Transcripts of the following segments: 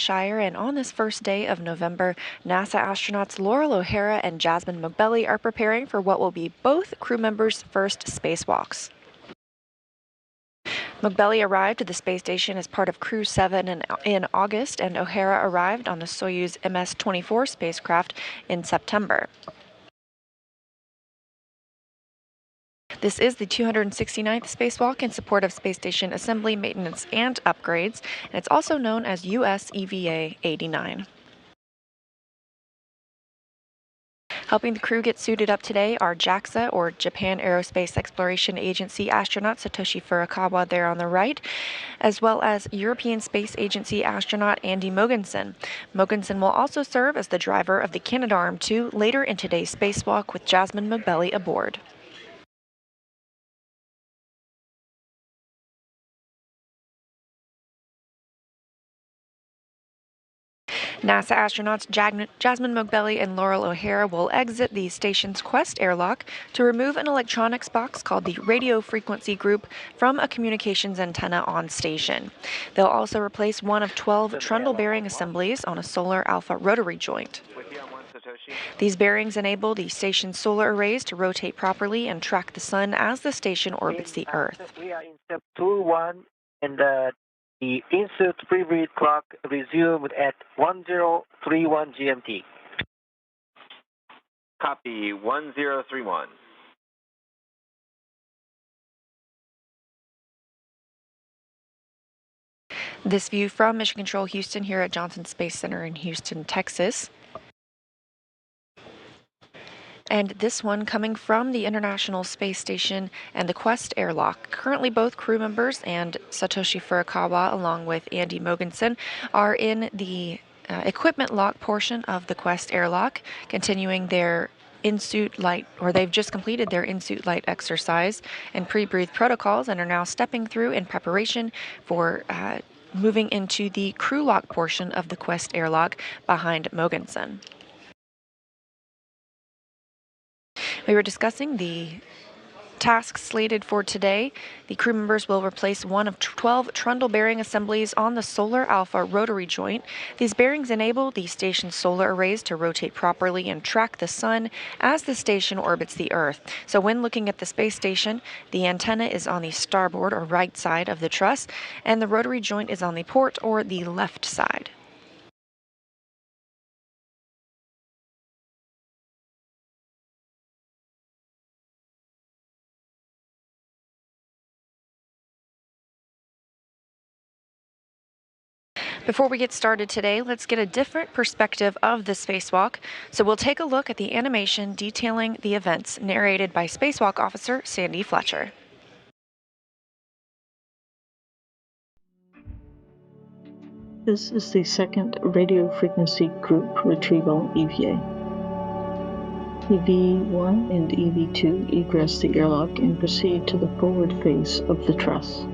Shire, and on this first day of November, NASA astronauts Laurel O'Hara and Jasmine Mogbelli are preparing for what will be both crew members' first spacewalks. Mogbelli arrived at the space station as part of Crew 7 in August, and O'Hara arrived on the Soyuz MS-24 spacecraft in September. This is the 269th spacewalk in support of space station assembly, maintenance, and upgrades, and it's also known as US EVA 89. Helping the crew get suited up today are JAXA, or Japan Aerospace Exploration Agency astronaut Satoshi Furukawa there on the right, as well as European Space Agency astronaut Andy Mogensen. Mogensen will also serve as the driver of the Canadarm2 later in today's spacewalk with Jasmine Mogbelli aboard. NASA astronauts Jasmine Mogbelli and Laurel O'Hara will exit the station's Quest airlock to remove an electronics box called the radio frequency group from a communications antenna on station. They'll also replace one of 12 trundle bearing assemblies on a solar alpha rotary joint. These bearings enable the station's solar arrays to rotate properly and track the sun as the station orbits the Earth. We are in step 2-1, and the insert previewed clock resumed at 1031 GMT. Copy 1031. This view from Mission Control Houston here at Johnson Space Center in Houston, Texas. And this one coming from the International Space Station and the Quest airlock. Currently, both crew members and Satoshi Furukawa, along with Andy Mogensen, are in the equipment lock portion of the Quest airlock, continuing their in-suit light, or they've just completed their in-suit light exercise and pre-breathe protocols and are now stepping through in preparation for moving into the crew lock portion of the Quest airlock behind Mogensen. We were discussing the tasks slated for today. The crew members will replace one of 12 trundle bearing assemblies on the solar alpha rotary joint. These bearings enable the station's solar arrays to rotate properly and track the sun as the station orbits the Earth. So when looking at the space station, the antenna is on the starboard or right side of the truss, and the rotary joint is on the port or the left side. Before we get started today, let's get a different perspective of the spacewalk. So we'll take a look at the animation detailing the events narrated by Spacewalk Officer Sandy Fletcher. This is the second radio frequency group retrieval EVA. EV1 and EV2 egress the airlock and proceed to the forward face of the truss.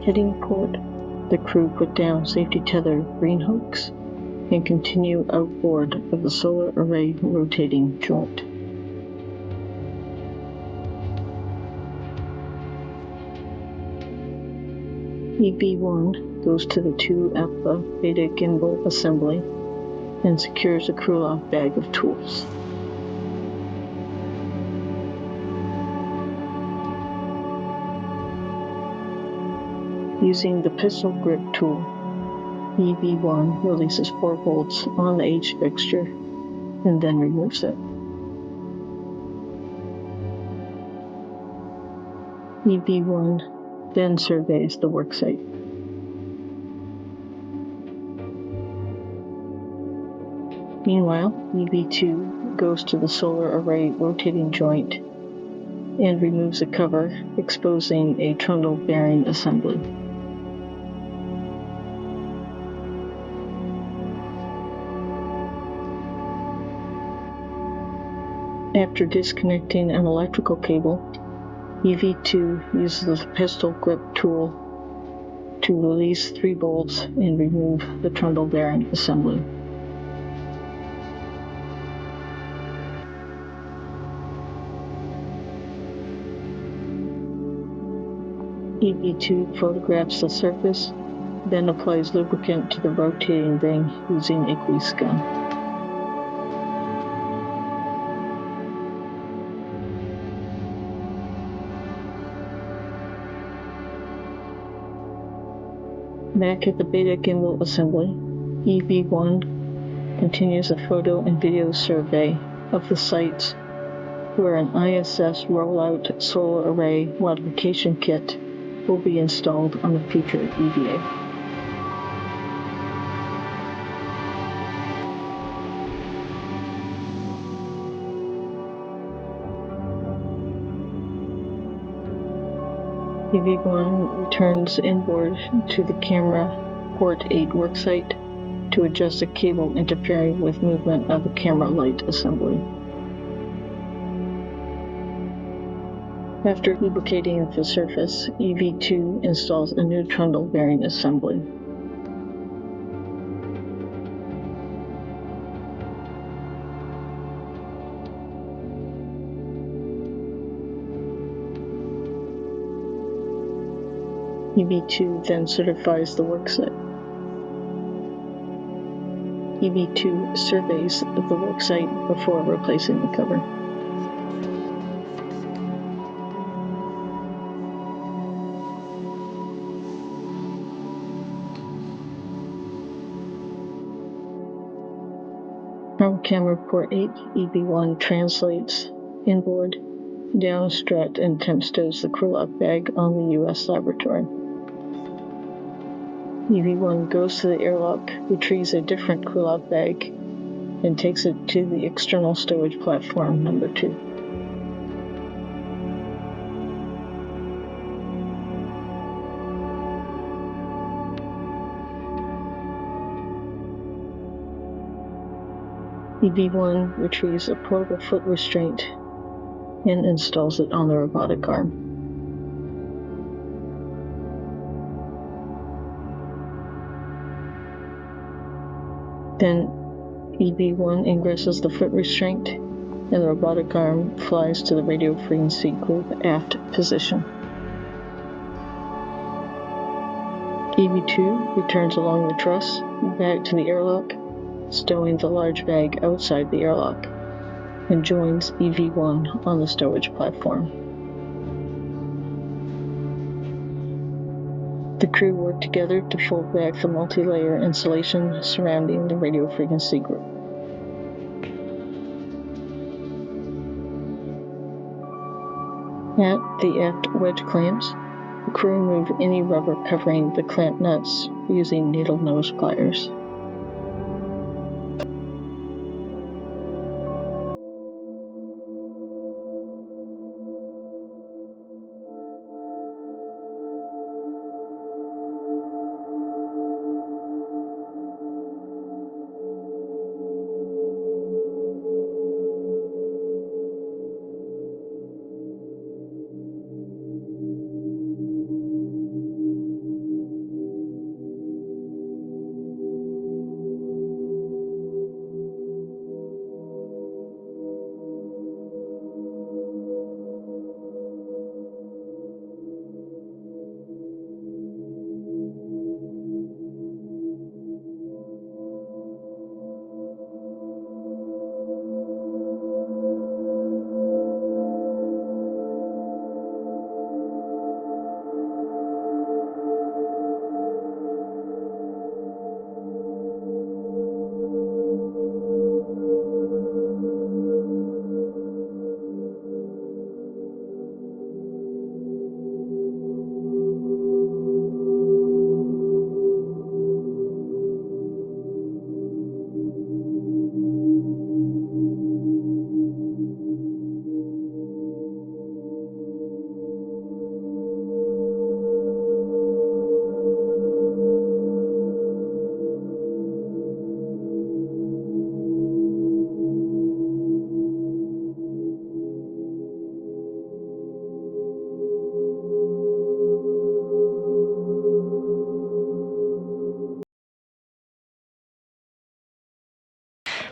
Heading port, the crew put down safety tether green hooks and continue outboard of the solar array rotating joint. EV1 goes to the 2 alpha beta gimbal assembly and secures a crew lock bag of tools. Using the pistol grip tool, EV1 releases 4 bolts on the H fixture and then removes it. EV1 then surveys the worksite. Meanwhile, EV2 goes to the solar array rotating joint and removes a cover, exposing a trundle bearing assembly. After disconnecting an electrical cable, EV2 uses the pistol grip tool to release 3 bolts and remove the trundle bearing assembly. EV2 photographs the surface then applies lubricant to the rotating ring using a grease gun. Back at the beta gimbal assembly, EV1 continues a photo and video survey of the sites where an ISS rollout solar array modification kit will be installed on the future EVA. EV1 returns inboard to the camera port 8 worksite to adjust a cable interfering with movement of the camera light assembly. After lubricating the surface, EV2 installs a new Tundle bearing assembly. EV2 then certifies the worksite. EV2 surveys the worksite before replacing the cover. From camera port 8, EV1 translates inboard, down strut, and temp stows the crew lock bag on the U.S. laboratory. EV1 goes to the airlock, retrieves a different crew lock bag, and takes it to the external stowage platform number 2. EV1 retrieves a portable foot restraint and installs it on the robotic arm. Then EV1 ingresses the foot restraint, and the robotic arm flies to the radio frequency group aft position. EV2 returns along the truss back to the airlock, stowing the large bag outside the airlock, and joins EV1 on the stowage platform. The crew work together to fold back the multi-layer insulation surrounding the radio frequency group. At the aft wedge clamps, the crew remove any rubber covering the clamp nuts using needle nose pliers.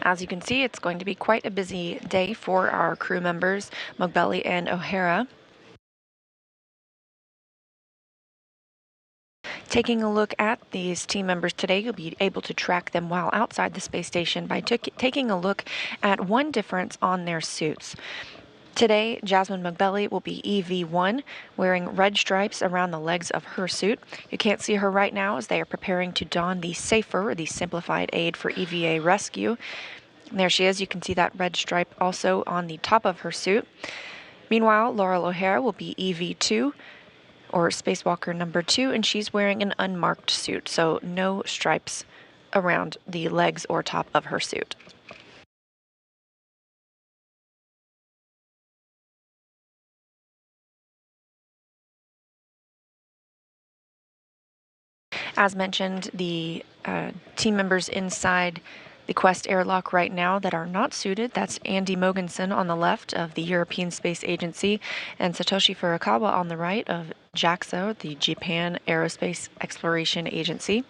As you can see, it's going to be quite a busy day for our crew members, Mogbelli and O'Hara. Taking a look at these team members today, you'll be able to track them while outside the space station by taking a look at one difference on their suits. Today, Jasmine McBelly will be EV1, wearing red stripes around the legs of her suit. You can't see her right now as they are preparing to don the SAFER, the Simplified Aid for EVA Rescue. And there she is. You can see that red stripe also on the top of her suit. Meanwhile, Laurel O'Hara will be EV2, or Spacewalker number 2, and she's wearing an unmarked suit, so no stripes around the legs or top of her suit. As mentioned, the team members inside the Quest airlock right now that are not suited, that's Andy Mogensen on the left of the European Space Agency and Satoshi Furukawa on the right of JAXA, the Japan Aerospace Exploration Agency.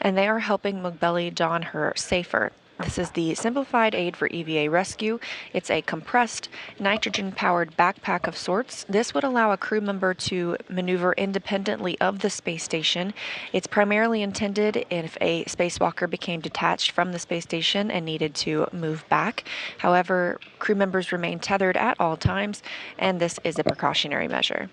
And they are helping McBelly don her SAFER. This is the Simplified Aid for EVA Rescue. It's a compressed, nitrogen-powered backpack of sorts. This would allow a crew member to maneuver independently of the space station. It's primarily intended if a spacewalker became detached from the space station and needed to move back. However, crew members remain tethered at all times, and this is a precautionary measure.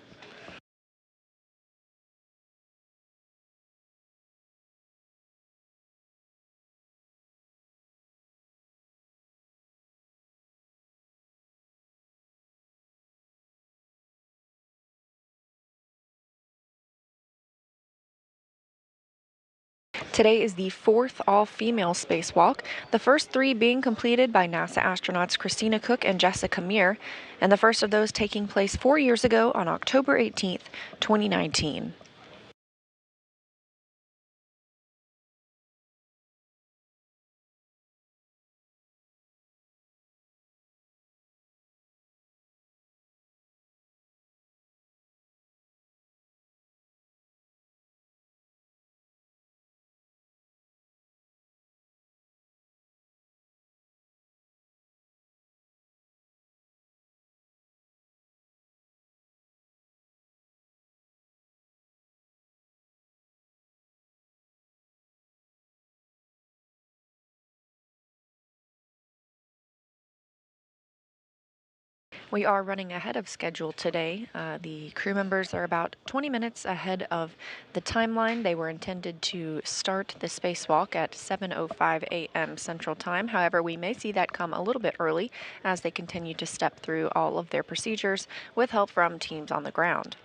Today is the fourth all-female spacewalk, the first three being completed by NASA astronauts Christina Cook and Jessica Meir, and the first of those taking place 4 years ago on October 18th, 2019. We are running ahead of schedule today. The crew members are about 20 minutes ahead of the timeline. They were intended to start the spacewalk at 7:05 a.m. Central Time. However, we may see that come a little bit early as they continue to step through all of their procedures with help from teams on the ground.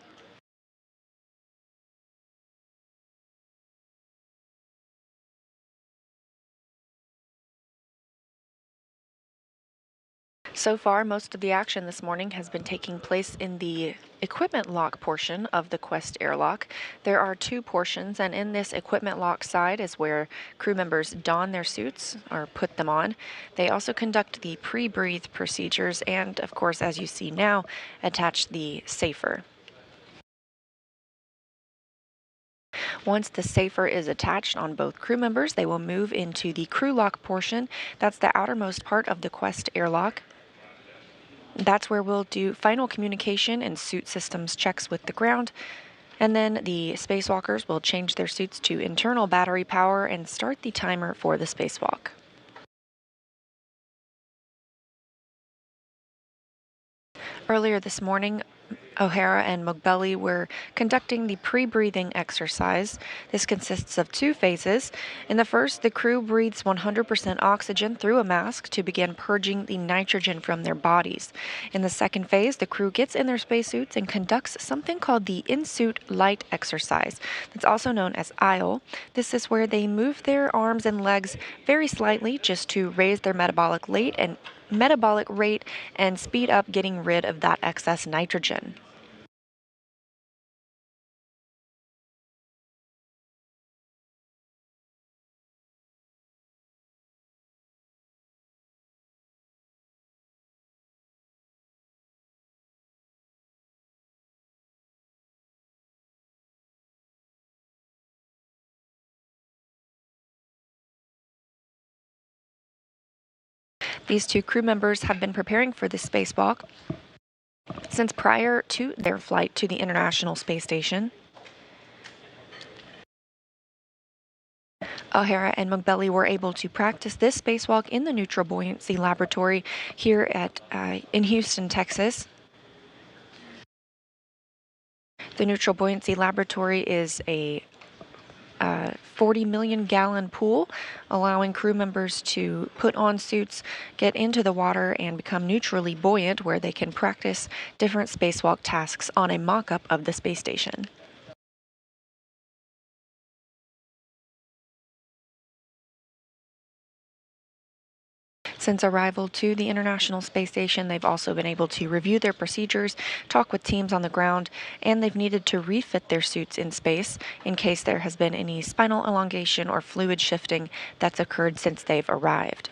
So far, most of the action this morning has been taking place in the equipment lock portion of the Quest airlock. There are two portions, and in this equipment lock side is where crew members don their suits or put them on. They also conduct the pre-breathe procedures and, of course, as you see now, attach the SAFER. Once the SAFER is attached on both crew members, they will move into the crew lock portion. That's the outermost part of the Quest airlock. That's where we'll do final communication and suit systems checks with the ground. And then the spacewalkers will change their suits to internal battery power and start the timer for the spacewalk. Earlier this morning, O'Hara and McBelly were conducting the pre-breathing exercise. This consists of two phases. In the first, the crew breathes 100% oxygen through a mask to begin purging the nitrogen from their bodies. In the second phase, the crew gets in their spacesuits and conducts something called the in-suit light exercise. That's also known as ISL. This is where they move their arms and legs very slightly just to raise their metabolic rate and speed up getting rid of that excess nitrogen. These two crew members have been preparing for this spacewalk since prior to their flight to the International Space Station. O'Hara and Mogbelli were able to practice this spacewalk in the Neutral Buoyancy Laboratory here in Houston, Texas. The Neutral Buoyancy Laboratory is a 40 million gallon pool, allowing crew members to put on suits, get into the water, and become neutrally buoyant, where they can practice different spacewalk tasks on a mock-up of the space station. Since arrival to the International Space Station, they've also been able to review their procedures, talk with teams on the ground, and they've needed to refit their suits in space in case there has been any spinal elongation or fluid shifting that's occurred since they've arrived.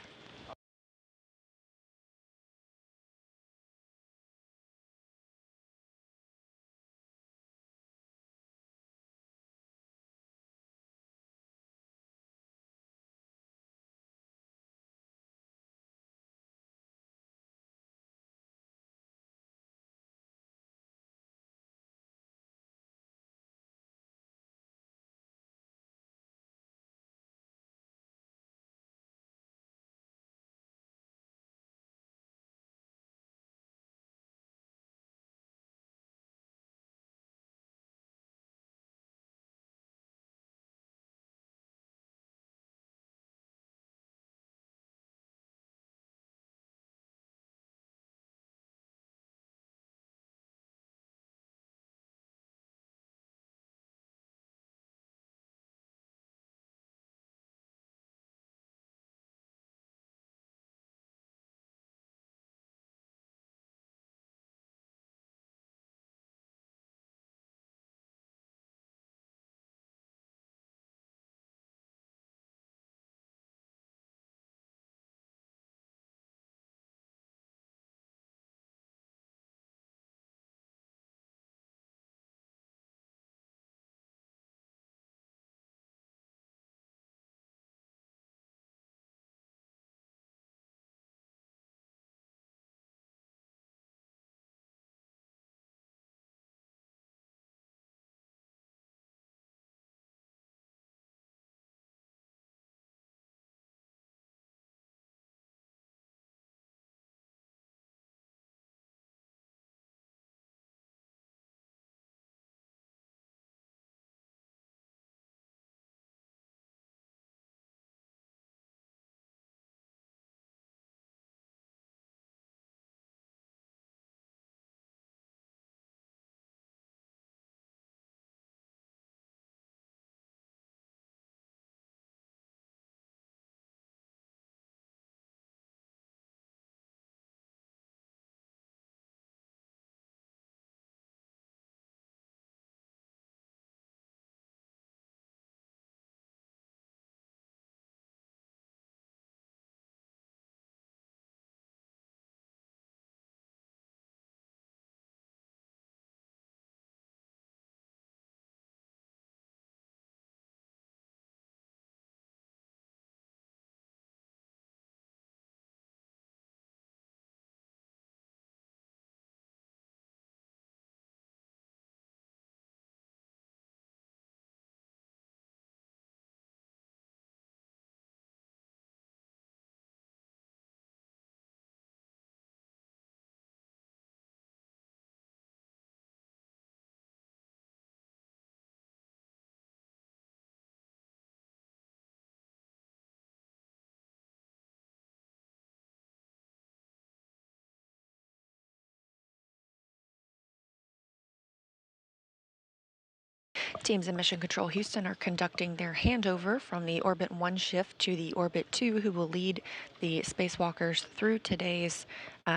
Teams in Mission Control Houston are conducting their handover from the Orbit 1 shift to the Orbit 2, who will lead the spacewalkers through today's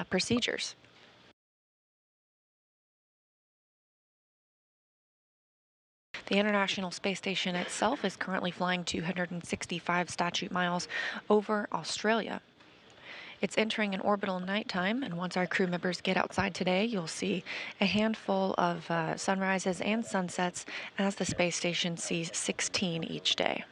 procedures. The International Space Station itself is currently flying 265 statute miles over Australia. It's entering an orbital nighttime, and once our crew members get outside today, you'll see a handful of sunrises and sunsets as the space station sees 16 each day.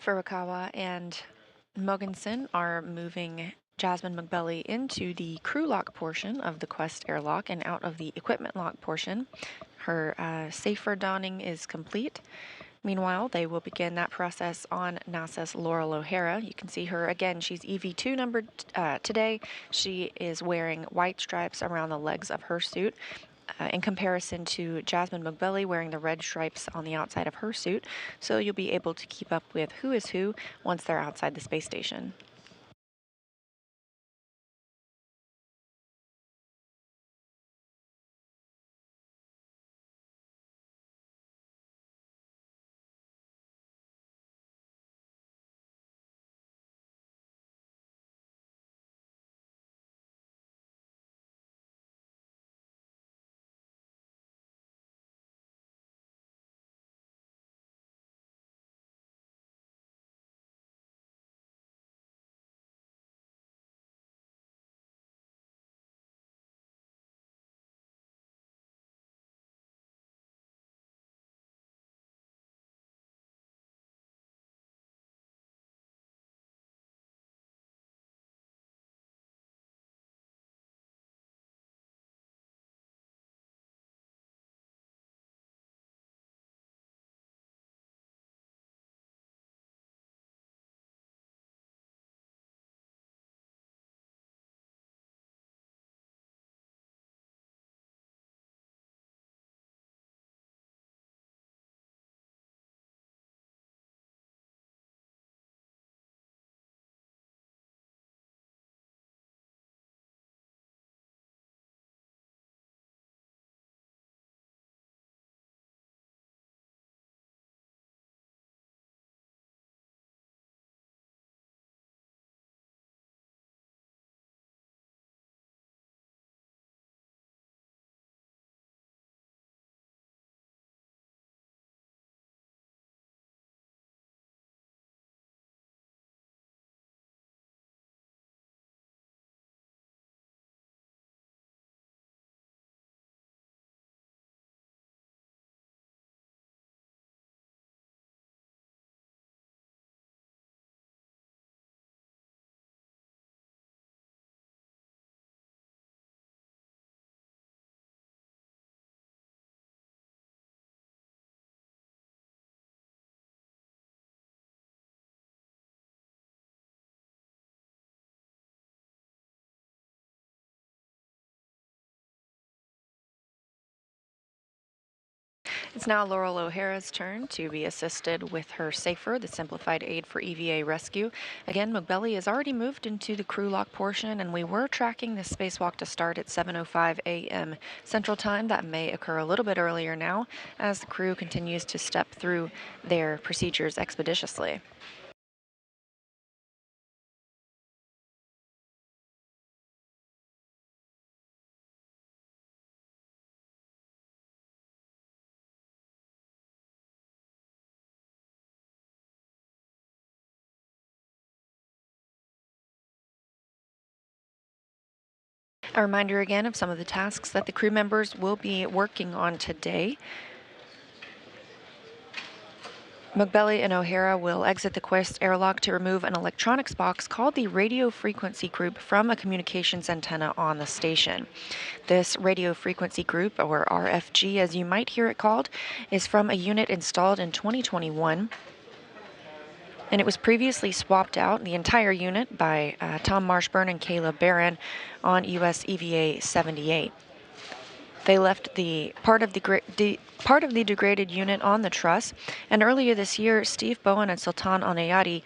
Furukawa and Mogensen are moving Jasmine McBelly into the crew lock portion of the Quest airlock and out of the equipment lock portion. Her safer donning is complete. Meanwhile, they will begin that process on NASA's Laurel O'Hara. You can see her again. She's EV2 numbered today. She is wearing white stripes around the legs of her suit. In comparison to Jasmine McBelly wearing the red stripes on the outside of her suit, so you'll be able to keep up with who is who once they're outside the space station. It's now Laurel O'Hara's turn to be assisted with her SAFER, the Simplified Aid for EVA Rescue. Again, McBelly has already moved into the crew lock portion, and we were tracking this spacewalk to start at 7:05 a.m. Central Time. That may occur a little bit earlier now as the crew continues to step through their procedures expeditiously. A reminder again of some of the tasks that the crew members will be working on today. McBelly and O'Hara will exit the Quest airlock to remove an electronics box called the radio frequency group from a communications antenna on the station. This radio frequency group, or RFG as you might hear it called, is from a unit installed in 2021. And it was previously swapped out, the entire unit, by Tom Marshburn and Caleb Barron on US EVA 78. They left the part of the degraded unit on the truss, and earlier this year, Steve Bowen and Sultan Al-Nayati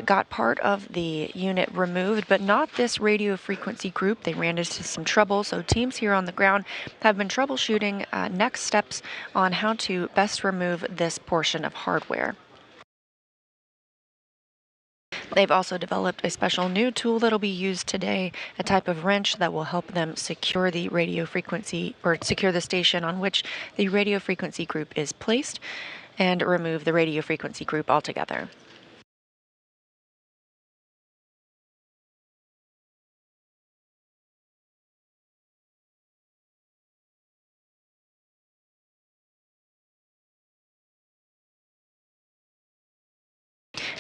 got part of the unit removed, but not this radio frequency group. They ran into some trouble, so teams here on the ground have been troubleshooting next steps on how to best remove this portion of hardware. They've also developed a special new tool that'll be used today, a type of wrench that will help them secure the radio frequency, or secure the station on which the radio frequency group is placed, and remove the radio frequency group altogether.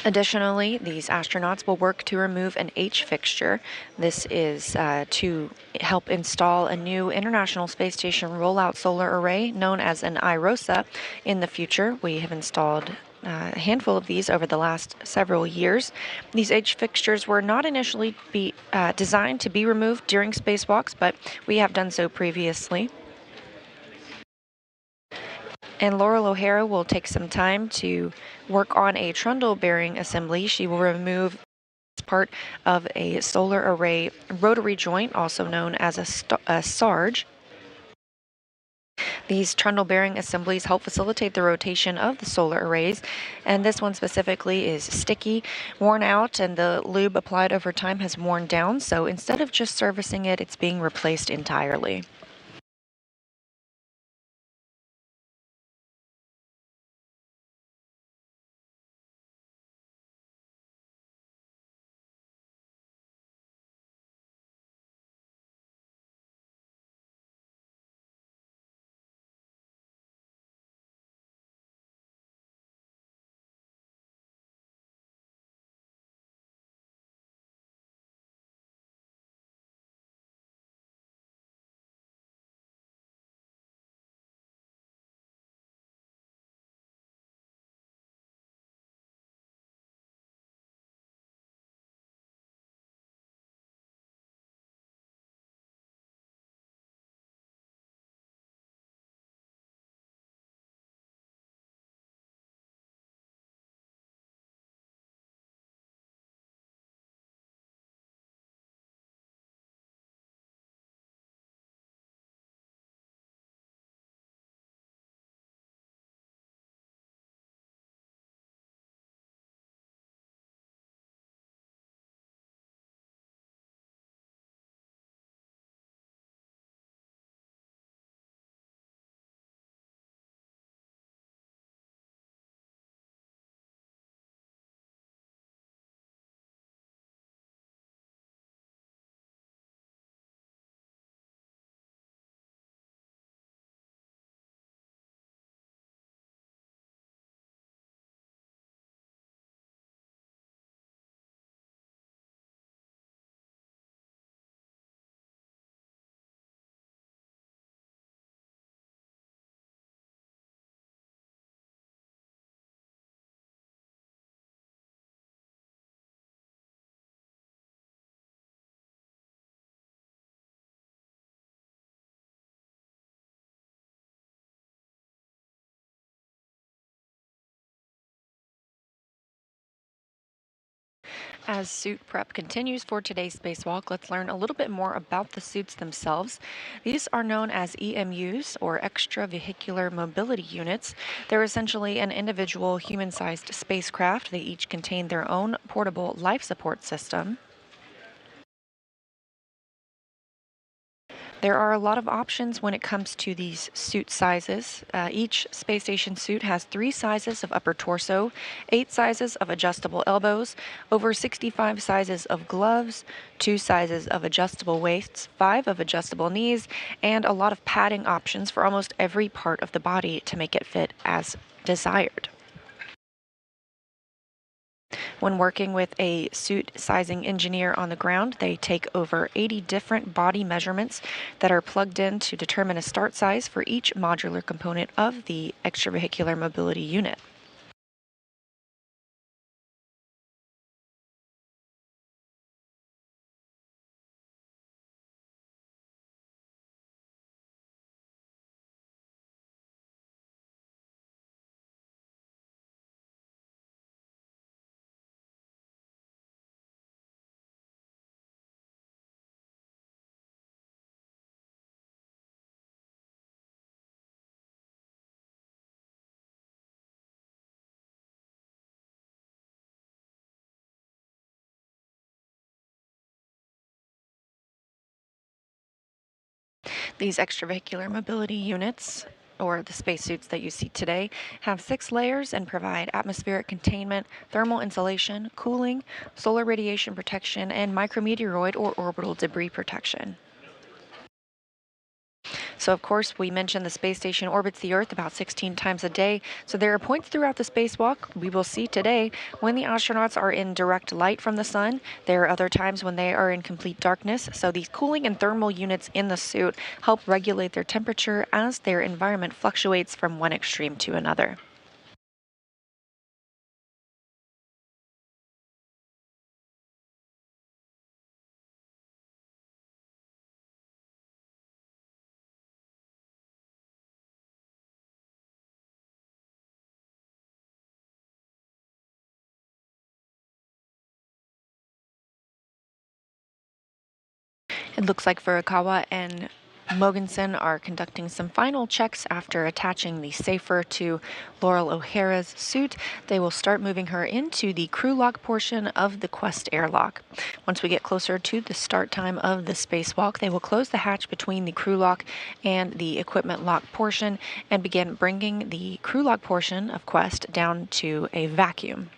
Additionally, these astronauts will work to remove an H fixture. This is to help install a new International Space Station rollout solar array known as an IROSA in the future. We have installed a handful of these over the last several years. These H fixtures were not initially designed to be removed during spacewalks, but we have done so previously. And Laurel O'Hara will take some time to work on a trundle bearing assembly. She will remove part of a solar array rotary joint, also known as a sarge. These trundle bearing assemblies help facilitate the rotation of the solar arrays, and this one specifically is sticky, worn out, and the lube applied over time has worn down, so instead of just servicing it, it's being replaced entirely. As suit prep continues for today's spacewalk, let's learn a little bit more about the suits themselves. These are known as EMUs, or extravehicular mobility units. They're essentially an individual human-sized spacecraft. They each contain their own portable life support system. There are a lot of options when it comes to these suit sizes. Each space station suit has 3 sizes of upper torso, 8 sizes of adjustable elbows, over 65 sizes of gloves, 2 sizes of adjustable waists, 5 of adjustable knees, and a lot of padding options for almost every part of the body to make it fit as desired. When working with a suit sizing engineer on the ground, they take over 80 different body measurements that are plugged in to determine a start size for each modular component of the extravehicular mobility unit. These extravehicular mobility units, or the spacesuits that you see today, have 6 layers and provide atmospheric containment, thermal insulation, cooling, solar radiation protection, and micrometeoroid or orbital debris protection. So So, of course, we mentioned the space station orbits the Earth about 16 times a day. So there are points throughout the spacewalk we will see today when the astronauts are in direct light from the sun. There are other times when they are in complete darkness. So these cooling and thermal units in the suit help regulate their temperature as their environment fluctuates from one extreme to another. It looks like Furukawa and Mogensen are conducting some final checks after attaching the safer to Laurel O'Hara's suit. They will start moving her into the crew lock portion of the Quest airlock. Once we get closer to the start time of the spacewalk, they will close the hatch between the crew lock and the equipment lock portion and begin bringing the crew lock portion of Quest down to a vacuum.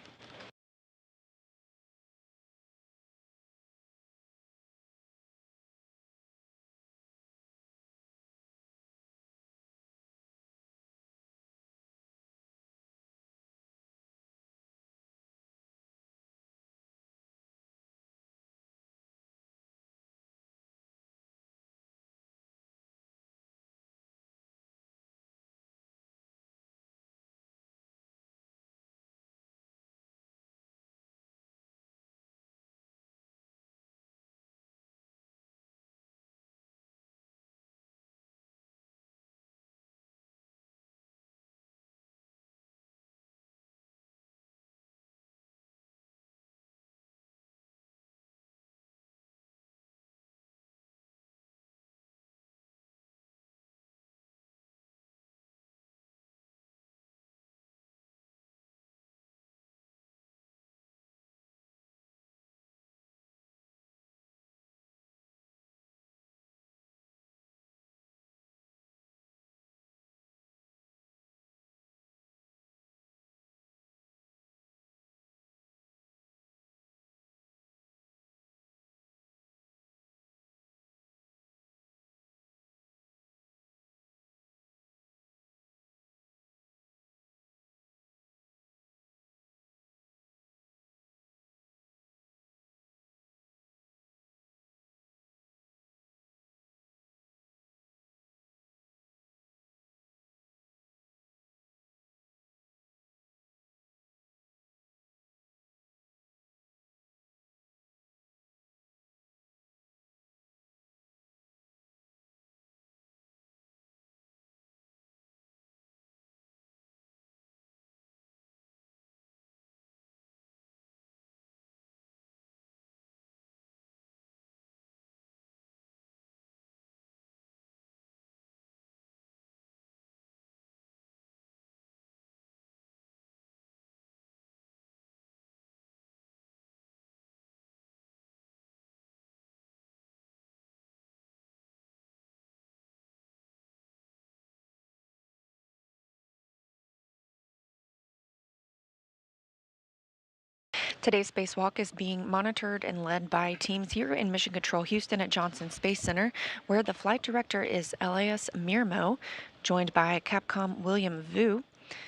Today's spacewalk is being monitored and led by teams here in Mission Control Houston at Johnson Space Center, where the flight director is Elias Mirmo, joined by Capcom William Vu.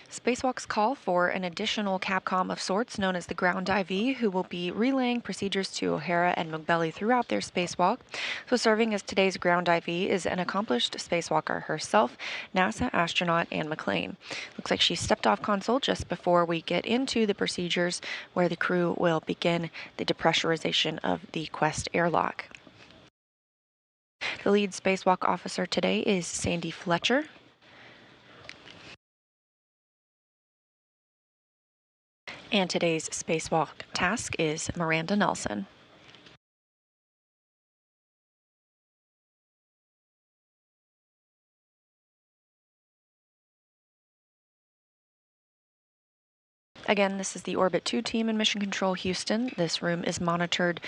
Spacewalks call for an additional Capcom of sorts known as the Ground IV, who will be relaying procedures to O'Hara and Mogbelli throughout their spacewalk. So serving as today's Ground IV is an accomplished spacewalker herself, NASA astronaut Anne McClain. Looks like she stepped off console just before we get into the procedures where the crew will begin the depressurization of the Quest airlock. The lead spacewalk officer today is Sandy Fletcher. And today's spacewalk task is Miranda Nelson. Again, this is the Orbit 2 team in Mission Control Houston. This room is monitored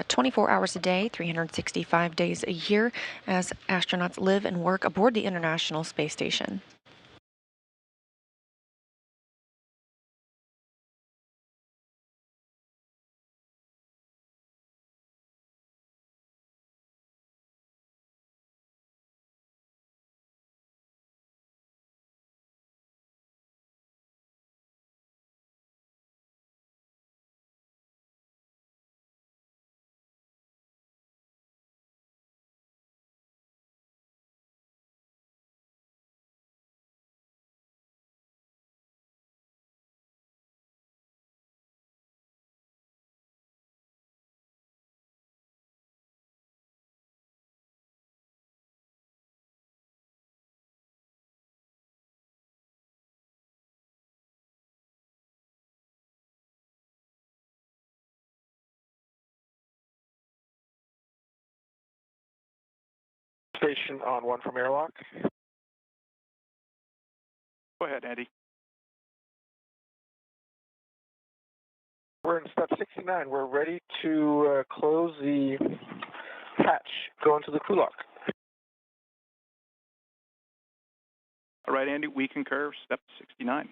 24 hours a day, 365 days a year, as astronauts live and work aboard the International Space Station. Station on 1 from Airlock. Go ahead, Andy. We're in step 69. We're ready to close the hatch, go into the crew lock. All right, Andy, we concur. Step 69.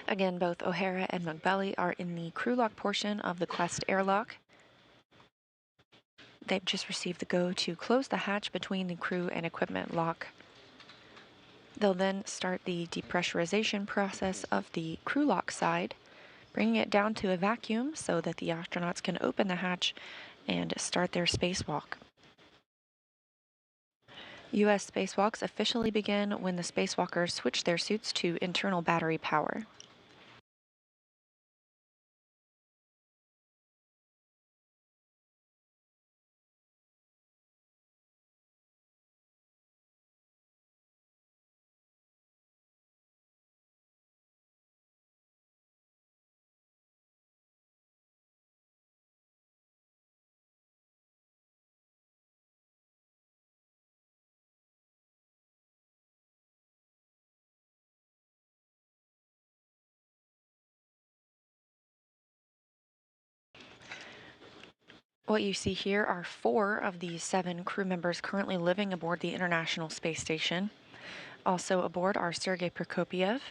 Again, both O'Hara and McBelly are in the crew lock portion of the Quest airlock. They've just received the go to close the hatch between the crew and equipment lock. They'll then start the depressurization process of the crew lock side, bringing it down to a vacuum so that the astronauts can open the hatch and start their spacewalk. U.S. spacewalks officially begin when the spacewalkers switch their suits to internal battery power. What you see here are 4 of the 7 crew members currently living aboard the International Space Station. Also aboard are Sergei Prokopyev,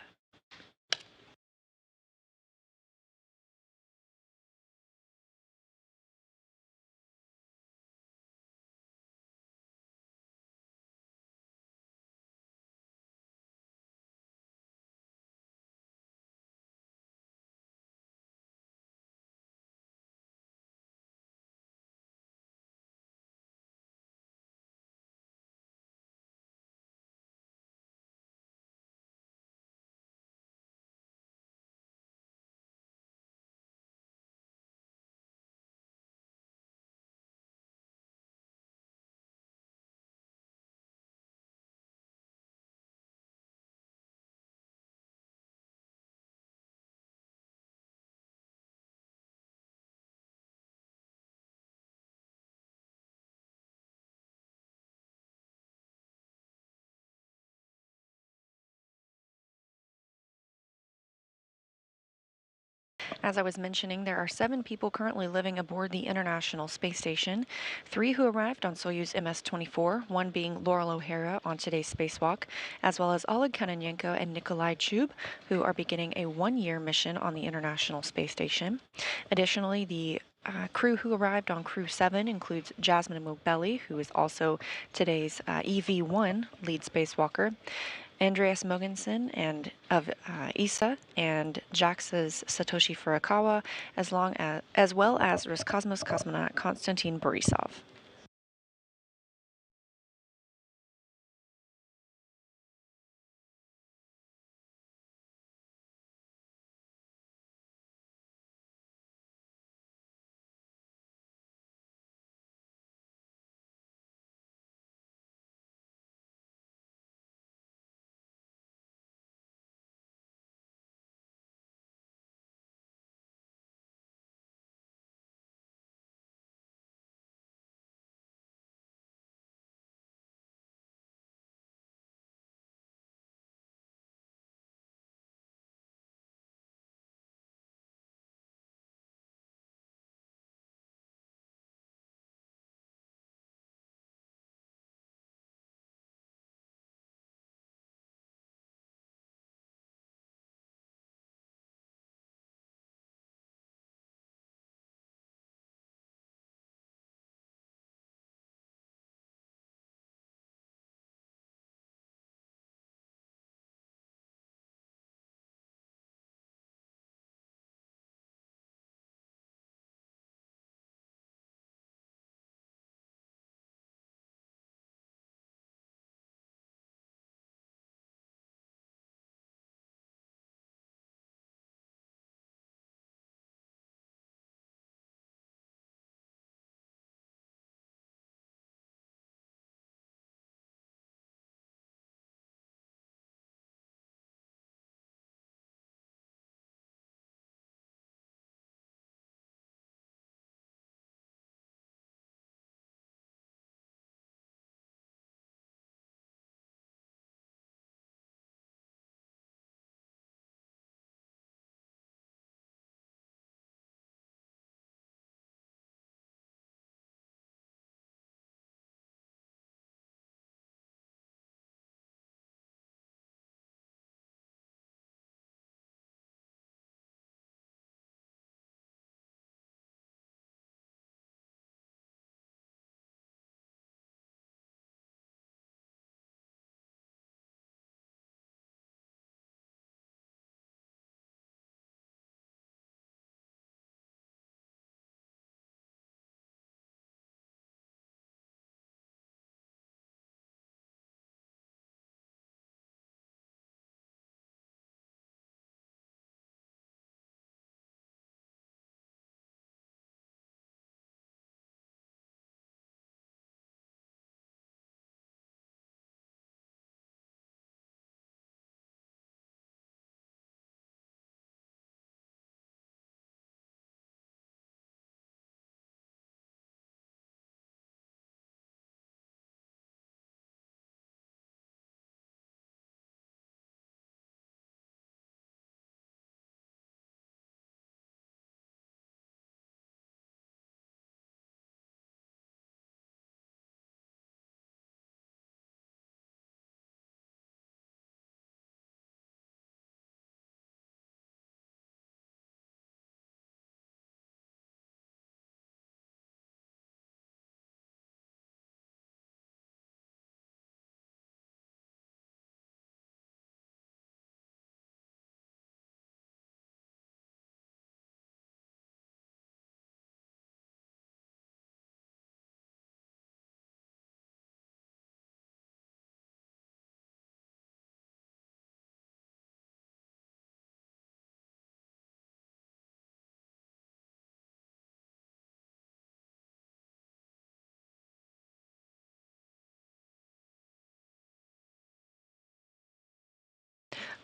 As I was mentioning, there are 7 people currently living aboard the International Space Station, 3 who arrived on Soyuz MS-24, one being Laurel O'Hara on today's spacewalk, as well as Oleg Kononenko and Nikolai Chub, who are beginning a 1-year mission on the International Space Station. Additionally, the crew who arrived on Crew 7 includes Jasmine Mogbelli, who is also today's EV-1 lead spacewalker, Andreas Mogensen and of ESA, and JAXA's Satoshi Furukawa, as well as Roscosmos cosmonaut Konstantin Borisov.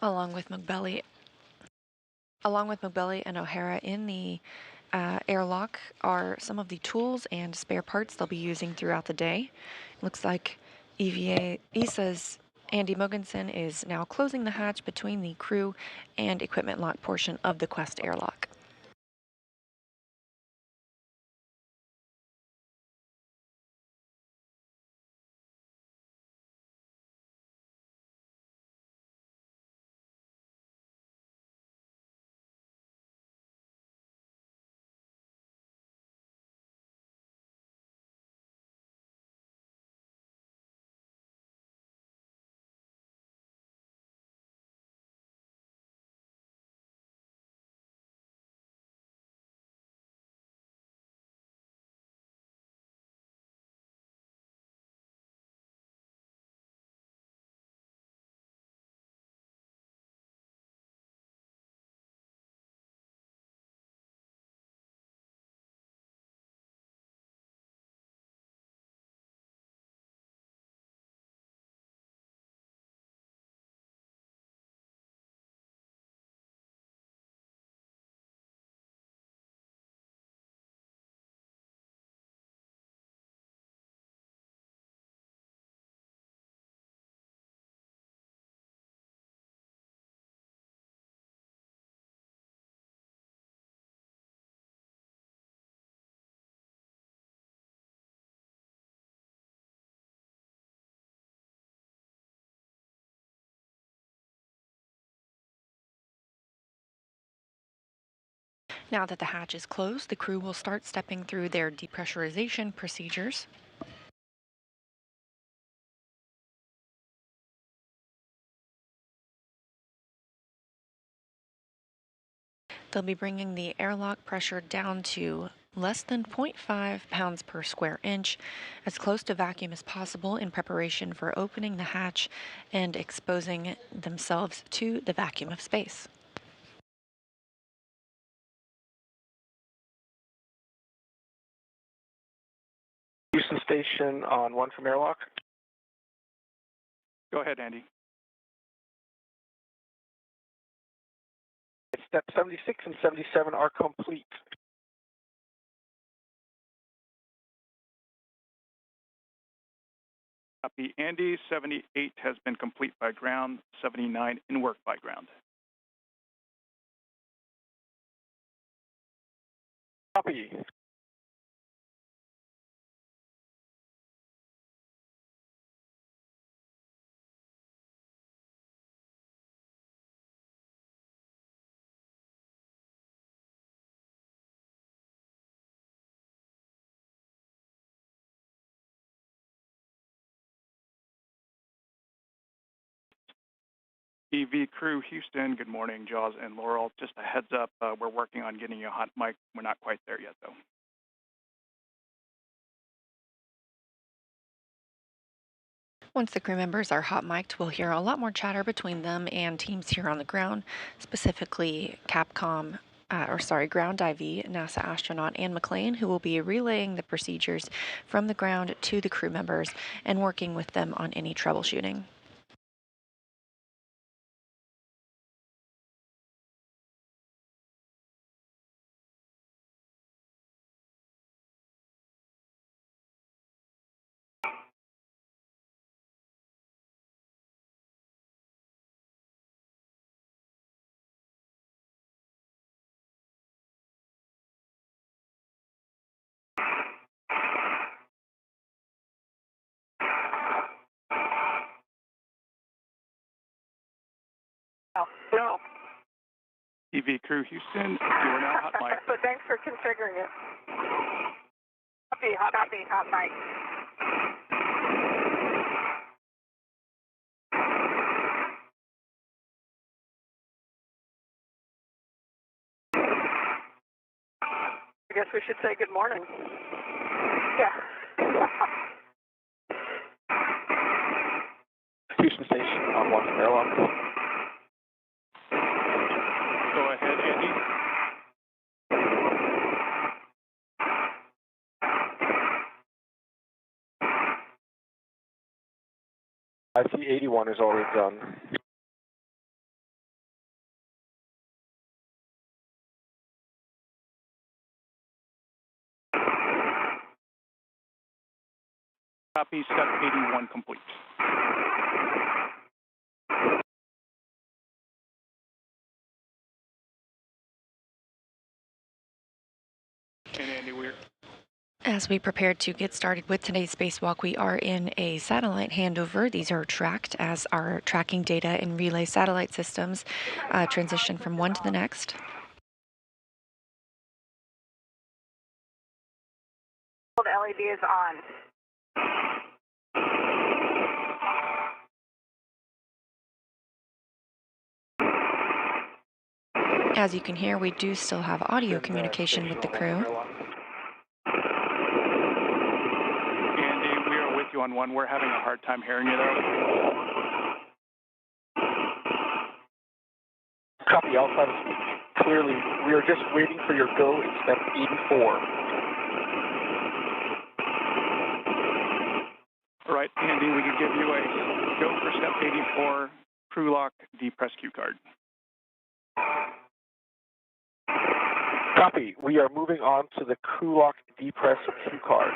Along with Mogbelli and O'Hara in the airlock are some of the tools and spare parts they'll be using throughout the day. Looks like ESA's Andy Mogensen is now closing the hatch between the crew and equipment lock portion of the Quest airlock. Now that the hatch is closed, the crew will start stepping through their depressurization procedures. They'll be bringing the airlock pressure down to less than 0.5 pounds per square inch, as close to vacuum as possible in preparation for opening the hatch and exposing themselves to the vacuum of space. Houston Station on 1 from Airlock. Go ahead, Andy. Step 76 and 77 are complete. Copy, Andy. 78 has been complete by ground, 79 in work by ground. Copy. EV crew, Houston, good morning, Jaws and Laurel. Just a heads up, we're working on getting you a hot mic. We're not quite there yet, though. Once the crew members are hot mic'd, we'll hear a lot more chatter between them and teams here on the ground, specifically Capcom, Ground IV, NASA astronaut Ann McLean, who will be relaying the procedures from the ground to the crew members and working with them on any troubleshooting. No. EV crew, Houston, you are now hot mic. So thanks for configuring it. Copy, hot mic. I guess we should say good morning. Yeah. Houston Station on 1 from Airlock. Go ahead, Andy. I see 81 is already done. Copy, step 81 complete. And Andy, we're As we prepare to get started with today's spacewalk, we are in a satellite handover. These are tracked as our tracking data and relay satellite systems transition from one to the next. The LED is on. As you can hear, we do still have audio communication with the crew. Andy, we are with you on 1. We're having a hard time hearing you, though. Copy, Alpha clearly. We are just waiting for your go in step 84. All right, Andy, we can give you a go for step 84, crew lock, depress cue card. Copy. We are moving on to the crew lock depress cue card.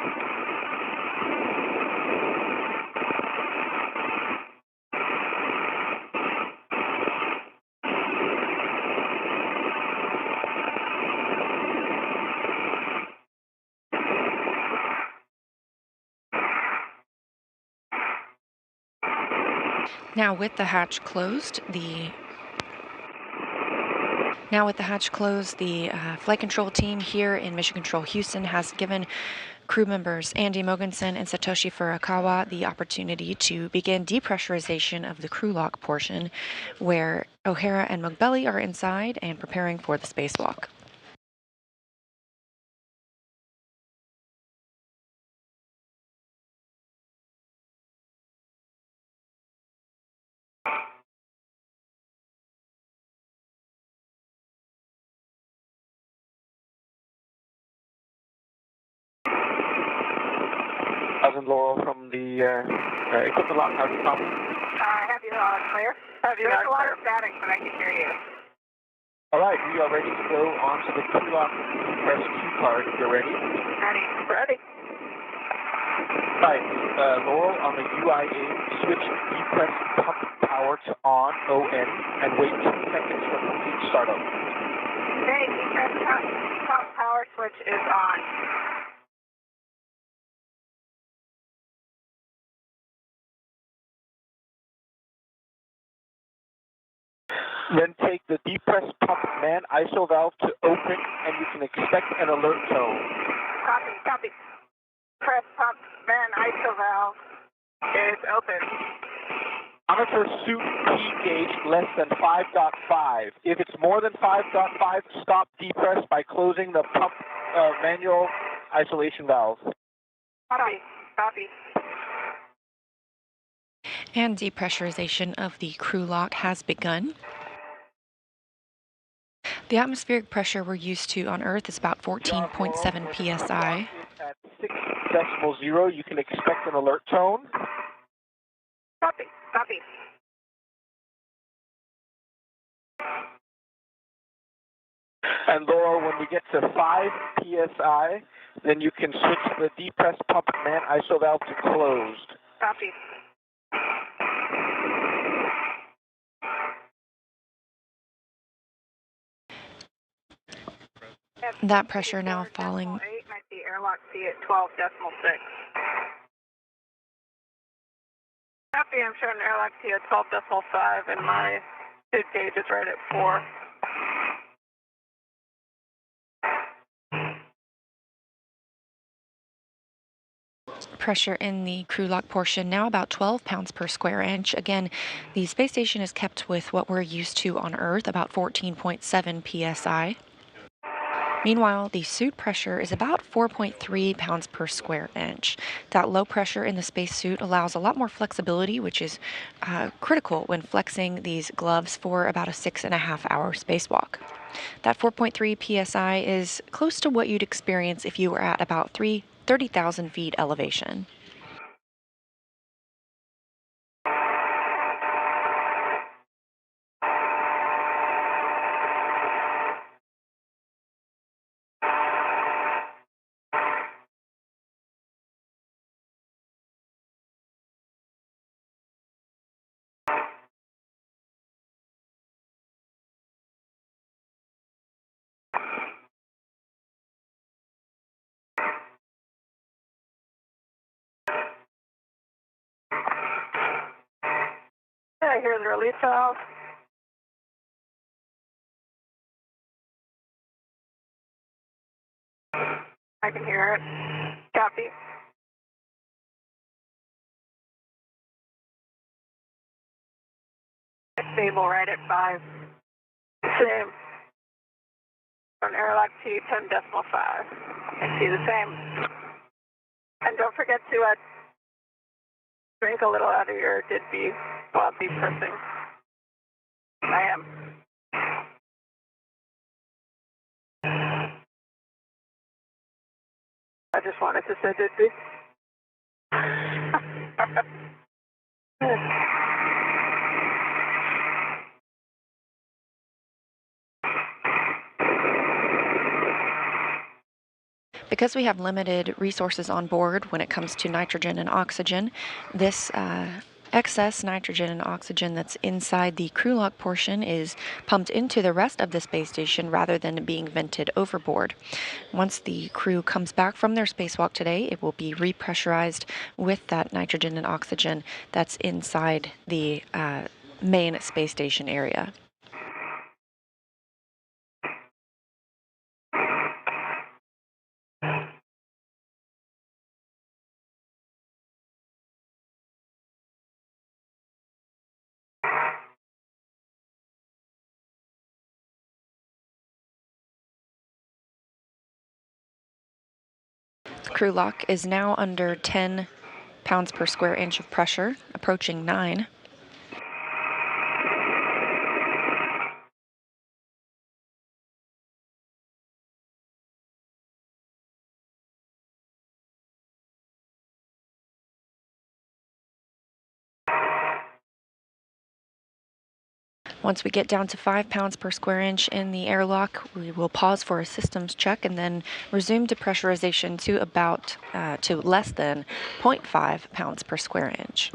Now with the hatch closed, Now with the hatch closed, the flight control team here in Mission Control Houston has given crew members Andy Mogensen and Satoshi Furukawa the opportunity to begin depressurization of the crew lock portion, where O'Hara and Mogbelli are inside and preparing for the spacewalk. And Laurel from the equipment lock, how's it coming? I have you clear. There's a lot of static, but I can hear you. All right, we are ready to go onto the crew lock press Q card. You're ready? Ready. Ready. All right, Laurel on the UIA, switch depress pump power to on, ON, and wait 2 seconds for complete startup. Okay, depress pump power switch is on. Then take the depress pump man ISO valve to open, and you can expect an alert tone. Copy, copy. Press pump man ISO valve is open. Monitor suit P gauge less than 5.5. If it's more than 5.5, stop depress by closing the pump manual isolation valve. Copy, copy. And depressurization of the crew lock has begun. The atmospheric pressure we're used to on Earth is about 14.7 psi. At 6.0, you can expect an alert tone. Copy, copy. And Laura, when we get to 5 psi, then you can switch the depressed pump man ISO valve to closed. Copy. That pressure now falling. 8, and I see airlock C at 12.6. Copy, I'm showing airlock C at 12.5, and my suit gauge is right at 4. Pressure in the crew lock portion now about 12 pounds per square inch. Again, the space station is kept with what we're used to on Earth, about 14.7 psi. Meanwhile, the suit pressure is about 4.3 pounds per square inch. That low pressure in the spacesuit allows a lot more flexibility, which is critical when flexing these gloves for about a 6.5-hour spacewalk. That 4.3 psi is close to what you'd experience if you were at about 30,000 feet elevation. I hear the release valve. I can hear it. Copy. It's stable right at 5. Same. On airlock T 10.5. I see the same. And don't forget to drink a little out of your Didby while depressing. I am. I just wanted to say Didby. Because we have limited resources on board when it comes to nitrogen and oxygen, this excess nitrogen and oxygen that's inside the crew lock portion is pumped into the rest of the space station rather than being vented overboard. Once the crew comes back from their spacewalk today, it will be repressurized with that nitrogen and oxygen that's inside the main space station area. Crew lock is now under 10 pounds per square inch of pressure, approaching 9. Once we get down to 5 pounds per square inch in the airlock, we will pause for a systems check and then resume depressurization to to less than 0.5 pounds per square inch.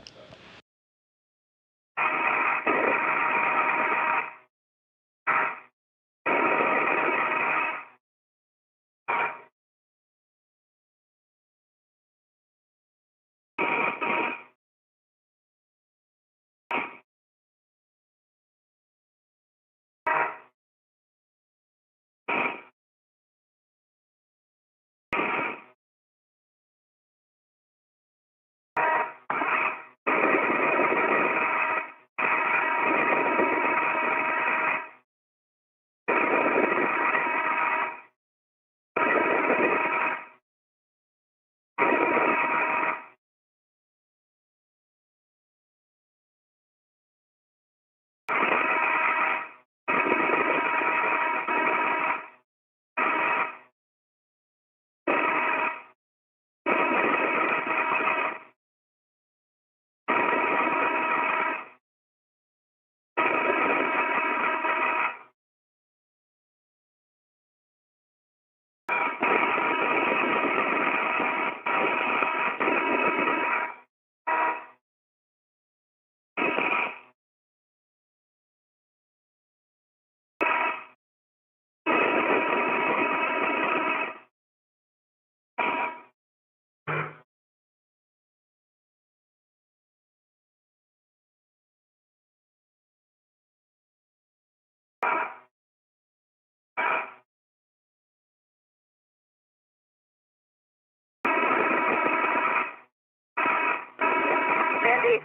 Andy,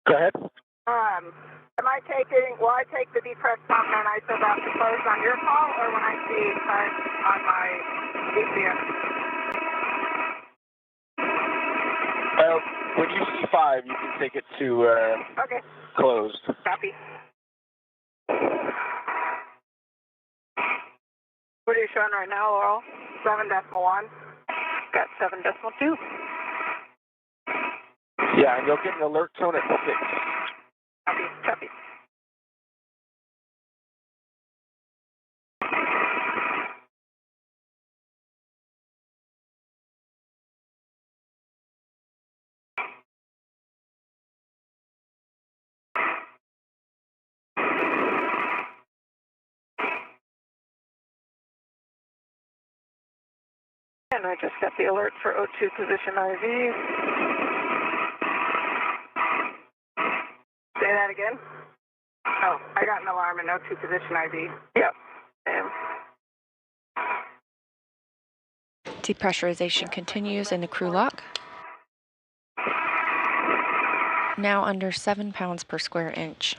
Go ahead. will I take the depressed pump and ISO valve to close on your call, or when I see on my DCS? When you see 5, you can take it to Okay. closed. Copy. What are you showing right now, Laurel? 7.1. Got 7.2. Yeah, and you'll get an alert tone at 6. Copy. Copy. And I just got the alert for O2 position IV. Say that again. Oh, I got an alarm in O2 position IV. Yep. Depressurization continues in the crew lock. Now under 7 pounds per square inch.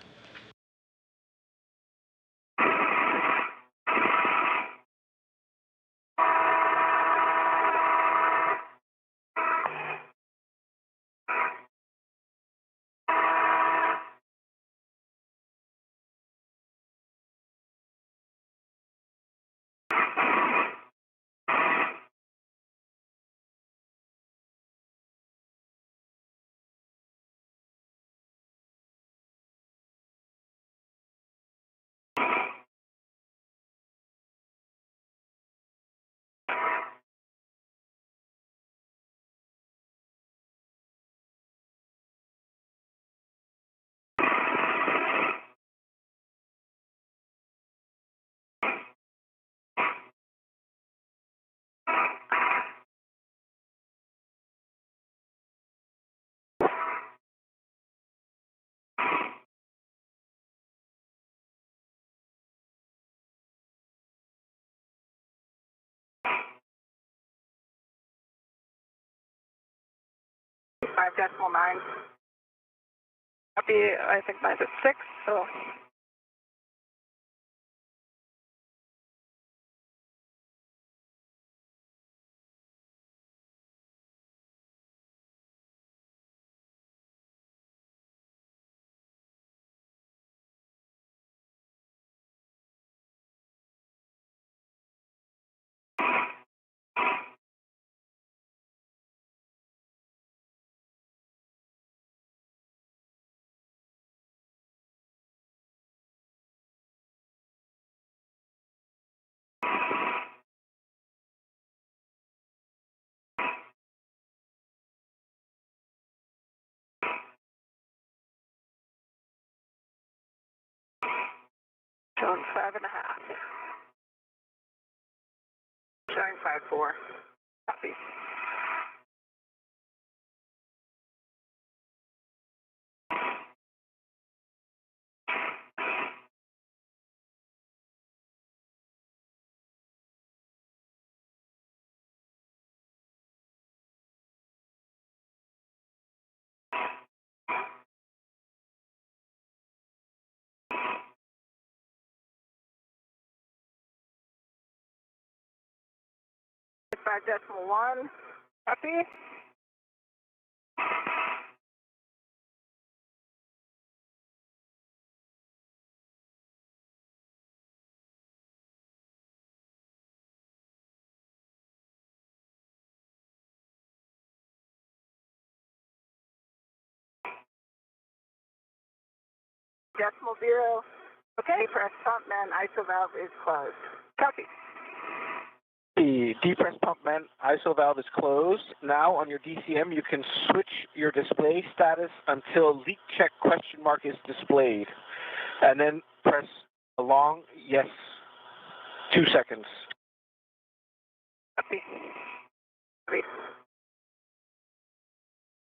Five decimal 9. Copy, I think mine's at 6, so. 5.5. Showing 5.4. Copy. By 5.1. Copy. Decimal 0. Okay, press pump man, ISO valve is closed. Copy. The depress pump man ISO valve is closed. Now on your DCM, you can switch your display status until leak check question mark is displayed. And then press along yes, 2 seconds. Copy. Copy.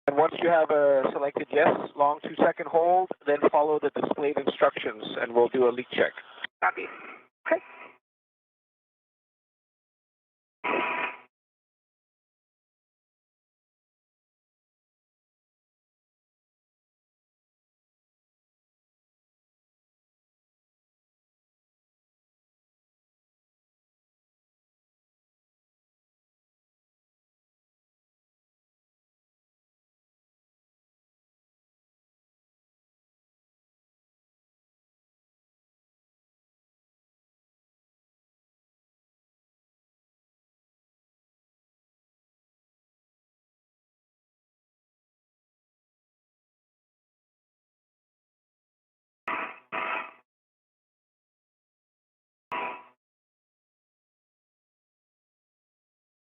And once you have selected yes, long 2-second hold, then follow the displayed instructions and we'll do a leak check. Copy. Okay.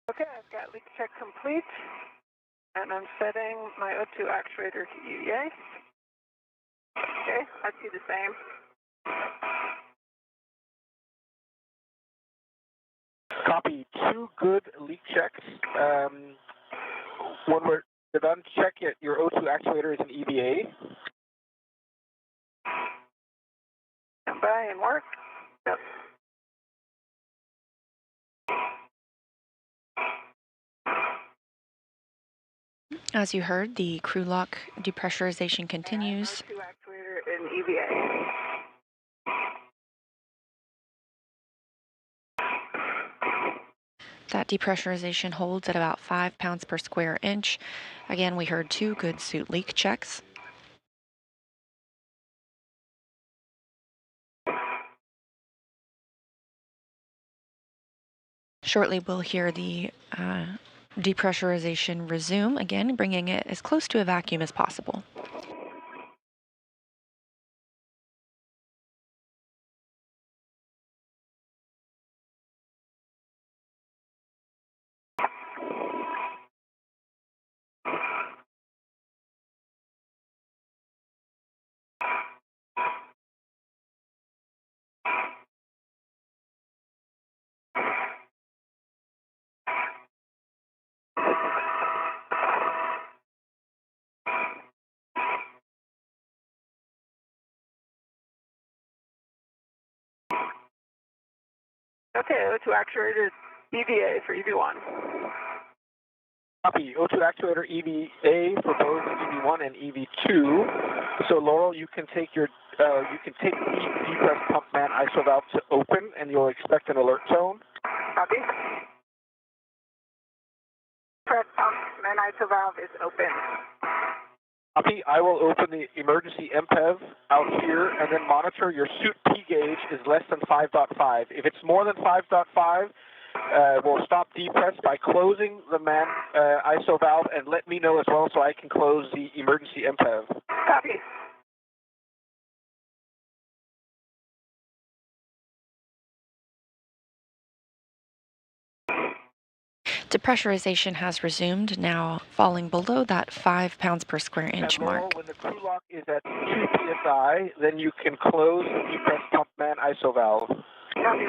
Okay, I've got leak check complete, and I'm setting my O2 actuator to EVA. Okay, I see the same. Copy. 2 good leak checks. When we're done, check it. Your O2 actuator is in EVA. Stand by and work. Yep. As you heard, the crew lock depressurization continues. O2 actuator in EVA. That depressurization holds at about 5 pounds per square inch. Again, we heard 2 good suit leak checks. Shortly, we'll hear the depressurization resume, again, bringing it as close to a vacuum as possible. Okay, O2 actuator EVA for EV1. Copy. O2 actuator EVA for both EV1 and EV2. So Laurel, you can take the depress pump man ISO valve to open, and you'll expect an alert tone. Copy. Press pump man ISO valve is open. Copy. I will open the emergency MPEV out here and then monitor your suit P gauge is less than 5.5. If it's more than 5.5, we'll stop depress by closing the man ISO valve and let me know as well so I can close the emergency MPEV. Copy. Depressurization has resumed, now falling below that 5 pounds per square inch and Laurel, mark. when the crew lock is at 2 psi, then you can close the depress pump man ISO valve. Copy.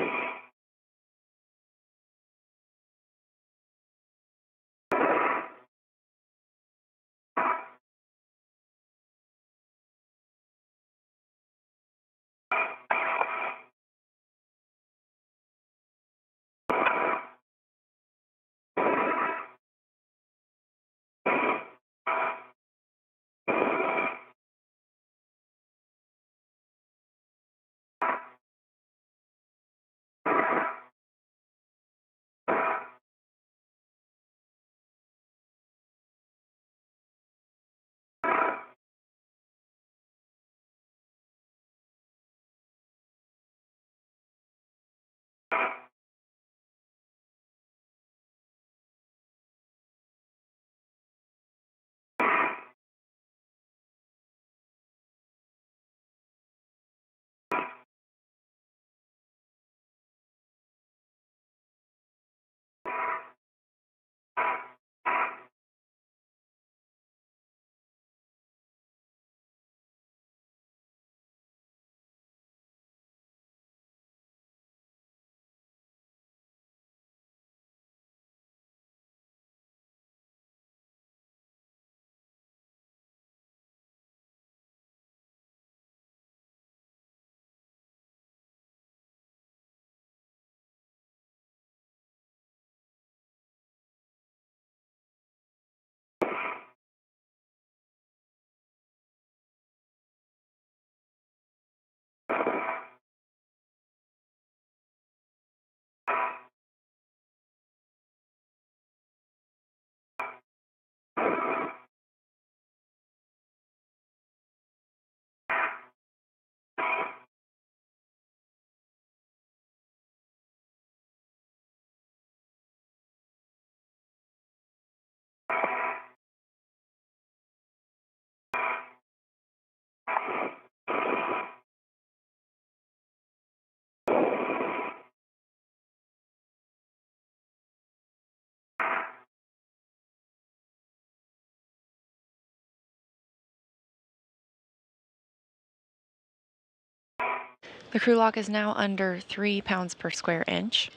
The crew lock is now under 3 pounds per square inch.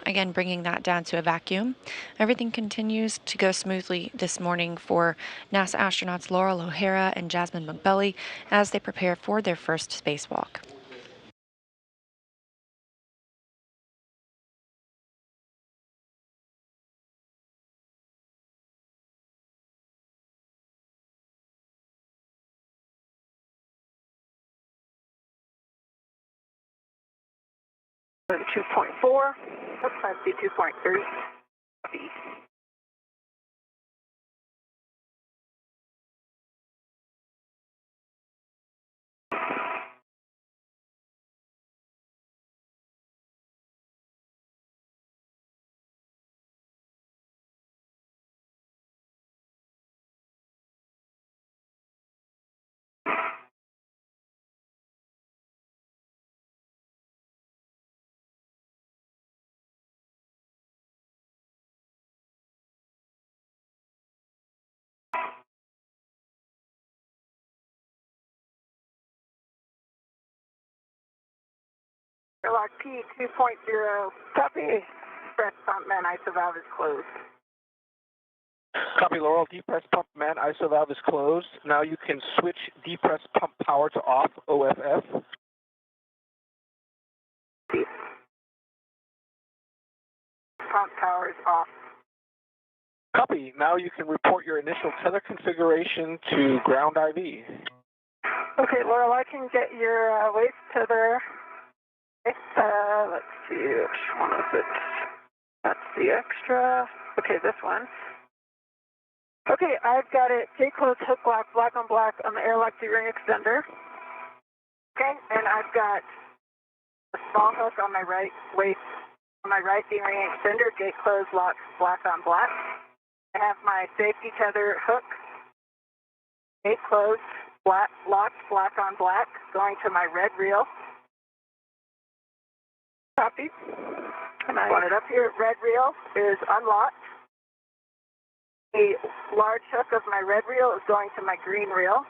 Again, bringing that down to a vacuum. Everything continues to go smoothly this morning for NASA astronauts Laurel O'Hara and Jasmine McBelly as they prepare for their first spacewalk. Go to 2.4. Let's try to see 2.3. Copy. Airlock P 2.0. Copy. Press pump man ISO valve is closed. Copy, Laurel. Depress pump man ISO valve is closed. Now you can switch depress pump power to off, OFF. Pump power is off. Copy. Now you can report your initial tether configuration to ground IV. Okay, Laurel, I can get your waist tether. Let's see, which one is it? That's the extra. Okay, this one. Okay, I've got it. J-close hook lock, black on black on the airlock D-ring extender. Okay, and I've got a small hook on my right waist, on my right D-ring extender, gate close lock, black on black. I have my safety tether hook, gate closed, black, locked, black on black, going to my red reel. Copy. And I want it up here. Red reel is unlocked. The large hook of my red reel is going to my green reel.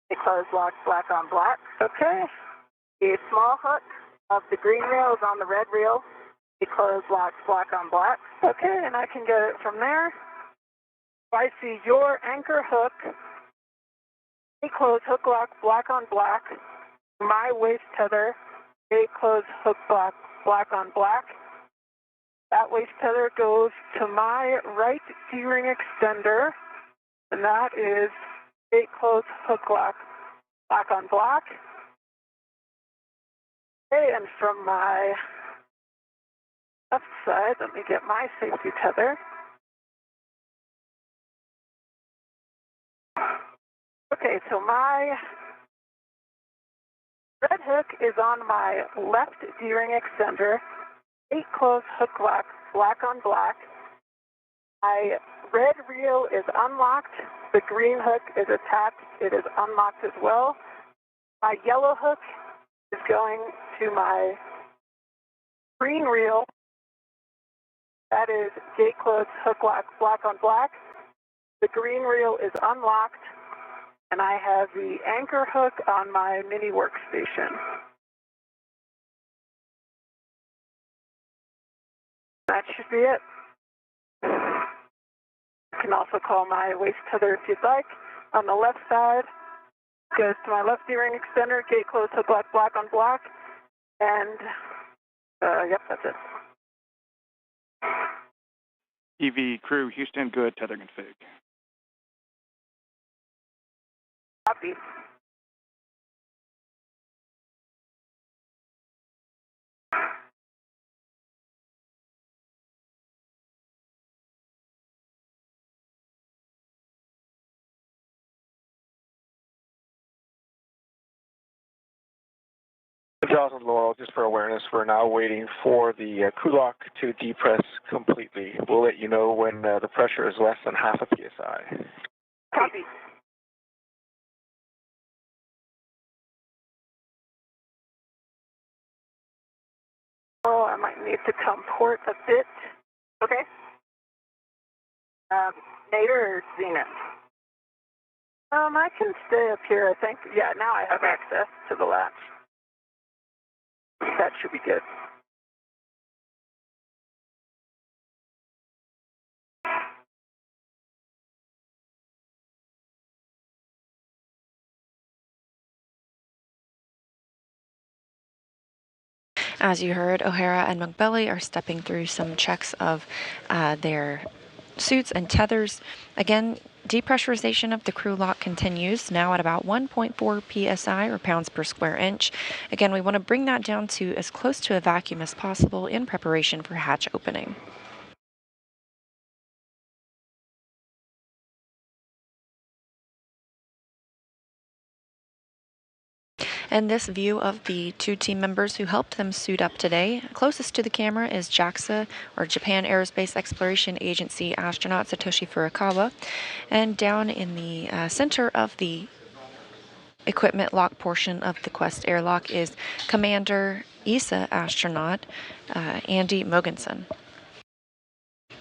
It closed, locked, black on black. Okay. The small hook of the green reel is on the red reel. The close locks black on black. Okay, and I can get it from there. I see your anchor hook. A close hook lock black on black. My waist tether. A close hook lock black on black. That waist tether goes to my right D-ring extender, and that is a close hook lock black on black. Okay, and from my left side, let me get my safety tether. Okay, so my red hook is on my left D-ring extender. 8 close hook lock, black on black. My red reel is unlocked. The green hook is attached. It is unlocked as well. My yellow hook is going to my green reel. That is gate close hook lock, black on black. The green reel is unlocked, and I have the anchor hook on my mini workstation. That should be it. You can also call my waist tether if you'd like. On the left side, goes to my left D-ring extender, gate close hook lock, black on black, and yep, that's it. EV crew, Houston, good, tether config. Copy. Jaws and Laurel, just for awareness, we're now waiting for the crew lock to depress completely. We'll let you know when the pressure is less than half a PSI. Copy. Oh, I might need to come port a bit. Okay. Nadir or Zenith? I can stay up here, I think. Yeah, now I have access to the latch. That should be good. As you heard, O'Hara and McBelly are stepping through some checks of their suits and tethers. Again, depressurization of the crew lock continues, now at about 1.4 psi or pounds per square inch. Again, we want to bring that down to as close to a vacuum as possible in preparation for hatch opening. And this view of the 2 team members who helped them suit up today. Closest to the camera is JAXA, or Japan Aerospace Exploration Agency astronaut Satoshi Furukawa. And down in the center of the equipment lock portion of the Quest airlock is Commander ESA astronaut Andy Mogensen.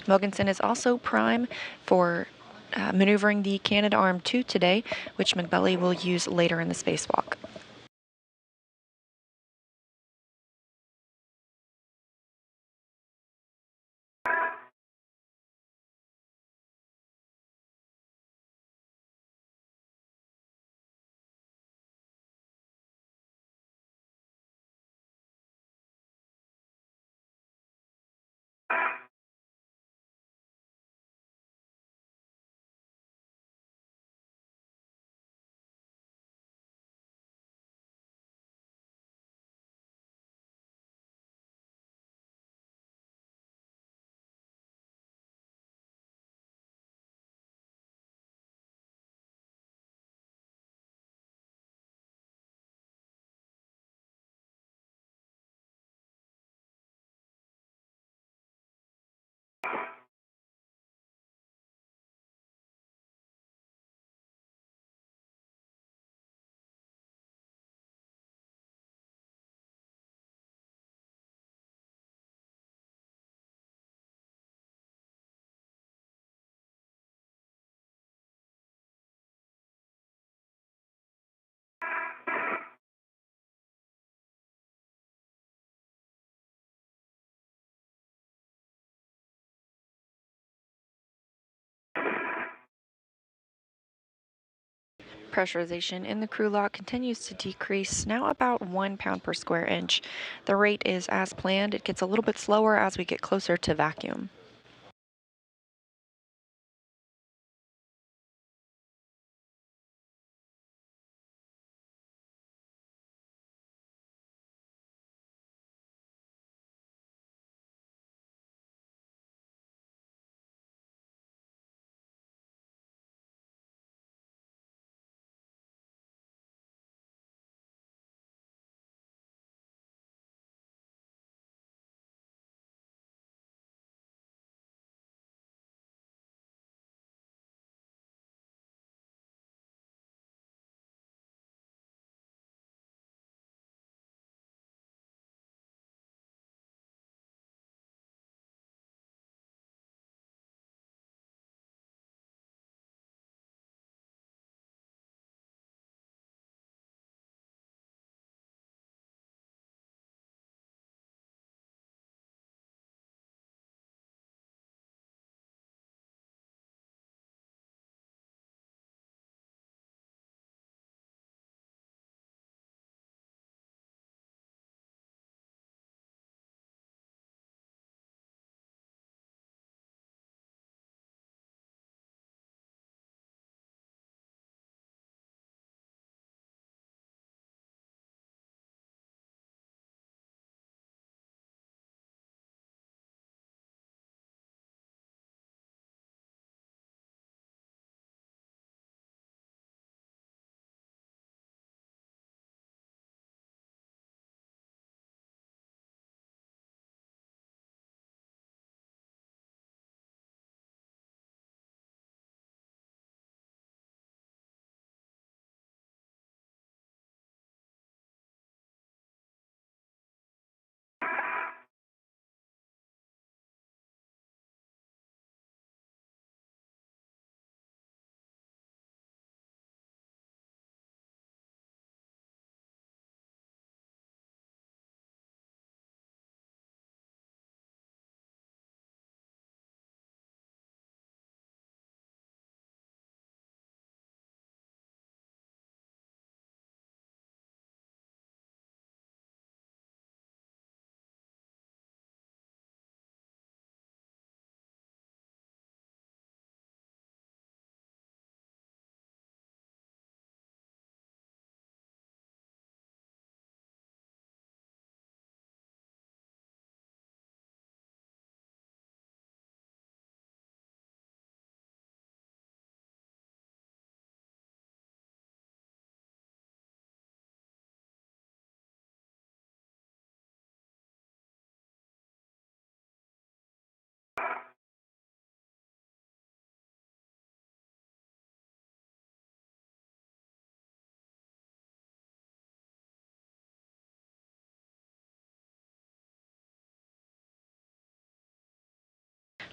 Mogensen is also prime for maneuvering the Canadarm2 today, which McBelly will use later in the spacewalk. Pressurization in the crew lock continues to decrease, now about 1 pound per square inch. The rate is as planned. It gets a little bit slower as we get closer to vacuum.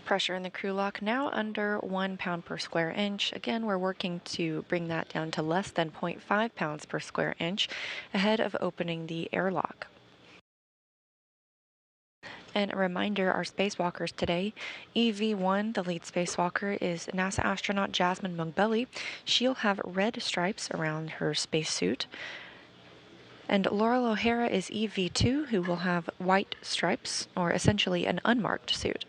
Pressure in the crew lock now under 1 pound per square inch. Again, we're working to bring that down to less than 0.5 pounds per square inch ahead of opening the airlock. And a reminder, our spacewalkers today, EV1, the lead spacewalker, is NASA astronaut Jasmine Mogbelli. She'll have red stripes around her spacesuit. And Laurel O'Hara is EV2, who will have white stripes, or essentially an unmarked suit.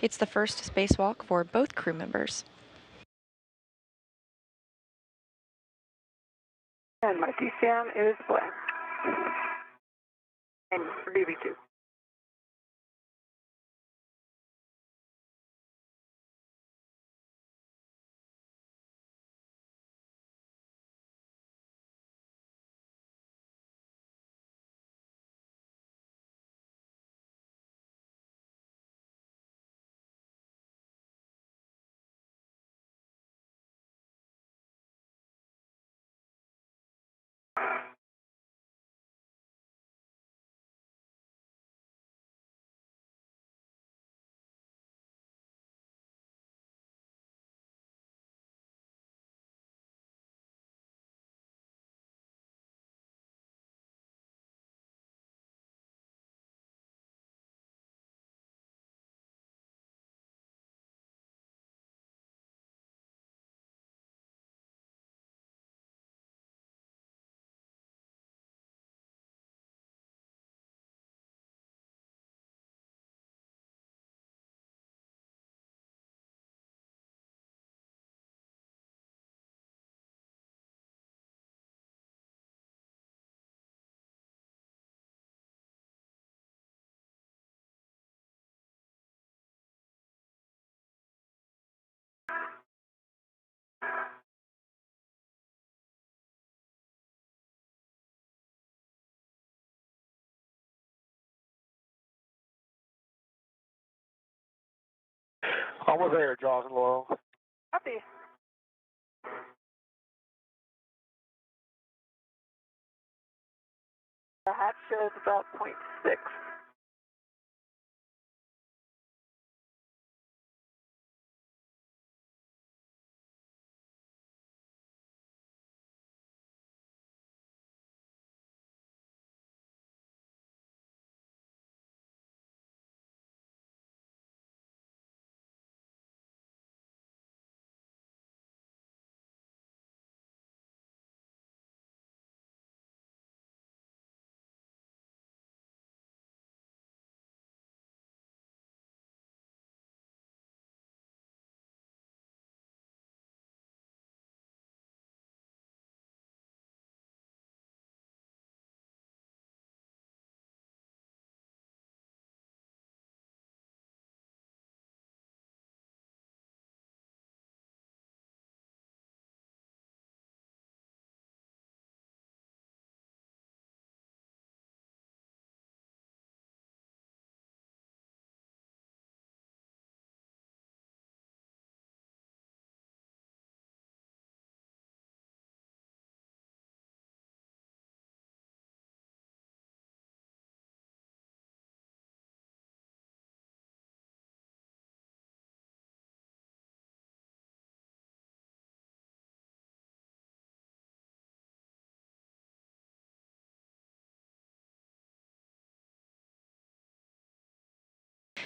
It's the first spacewalk for both crew members. And my TCM is black. And for DV2. Almost there, Jaws and Laurel. Copy. The hatch shows about 0.6.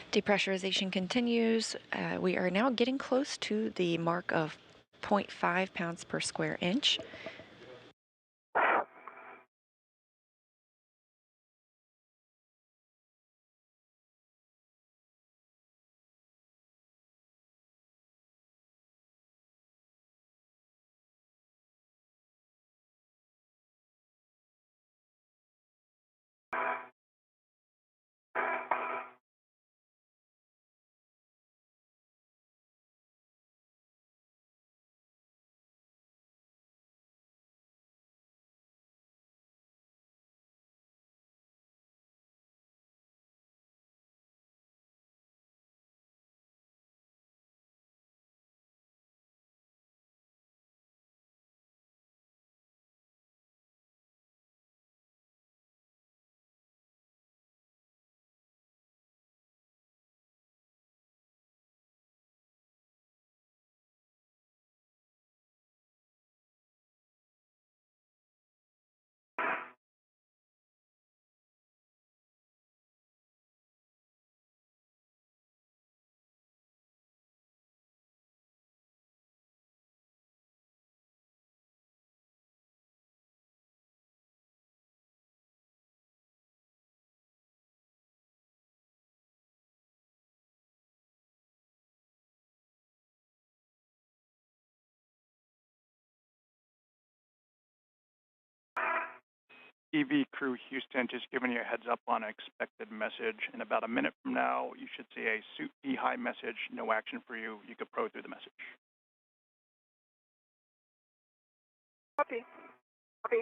Depressurization continues. We are now getting close to the mark of 0.5 pounds per square inch. EV Crew Houston, just giving you a heads up on an expected message. In about a minute from now, you should see a suit P high message, no action for you. You could pro through the message. Copy. Copy.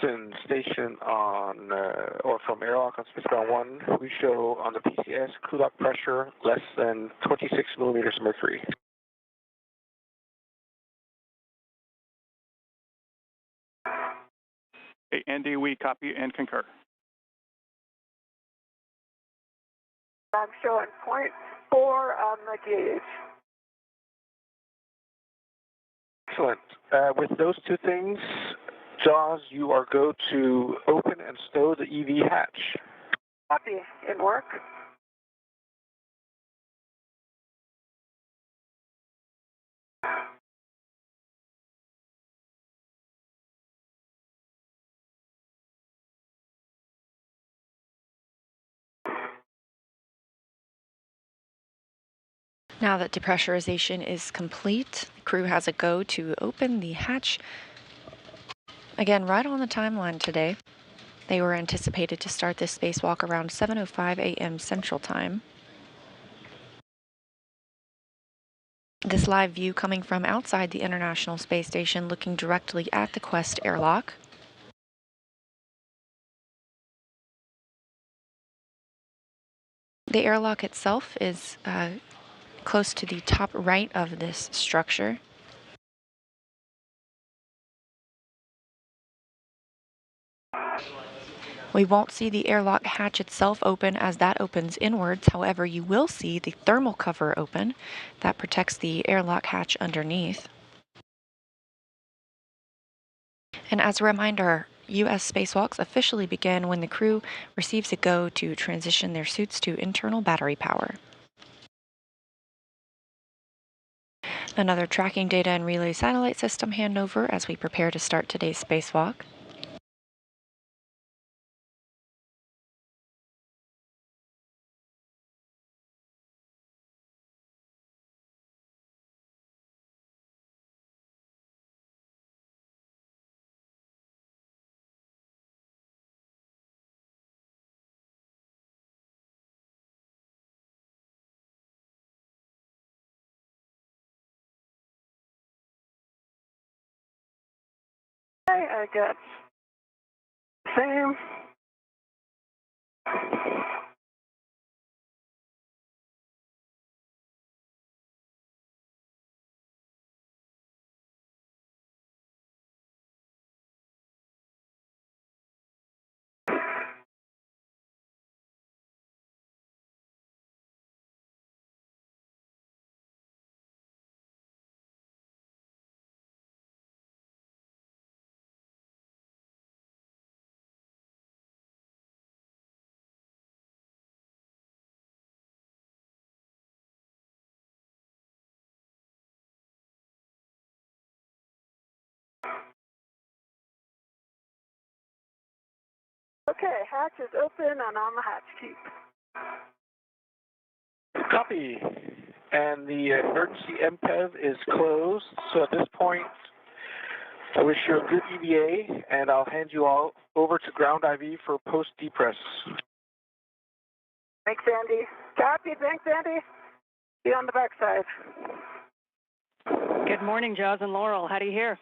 Houston station on, or from Airlock on Spacebound 1, we show on the PCS crew lock pressure less than 26 millimeters of mercury. Okay, Andy, we copy and concur. I'm showing 0.4 on the gauge. Excellent. With those two things, Jaws, you are go to open and stow the EV hatch. Copy. In work. Now that depressurization is complete, the crew has a go to open the hatch. Again, right on the timeline today. They were anticipated to start this spacewalk around 7:05 a.m. Central Time. This live view coming from outside the International Space Station, looking directly at the Quest airlock. The airlock itself is close to the top right of this structure. We won't see the airlock hatch itself open as that opens inwards. However, you will see the thermal cover open that protects the airlock hatch underneath. And as a reminder, U.S. spacewalks officially begin when the crew receives a go to transition their suits to internal battery power. Another tracking data and relay satellite system handover as we prepare to start today's spacewalk. I got same. Okay, hatch is open and on the hatch keep. Copy. And the emergency MPEV is closed. So at this point, I wish you a good EVA, and I'll hand you all over to ground IV for post-depress. Thanks, Andy. Copy. Thanks, Andy. Be on the backside. Good morning, Jaws and Laurel. How do you hear?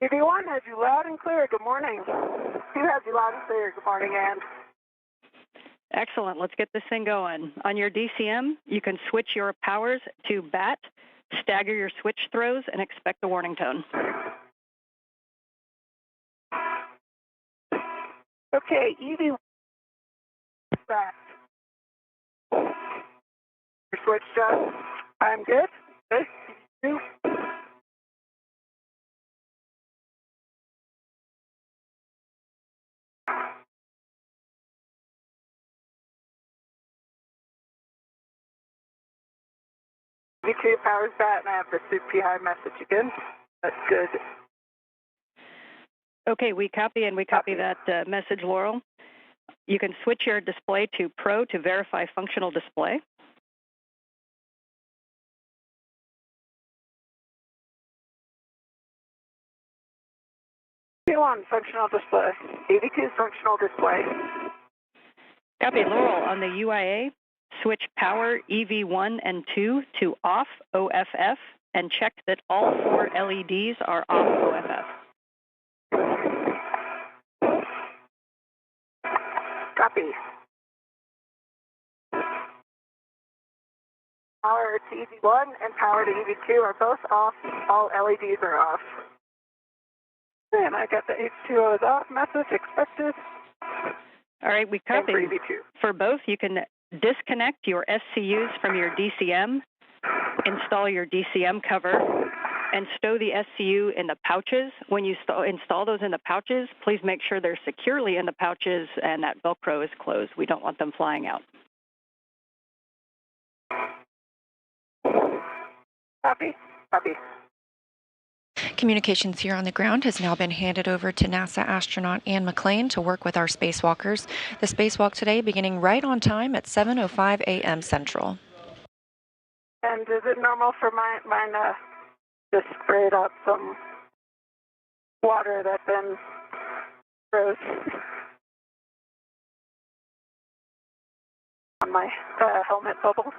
EV1 has you loud and clear. Good morning. 2 has you loud and clear. Good morning, Ann. Excellent. Let's get this thing going. On your DCM, you can switch your powers to BAT, stagger your switch throws, and expect the warning tone. Okay, EV1 back. Switch done. I'm good. Okay. 2. V2 powers back, and I have the super high message again. That's good. Okay, we copy and we copy that message, Laurel. You can switch your display to Pro to verify functional display. EV1 functional display. EV2 functional display. Copy, Laurel. On the UIA, switch power EV1 and 2 to off, OFF, and check that all 4 LEDs are off OFF. Copy. Power to EV1 and power to EV2 are both off. All LEDs are off. And I got the H2O is off message expected. All right, we copy. For EV2. For both, you can disconnect your SCUs from your DCM, install your DCM cover, and stow the SCU in the pouches. When you install those in the pouches, please make sure they're securely in the pouches and that Velcro is closed. We don't want them flying out. Copy. Copy. Communications here on the ground has now been handed over to NASA astronaut Ann McClain to work with our spacewalkers. The spacewalk today beginning right on time at 7:05 a.m. Central. And is it normal for mine just sprayed up some water that then froze on my helmet bubble?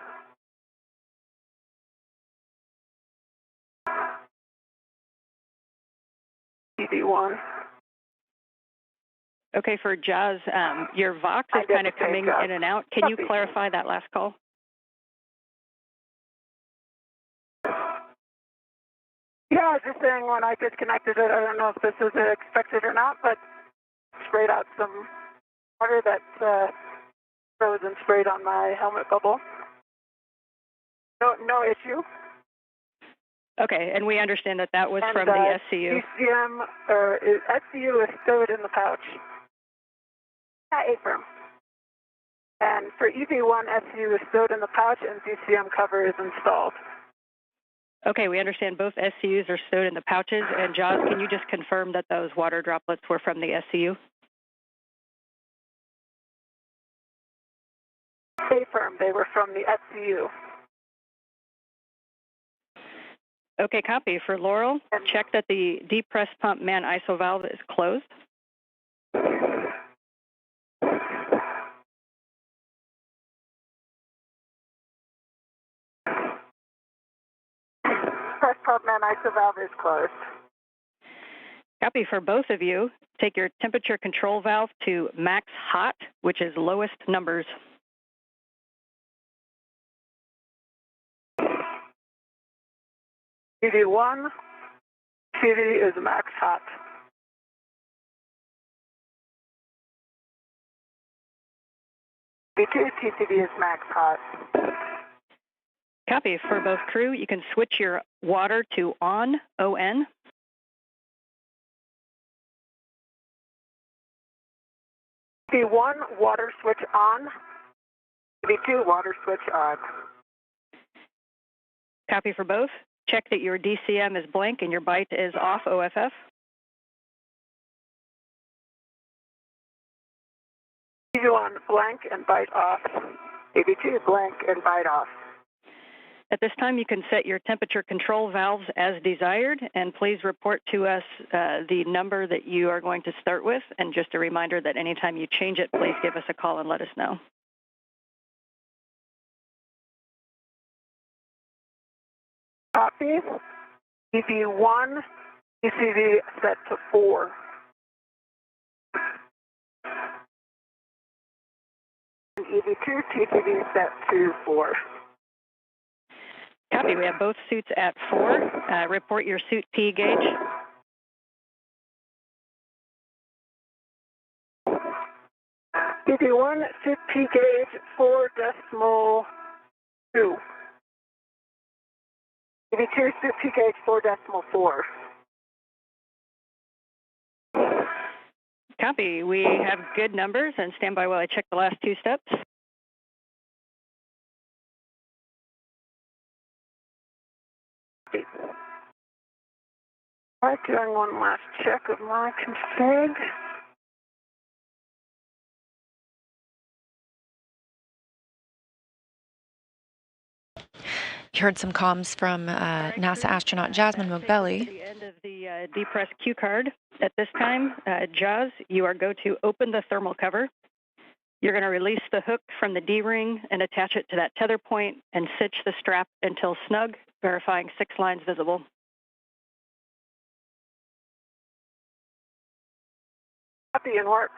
EV1. Okay, for Jazz, your Vox is kind of coming in and out. Can you clarify that last call? Yeah, I was just saying when I disconnected it, I don't know if this is expected or not, but sprayed out some water that froze and sprayed on my helmet bubble. No issue. Okay, and we understand that that was from the SCU. DCM or SCU is stowed in the pouch. AFIRM. And for EV1, SCU is stowed in the pouch and DCM cover is installed. Okay, we understand both SCUs are stowed in the pouches. And Jaws, can you just confirm that those water droplets were from the SCU? AFIRM, they were from the SCU. Okay, copy. For Laurel, check that the depress pump man ISO valve is closed. Press pump man ISO valve is closed. Copy. For both of you, take your temperature control valve to max hot, which is lowest numbers. TV1, TV is max hot. TV2, TTV is max hot. Copy. For both crew, you can switch your water to on, O-N. TV1, water switch on. TV2, water switch on. Copy for both. Check that your DCM is blank and your byte is off OFF. TV1, blank and byte off. TV2, blank and byte off. At this time, you can set your temperature control valves as desired, and please report to us the number that you are going to start with. And just a reminder that anytime you change it, please give us a call and let us know. Copy. EV1, ECV set to 4. And EV2, TTV set to 4. Copy. We have both suits at 4. Report your suit P gauge. EV1, suit P gauge 4.2. EV2, suit P gauge 4.4. Copy. We have good numbers, and stand by while I check the last 2 steps. All right, doing one last check of my config. You heard some comms from NASA astronaut Jasmine Mogbelli. At the end of the depress cue card. At this time, Jazz, you are going to open the thermal cover. You're going to release the hook from the D-ring and attach it to that tether point and cinch the strap until snug. verifying 6 lines visible. Copy and work.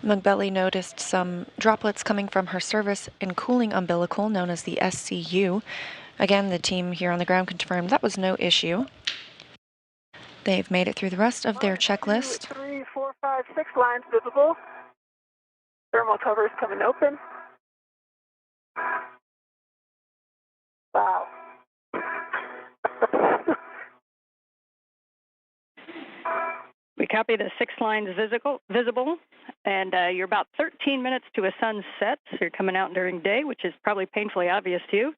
Mogbelli noticed some droplets coming from her service and cooling umbilical, known as the SCU. Again, the team here on the ground confirmed that was no issue. They've made it through the rest of their checklist. 2, 3, 4, 5, 6 lines visible. Thermal covers coming open. Wow. We copy the 6 lines visible, and you're about 13 minutes to a sunset, so you're coming out during day, which is probably painfully obvious to you.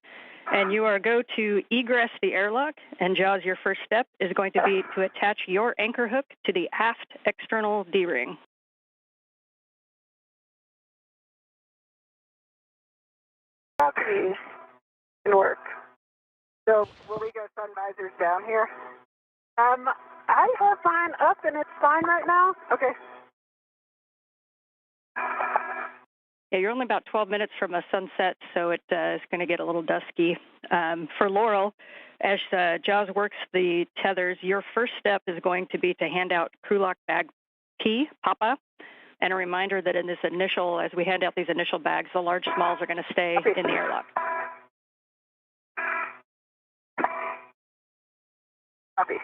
And you are go to egress the airlock, and Jaws, your first step is going to be to attach your anchor hook to the aft external D-ring. Copy and work. So will we go sun visors down here? I have mine up and it's fine right now. Okay. Yeah, you're only about 12 minutes from a sunset, so it is going to get a little dusky. For Laurel, as Jaws works the tethers, your first step is going to be to hand out crew lock bag P, Papa, and a reminder that in this initial, as we hand out these initial bags, the large smalls are going to stay in the airlock. Copy.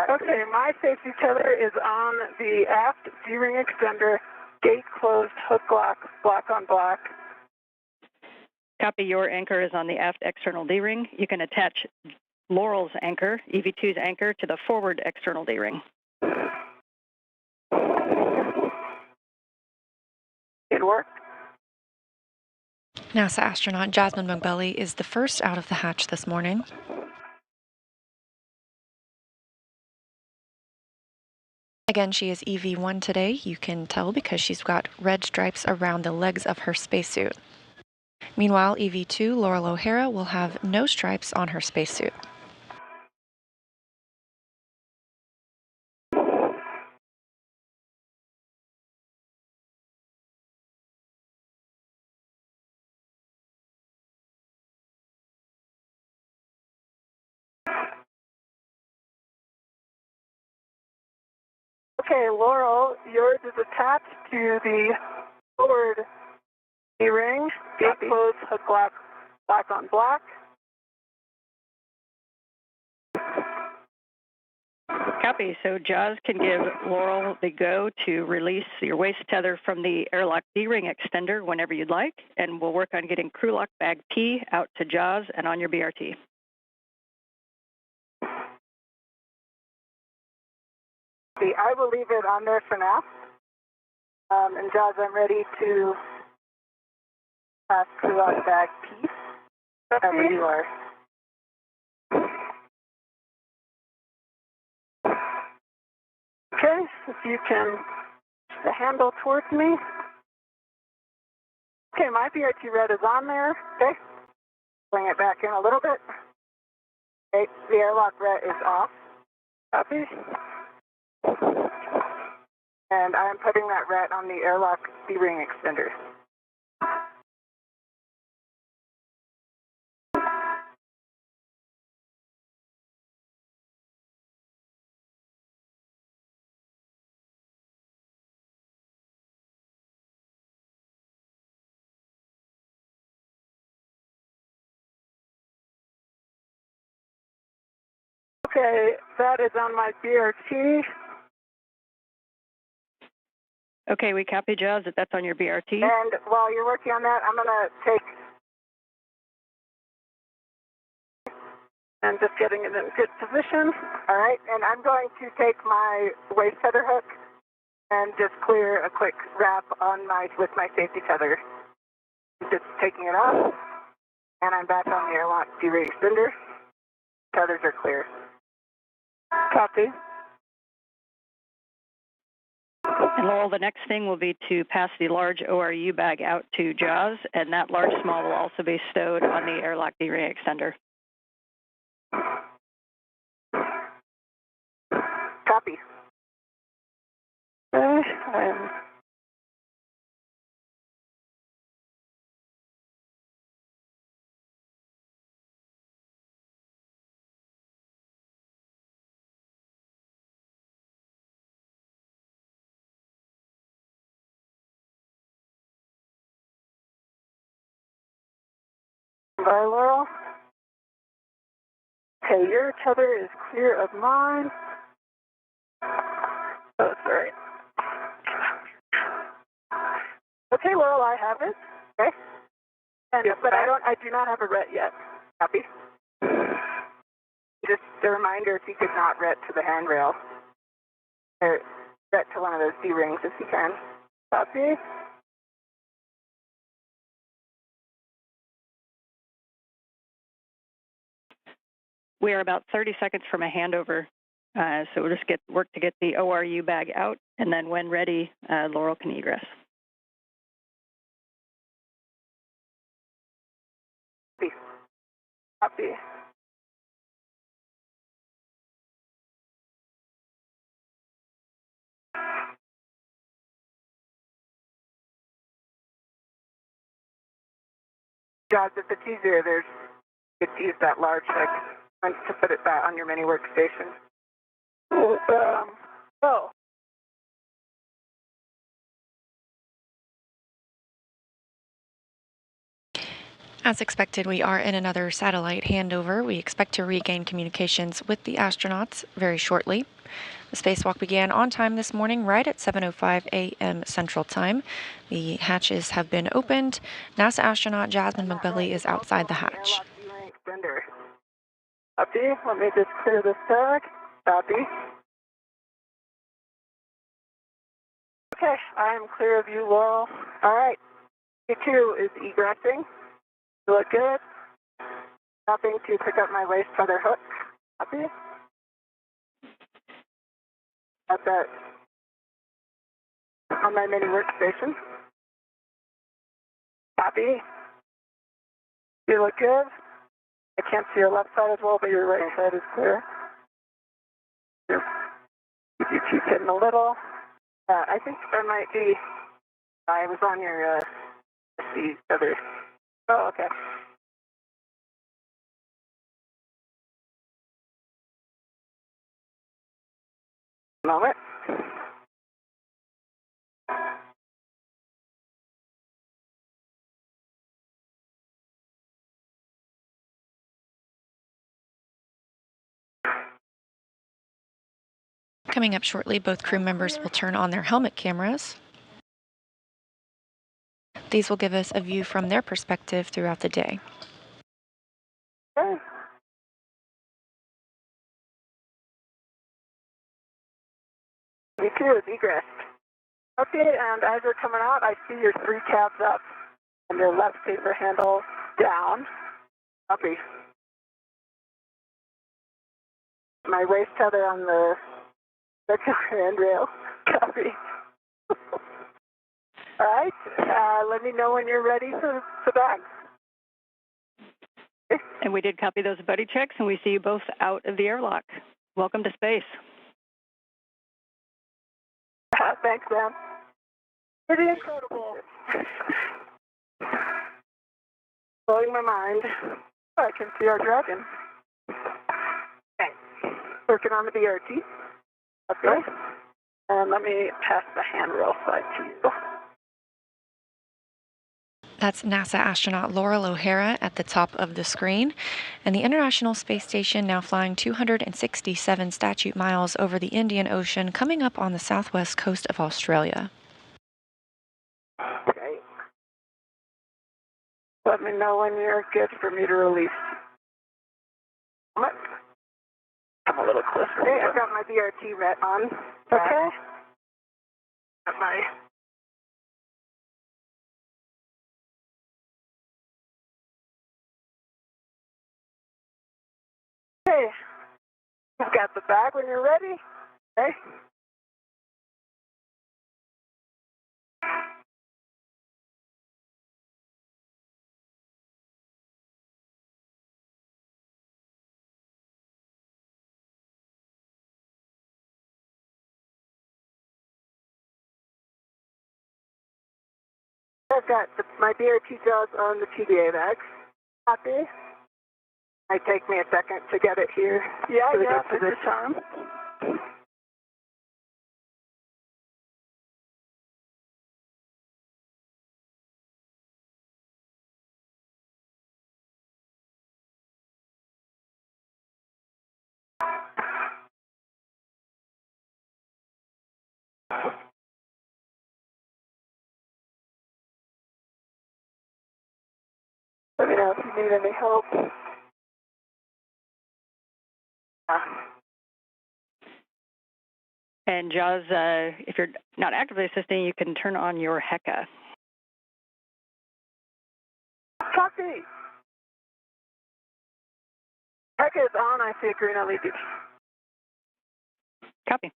Okay, my safety tether is on the aft D-ring extender, gate closed, hook lock, black on black. Copy, your anchor is on the aft external D-ring. You can attach Laurel's anchor, EV2's anchor, to the forward external D-ring. It worked. NASA astronaut Jasmine Mogbelli is the first out of the hatch this morning. Again, she is EV1 today. You can tell because she's got red stripes around the legs of her spacesuit. Meanwhile, EV2 Laurel O'Hara will have no stripes on her spacesuit. Okay, Laurel, yours is attached to the forward D-ring, gate closed, hook lock, black on black. Copy. So Jaws can give Laurel the go to release your waist tether from the airlock D-ring extender whenever you'd like, and we'll work on getting crew lock bag P out to Jaws and on your BRT. I will leave it on there for now. And Jaws, I'm ready to pass crew lock bag P. Wherever you are. Okay, if you can the handle towards me. Okay, my BRT red is on there. Okay, bring it back in a little bit. Okay, the airlock ret is off. Copy. And I'm putting that ret on the airlock D-ring extender. Okay, that is on my BRT. Okay, we copy, Jaws, that that's on your BRT. And while you're working on that, I'm going to take and just getting it in good position. All right, and I'm going to take my waist tether hook and just clear a quick wrap on with my safety tether. Just taking it off, and I'm back on the airlock D-ring extender. Tethers are clear. Copy. And Laurel, the next thing will be to pass the large ORU bag out to Jaws, and that large small will also be stowed on the airlock D-ring extender. Copy. Bye, Laurel. Okay, your tether is clear of mine. Oh, sorry. Okay, Laurel, I have it. Okay. And, but I do not have a ret yet. Copy. Just a reminder, if you could not ret to the handrail, or ret to one of those D-rings if you can. Copy. We are about 30 seconds from a handover, so we'll just work to get the ORU bag out, and then when ready, Laurel can egress. Copy. Guys, if it's easier, you could use that large to put it back on your mini workstation. Oh. As expected, we are in another satellite handover. We expect to regain communications with the astronauts very shortly. The spacewalk began on time this morning, right at 7:05 a.m. Central Time. The hatches have been opened. NASA astronaut Jasmine McBilly is outside the hatch. Copy. Let me just clear this tag. Copy. Okay, I am clear of you, Laurel. All right. Q2 is egressing. You look good. Stopping to pick up my waist tether hook. Copy. Got that on my mini workstation. Copy. You look good. I can't see your left side as well, but your right side is clear. You keep hitting a little. I think there might be. I was on your the other. Oh, okay. Moment. Coming up shortly, both crew members will turn on their helmet cameras. These will give us a view from their perspective throughout the day. Okay. You is egress. Okay, and as you're coming out, I see your 3 cabs up and your left paper handle down. Copy. My waist tether on the handrail. Copy. All right, let me know when you're ready for bags. And we did copy those buddy checks, and we see you both out of the airlock. Welcome to space. Thanks, Sam. Pretty incredible. Blowing my mind. I can see our dragon. Okay. Working on the BRT. Okay. And let me pass the handrail side to you. That's NASA astronaut Laurel O'Hara at the top of the screen, and the International Space Station now flying 267 statute miles over the Indian Ocean, coming up on the southwest coast of Australia. Okay. Let me know when you're good for me to release. Come a little closer. Okay, I've got my BRT ret on. Okay. Got my... Okay. You've got the bag when you're ready. Okay. I've got my BRT jaws on the TDA bags. Copy. Might take me a second to get it here. Yeah, take your time. Let me know if you need any help. And Jaws, if you're not actively assisting, you can turn on your HECA. Copy. HECA is on. I see a green LED. Copy.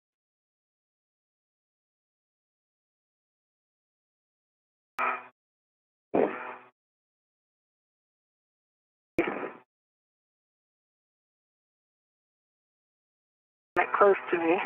Close to me.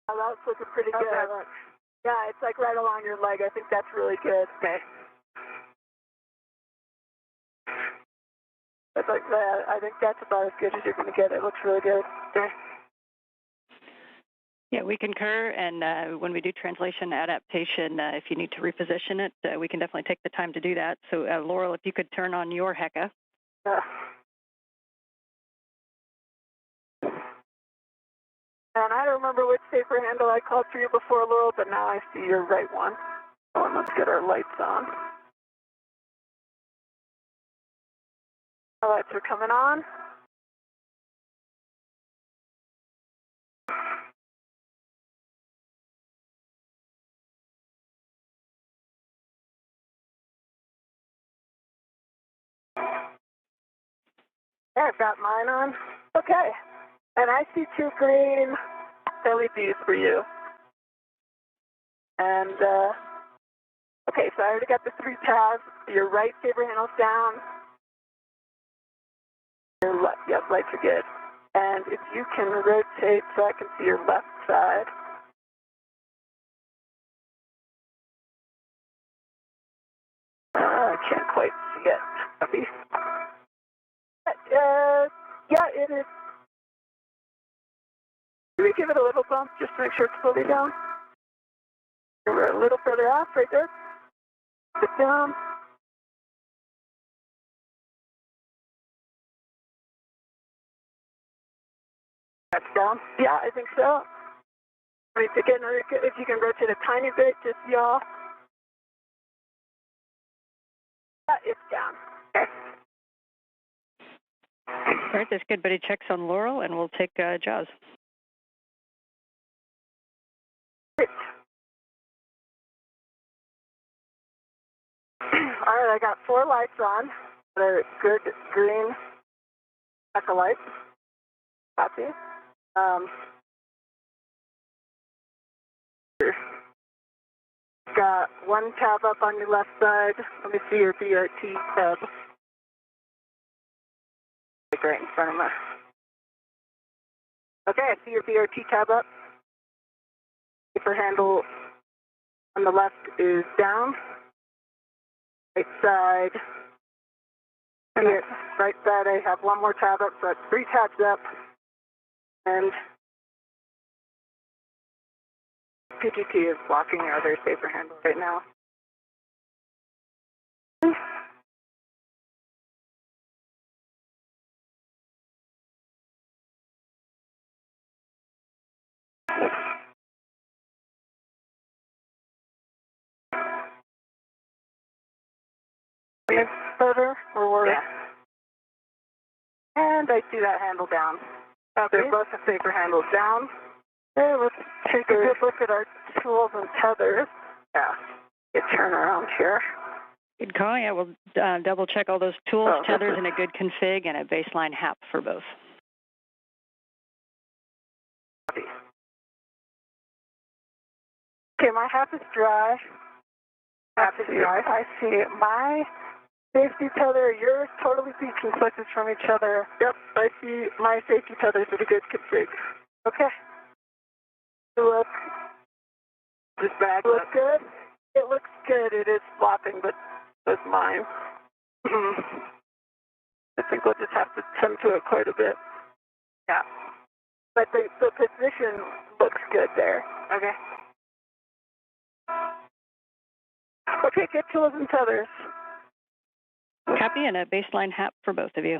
Oh, that's looking pretty good. Yeah, it's like right along your leg. I think that's really good. Okay. That's like that. I think that's about as good as you're going to get. It looks really good. Okay. Yeah, we concur, and when we do translation adaptation, if you need to reposition it, we can definitely take the time to do that. So, Laurel, if you could turn on your HECA. And I don't remember which safer handle I called for you before, Laurel, but now I see your right one. Oh, and let's get our lights on. Our lights are coming on. Yeah, I've got mine on. Okay. And I see two green LEDs for you. And, okay, so I already got the 3 tabs. Your right saber handle's down. Your left, yep, lights are good. And if you can rotate so I can see your left side. I can't quite see it. Copy. Yeah, it is. Can we give it a little bump just to make sure it's fully down? We're a little further off right there. Sit down. That's down. Yeah, I think so. I mean, again, if you can rotate a tiny bit, just yaw. Yeah, it's down. Okay. All right, that's good. Buddy checks on Laurel, and we'll take Jaws. Great. All right, I got 4 lights on. They're good green echo lights. Copy. Got 1 tab up on your left side. Let me see your BRT tab. Like right in front of me. Okay, I see your BRT tab up. Safer handle On the left is down. Right side. And the right side, I have one more tab up, so it's 3 tabs up. And PGT is blocking our other safer handle right now. Further, or yeah. And I see that handle down. Okay. They're both the safer handles down. Okay, let's take a good look at our tools and tethers. Yeah, get turn around here. Good call. Yeah, we'll double check all those tools, tethers in a good config, and a baseline HAP for both. Okay, my HAP is dry. HAP is dry. I see my safety tether, yours totally conflicted from each other. Yep, I see my safety tethers with a good config. Okay. Look. Just back looks good. It looks good. It is flopping, but that's mine. I think we'll just have to tend to it quite a bit. Yeah. But the position looks good there. Okay. Okay, get tools and tethers. Copy, and a baseline HAP for both of you.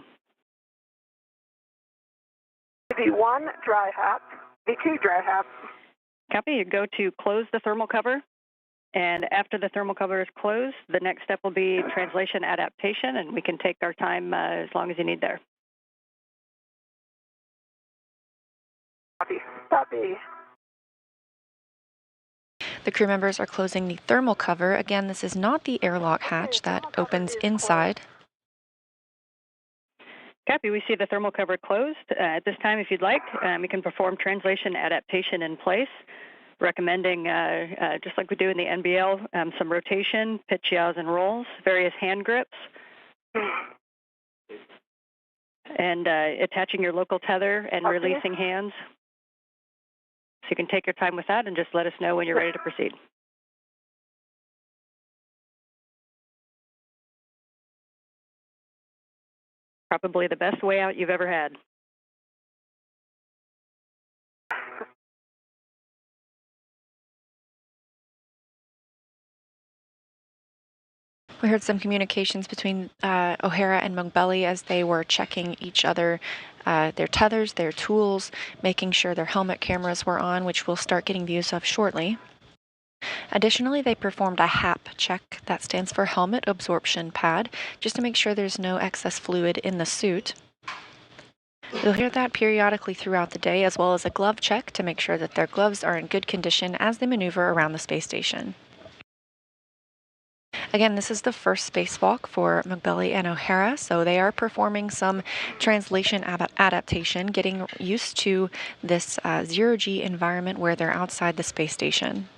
V1 dry HAP, V2 dry HAP. Copy, you go to close the thermal cover, and after the thermal cover is closed, the next step will be translation adaptation, and we can take our time as long as you need there. Copy. Copy. The crew members are closing the thermal cover. Again, this is not the airlock hatch that opens inside. Copy, we see the thermal cover closed. At this time, if you'd like, we can perform translation adaptation in place, recommending, just like we do in the NBL, some rotation, pitch yaws and rolls, various hand grips, and attaching your local tether and releasing hands. So you can take your time with that and just let us know when you're ready to proceed. Probably the best way out you've ever had. We heard some communications between O'Hara and Mogbelli as they were checking each other, their tethers, their tools, making sure their helmet cameras were on, which we'll start getting views of shortly. Additionally, they performed a HAP check, that stands for Helmet Absorption Pad, just to make sure there's no excess fluid in the suit. You'll hear that periodically throughout the day, as well as a glove check to make sure that their gloves are in good condition as they maneuver around the space station. Again, this is the first spacewalk for Mogbelli and O'Hara, so they are performing some translation adaptation, getting used to this zero-G environment where they're outside the space station.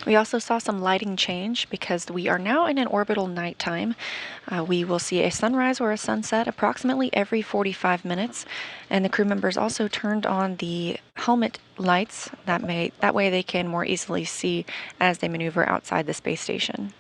We also saw some lighting change because we are now in an orbital nighttime. We will see a sunrise or a sunset approximately every 45 minutes, and the crew members also turned on the helmet lights. That way they can more easily see as they maneuver outside the space station.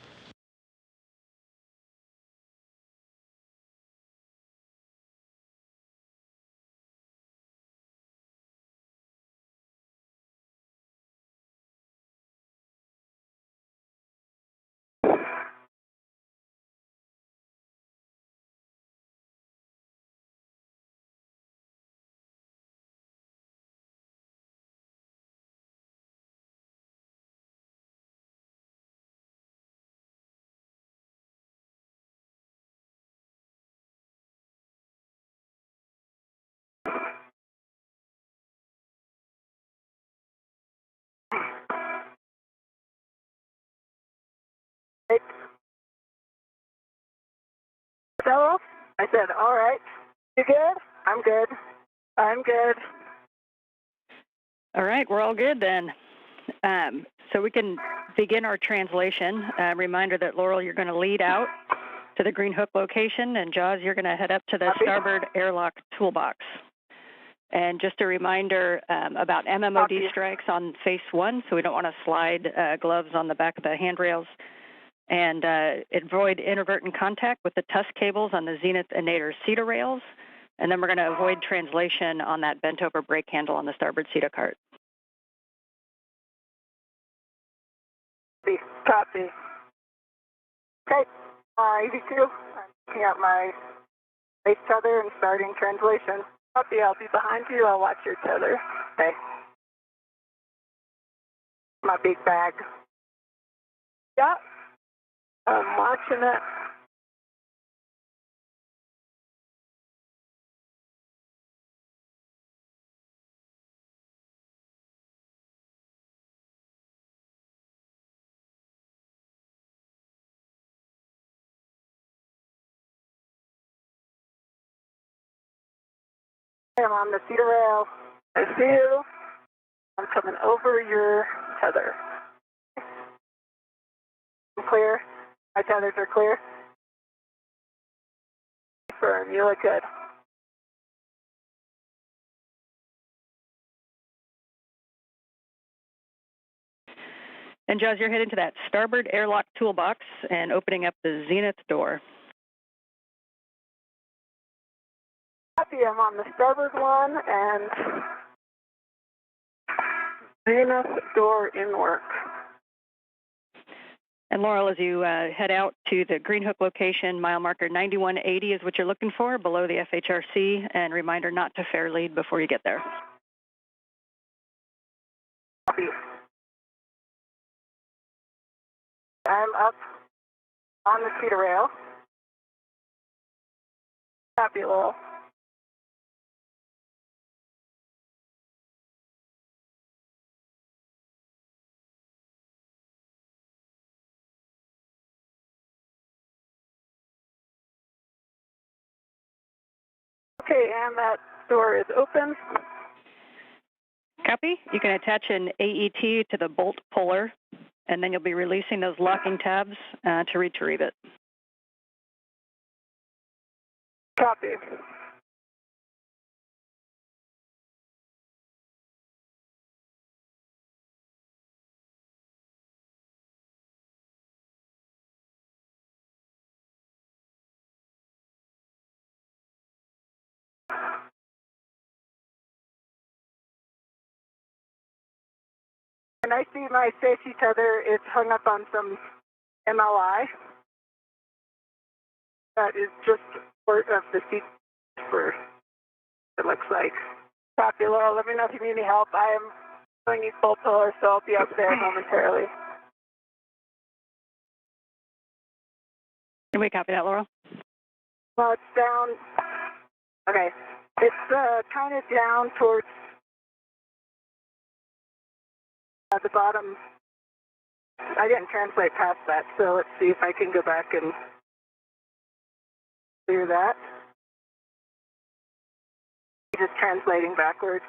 Hello? I said, all right. You good? I'm good. I'm good. All right, we're all good then. So we can begin our translation. Reminder that Laurel, you're going to lead out to the green hook location, and Jaws, you're going to head up to the starboard airlock toolbox. And just a reminder about MMOD strikes on face 1, so we don't want to slide gloves on the back of the handrails. And avoid inadvertent contact with the tusk cables on the zenith and nadir cedar rails. And then we're going to avoid translation on that bent over brake handle on the starboard cedar cart. Copy. Okay, EV2, I'm looking at my base tether and starting translation. Copy, I'll be behind you, I'll watch your tether. Okay. My big bag. Yeah, I'm watching it. I'm on the cedar rail. I see you. I'm coming over your tether. I'm clear. My tethers are clear. Confirm. You look good. And Jaws, you're heading to that starboard airlock toolbox and opening up the zenith door. Copy. I'm on the starboard one and zenith door in work. And Laurel, as you head out to the green hook location, mile marker 9180 is what you're looking for below the FHRC, and reminder not to fair lead before you get there. Copy. I'm up on the cedar rail. Copy, Laurel. Okay, and that door is open. Copy. You can attach an AET to the bolt puller, and then you'll be releasing those locking tabs to retrieve it. Copy. And I see my safety tether is hung up on some MLI. That is just part of the seat for it looks like. Copy, Laurel. Let me know if you need any help. I am doing these full pillars, so I'll be up there momentarily. Can we copy that, Laurel? Well, it's down. Okay. It's kind of down towards the bottom. I didn't translate past that, so let's see if I can go back and clear that. Just translating backwards.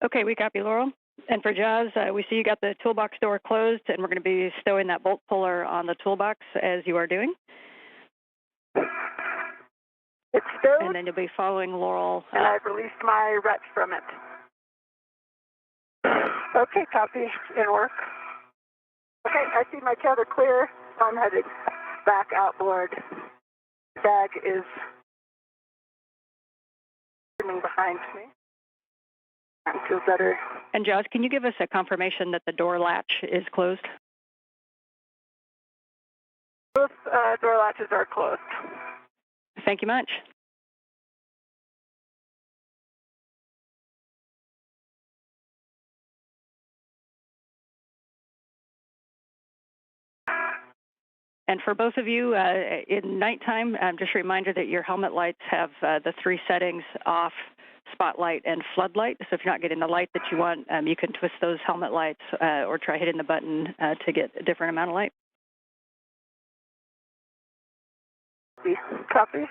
Okay, we copy, Laurel. And for Jaws, we see you got the toolbox door closed, and we're going to be stowing that bolt puller on the toolbox as you are doing. It's stowed. And then you'll be following Laurel. And I've released my wretch from it. Okay, copy. In work. Okay, I see my tether clear, so I'm headed back outboard. Bag is coming behind me. I feel better. And Jaws, can you give us a confirmation that the door latch is closed? Both door latches are closed. Thank you much. And for both of you, in nighttime, just a reminder that your helmet lights have the 3 settings: off, spotlight, and floodlight. So if you're not getting the light that you want, you can twist those helmet lights or try hitting the button to get a different amount of light. Copy.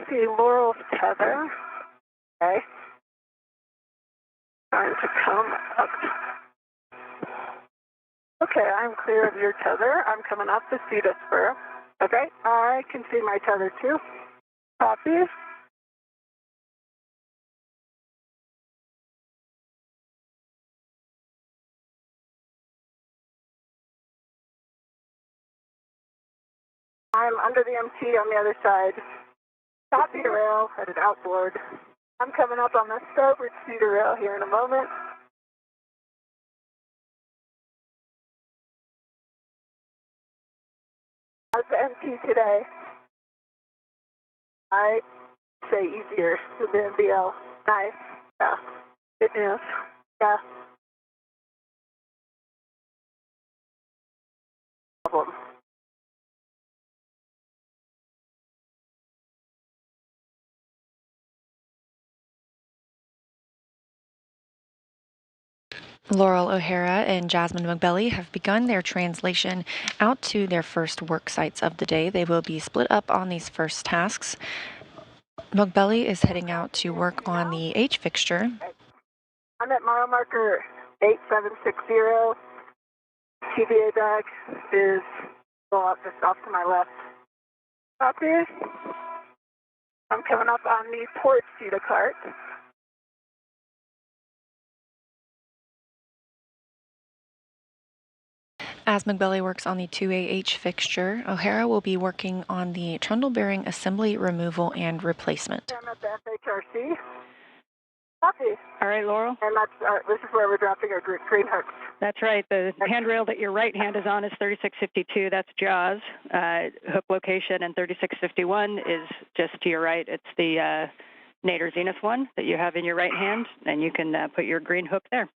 see Laurel's tether. Okay. Trying to come up. Okay, I'm clear of your tether. I'm coming up the Cedar Spur. Okay, I can see my tether too. Copy. I'm under the MT on the other side. Copy the rail, headed outboard. I'm coming up on the starboard cedar rail here in a moment. How's the MT today? I say easier than BL. Nice. Yeah. Good news. Yeah. Problem. Laurel O'Hara and Jasmine McBelly have begun their translation out to their first work sites of the day. They will be split up on these first tasks. McBelly is heading out to work on the H fixture. I'm at mile marker 8760. TVA deck is just off to my left. Copy. I'm coming up on the port Cedar cart. As McBelly works on the 2AH fixture, O'Hara will be working on the trundle bearing assembly, removal, and replacement. I'm at the FHRC. Copy. All right, Laurel. And this is where we're dropping our green hooks. That's right. The handrail that your right hand is on is 3652. That's Jaws. Hook location, and 3651 is just to your right. It's the Nader Zenith one that you have in your right hand, and you can put your green hook there.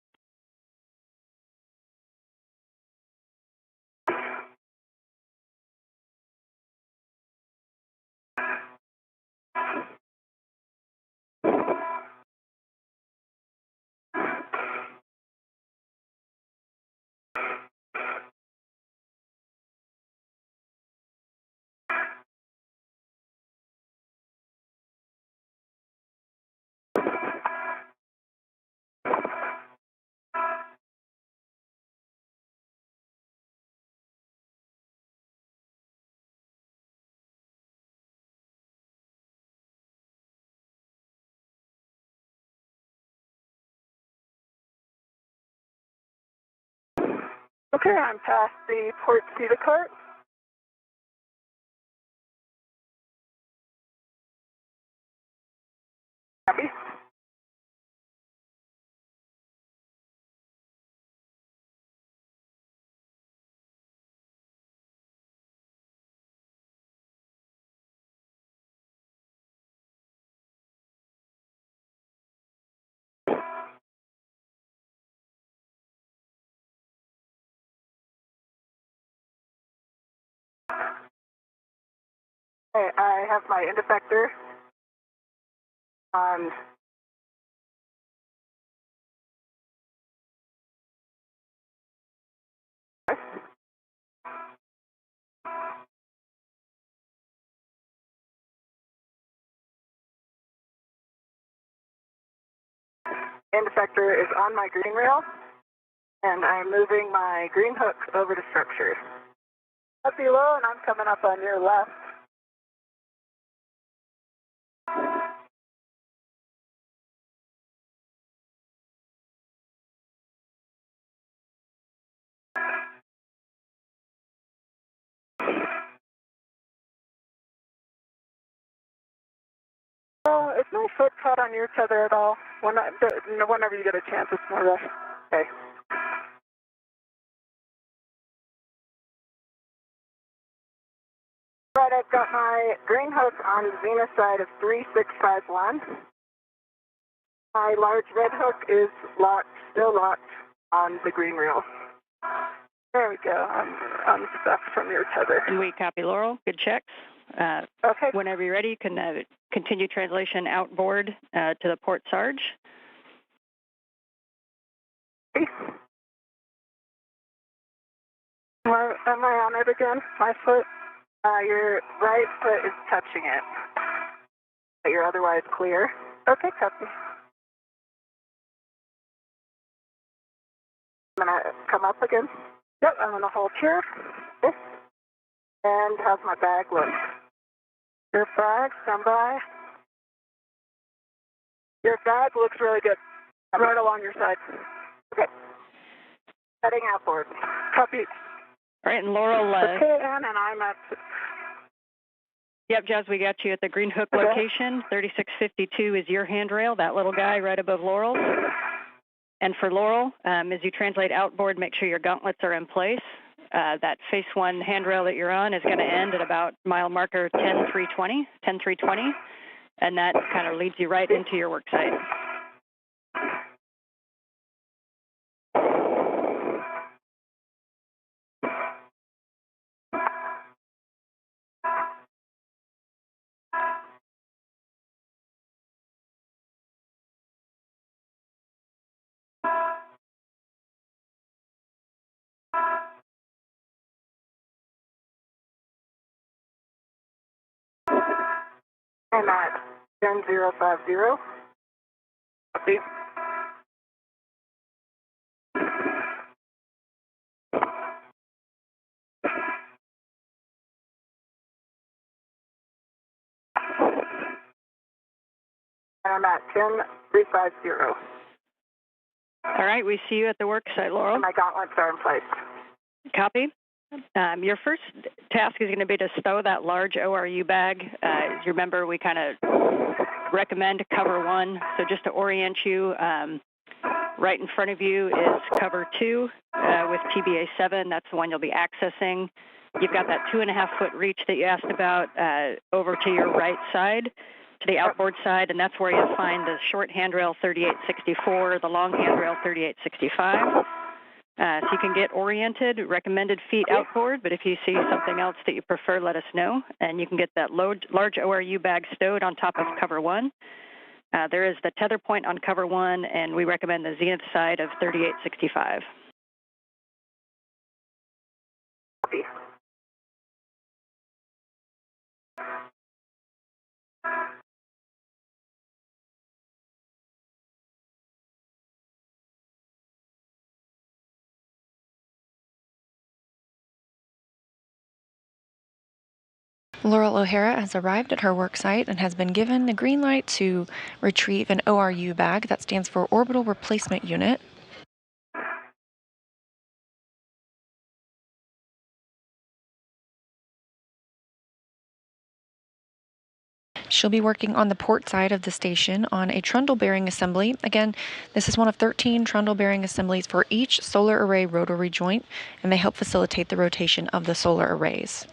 Okay, I'm past the port Cedar cart. Copy. Okay, I have my end effector on. End effector is on my green rail, and I'm moving my green hook over to structure. Up below, and I'm coming up on your left. Oh, is my foot caught on your tether at all? Whenever you get a chance, it's more rough. Okay. Right, I've got my green hook on the Zenith side of 3651. My large red hook is locked, still locked on the green reel. There we go. I'm stuck from your tether. And we copy, Laurel. Good checks. Okay. Whenever you're ready, you can continue translation outboard to the port Sarge. Am I on it again? My foot? Your right foot is touching it. But you're otherwise clear. Okay, copy. I'm going to come up again. Yep, I'm going to hold here. Okay. And how's my bag look? Your bag, stand by. Your bag looks really good. I'm right along your side. Okay. Heading outboard. Copy. All right, and Laurel. Okay, Ann, and I'm at. Yep, Jazz, we got you at the Green Hook Okay. location. 3652 is your handrail, that little guy right above Laurel's. And for Laurel, as you translate outboard, make sure your gauntlets are in place. That phase one handrail that you're on is going to end at about mile marker 10320, and that kind of leads you right into your work site. I'm at 10050. Copy. And I'm at 10350. All right, we see you at the work site, Laurel. And my gauntlets are in place. Copy. Your first task is going to be to stow that large ORU bag. As you remember, we kind of recommend cover one. So just to orient you, right in front of you is cover two with TBA 7. That's the one you'll be accessing. You've got that 2.5-foot reach that you asked about over to your right side, to the outboard side, and that's where you'll find the short handrail 3864, the long handrail 3865. So you can get oriented, recommended feet outboard, but if you see something else that you prefer, let us know. And you can get that large ORU bag stowed on top of cover one. There is the tether point on cover one, and we recommend the zenith side of 3865. Copy. Laurel O'Hara has arrived at her work site and has been given the green light to retrieve an ORU bag. That stands for Orbital Replacement Unit. She'll be working on the port side of the station on a trundle bearing assembly. Again, this is one of 13 trundle bearing assemblies for each solar array rotary joint, and they help facilitate the rotation of the solar arrays.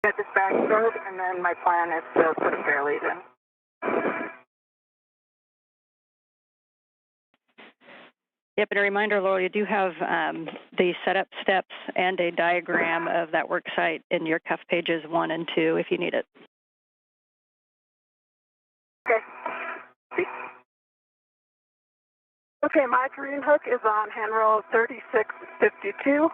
Get this bag stowed, and then my plan is to put a fair lead in. Yep, and a reminder, Laurel, you do have the setup steps and a diagram of that work site in your cuff pages 1 and 2 if you need it. Okay. Okay, my green hook is on handrail 3652.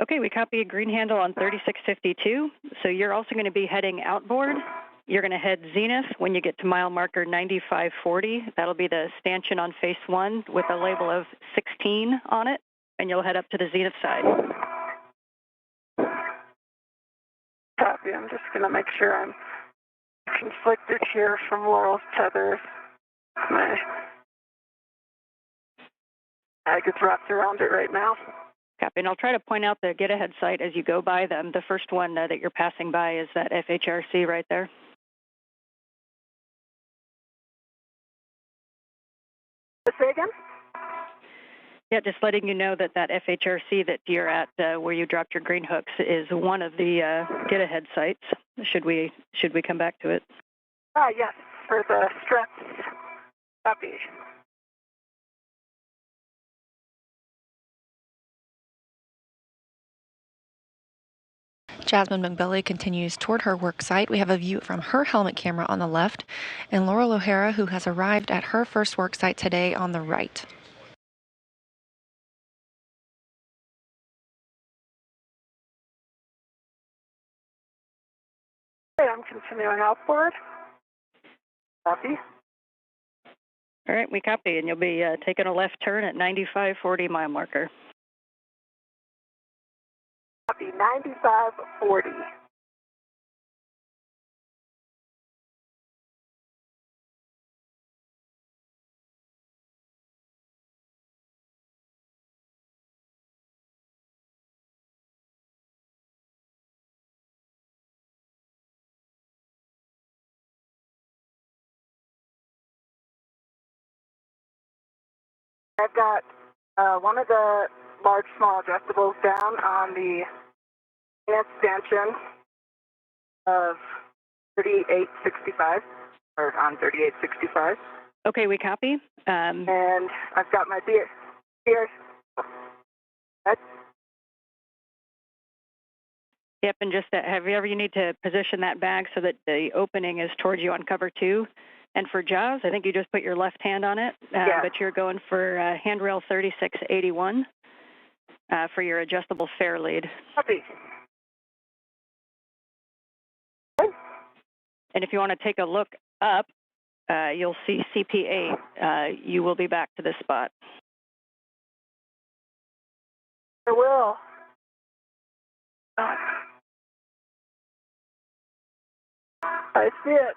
Okay, we copy a green handle on 3652. So you're also going to be heading outboard. You're going to head zenith when you get to mile marker 9540. That'll be the stanchion on face one with a label of 16 on it, and you'll head up to the zenith side. Copy. I'm just going to make sure I'm conflicted here from Laurel's tethers. My bag is wrapped around it right now. Copy, and I'll try to point out the get-ahead site as you go by them. The first one that you're passing by is that FHRC right there. Say again? Yeah, just letting you know that that FHRC that you're at where you dropped your green hooks is one of the get-ahead sites. Should we come back to it? Yes, for the struts. Copy. Jasmine McBelly continues toward her work site. We have a view from her helmet camera on the left, and Laurel O'Hara, who has arrived at her first work site today, on the right. Okay, I'm continuing outboard. Copy. All right, we copy, and you'll be taking a left turn at 9540 mile marker. Copy, 9540. I've got one of the large small adjustables down on the expansion of 3865, or on 3865. Okay, we copy. And I've got my beer. Yep, and just however you need to position that bag so that the opening is towards you on cover 2. And for jaws, I think you just put your left hand on it, but you're going for handrail 3681 for your adjustable fair lead. Copy. And if you want to take a look up, you'll see CP8. You will be back to this spot. I will. I see it.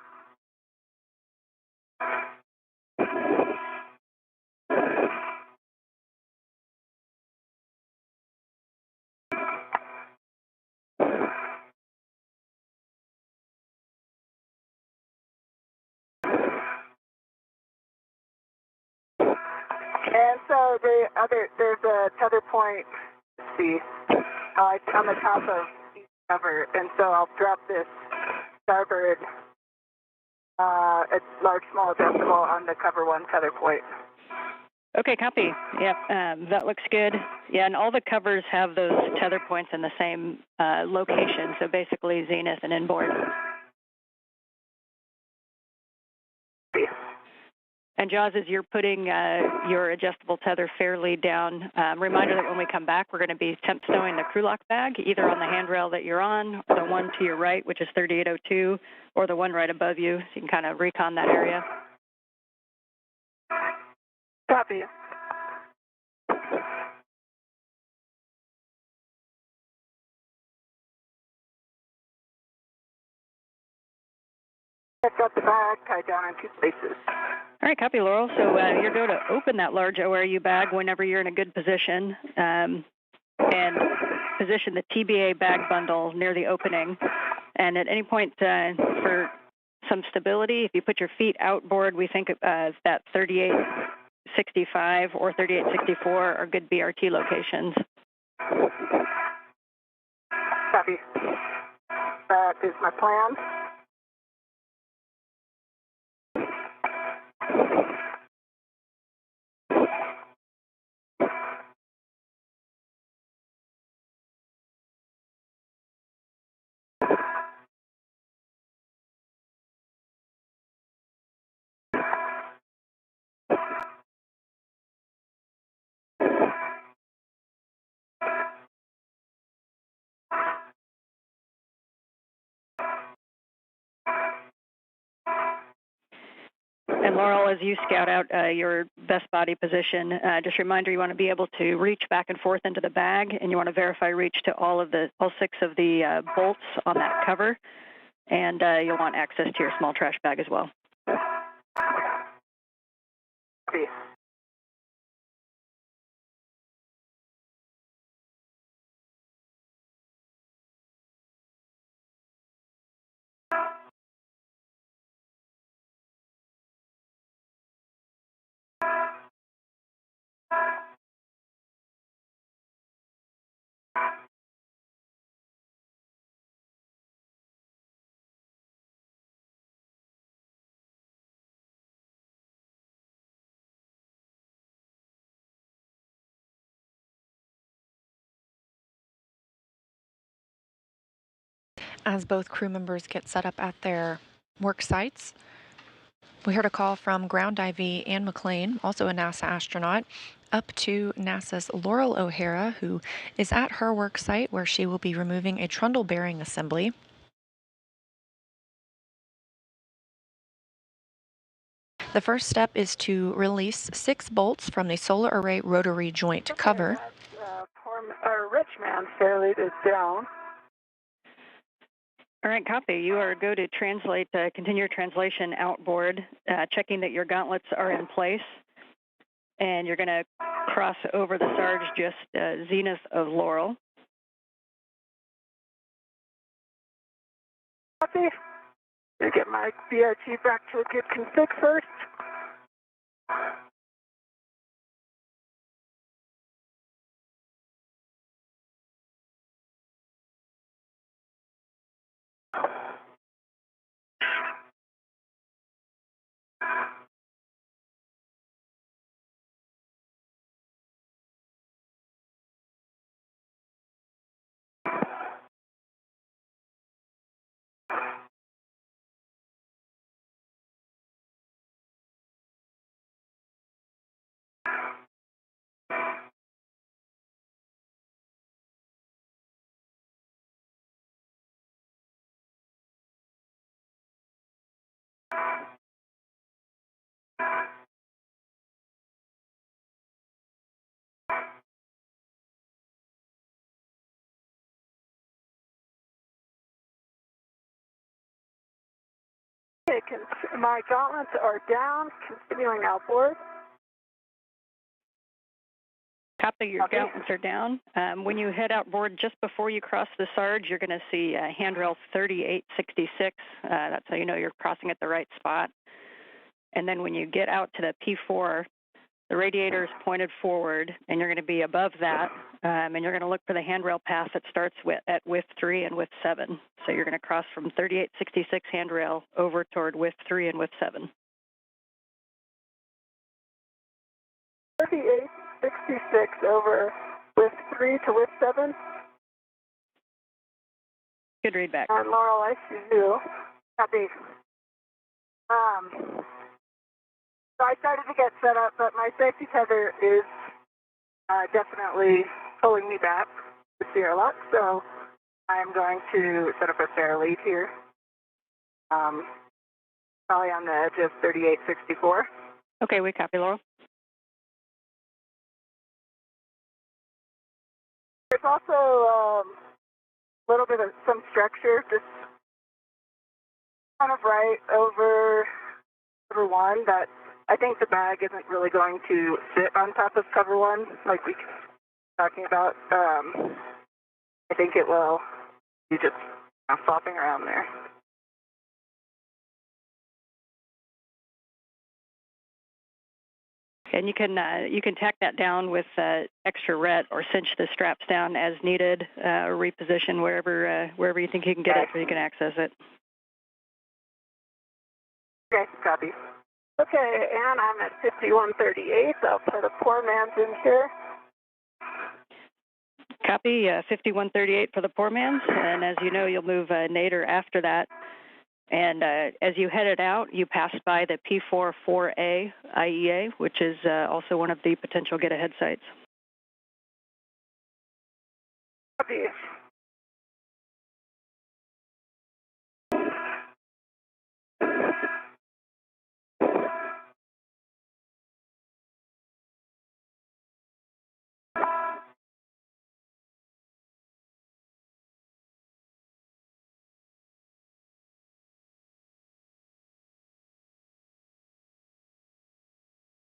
And so there's a tether point, let's see, on the top of each cover, and so I'll drop this starboard, a large small adjustable on the cover 1 tether point. Okay, copy. Yep, that looks good. Yeah, and all the covers have those tether points in the same location, so basically zenith and inboard. And Jaws, as you're putting your adjustable tether fair lead down, reminder that when we come back, we're going to be temp stowing the crew lock bag, either on the handrail that you're on, or the one to your right, which is 3802, or the one right above you, so you can kind of recon that area. Copy. I've got the bag tied down in 2 places. All right, copy, Laurel. So you're going to open that large ORU bag whenever you're in a good position and position the TBA bag bundle near the opening. And at any point for some stability, if you put your feet outboard, we think that 3865 or 3864 are good BRT locations. Copy. That is my plan. And Laurel, as you scout out your best body position, just a reminder you want to be able to reach back and forth into the bag, and you want to verify reach to all 6 of the bolts on that cover, and you'll want access to your small trash bag as well. Copy. As both crew members get set up at their work sites, we heard a call from Ground IV Ann McLean, also a NASA astronaut, up to NASA's Laurel O'Hara, who is at her work site where she will be removing a trundle bearing assembly. The first step is to release 6 bolts from the solar array rotary joint cover. Rich man's fairlead is down. All right, copy. You are go to translate, continue your translation outboard, checking that your gauntlets are in place. And you're going to cross over the Sarge just zenith of Laurel. Copy. Gonna get my BRT back to a good config first. Okay, my gauntlets are down, continuing outboard. Copy, your gauntlets are down. When you head outboard, just before you cross the Sarge, you're going to see handrail 3866. That's how you know you're crossing at the right spot. And then when you get out to the P4, the radiator is pointed forward, and you're going to be above that, and you're going to look for the handrail path that starts at width 3 and width 7. So you're going to cross from 3866 handrail over toward width 3 and width 7. 3866 over width 3 to width 7. Good read back. And Laurel, I see you. Copy. So I started to get set up, but my safety tether is definitely pulling me back with the airlock, so I'm going to set up a fair lead here. Probably on the edge of 3864. Okay, we copy, Laurel. There's also a little bit of some structure just kind of right over cover 1 that I think the bag isn't really going to sit on top of cover 1 like we were talking about. I think it will be just flopping around there. And you can tack that down with extra ret or cinch the straps down as needed, or reposition wherever you think you can get it so you can access it. Okay, copy. Okay, and I'm at 5138. I'll put a poor man's in here. Copy, 5138 for the poor man's, and as you know, you'll move nadir after that. And as you headed out, you passed by the P4-4A IEA, which is also one of the potential get-ahead sites. Copy.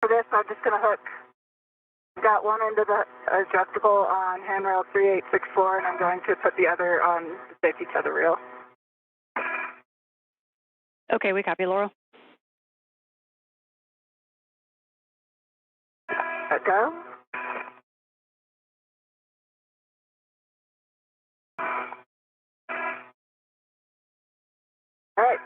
For this, I'm just going to hook. Got one end of the adjustable on handrail 3864, and I'm going to put the other on the safety tether reel. Okay, we copy, Laurel. Let go. All right.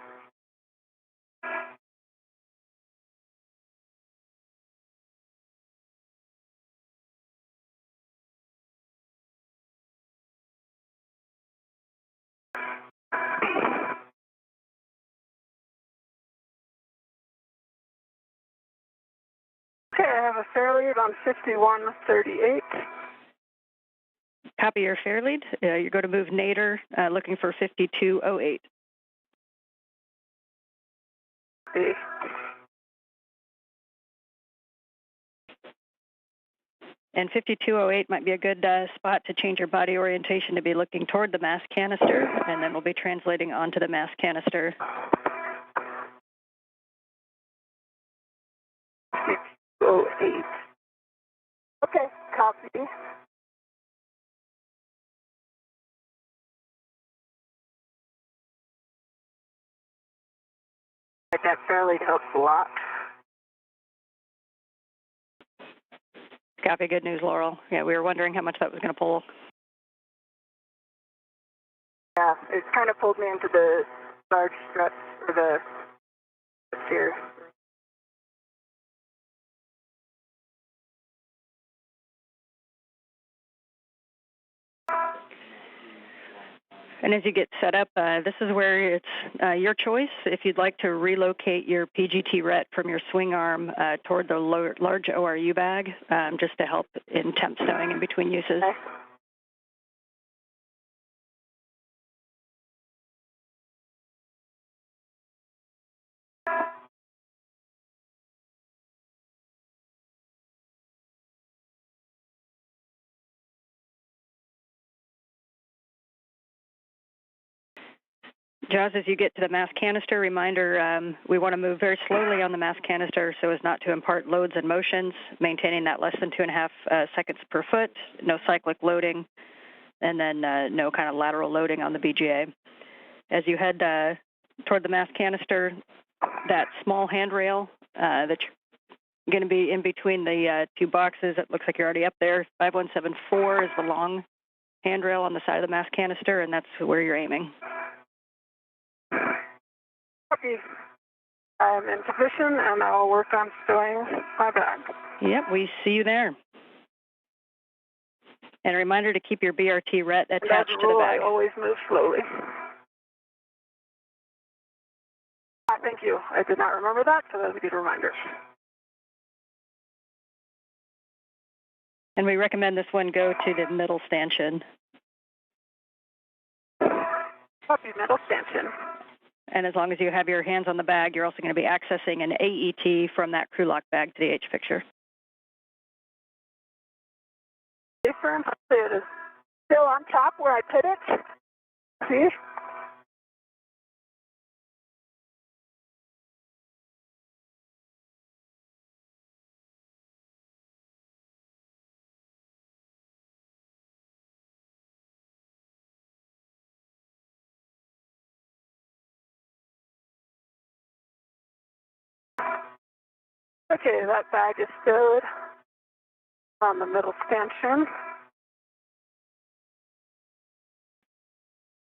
Okay, I have a fair lead on 5138. Copy your fair lead. You're going to move nadir, looking for 5208. And 5208 might be a good spot to change your body orientation to be looking toward the mass canister, and then we'll be translating onto the mass canister. 5208. Okay, copy. That fairly helps a lot. Copy. Good news, Laurel. Yeah, we were wondering how much that was going to pull. Yeah, it kind of pulled me into the large strut for the here. And as you get set up, this is where it's your choice. If you'd like to relocate your PGT ret from your swing arm toward the large ORU bag, just to help in temp stowing in between uses. Okay. Jaws, as you get to the mass canister, reminder, we want to move very slowly on the mass canister so as not to impart loads and motions, maintaining that less than 2.5 seconds per foot, no cyclic loading, and then no kind of lateral loading on the BGA. As you head toward the mass canister, that small handrail that you're going to be in between the two boxes, it looks like you're already up there. 5174 is the long handrail on the side of the mass canister, and that's where you're aiming. Copy. I'm in position, and I'll work on stowing my bag. Yep, we see you there. And a reminder to keep your BRT ret attached to the bag. I always move slowly. Thank you. I did not remember that, so that was a good reminder. And we recommend this one go to the middle stanchion. Copy, middle stanchion. And as long as you have your hands on the bag, you're also going to be accessing an AET from that crew lock bag to the H fixture. Stay firm. It is still on top where I put it. See? Okay, that bag is stowed on the middle stanchion.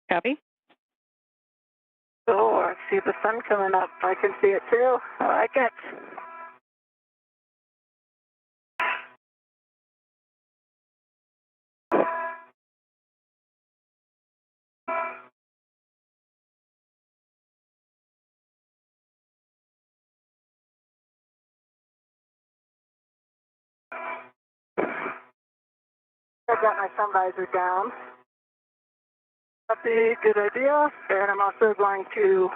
Copy. Oh, I see the sun coming up. I can see it too. I like it. I've got my sun visor down. That's a good idea. And I'm also going to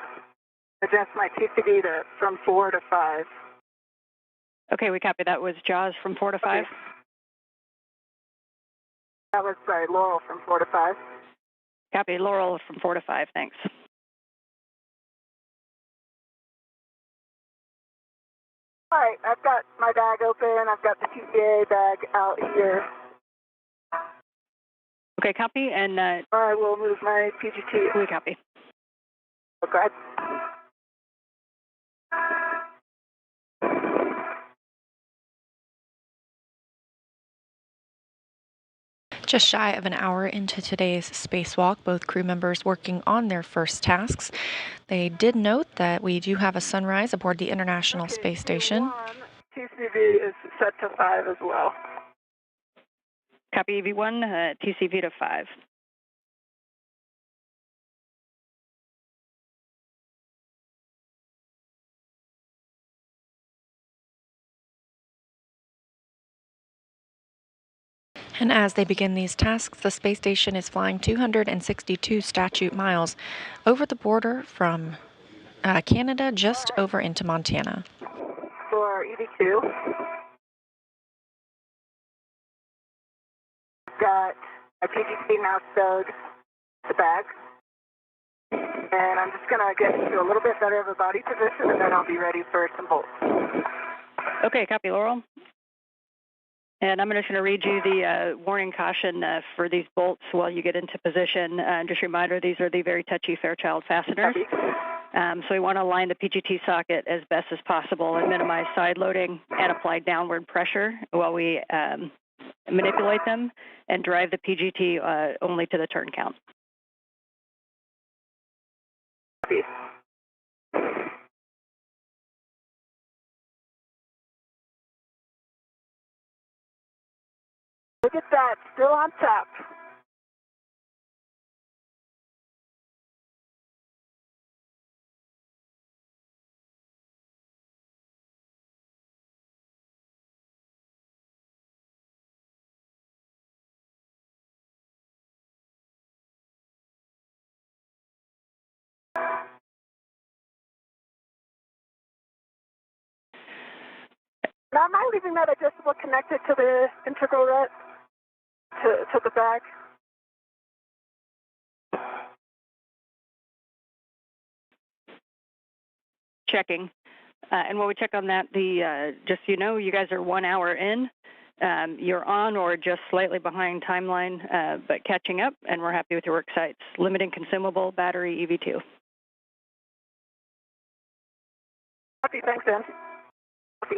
adjust my TCD from 4 to 5. Okay, we copy. That was Jaws from 4 to 5. Okay. That was, sorry, Laurel from 4 to 5. Copy. Laurel from 4 to 5. Thanks. All right, I've got my bag open. I've got the TCA bag out here. Okay, copy. And I will move my PGT. we copy. Okay. Just shy of an hour into today's spacewalk, both crew members working on their first tasks. They did note that we do have a sunrise aboard the International Space Station. TCV is set to 5 as well. Copy EV1, TCV to 5. And as they begin these tasks, the space station is flying 262 statute miles over the border from Canada just over into Montana. For EV2. My PGT now stowed the bag. And I'm just going to get into a little bit better of a body position, and then I'll be ready for some bolts. Okay, copy, Laurel. And I'm just going to read you the warning caution for these bolts while you get into position. Just a reminder, these are the very touchy Fairchild fasteners. So we want to align the PGT socket as best as possible and minimize side loading and apply downward pressure while we manipulate them and drive the PGT only to the turn count. Look at that, still on top. Now, am I leaving that adjustable connected to the integral rut, to the bag? Checking. And when we check on that, just so you know, you guys are 1 hour in. You're on or just slightly behind timeline, but catching up, and we're happy with your work sites. Limiting consumable, battery, EV2. Copy, thanks, Dan. Copy.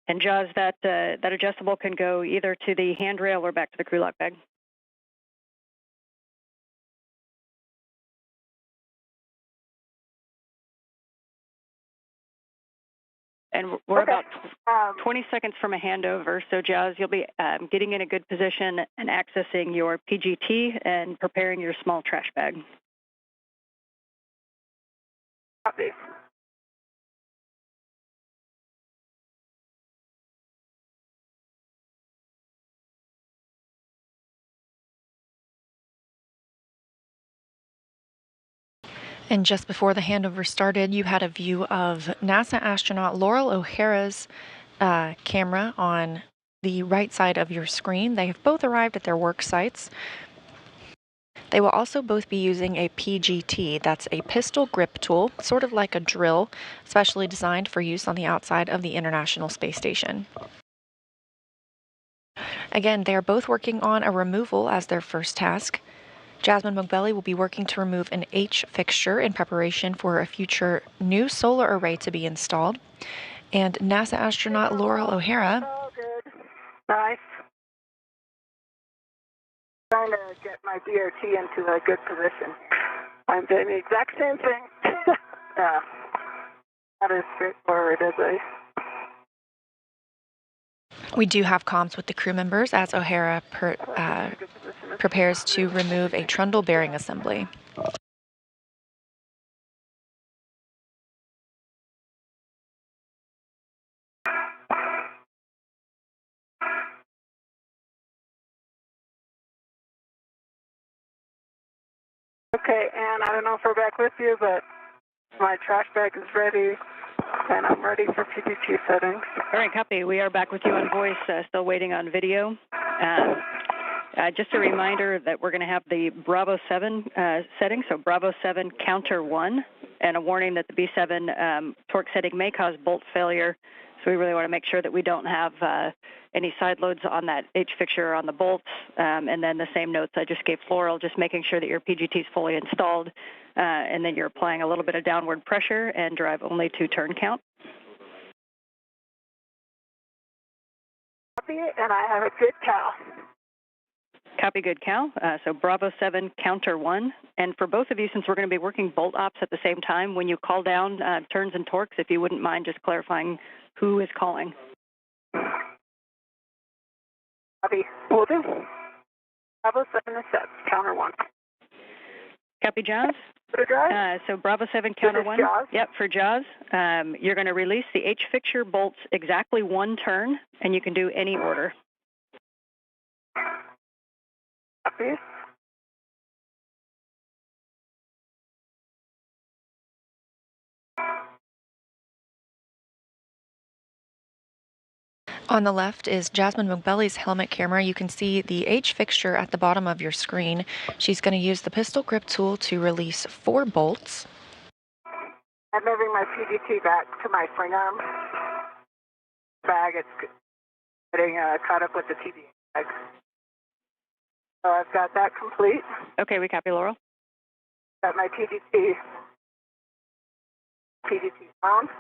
And Jaws, that adjustable can go either to the handrail or back to the crew lock bag. And we're about 20 seconds from a handover, so Jazz, you'll be getting in a good position and accessing your PGT and preparing your small trash bag. Copy. And just before the handover started, you had a view of NASA astronaut Laurel O'Hara's camera on the right side of your screen. They have both arrived at their work sites. They will also both be using a PGT. That's a pistol grip tool, sort of like a drill, specially designed for use on the outside of the International Space Station. Again, they are both working on a removal as their first task. Jasmine Mogbelli will be working to remove an H fixture in preparation for a future new solar array to be installed. And NASA astronaut Laurel O'Hara. Oh, good. Nice. Trying to get my BRT into a good position. I'm doing the exact same thing. Yeah. Not as straightforward as I. We do have comms with the crew members as O'Hara prepares to remove a trundle bearing assembly. Okay, and I don't know if we're back with you, but my trash bag is ready, and I'm ready for PGT settings. All right, copy. We are back with you on voice, still waiting on video. Just a reminder that we're going to have the Bravo 7 setting, so Bravo 7 counter 1, and a warning that the B7 torque setting may cause bolt failure. So we really want to make sure that we don't have any side loads on that H fixture on the bolts. And then the same notes I just gave Floral, just making sure that your PGT is fully installed, and then you're applying a little bit of downward pressure and drive only to turn count. Copy, and I have a good cow. Copy, good, Cal. So Bravo 7, counter 1. And for both of you, since we're going to be working bolt ops at the same time, when you call down turns and torques, if you wouldn't mind just clarifying who is calling. Copy, will do. Bravo 7 is set, counter 1. Copy, Jaws. For drive? So Bravo 7, counter 1. Jaws? Yep, for Jaws. You're going to release the H fixture bolts exactly one turn, and you can do any order. Copy. On the left is Jasmine Mogbelli's helmet camera. You can see the H fixture at the bottom of your screen. She's going to use the pistol grip tool to release 4 bolts. I'm moving my PDT back to my swing arm bag. It's getting caught up with the TD bag. So I've got that complete. Okay, we copy, Laurel. Got my PDT on.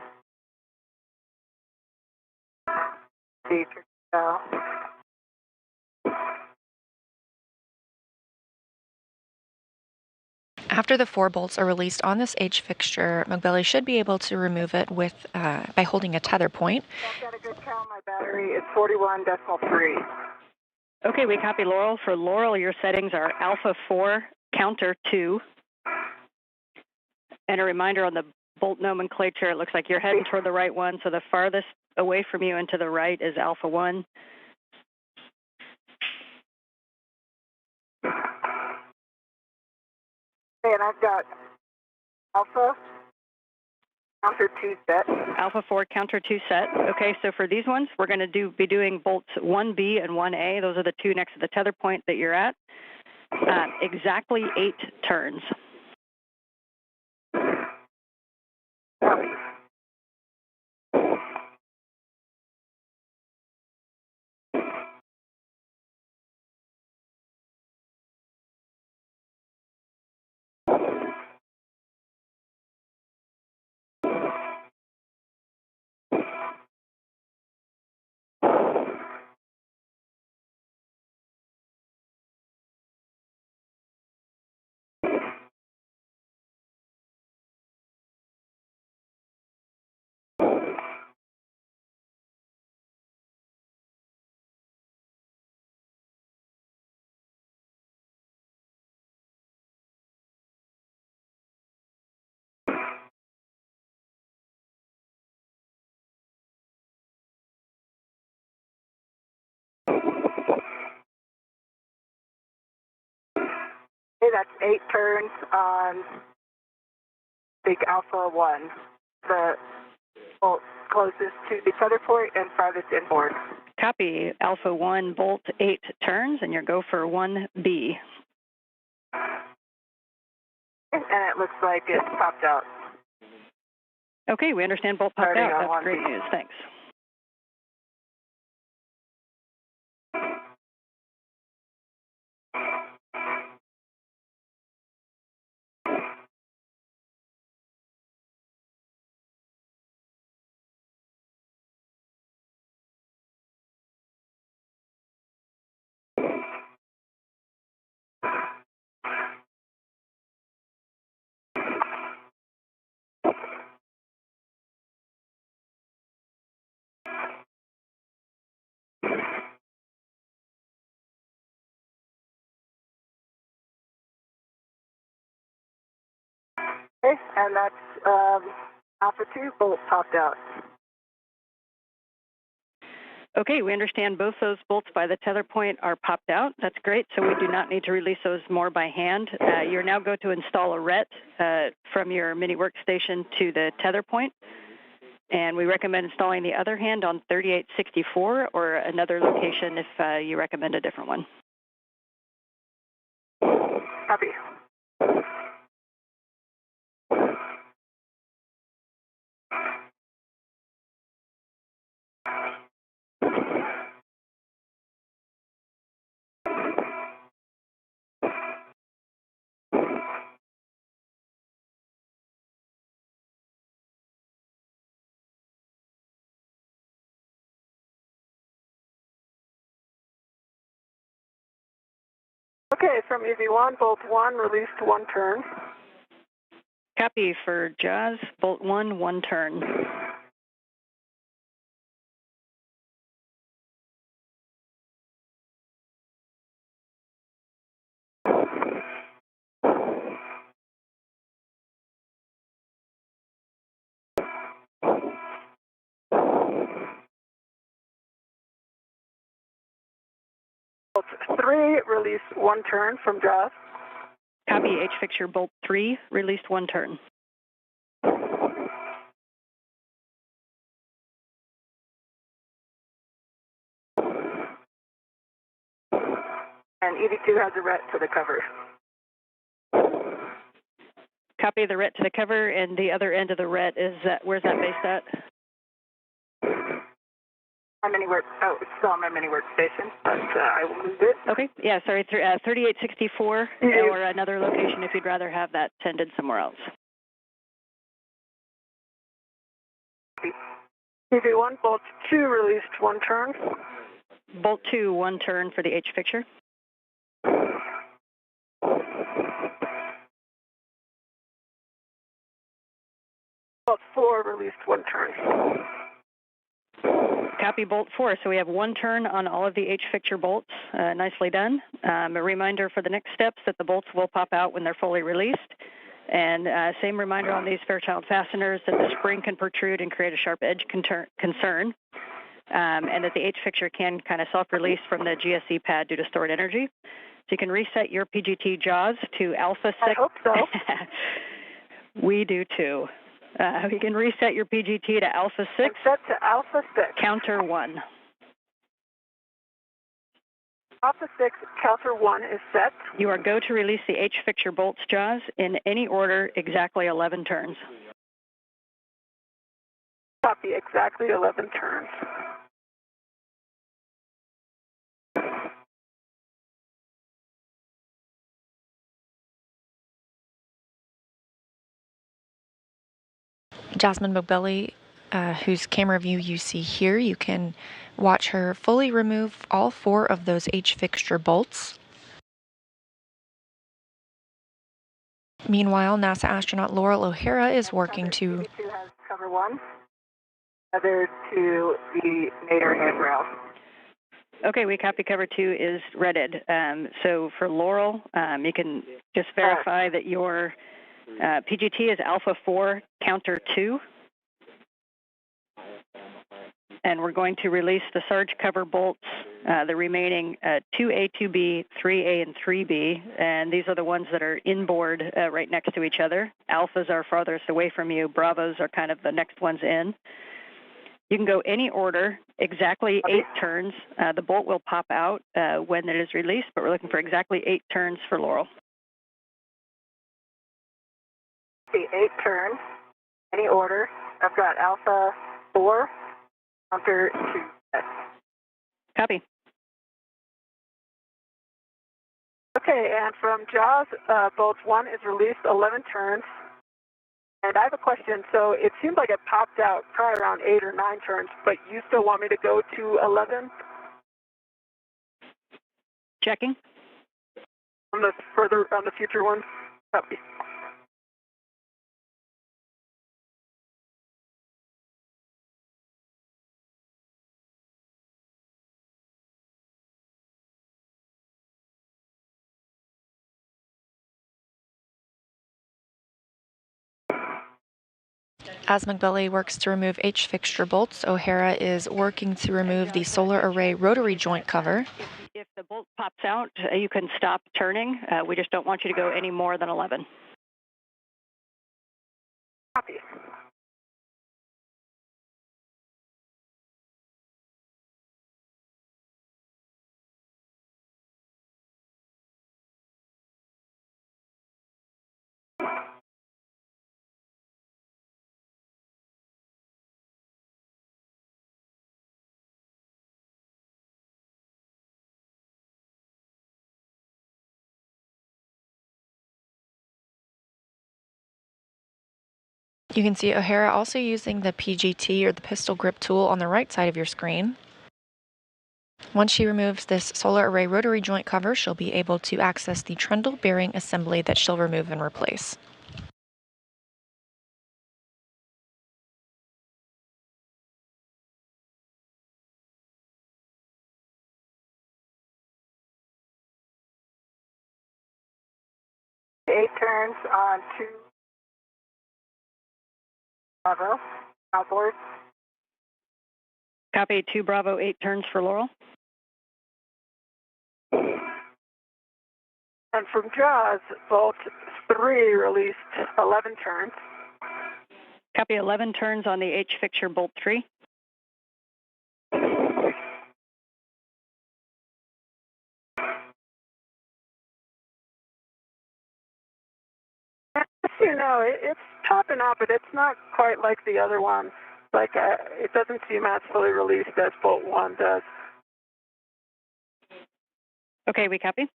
After the 4 bolts are released on this H fixture, Mogbelli should be able to remove it with by holding a tether point. I've got a good count. My battery is 41.3. Okay, we copy, Laurel. For Laurel, your settings are alpha 4, counter 2. And a reminder on the bolt nomenclature, it looks like you're heading toward the right one, so the farthest away from you and to the right is alpha 1. And I've got alpha, counter 2 set. Alpha 4, counter 2 set. Okay, so for these ones, we're going to be doing bolts 1B and 1A. Those are the 2 next to the tether point that you're at. Exactly 8 turns. Okay, that's 8 turns on big alpha 1. The bolt closest to the tether point and farthest inboard. Copy, alpha 1, bolt 8 turns, and you go for 1B. And it looks like it popped out. Okay, we understand bolt popped Starting out. on That's great 1B. news. Thanks. Okay, and that's alpha 2 bolt popped out. Okay, we understand both those bolts by the tether point are popped out. That's great, so we do not need to release those more by hand. You're now going to install a RET from your mini workstation to the tether point. And we recommend installing the other hand on 3864 or another location if you recommend a different one. Copy. Okay, from EV1, bolt 1, released 1 turn. Copy for JAWS, bolt 1, 1 turn. Bolt 3, released 1 turn from JAWS. Copy H fixture bolt 3, released 1 turn. And EV2 has a ret to the cover. Copy the ret to the cover, and the other end of the ret is where's that based at? My mini work. Oh, it's still on my mini workstation, but I will move it. Okay. Yeah. Sorry. 3864 or another location if you'd rather have that tended somewhere else. EV1, bolt 2 released 1 turn. Bolt 2, 1 turn for the H fixture. Bolt 4 released 1 turn. Copy bolt 4. So we have 1 turn on all of the H fixture bolts. Nicely done. A reminder for the next steps that the bolts will pop out when they're fully released. And same reminder on these Fairchild fasteners that the spring can protrude and create a sharp edge concern. And that the H fixture can kind of self-release from the GSE pad due to stored energy. So you can reset your PGT jaws to alpha 6. I hope so. We do too. You can reset your PGT to alpha 6. And set to alpha 6. Counter 1. Alpha 6, counter 1 is set. You are go to release the H fixture bolts jaws in any order, exactly 11 turns. Copy, exactly 11 turns. Jasmine Mogbelli, whose camera view you see here, you can watch her fully remove all 4 of those H fixture bolts. Meanwhile, NASA astronaut Laurel O'Hara is working to... EV2 has cover 1, other to the nadir handrail. Okay, we copy cover 2 is redded. So for Laurel, you can just verify that your PGT is alpha 4, counter 2. And we're going to release the surge cover bolts, the remaining 2A, 2B, 3A, and 3B. And these are the ones that are inboard right next to each other. Alphas are farthest away from you. Bravos are kind of the next ones in. You can go any order, exactly 8 turns. The bolt will pop out when it is released, but we're looking for exactly 8 turns for Laurel. The 8 turns, any order. I've got alpha 4, counter 2. Copy. Okay, and from jaws, bolt 1 is released 11 turns. And I have a question. So it seems like it popped out probably around 8 or 9 turns, but you still want me to go to 11? Checking. On the future ones? Copy. As Mogbelli works to remove H fixture bolts, O'Hara is working to remove the solar array rotary joint cover. If the bolt pops out, you can stop turning. We just don't want you to go any more than 11. Copy. You can see O'Hara also using the PGT or the pistol grip tool on the right side of your screen. Once she removes this solar array rotary joint cover, she'll be able to access the trundle bearing assembly that she'll remove and replace. Eight turns on 2 Bravo, outboard. Copy 2 Bravo, 8 turns for Laurel. And from jaws, bolt 3 released 11 turns. Copy 11 turns on the H fixture bolt 3. you know, it's topping out, but it's not quite like the other one. Like, it doesn't seem as fully released as bolt 1 does. Okay, we copy.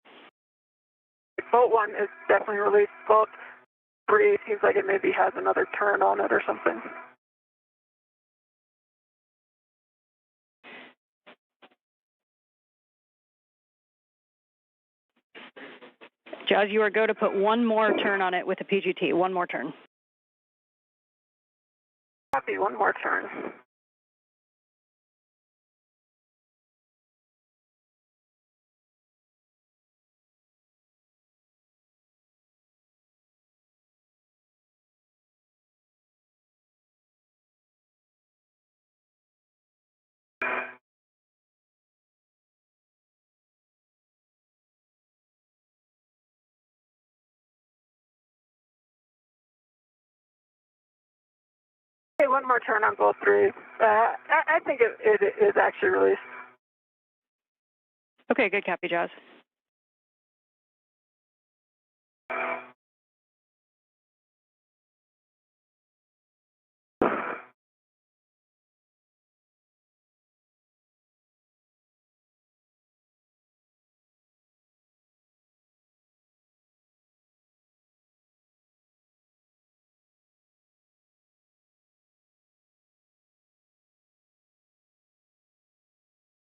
Bolt 1 is definitely released. Bolt 3 seems like it maybe has another turn on it or something. Jaws, you are go to put one more turn on it with a PGT. One more turn. Copy, one more turn. Okay, one more turn on both 3. I think it is actually released. Okay, good copy, Jaws.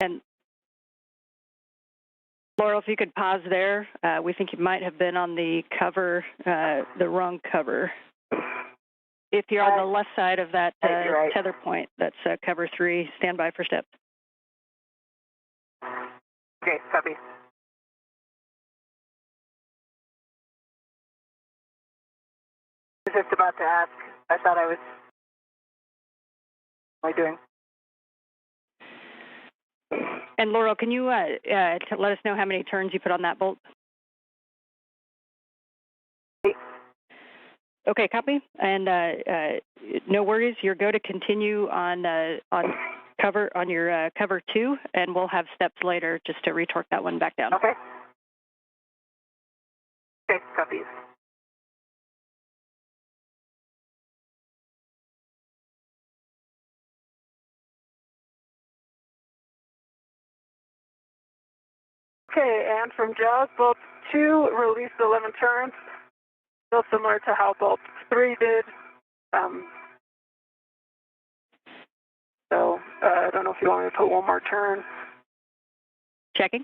And Laurel, if you could pause there, we think you might have been on the cover, the wrong cover. If you're on the left side of that right. tether point, that's cover 3, stand by for steps. Okay, copy. I was just about to ask. I thought I was. What am I doing? And Laurel, can you let us know how many turns you put on that bolt? 8. Okay, copy. And no worries. You're go to continue on cover on your cover 2, and we'll have steps later just to retorque that one back down. Okay. Okay, copy. Okay, and from Jaws, bolt 2 released 11 turns, still similar to how bolt 3 did. So I don't know if you want me to put one more turn. Checking.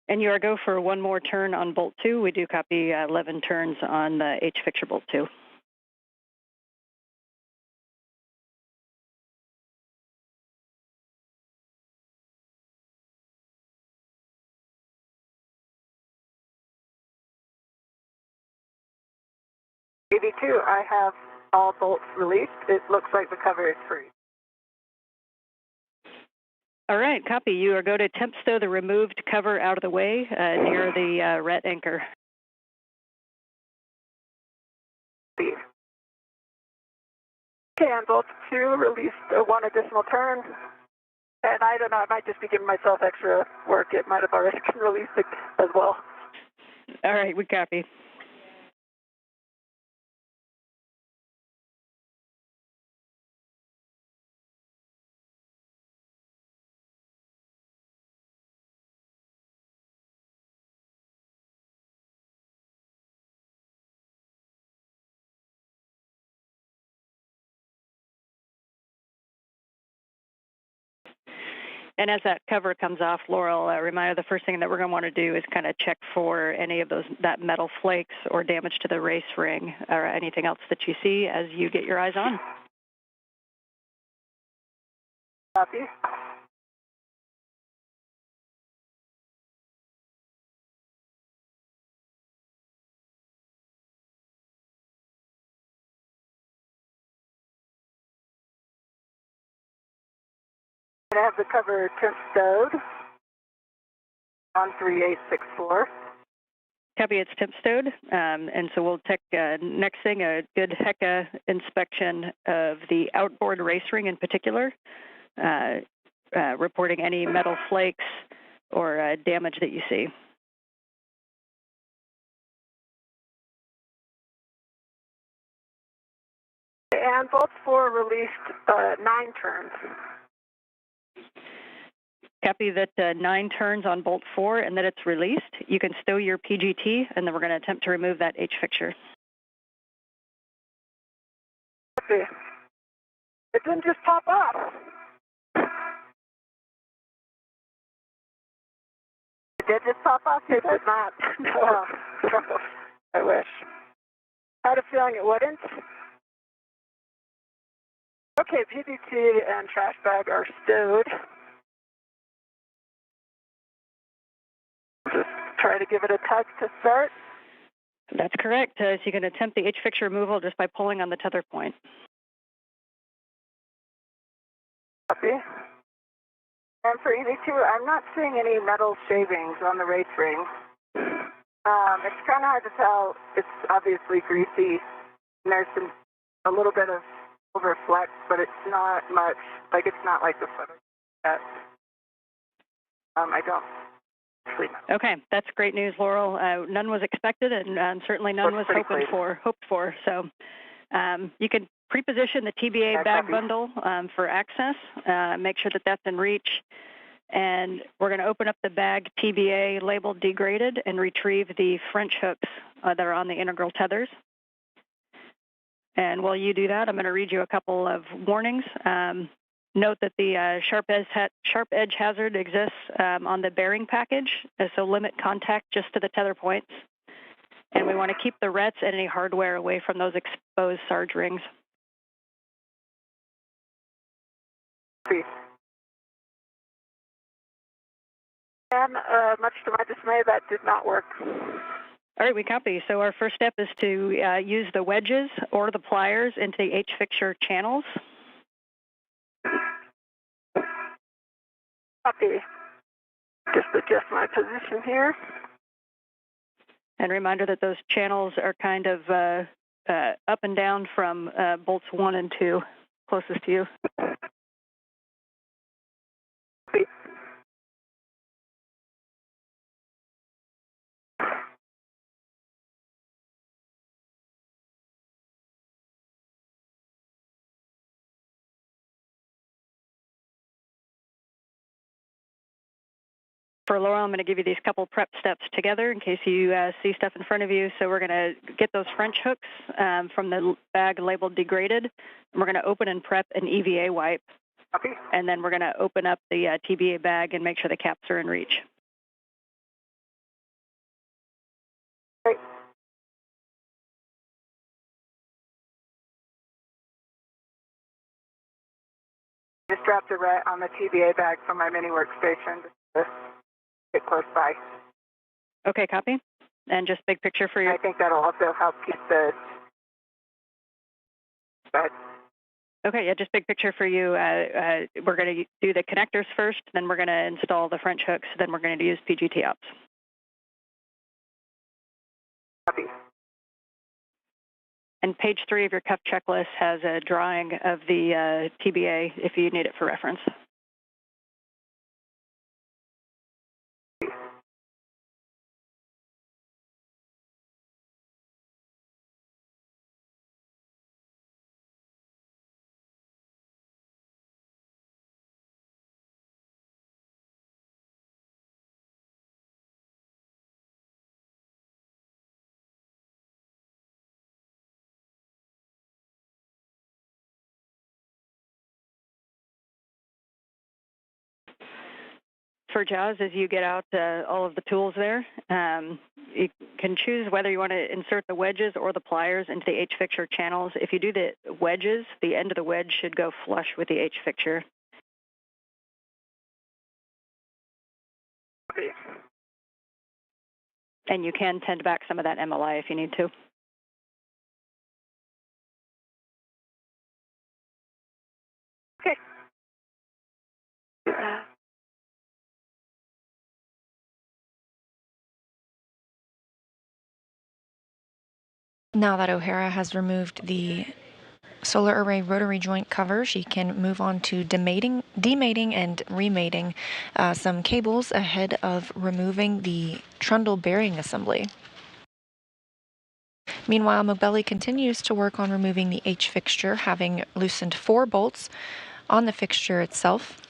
And you are go for one more turn on bolt 2. We do copy 11 turns on the H fixture bolt 2. AV2, I have all bolts released. It looks like the cover is free. All right, copy. You are go to temp stow the removed cover out of the way near the ret anchor. Okay, and bolt 2 released 1 additional turn. And I don't know, I might just be giving myself extra work. It might have already been released as well. All right, we copy. And as that cover comes off, Laurel, a reminder, the first thing that we're going to want to do is kind of check for any of that metal flakes or damage to the race ring or anything else that you see as you get your eyes on. Copy. I have the cover temp stowed on 3864. Copy, it's temp stowed. And so we'll take next thing a good HECA inspection of the outboard race ring in particular, reporting any metal flakes or damage that you see. and bolt 4 released 9 turns. Copy that 9 turns on bolt 4 and that it's released. You can stow your PGT, and then we're going to attempt to remove that H fixture. Copy. It didn't just pop off. It did just pop off? It did not. No. I wish. I had a feeling it wouldn't. Okay, PGT and trash bag are stowed. Just try to give it a tug to start. That's correct. So you can attempt the H fixture removal just by pulling on the tether point. Copy. And for EV2, I'm not seeing any metal shavings on the race ring. It's kind of hard to tell. It's obviously greasy. And there's a little bit of overflex, but it's not much. Like, it's not like the photo that I don't actually know. Okay, that's great news, Laurel. None was expected, and certainly none was hoped for. So you can pre-position the TBA bag bundle for access. Make sure that that's in reach. And we're going to open up the bag TBA labeled degraded and retrieve the French hooks that are on the integral tethers. And while you do that, I'm going to read you a couple of warnings. Note that the sharp edge hazard exists on the bearing package, so limit contact just to the tether points. And we want to keep the rets and any hardware away from those exposed sarge rings. And much to my dismay, that did not work. All right, we copy. So our first step is to use the wedges or the pliers into the H fixture channels. Copy. Just adjust my position here. And reminder that those channels are kind of up and down from bolts 1 and 2, closest to you. Copy. For Laurel, I'm going to give you these couple prep steps together in case you see stuff in front of you. So we're going to get those French hooks from the bag labeled degraded. And we're going to open and prep an EVA wipe. Copy. And then we're going to open up the TBA bag and make sure the caps are in reach. Great. Just dropped a ret on the TBA bag from my mini workstation. Just get close by. Okay, copy. And just big picture for you. I think that'll also help keep the. But okay, yeah, just big picture for you. We're going to do the connectors first, then we're going to install the French hooks, then we're going to use PGT ops. Copy. And page 3 of your cuff checklist has a drawing of the TBA if you need it for reference. For JAWS, as you get out all of the tools there, you can choose whether you want to insert the wedges or the pliers into the H fixture channels. If you do the wedges, the end of the wedge should go flush with the H fixture. Copy. And you can tend back some of that MLI if you need to. Okay. Now that O'Hara has removed the solar array rotary joint cover, she can move on to demating and remating some cables ahead of removing the trundle bearing assembly. Meanwhile, Mogbelli continues to work on removing the H fixture, having loosened 4 bolts on the fixture itself.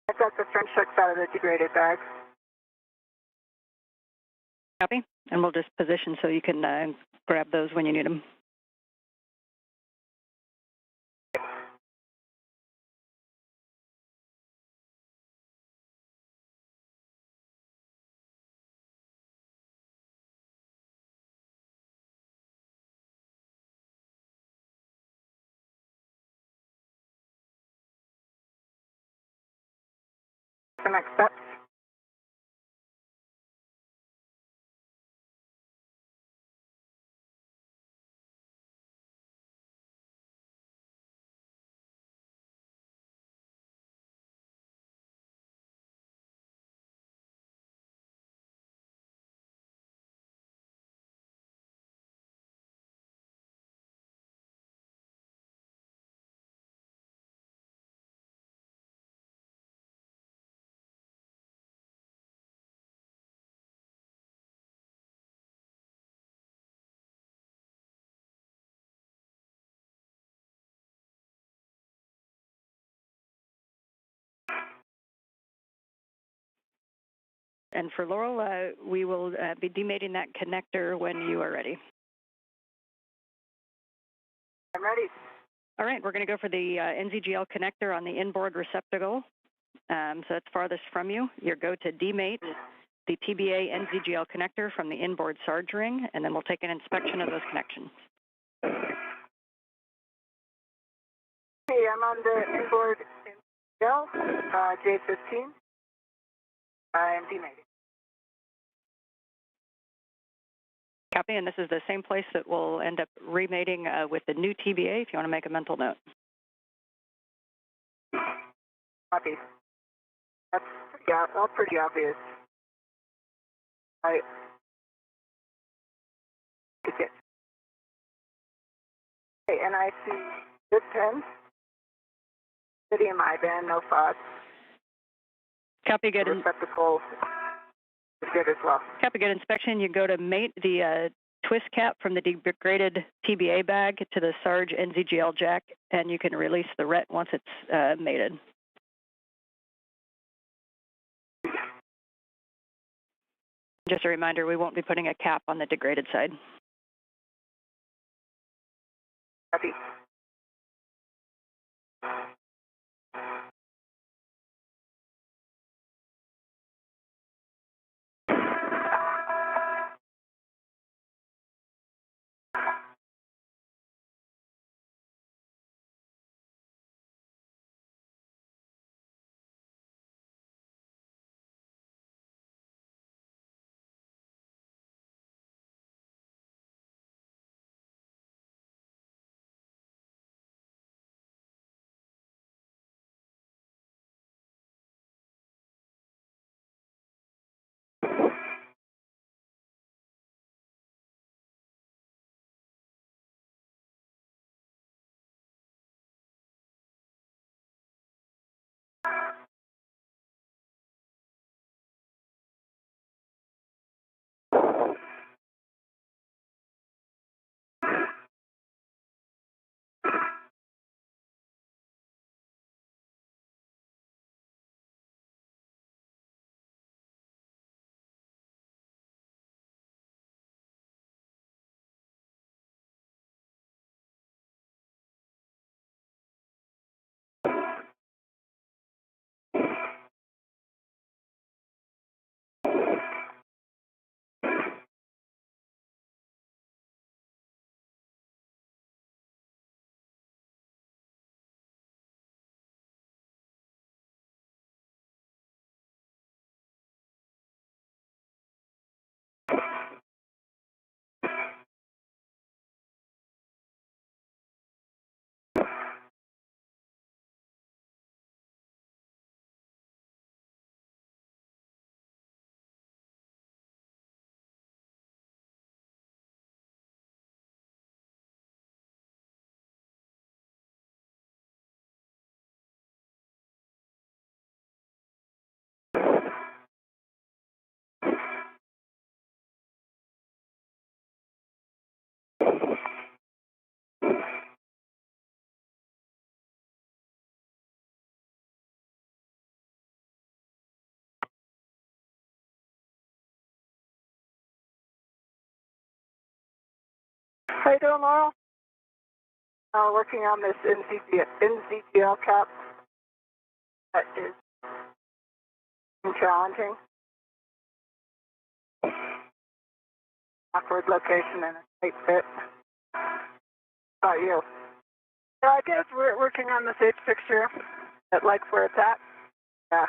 I've got the French hooks out of the degraded bag. Copy. And we'll just position so you can grab those when you need them. The next step. And for Laurel, we will be demating that connector when you are ready. I'm ready. All right, we're going to go for the NZGL connector on the inboard receptacle. So that's farthest from you. You go to demate the TBA NZGL connector from the inboard Sarge ring, and then we'll take an inspection of those connections. Hey, I'm on the inboard L, J15. I am demating. Copy, and this is the same place that we'll end up remating with the new TBA if you want to make a mental note. Copy. That's pretty obvious. Okay. Okay, and I see good pins. City in my band, no thoughts. Copy, good. Receptacle is good as well. Copy, good inspection. You go to mate the twist cap from the degraded TBA bag to the Sarge NZGL jack, and you can release the RET once it's mated. Just a reminder, we won't be putting a cap on the degraded side. Copy. How you doing, Laurel? Working on this NZGL cap. That is challenging. Awkward location and a tight fit. How about you? I guess we're working on this H fixture that likes where it's at. Yeah.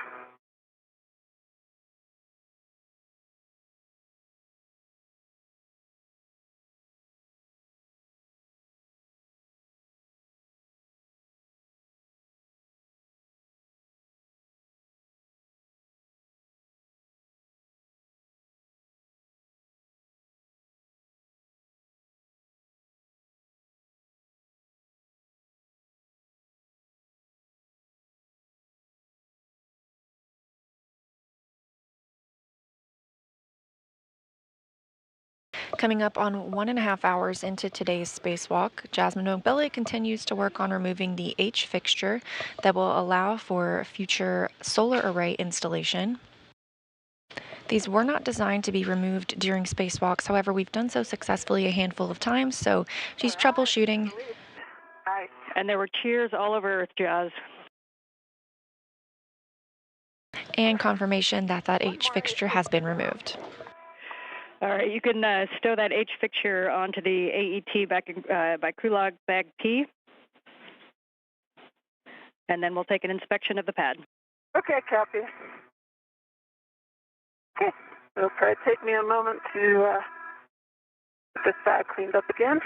Coming up on 1.5 hours into today's spacewalk, Jasmine Mobility continues to work on removing the H fixture that will allow for future solar array installation. These were not designed to be removed during spacewalks, however, we've done so successfully a handful of times, so she's troubleshooting. And there were cheers all over Earth, Jazz. And confirmation that that H fixture has been removed. All right, you can stow that H fixture onto the AET back by crew log bag P, and then we'll take an inspection of the pad. Okay, copy. Okay, it'll probably take me a moment to get this bag cleaned up again.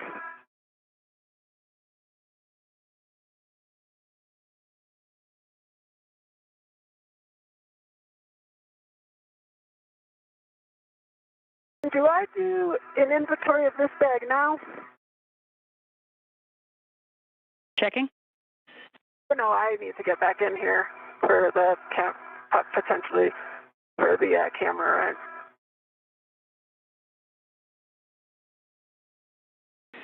Do I do an inventory of this bag now? Checking. No, I need to get back in here for the potentially for the camera. Right?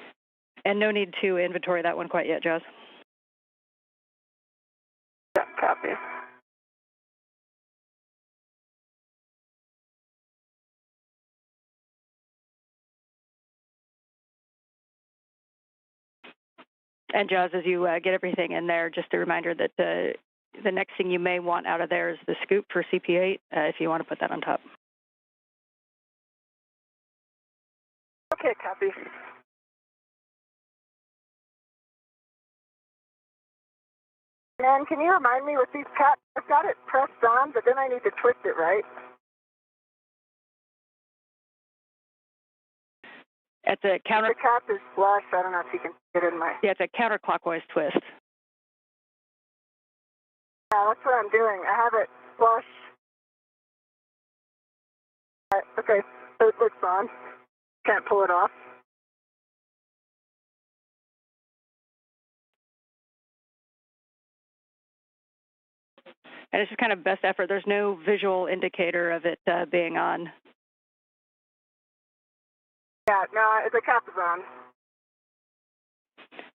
And no need to inventory that one quite yet, Jazz. Yeah, copy. And Jazz, as you get everything in there, just a reminder that the next thing you may want out of there is the scoop for CP8, if you want to put that on top. Okay, copy. And can you remind me with these caps, I've got it pressed on, but then I need to twist it, right? It's a counter. The cap is flush. I don't know if you can get in my. Yeah, it's a counterclockwise twist. Yeah, that's what I'm doing. I have it flush. Okay, so it looks on. Can't pull it off. And it's just kind of best effort. There's no visual indicator of it being on. Yeah, no, the cap is on.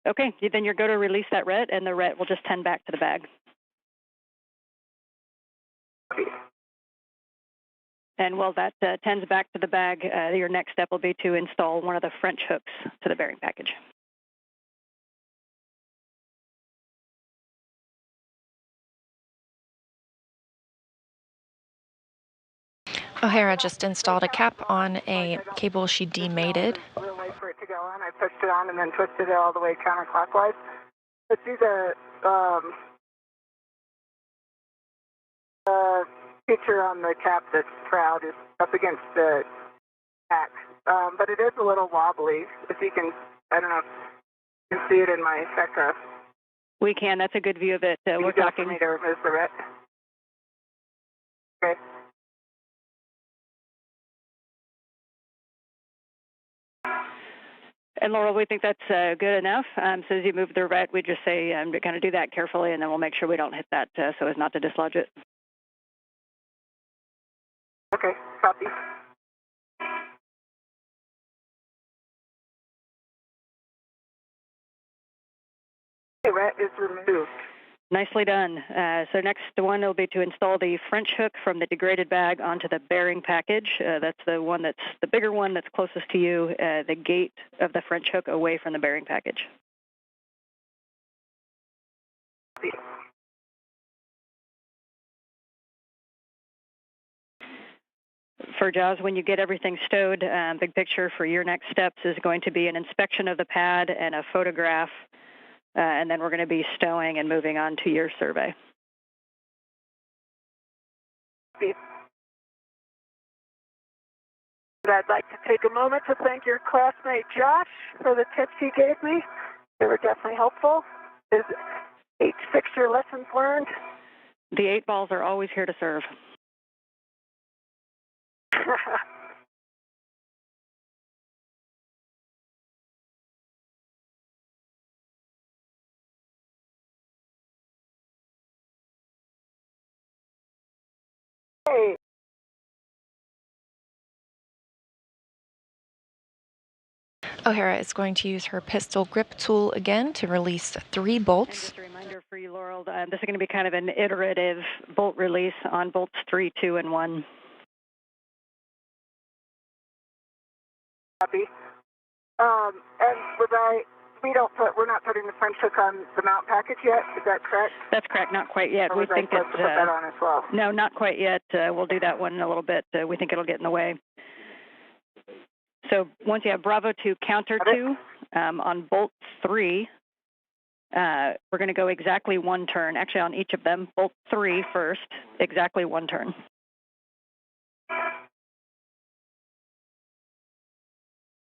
Okay, then you're going to release that ret, and the ret will just tend back to the bag. And while that tends back to the bag, your next step will be to install one of the French hooks to the bearing package. O'Hara just installed a cap on a cable she demated. We'll wait for it to go on. I pushed it on and then twisted it all the way counterclockwise. Let's see the feature on the cap that's proud is up against the back. But it is a little wobbly. If you can, I don't know if you can see it in my spectra. We can. That's a good view of it. We're talking. For me to remove the ret. Okay. And Laurel, we think that's good enough. So as you move the ret, we just say to kind of do that carefully, and then we'll make sure we don't hit that so as not to dislodge it. Okay, copy. The ret is removed. Nicely done. So next one will be to install the French hook from the degraded bag onto the bearing package. That's the one that's the bigger one that's closest to you, the gate of the French hook away from the bearing package. For Jaws, when you get everything stowed, big picture for your next steps is going to be an inspection of the pad and a photograph, and then we're going to be stowing and moving on to your survey. I'd like to take a moment to thank your classmate Josh for the tips he gave me. They were definitely helpful. His 8 fixture lessons learned. The 8 balls are always here to serve. Hey. O'Hara is going to use her pistol grip tool again to release 3 bolts. And just a reminder for you, Laurel, this is going to be kind of an iterative bolt release on bolts 3, 2, and 1. Copy. And we're not putting the French hook on the mount package yet. Is that correct? That's correct. Not quite yet. Or We think to put that on as well? No, not quite yet. We'll do that one in a little bit. We think it'll get in the way. So once you have Bravo 2, counter 2 on bolt 3, we're going to go exactly 1 turn. Actually, on each of them, bolt 3 first, exactly 1 turn.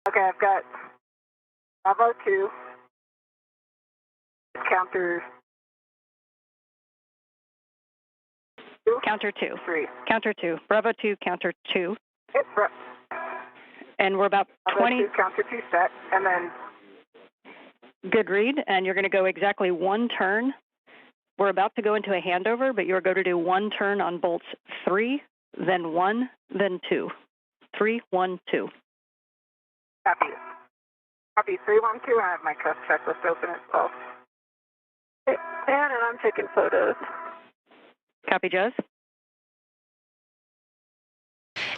Okay, I've got Bravo 2, counter 2. Counter 2. 3. Counter 2. Bravo 2, counter 2. Yep, and we're about 20. Counter 2 set, and then. Good read, and you're going to go exactly 1 turn. We're about to go into a handover, but you're going to do 1 turn on bolts 3, then 1, then 2. 3, 1, 2. Copy. Copy 3, 1, 2. I have my trust checklist open as well. And I'm taking photos. Copy, Jez.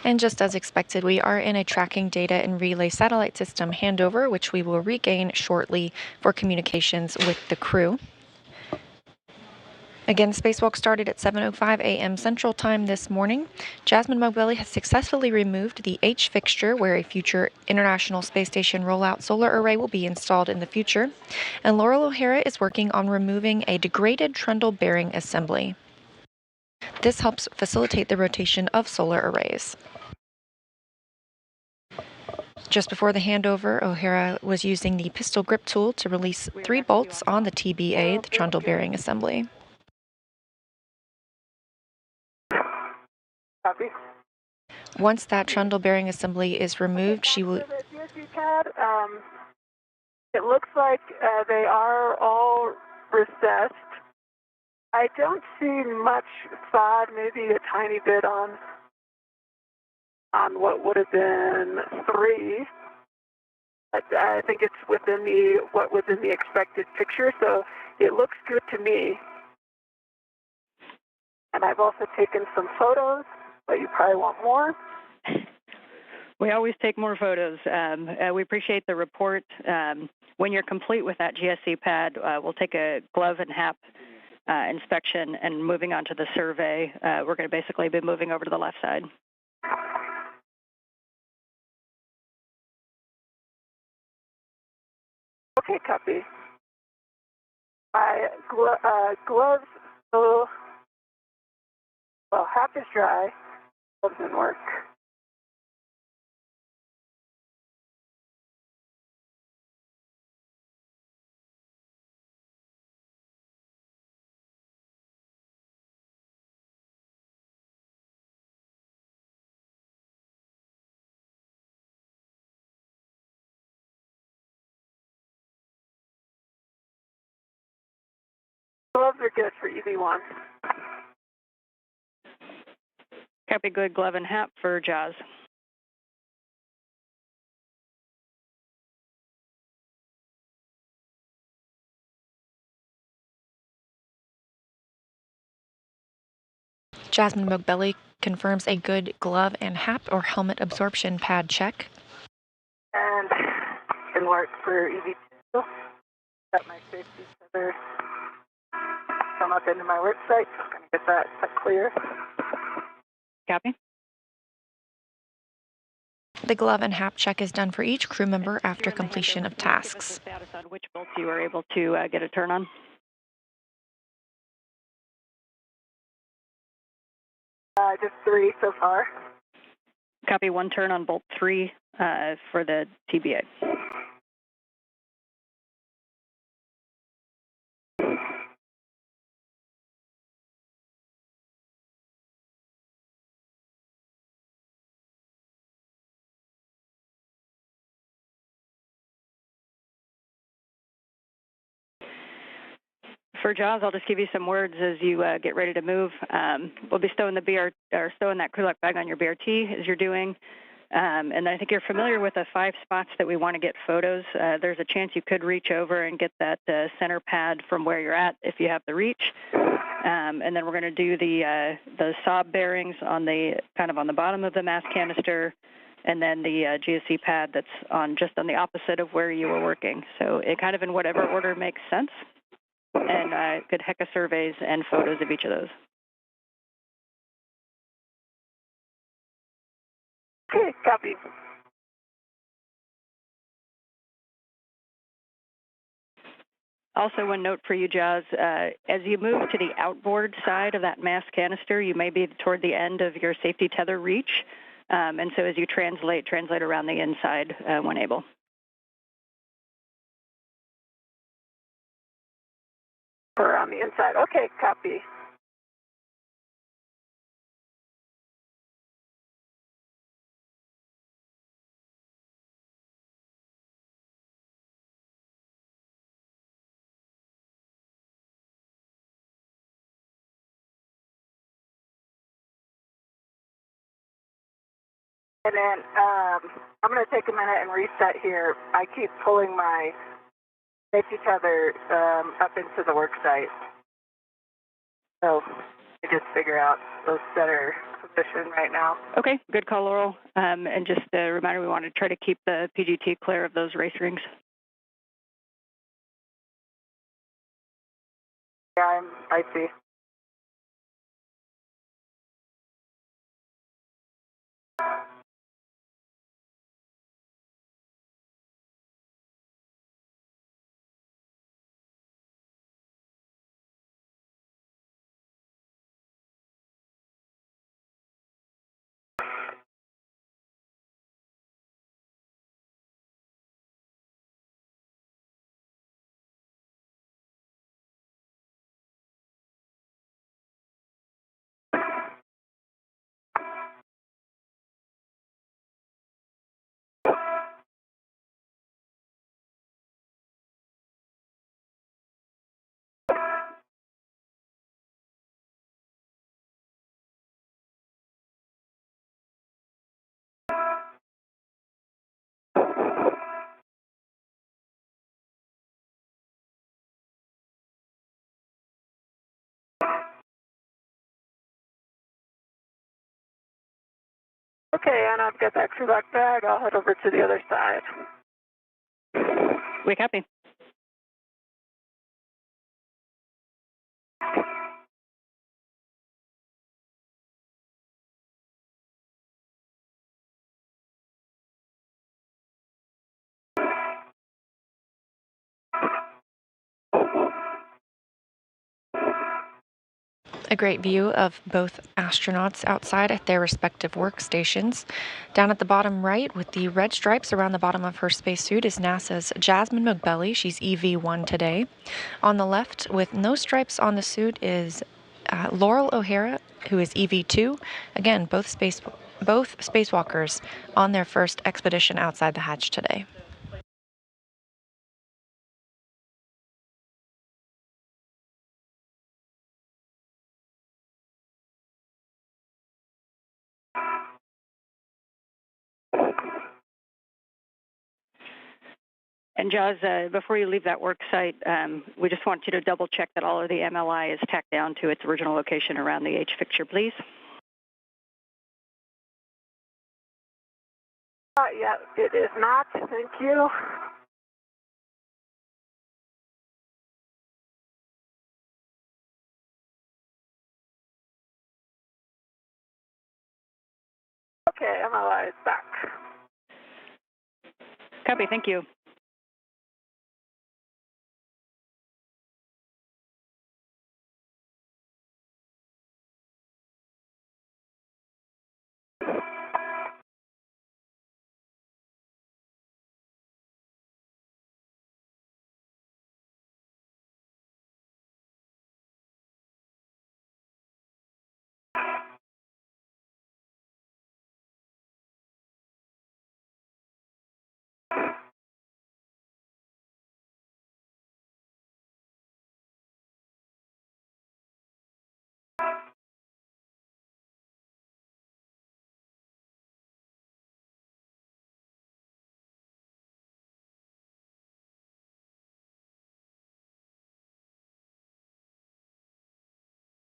And just as expected, we are in a tracking data and relay satellite system handover, which we will regain shortly for communications with the crew. Again, spacewalk started at 7:05 a.m. Central Time this morning. Jasmine Mogbelli has successfully removed the H fixture where a future International Space Station rollout solar array will be installed in the future. And Laurel O'Hara is working on removing a degraded trundle bearing assembly. This helps facilitate the rotation of solar arrays. Just before the handover, O'Hara was using the pistol grip tool to release 3 bolts on the TBA, the trundle bearing assembly. Copy. Once that trundle bearing assembly is removed, she will... It looks like they are all recessed. I don't see much sod, maybe a tiny bit on what would have been 3. But I think it's within the expected picture, so it looks good to me. And I've also taken some photos, but you probably want more. We always take more photos. We appreciate the report. When you're complete with that GSE pad, we'll take a glove and hap inspection and moving on to the survey. We're going to basically be moving over to the left side. Okay, copy. My gloves, hap is dry. Gloves didn't work. Gloves are good for EV1. Copy, good glove and hap for Jaws. Jasmine Mogbelli confirms a good glove and HAP or helmet absorption pad check. And can work for EV2. Got my safety tether come up into my work site. Just going to get that clear. Copy. The glove and HAP check is done for each crew member after completion of tasks. Give us the status on which bolts you were able to get a turn on. Just 3 so far. Copy, 1 turn on bolt 3 for the TBA. For Jaws, I'll just give you some words as you get ready to move. We'll be stowing stowing that crew lock bag on your BRT as you're doing. And I think you're familiar with the 5 spots that we want to get photos. There's a chance you could reach over and get that center pad from where you're at if you have the reach. And then we're going to do the sob bearings on the on the bottom of the mass canister, and then the GSC pad that's just on the opposite of where you were working. So it kind of in whatever order makes sense. And good HECA surveys and photos of each of those. Okay, copy. Also, one note for you, Jazz, as you move to the outboard side of that mass canister, you may be toward the end of your safety tether reach. And so as you translate around the inside when able. Or on the inside. Okay, copy. And then I'm going to take a minute and reset here. I keep pulling my safety tether up into the work site. So I just figure out those better position right now. Okay, good call, Laurel. And just a reminder, we want to try to keep the PGT clear of those race rings. Yeah, I see. Okay, and I've got that crew lock bag. I'll head over to the other side. We copy. A great view of both astronauts outside at their respective workstations. Down at the bottom right, with the red stripes around the bottom of her spacesuit, is NASA's Jasmine Mogbelli. She's EV1 today. On the left, with no stripes on the suit, is Laurel O'Hara, who is EV2. Again, both spacewalkers on their first expedition outside the hatch today. And Jaws, before you leave that work site, we just want you to double check that all of the MLI is tacked down to its original location around the H fixture, please. Yeah, it is not. Thank you. Okay, MLI is back. Copy, thank you.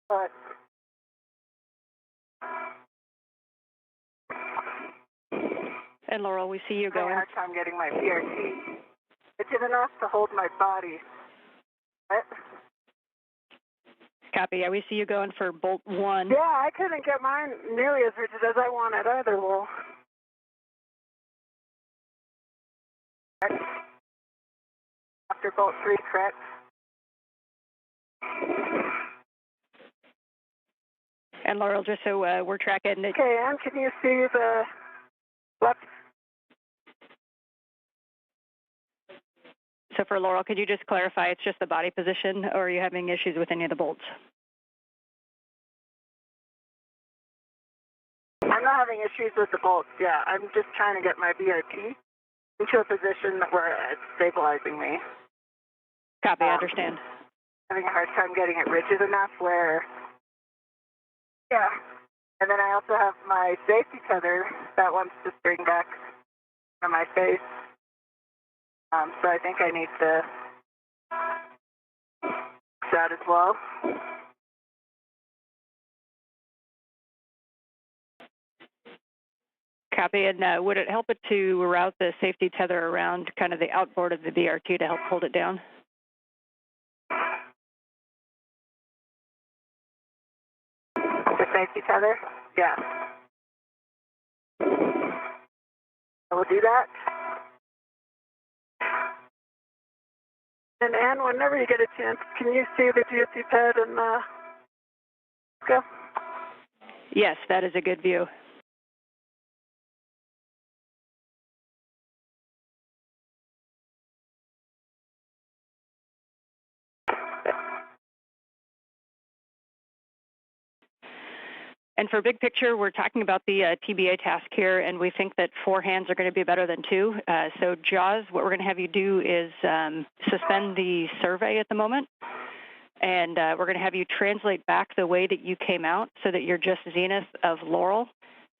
But And Laurel, we see you I have a going. hard time getting my PRT. It's enough to hold my body. What? Copy, yeah, we see you going for bolt 1. Yeah, I couldn't get mine nearly as rigid as I wanted either, Will. After bolt 3, correct? And Laurel, just so we're tracking it. Okay, Ann, can you see the left? So for Laurel, could you just clarify it's just the body position, or are you having issues with any of the bolts? I'm not having issues with the bolts, yeah. I'm just trying to get my BRT into a position where it's stabilizing me. Copy, I understand. Having a hard time getting it rigid enough where, yeah. And then I also have my safety tether that wants to spring back from my face. So I think I need to fix that as well. Copy, and would it help it to route the safety tether around kind of the outboard of the BRT to help hold it down? The safety tether? Yeah. I will do that. And Ann, whenever you get a chance, can you see the GSC pad and go? Yes, that is a good view. And for big picture, we're talking about the TBA task here, and we think that 4 hands are going to be better than 2. So Jaws, what we're going to have you do is suspend the survey at the moment, and we're going to have you translate back the way that you came out so that you're just zenith of Laurel.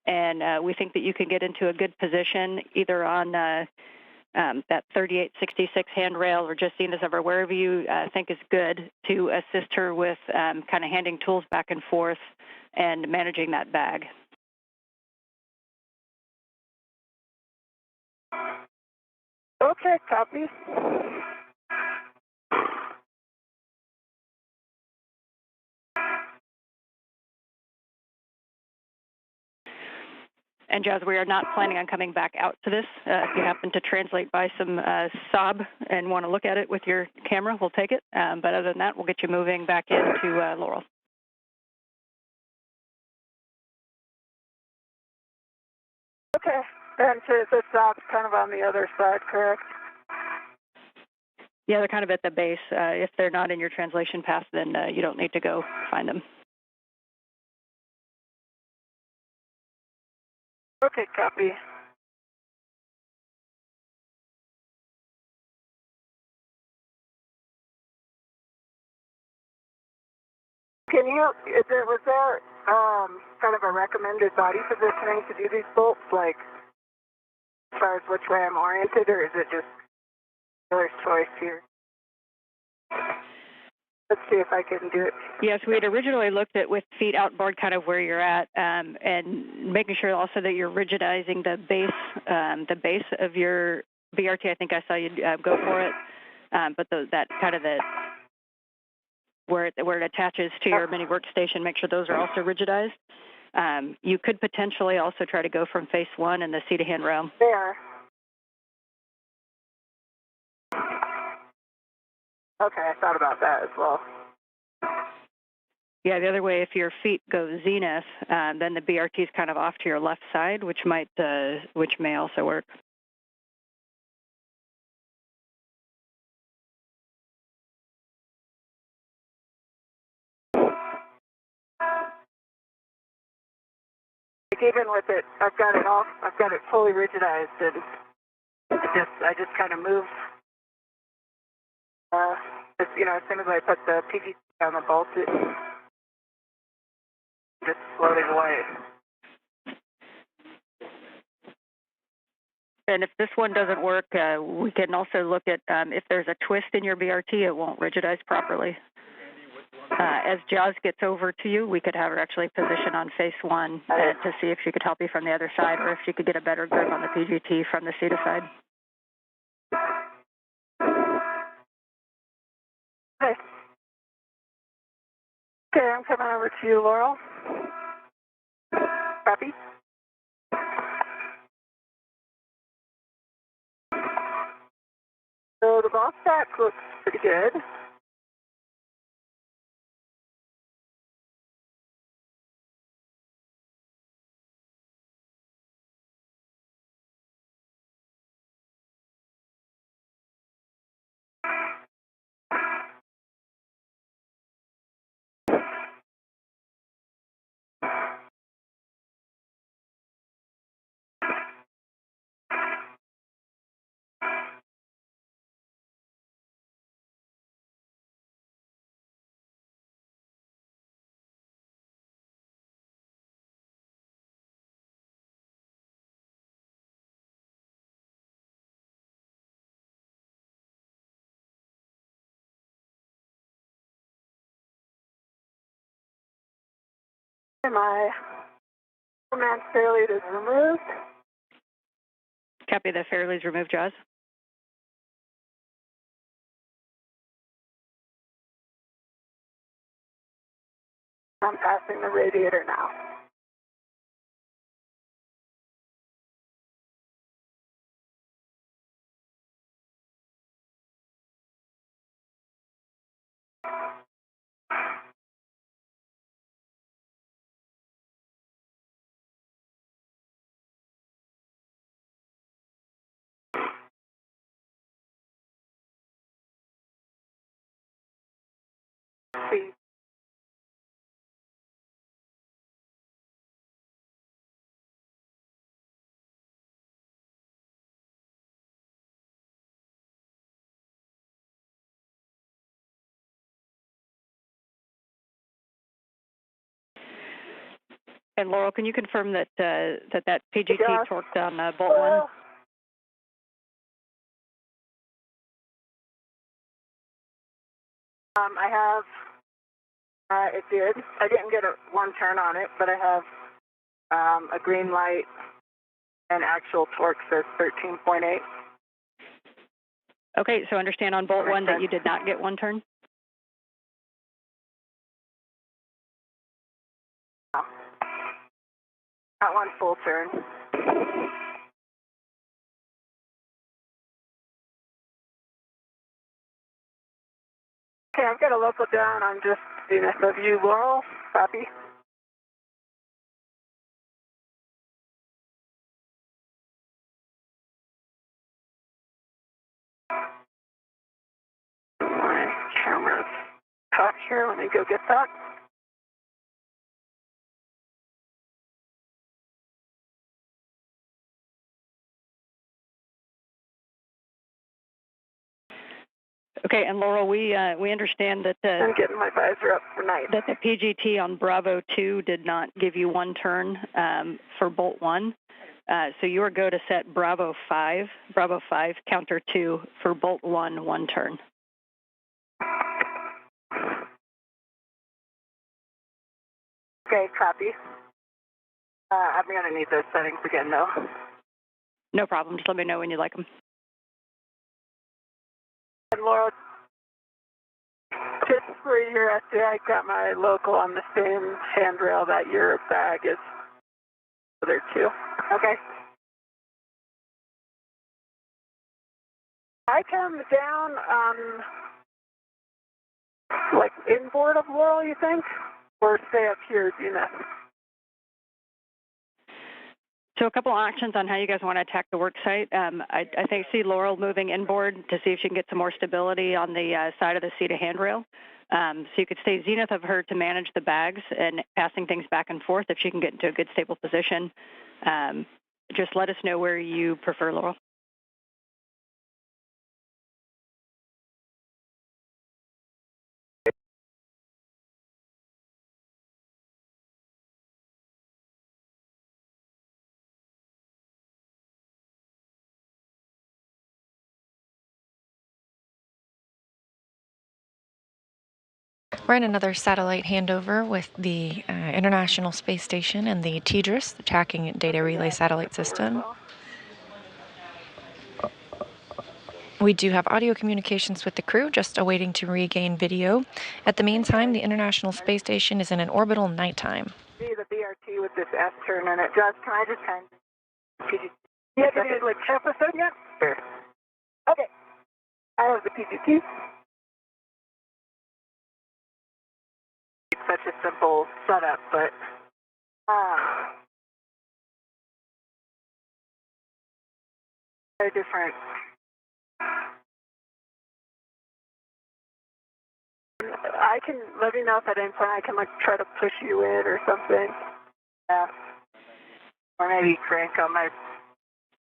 And we think that you can get into a good position either on that 3866 handrail or just zenith of her, wherever you think is good to assist her with kind of handing tools back and forth and managing that bag. Okay, copy. And Jazz, we are not planning on coming back out to this. If you happen to translate by some sob and want to look at it with your camera, we'll take it. But other than that, we'll get you moving back into Laurel. Okay, and so the sob's kind of on the other side, correct? Yeah, they're kind of at the base. If they're not in your translation path, then you don't need to go find them. Okay, copy. Can you, was there kind of a recommended body positioning to do these bolts, like as far as which way I'm oriented, or is it just There's choice here. Let's see if I can do it. Yes, we had originally looked at with feet outboard, kind of where you're at, and making sure also that you're rigidizing the base of your BRT. I think I saw you go for it, but that kind of where it attaches to your mini workstation, make sure those are also rigidized. You could potentially also try to go from face one in the seat-of-hand rail. There. Okay, I thought about that as well. Yeah, the other way, if your feet go zenith, then the BRT is kind of off to your left side, which may also work. Even with it, I've got it fully rigidized, and I just kind of move. As soon as I put the PGT on the bolt, it just floating away. And if this one doesn't work, we can also look at if there's a twist in your BRT, it won't rigidize properly. As Jaws gets over to you, we could have her actually position on face one to see if she could help you from the other side, or if she could get a better grip on the PGT from the seat side. Okay. Okay, I'm coming over to you, Laurel. Copy. So the ball stack looks pretty good. My man's fairlead is removed. Copy, the fairlead's removed, Jaws. I'm passing the radiator now. See. And Laurel, can you confirm that that PGT torqued on bolt one? I have, it did. I didn't get one turn on it, but I have a green light and actual torque says 13.8. Okay, so understand on bolt one that you did not get one turn? No. Not one full turn. Okay, I've got a local down. I'm just zenith of you, Laurel. Copy. My camera's caught here. Let me go get that. Okay, and Laurel, we understand that I'm getting my visor up for night. That the PGT on Bravo 2 did not give you one turn for bolt one. So you are go to set Bravo 5, counter 2 for bolt 1, 1 turn. Okay, copy. I'm going to need those settings again, though. No problem. Just let me know when you like them. And Laurel, just for your essay, I got my local on the same handrail that your bag is there too. Okay. I come down like inboard of Laurel, you think? Or stay up here, do you know? So a couple options on how you guys want to attack the work site. I see Laurel moving inboard to see if she can get some more stability on the side of the seat of handrail. So you could stay zenith of her to manage the bags and passing things back and forth if she can get into a good stable position. Just let us know where you prefer, Laurel. We're in another satellite handover with the International Space Station and the Ingress, the Tracking and Data Relay Satellite System. We do have audio communications with the crew, just awaiting to regain video. At the meantime, the International Space Station is in an orbital nighttime. See the BRT with this S turn in it. Josh, can I just kind of... Yeah, can you like episode yet? Sure. Okay. I have the PGT. It's such a simple setup, but very different. I can let me know if at any point I can like try to push you in or something. Yeah. Or maybe crank on my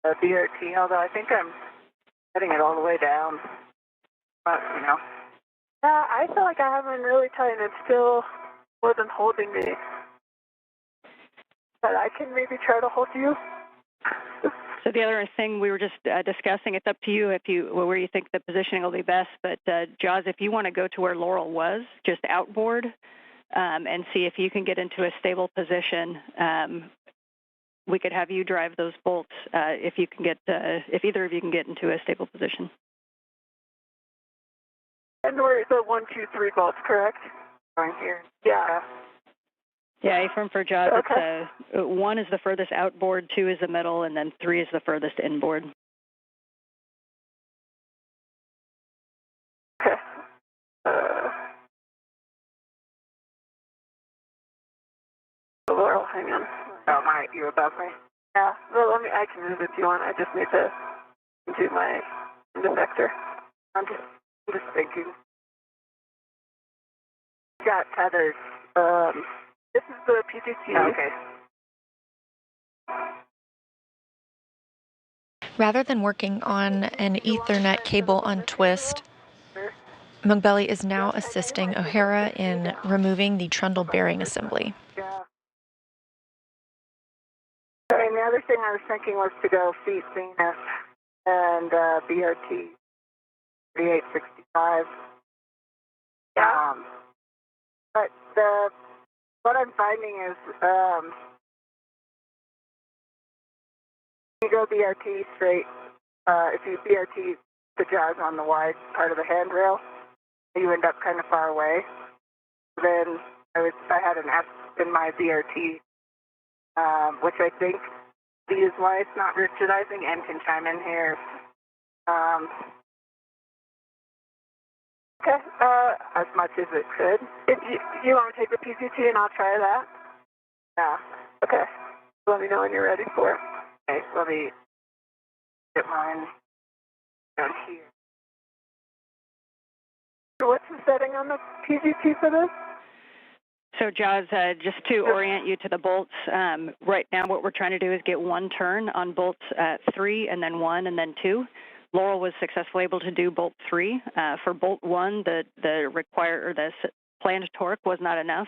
BRT, although I think I'm setting it all the way down. But, you know. Yeah, I feel like I haven't really tight and it still wasn't holding me. But I can maybe try to hold you. So the other thing we were just discussing, it's up to you where you think the positioning will be best. But Jaws, if you want to go to where Laurel was, just outboard, and see if you can get into a stable position. We could have you drive those bolts if you can get if either of you can get into a stable position. And we're the 1, 2, 3 bolts, correct? Right here. Yeah. Yeah, affirm for Jaws. Okay. It's 1 is the furthest outboard, 2 is the middle, and then 3 is the furthest inboard. Okay. Laurel, hang on. Oh, my, you're above me? Yeah. Well, I can move if you want. I just need to do my defector. I'm just thinking. Got tethers. This is the PGT. Oh, okay. Rather than working on an Ethernet cable untwist, Mogbelli is now assisting O'Hara in removing the trundle bearing assembly. Yeah. And the other thing I was thinking was to go feet zenith and BRT 3865. Yeah. But what I'm finding is you go BRT straight. If you BRT the jaws on the wide part of the handrail, you end up kind of far away. Then I had an S in my BRT, which I think is why it's not rigidizing, and can chime in here. Okay, as much as it could. If you want to take the PCT and I'll try that? Yeah, okay. Let me know when you're ready for it. Okay, let me get mine down here. So what's the setting on the PGT for this? So, Jaws, just to orient you to the bolts, right now what we're trying to do is get 1 turn on bolts 3 and then 1 and then 2. Laurel was successfully able to do bolt 3. For bolt 1, the planned torque was not enough.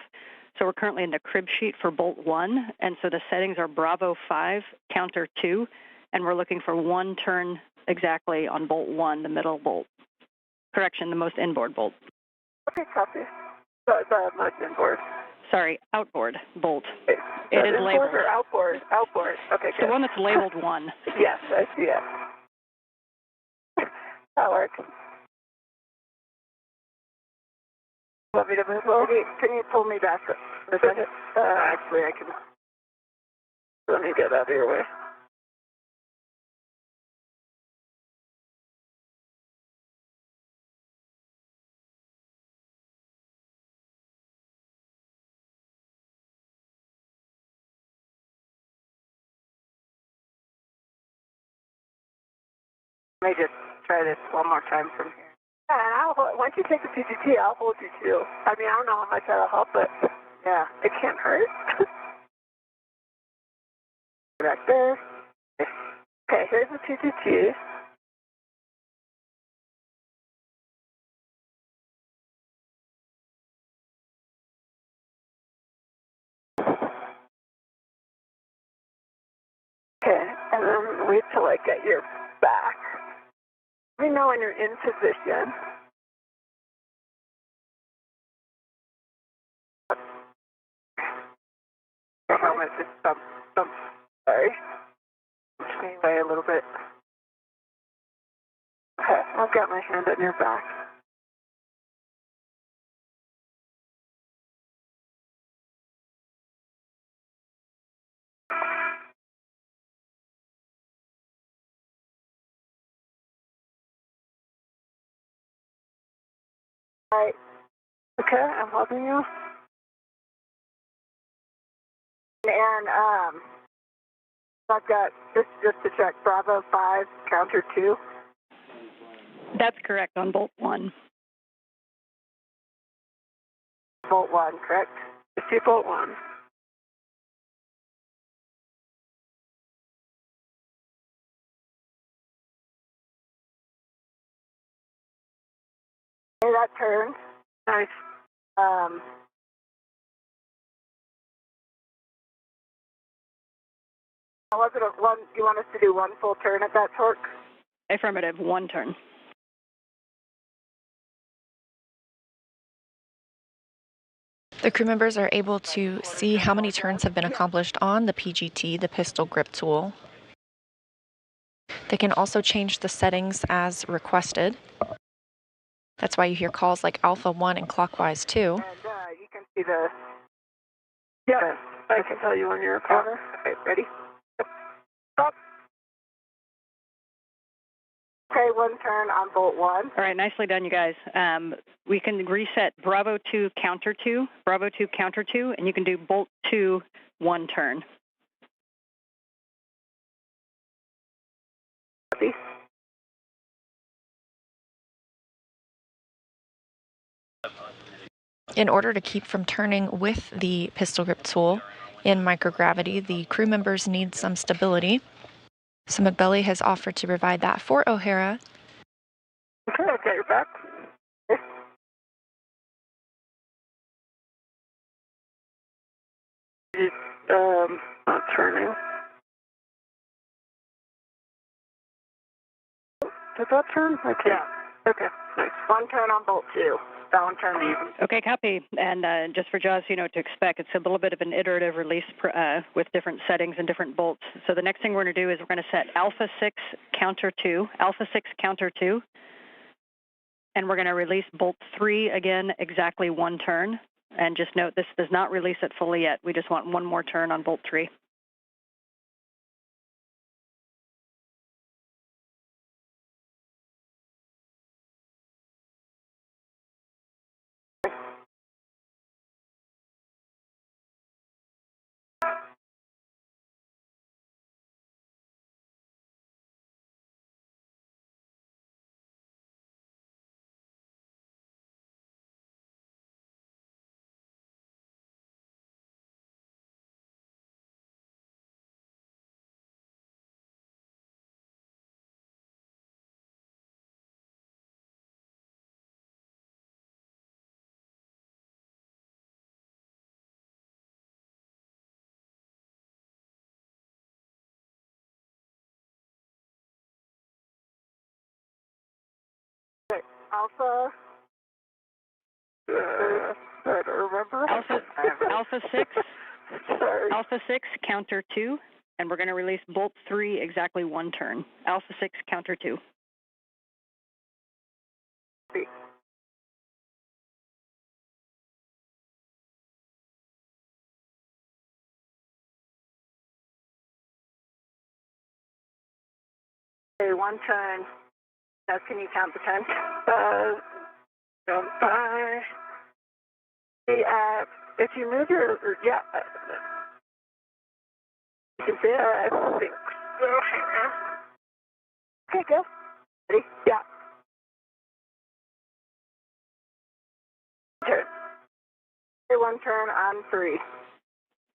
So we're currently in the crib sheet for bolt 1, and so the settings are Bravo 5, counter 2, and we're looking for 1 turn exactly on bolt 1, the middle bolt. Correction, the most inboard bolt. Okay, copy. The most inboard. Sorry, outboard bolt. Okay. It is labeled. Inboard or outboard? Outboard. Okay, good. The one that's labeled 1. Yes, I see it. That works. Want me to move over? Can you pull me back a second? Actually, I can. Let me get out of your way. Let me just try this one more time from here. Yeah, and once you take the PGT, I'll hold you too. I mean, I don't know how much that'll help, but yeah, it can't hurt. Back there. Okay, here's the PGT. Okay, and then wait till I get your back. Let me know when you're in position. The helmet just sorry. Push me away a little bit. Okay, I've got my hand on your back. All right. Okay, I'm helping you. And I've got just to check Bravo 5 counter 2. That's correct on bolt 1. Bolt 1, correct? Just do bolt 1. Okay, that turned. Nice. Was it one? You want us to do one full turn at that torque? Affirmative, 1 turn. The crew members are able to see how many turns have been accomplished on the PGT, the pistol grip tool. They can also change the settings as requested. That's why you hear calls like Alpha 1 and Clockwise 2. And you can see the... Yeah, I can tell you when you're a corner. Okay, ready? Stop. Okay, 1 turn on bolt 1. All right, nicely done, you guys. We can reset Bravo 2, counter 2, Bravo 2, counter 2, and you can do bolt 2, 1 turn. Copy. In order to keep from turning with the pistol grip tool in microgravity, the crew members need some stability. So McBelly has offered to provide that for O'Hara. Okay, I've got your back. Not turning. Did that turn? Okay. Yeah. Okay, nice. 1 turn on bolt 2. That 1 turn even. Okay, copy. And just for Jaws, you know what to expect. It's a little bit of an iterative release with different settings and different bolts. So the next thing we're going to do is we're going to set Alpha 6, counter 2, Alpha 6, counter 2. And we're going to release bolt 3 again, exactly 1 turn. And just note, this does not release it fully yet. We just want 1 more turn on bolt 3. Alpha. I don't remember. Alpha 6. Sorry. Alpha 6, counter 2, and we're going to release bolt 3 exactly 1 turn. Alpha 6, counter 2. Okay, 1 turn. Now, can you count the 10? Don't buy. If you move your, yeah. You can see, I think. Okay, go. Ready? Yeah. Turn. Okay, 1 turn on 3.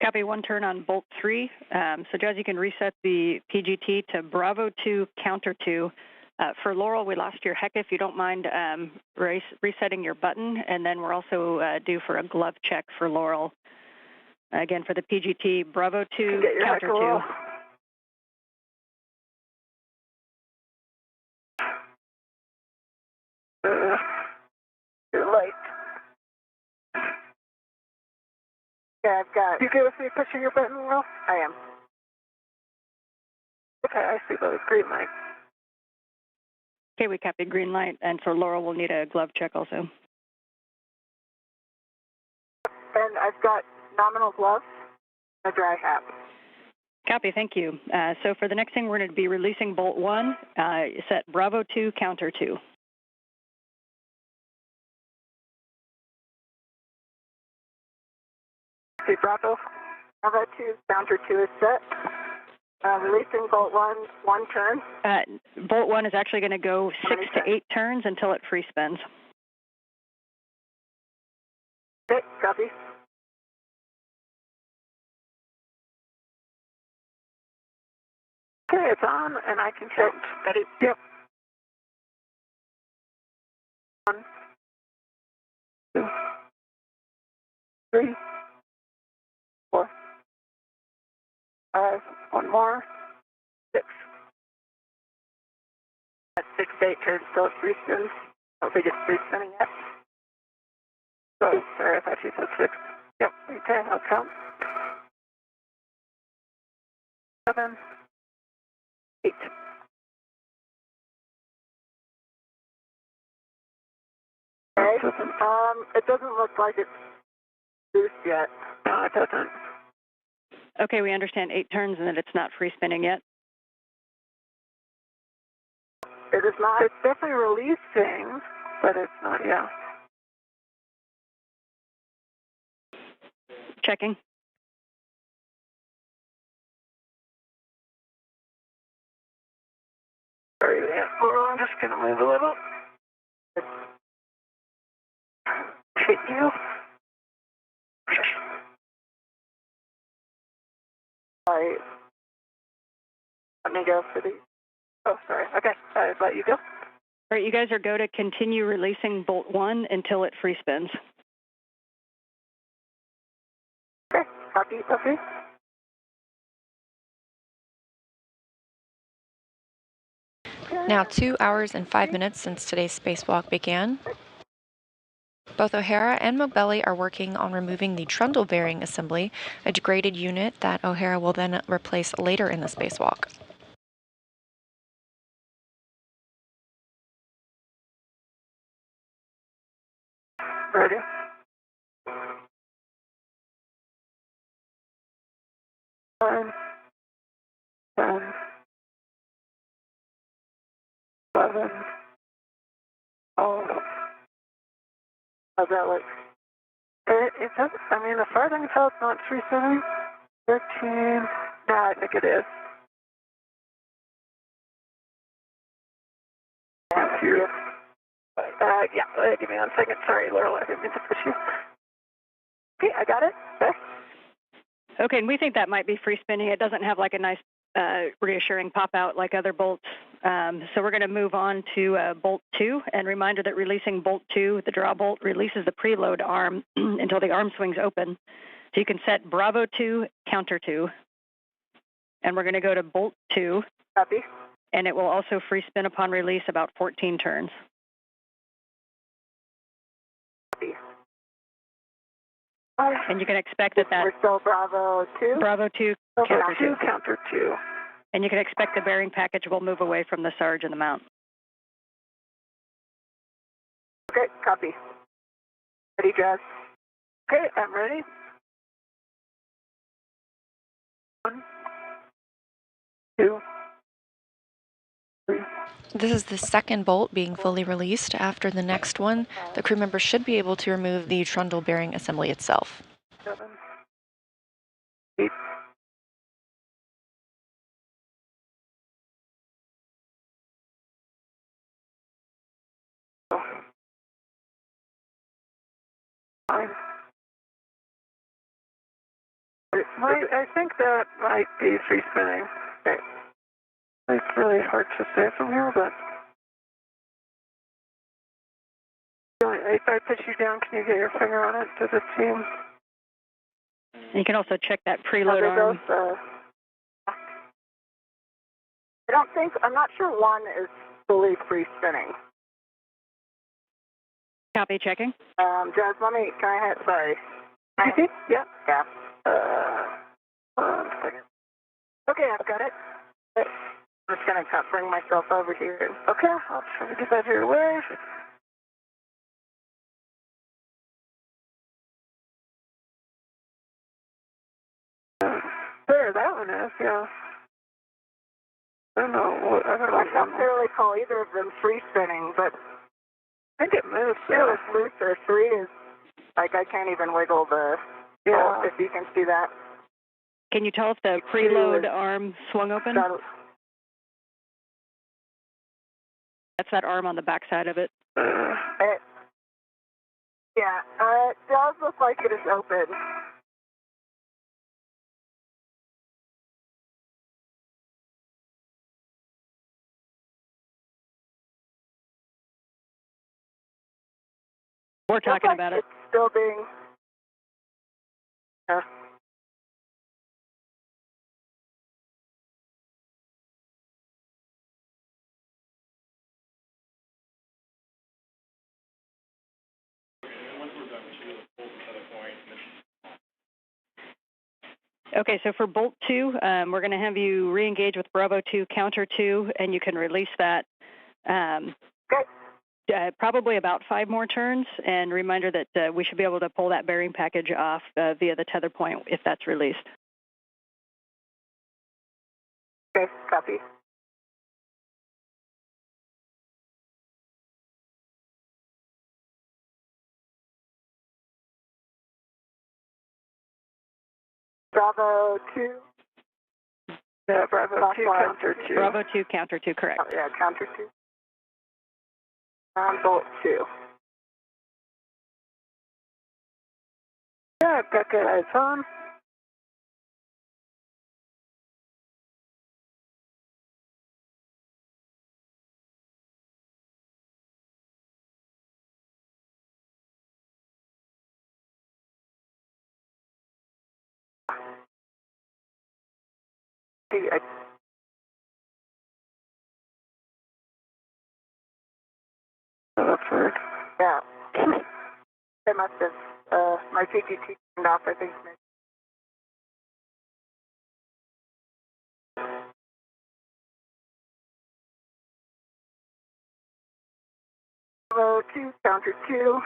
Copy, 1 turn on bolt 3. So, Jazz, you can reset the PGT to Bravo 2, counter 2. For Laurel, we lost your heck if you don't mind resetting your button, and then we're also due for a glove check for Laurel. Again, for the PGT, Bravo 2, counter 2. You're late. Yeah, I've got. You good with me pushing your button, Will? I am. Okay, I see the green light. Okay, we copy green light, and for Laurel, we'll need a glove check also. And I've got nominal gloves and a dry hat. Copy, thank you. So for the next thing, we're going to be releasing bolt 1, set Bravo 2, counter 2. See, Bravo 2, counter 2 is set. Releasing bolt 1 turn. Bolt 1 is actually going to go 6 to 8 turns until it free spins. Okay, copy. Okay, it's on, and I can check. Ready? Yep. 1, 2, 3, 4, 5. 1 more. 6. That's 6 to 8 turns, still free spins. I don't think it's free spinning yet. Oh, sorry, I thought you said 6. Yep, okay, I'll count. 7, 8. Okay. It doesn't look like it's loose yet. No, it doesn't. Okay, we understand 8 turns and that it's not free spinning yet. It is not. It's definitely releasing, but it's not, yeah. Checking. Sorry, hold on, I'm just going to move a little. Hit you. Sorry. Let me go for the. Oh, sorry. Okay, I let you go. All right, you guys are go to continue releasing bolt 1 until it free spins. Okay, copy. Now 2 hours and 5 minutes since today's spacewalk began. Both O'Hara and Mogbelli are working on removing the Tundle bearing assembly, a degraded unit that O'Hara will then replace later in the spacewalk. Ready? Nine, 10, 11, 12. How's that look? It doesn't, I mean, as far as I can tell, it's not 370. 13. No, I think it is. Thank you. Yeah, give me 1 second. Sorry, Laurel, I didn't mean to push you. Okay, I got it. Okay. Okay, and we think that might be free spinning. It doesn't have like a nice reassuring pop out like other bolts. So we're going to move on to bolt 2. And reminder that releasing bolt 2, the draw bolt, releases the preload arm until the arm swings open. So you can set Bravo 2, counter 2. And we're going to go to bolt 2. Copy. And it will also free spin upon release about 14 turns. And you can expect that We're still Bravo 2? Bravo 2, counter 2. Counter 2. And you can expect the bearing package will move away from the Sarge and the mount. Okay, copy. Ready, Jazz? Okay, I'm ready. 1, 2, 3. This is the second bolt being fully released. After the next one, the crew member should be able to remove the trundle bearing assembly itself. 7, 8. I think that might be free spinning. Okay. It's really hard to say from here, but if I put you down, can you get your finger on it? Does it seem? You can also check that preload arm. I'm not sure one is fully free spinning. Copy, checking. Jazz, can I hit, sorry. Yeah. Yeah. 1 second. Okay, I've got it. I'm just going to bring myself over here. Okay, I'll try to get that here away. There, that one is, yeah. I don't know. I don't necessarily call either of them free spinning, but I think it moves. 2 is looser. 3 is, like, I can't even wiggle the bolt, if you can see that. Can you tell if the preload arm swung open? That's that arm on the back side of it. It does look like it is open. We're talking about it. It's still being. Okay, so for Bolt 2, we're going to have you re-engage with Bravo 2, counter 2, and you can release that probably about 5 more turns. And reminder that we should be able to pull that bearing package off via the tether point if that's released. Okay, copy. Bravo 2. Yeah, Bravo 2, counter 2. Bravo 2, counter 2, correct. Oh, yeah, counter 2. Bolt 2. Yeah, I've got good eyes on. That's weird. Yeah. They must have, my PGT turned off, I think. Bravo 2, counter 2.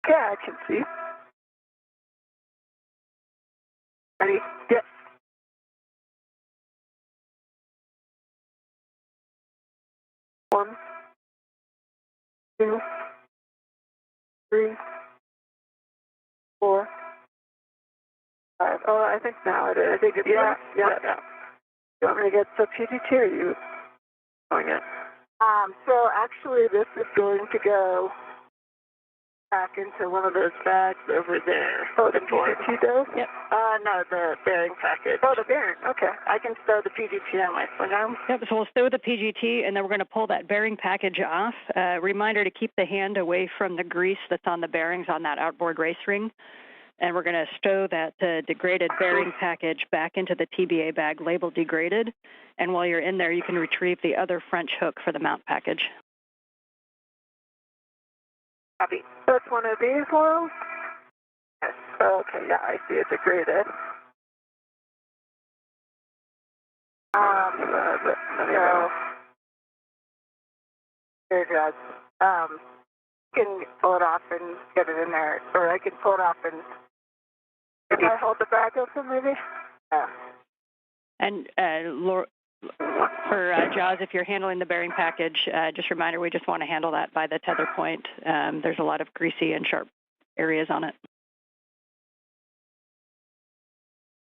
Yeah, I can see. Ready? Yep. 1, 2, 3, 4, 5. Oh, I think now it is. I think it's yeah. You want me to get the PGT or you going it? So actually this is going to go back into one of those bags over there. Oh, the PGT does? Yep. No, the bearing package. Oh, the bearing. Okay. I can stow the PGT on my swing arm. Yep, so we'll stow the PGT, and then we're going to pull that bearing package off. Reminder to keep the hand away from the grease that's on the bearings on that outboard race ring. And we're going to stow that degraded bearing package back into the TBA bag labeled degraded. And while you're in there, you can retrieve the other French hook for the mount package. Copy. That's one of these, Laurel? Yes. Okay, yeah, I see it degraded. So, here, Judge. You can pull it off and get it in there, or I can pull it off and. Can I hold the bag open, maybe? Yeah. And Laura, for Jaws, if you're handling the bearing package, just a reminder, we just want to handle that by the tether point. There's a lot of greasy and sharp areas on it.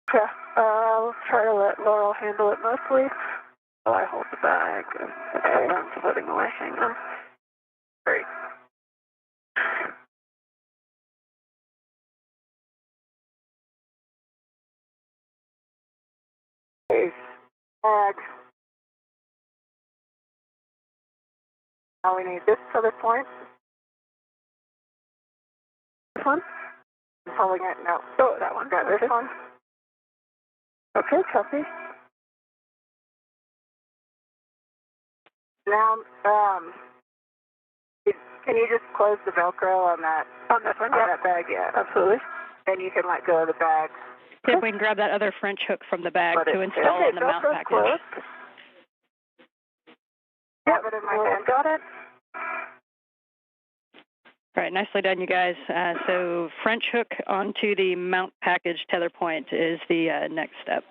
Okay, I'll try to let Laurel handle it mostly while I hold the bag and I'm floating away. Hang on. Great. Okay, bag. Now we need this tether point. This one? I'm pulling it. No. Oh, that one. Got this one. Okay, copy. Now, can you just close the Velcro on that? On this one? On that bag, yeah. Absolutely. Then you can let go of the bag. See if we can grab that other French hook from the bag to install on the mount package. Closed. Yep, it in my hand. Got it. All right, nicely done, you guys. So French hook onto the mount package tether point is the next step.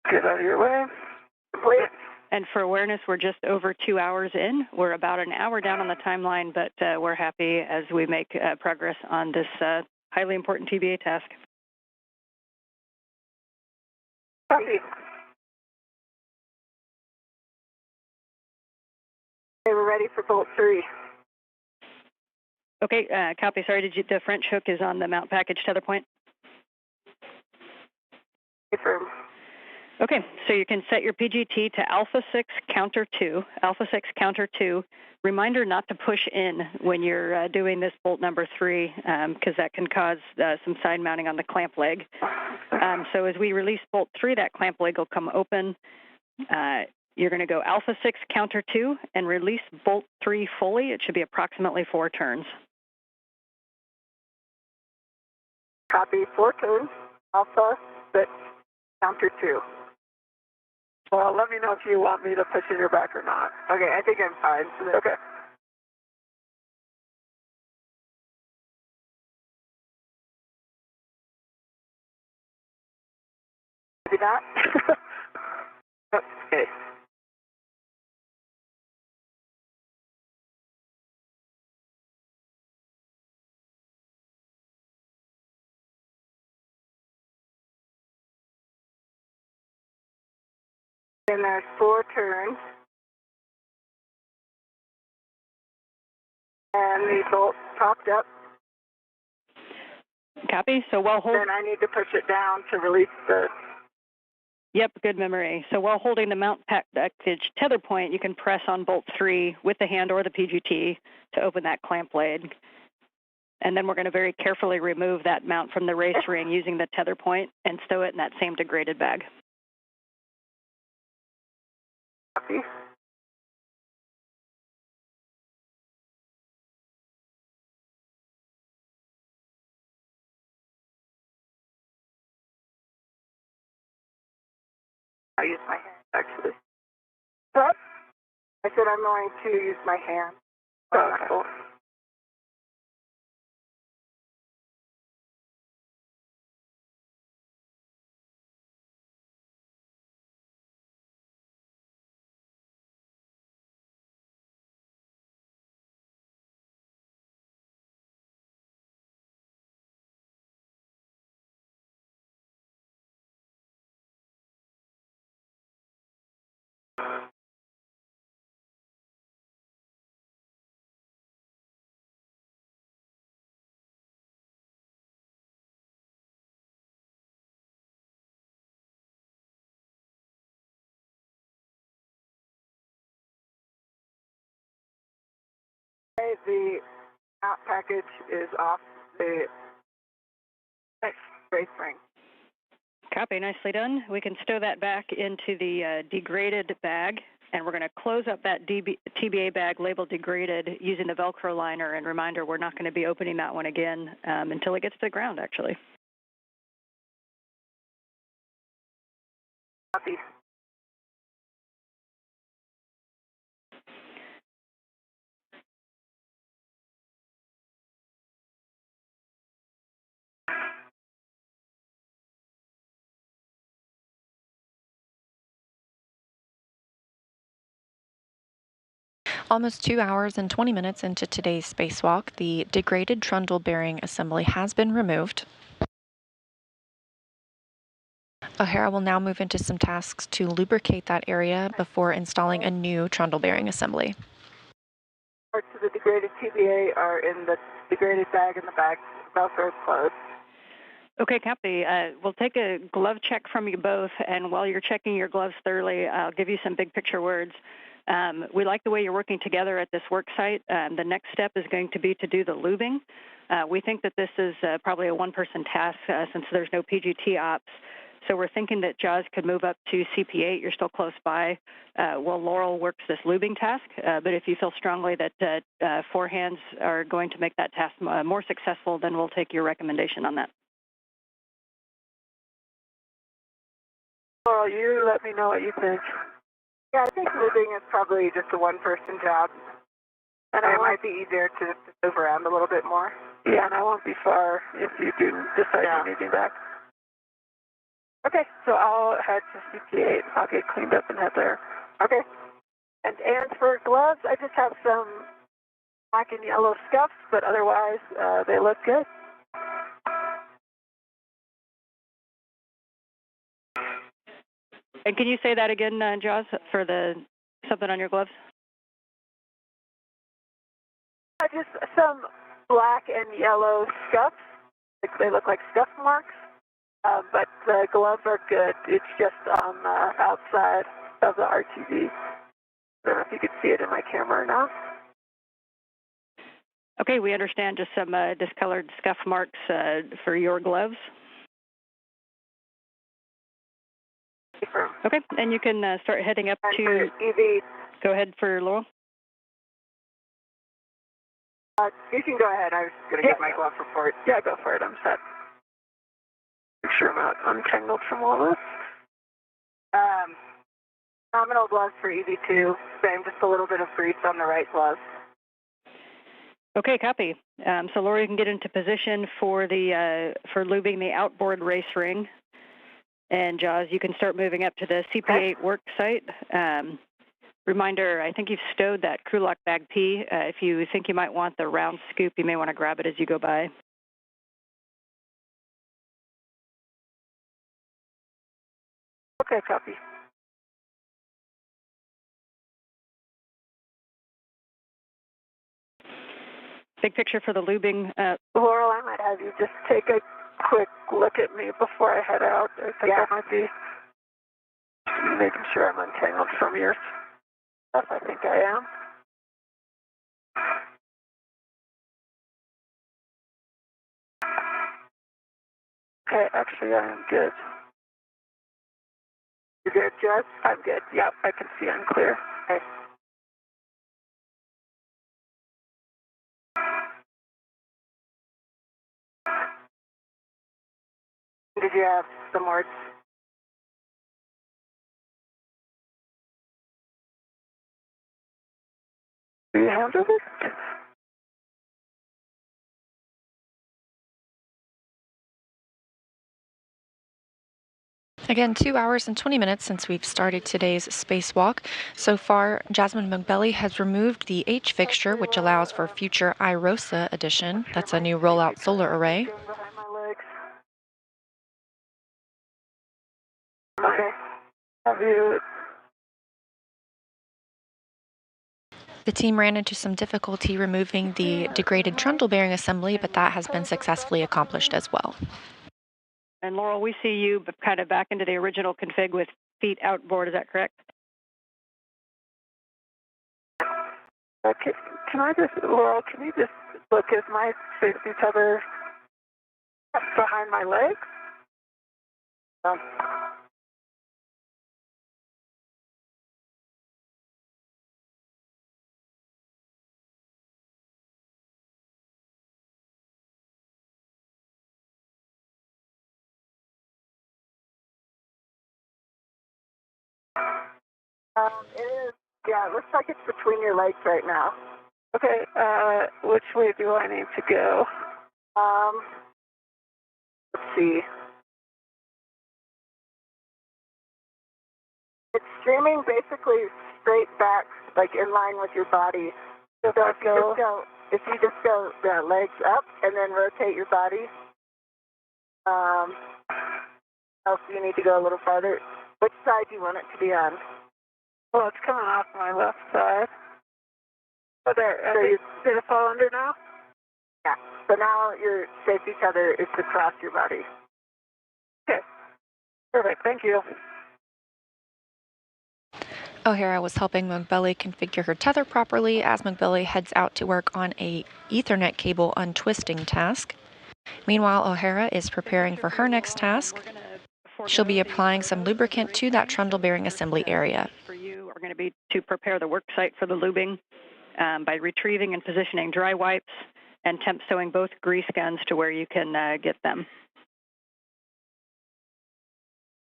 Get out of your way. Complete. And for awareness, we're just over 2 hours in. We're about an hour down on the timeline, but we're happy as we make progress on this highly important TBA task. Copy. Okay, we're ready for bolt 3. Okay, copy. Sorry, the French hook is on the mount package tether point? Confirm. Okay, so you can set your PGT to alpha 6 counter 2, alpha 6 counter 2. Reminder not to push in when you're doing this bolt number 3, because that can cause some side mounting on the clamp leg. So as we release bolt 3, that clamp leg will come open. You're going to go alpha 6 counter 2 and release bolt 3 fully. It should be approximately 4 turns. Copy, 4 turns, alpha 6 counter 2. Well, let me know if you want me to push in your back or not. Okay, I think I'm fine. Okay. Maybe not. Okay. And there's 4 turns. And the bolt popped up. Copy. So while holding. Then I need to push it down to release the. Yep, good memory. So while holding the mount package tether point, you can press on bolt 3 with the hand or the PGT to open that clamp blade. And then we're going to very carefully remove that mount from the race ring using the tether point and stow it in that same degraded bag. Copy. I use my hand, actually. What? I said I'm going to use my hand. Oh, okay. Okay, the mount package is off the race ring. Copy, nicely done. We can stow that back into the degraded bag And we're going to close up that TBA bag labeled degraded using the Velcro liner. And reminder, we're not going to be opening that one again until it gets to the ground, actually. Copy. Almost 2 hours and 20 minutes into today's spacewalk, the degraded trundle bearing assembly has been removed. O'Hara will now move into some tasks to lubricate that area before installing a new trundle bearing assembly. Parts of the degraded TBA are in the degraded bag in the back. Velcro is closed. Okay, copy. We'll take a glove check from you both, and while you're checking your gloves thoroughly, I'll give you some big picture words. We like the way you're working together at this work site. The next step is going to be to do the lubing. We think that this is probably a one-person task since there's no PGT ops. So we're thinking that Jaws could move up to CP8. You're still close by while Laurel works this lubing task. But if you feel strongly that 4 hands are going to make that task more successful, then we'll take your recommendation on that. Laurel, you let me know what you think. Yeah, I think lubing is probably just a one-person job. And it might be easier to move around a little bit more. Yeah, and I won't be far if you do decide you need me back. Okay, so I'll head to CP8. I'll get cleaned up and head there. Okay. And for gloves, I just have some black and yellow scuffs, but otherwise they look good. And can you say that again, Jaws, for something on your gloves? Just some black and yellow scuffs. They look like scuff marks, but the gloves are good. It's just on the outside of the RTV. I don't know if you could see it in my camera or not. Okay, we understand just some discolored scuff marks for your gloves. Okay, and you can start heading up to EV. Go ahead for Laurel. You can go ahead. I was going to get my glove report. Yeah, go for it. I'm set. Make sure I'm not untangled from all this. Nominal gloves for EV2. Same, just a little bit of grease on the right glove. Okay, copy. So Laura, you can get into position for lubing the outboard race ring. And Jaws, you can start moving up to the CP8 work site. Reminder, I think you've stowed that crew lock bag P. If you think you might want the round scoop, you may want to grab it as you go by. Okay, copy. Big picture for the lubing. Laurel, I might have you just take a quick look at me before I head out. I think I might be making sure I'm untangled from your stuff. I think I am. Okay, actually, I am good. You good, Jess? I'm good. Yep, I can see I'm clear. Okay. Did you have some words? Do you handle it? Again, 2 hours and 20 minutes since we've started today's spacewalk. So far, Jasmine Mogbelli has removed the H fixture, which allows for future IROSA addition. That's a new rollout solar array. Behind my legs. Okay. Have you? The team ran into some difficulty removing the degraded trundle bearing assembly, but that has been successfully accomplished as well. And Laurel, we see you kind of back into the original config with feet outboard. Is that correct? Okay. Can I just, Laurel, can you just look at my safety tether behind my legs? It is, yeah, it looks like it's between your legs right now. Okay, which way do I need to go? Let's see. It's streaming basically straight back, like in line with your body. So if you just go legs up and then rotate your body, else you need to go a little farther. Which side do you want it to be on? Well, it's coming off my left side. Oh, there. Did it fall under now? Yeah. So now your safety tether is across your body. Okay. Perfect. Thank you. O'Hara was helping Mogbelli configure her tether properly as Mogbelli heads out to work on a Ethernet cable untwisting task. Meanwhile, O'Hara is preparing for her next task. She'll be applying some lubricant to that trundle bearing assembly area. For you are going to be to prepare the work site for the lubing by retrieving and positioning dry wipes and temp sewing both grease guns to where you can get them.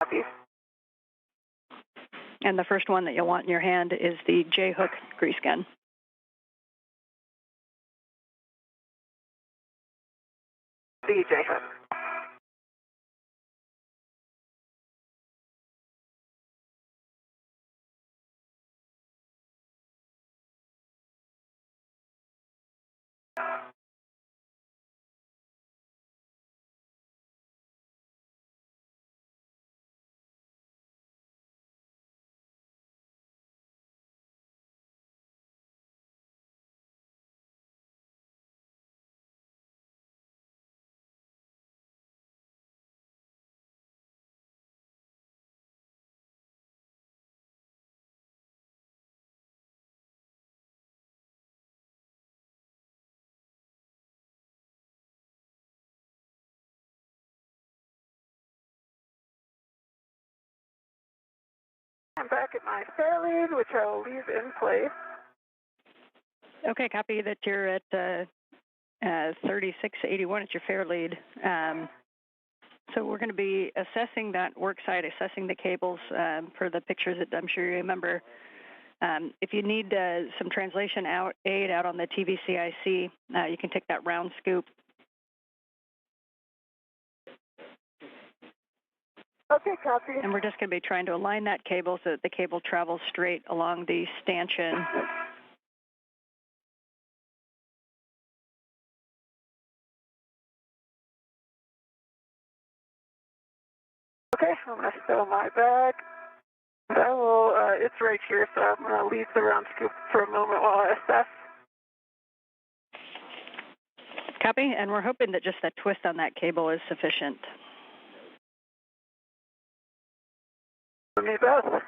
Copy. And the first one that you'll want in your hand is the J-hook grease gun. The J-hook. I'm back at my fair lead, which I will leave in place. Okay, copy that you're at 3681 at your fair lead. So we're going to be assessing that work site, assessing the cables per the pictures that I'm sure you remember. If you need some translation aid out on the TVCIC, you can take that round scoop. Okay, copy. And we're just going to be trying to align that cable so that the cable travels straight along the stanchion. Okay, I'm going to stow my bag. I will, it's right here, so I'm going to leave the round scoop for a moment while I assess. Copy, and we're hoping that just that twist on that cable is sufficient. For me both.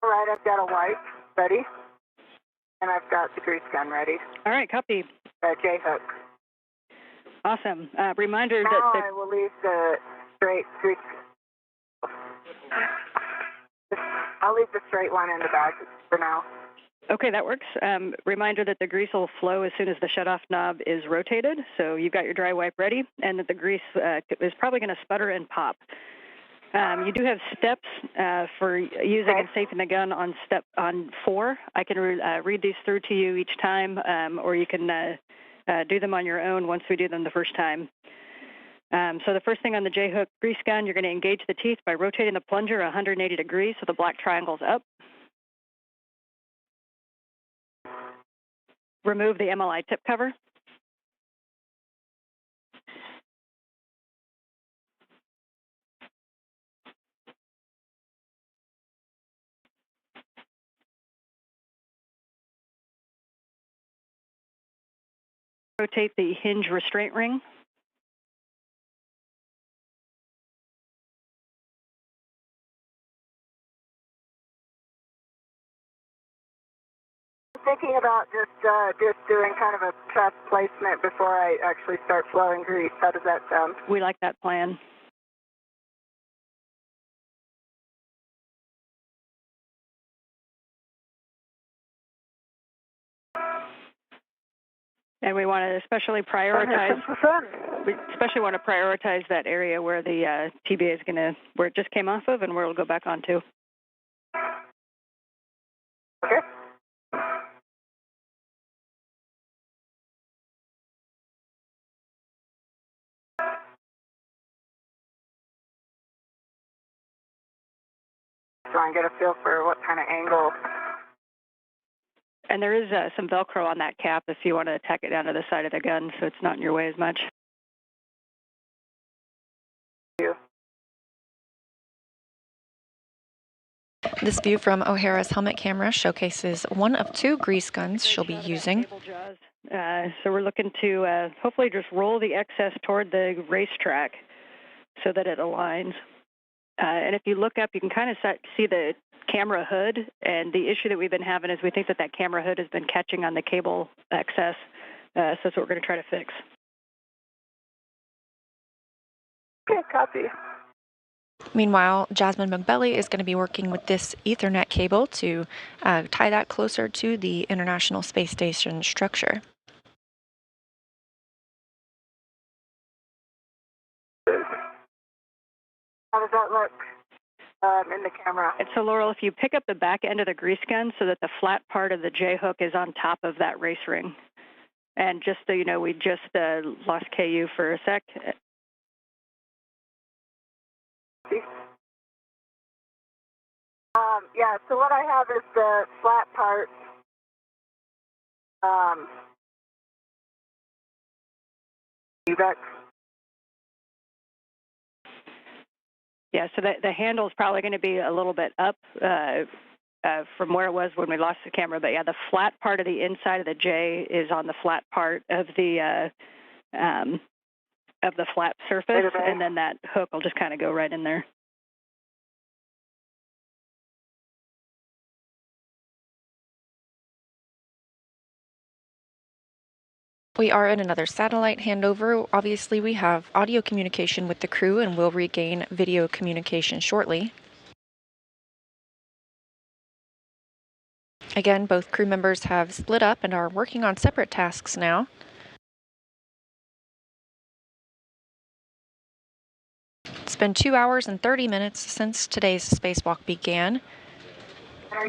All right, I've got a wipe ready, and I've got the grease gun ready. All right, copy. J-hook. Awesome. Reminder now that I will leave the straight grease. I'll leave the straight one in the bag for now. Okay, that works. Reminder that the grease will flow as soon as the shutoff knob is rotated. So you've got your dry wipe ready, and that the grease is probably going to sputter and pop. You do have steps for using and safing the gun on step 4. I can read these through to you each time, or you can do them on your own once we do them the first time. So the first thing on the J-hook grease gun, you're going to engage the teeth by rotating the plunger 180 degrees so the black triangle's up. Remove the MLI tip cover. Rotate the hinge restraint ring. thinking about just doing kind of a truss placement before I actually start flowing grease. How does that sound? We like that plan. And we want to especially prioritize. We especially want to prioritize that area where the TBA is going to, where it just came off of, and where it'll go back onto. Okay. Try and get a feel for what kind of angle. And there is some Velcro on that cap if you want to tack it down to the side of the gun so it's not in your way as much. This view from O'Hara's helmet camera showcases one of two grease guns she'll be using. So we're looking to hopefully just roll the excess toward the racetrack so that it aligns. And if you look up, you can kind of see the camera hood. And the issue that we've been having is we think that that camera hood has been catching on the cable excess. So that's what we're going to try to fix. Okay, copy. Meanwhile, Jasmine Mogbelli is going to be working with this Ethernet cable to tie that closer to the International Space Station structure. How does that look in the camera? And so, Laurel, if you pick up the back end of the grease gun so that the flat part of the J-hook is on top of that race ring. And just so you know, we just lost KU for a sec. Yeah, so what I have is the flat part. Yeah, so the handle is probably going to be a little bit up from where it was when we lost the camera. But yeah, the flat part of the inside of the J is on the flat part of the flat surface, and then that hook will just kind of go right in there. We are in another satellite handover. Obviously, we have audio communication with the crew and will regain video communication shortly. Again, both crew members have split up and are working on separate tasks now. It's been 2 hours and 30 minutes since today's spacewalk began.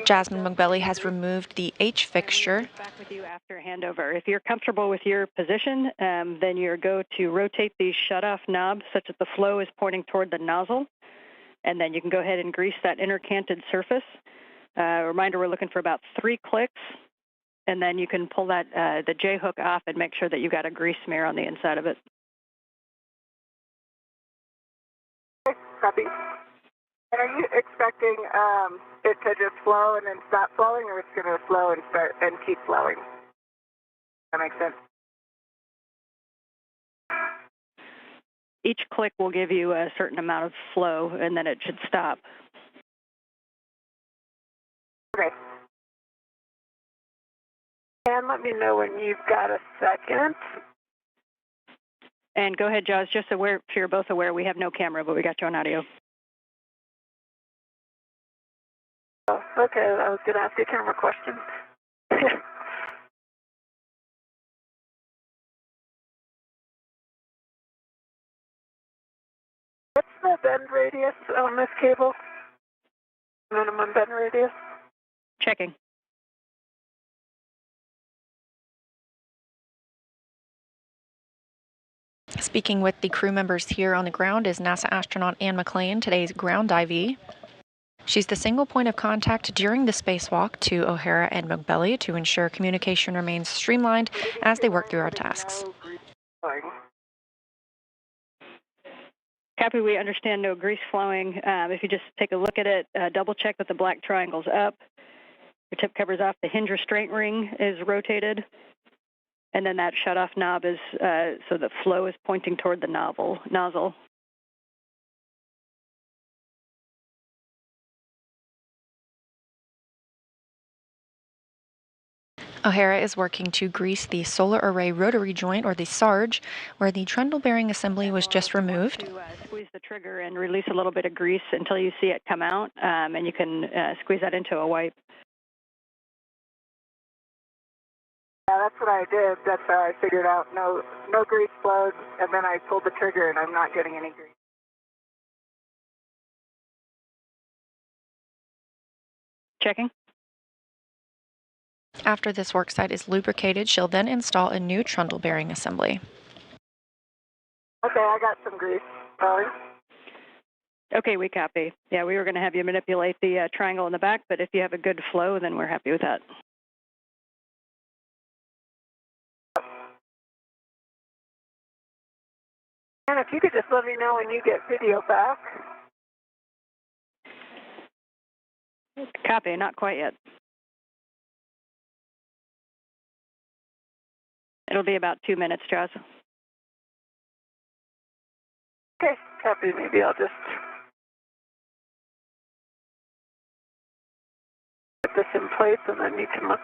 Jasmine Mogbelli has removed the H fixture. Back with you after handover. If you're comfortable with your position, then you go to rotate the shutoff knob such that the flow is pointing toward the nozzle, and then you can go ahead and grease that inner canted surface. Reminder, we're looking for about 3 clicks, and then you can pull that the J hook off and make sure that you've got a grease smear on the inside of it. Copy. And are you expecting it to just flow and then stop flowing, or it's going to flow and start and keep flowing? That makes sense. Each click will give you a certain amount of flow, and then it should stop. Okay. And let me know when you've got a second. And go ahead, Jaws, just so you're both aware, we have no camera, but we got you on audio. Oh, okay, I was going to ask you a camera question. What's the bend radius on this cable? Minimum bend radius? Checking. Speaking with the crew members here on the ground is NASA astronaut Anne McLean, today's ground divee. She's the single point of contact during the spacewalk to O'Hara and Mogbelli to ensure communication remains streamlined as they work through our tasks. Copy, we understand no grease flowing. If you just take a look at it, double check that the black triangle's up. Your tip cover's off, the hinge restraint ring is rotated. And then that shutoff knob is, so the flow is pointing toward the nozzle. O'Hara is working to grease the solar array rotary joint, or the SARJ, where the trundle bearing assembly was just removed. To squeeze the trigger and release a little bit of grease until you see it come out, and you can squeeze that into a wipe. Yeah, that's what I did. That's how I figured out no grease flows, and then I pulled the trigger and I'm not getting any grease. Checking. After this worksite is lubricated, she'll then install a new trundle bearing assembly. Okay, I got some grease. Sorry. Okay, we copy. Yeah, we were going to have you manipulate the triangle in the back, but if you have a good flow, then we're happy with that. And if you could just let me know when you get video back. Copy, not quite yet. It'll be about 2 minutes, Jaws. Okay, copy. Maybe I'll just put this in place and then you can look.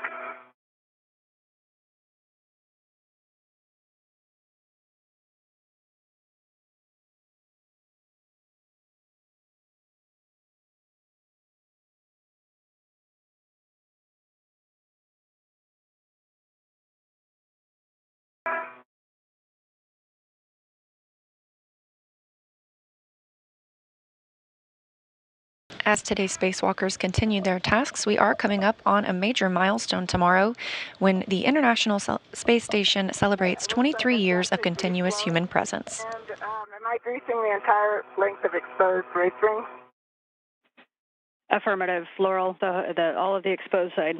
As today's spacewalkers continue their tasks, we are coming up on a major milestone tomorrow when the International Space Station celebrates 23 years of continuous human presence. And am I greasing the entire length of exposed race ring? Affirmative, Laurel, all of the exposed side.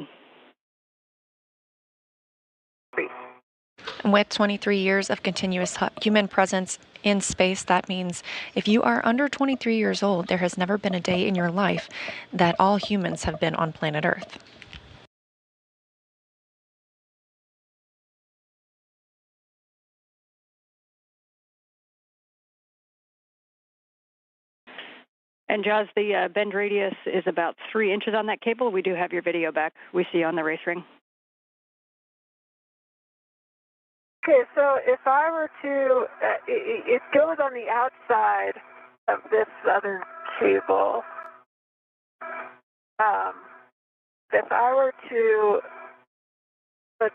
With 23 years of continuous human presence in space, that means if you are under 23 years old, there has never been a day in your life that all humans have been on planet Earth. And Jaws, the bend radius is about 3 inches on that cable. We do have your video back. We see you on the race ring. Okay, so if I were to, it goes on the outside of this other cable. If I were to put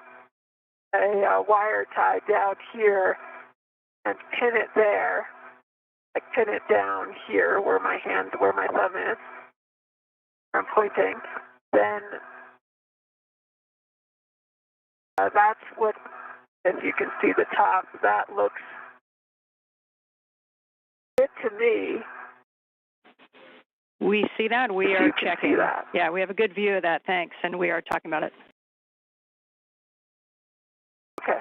a wire tie down here and pin it there, like pin it down here where my thumb is, where I'm pointing, then that's what, if you can see the top, that looks good to me. We see that. We are checking. See that. Yeah, we have a good view of that. Thanks. And we are talking about it. Okay.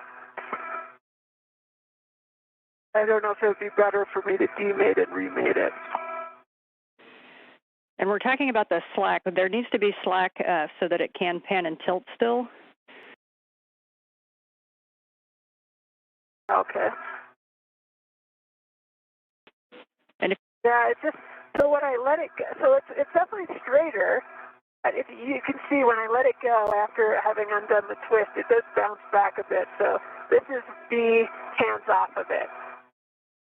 I don't know if it would be better for me to demate and remate it. And we're talking about the slack. There needs to be slack so that it can pan and tilt still. Okay. And if yeah, it's just, so when I let it go, so it's definitely straighter. If you can see when I let it go after having undone the twist, it does bounce back a bit. So this is the hands off of it.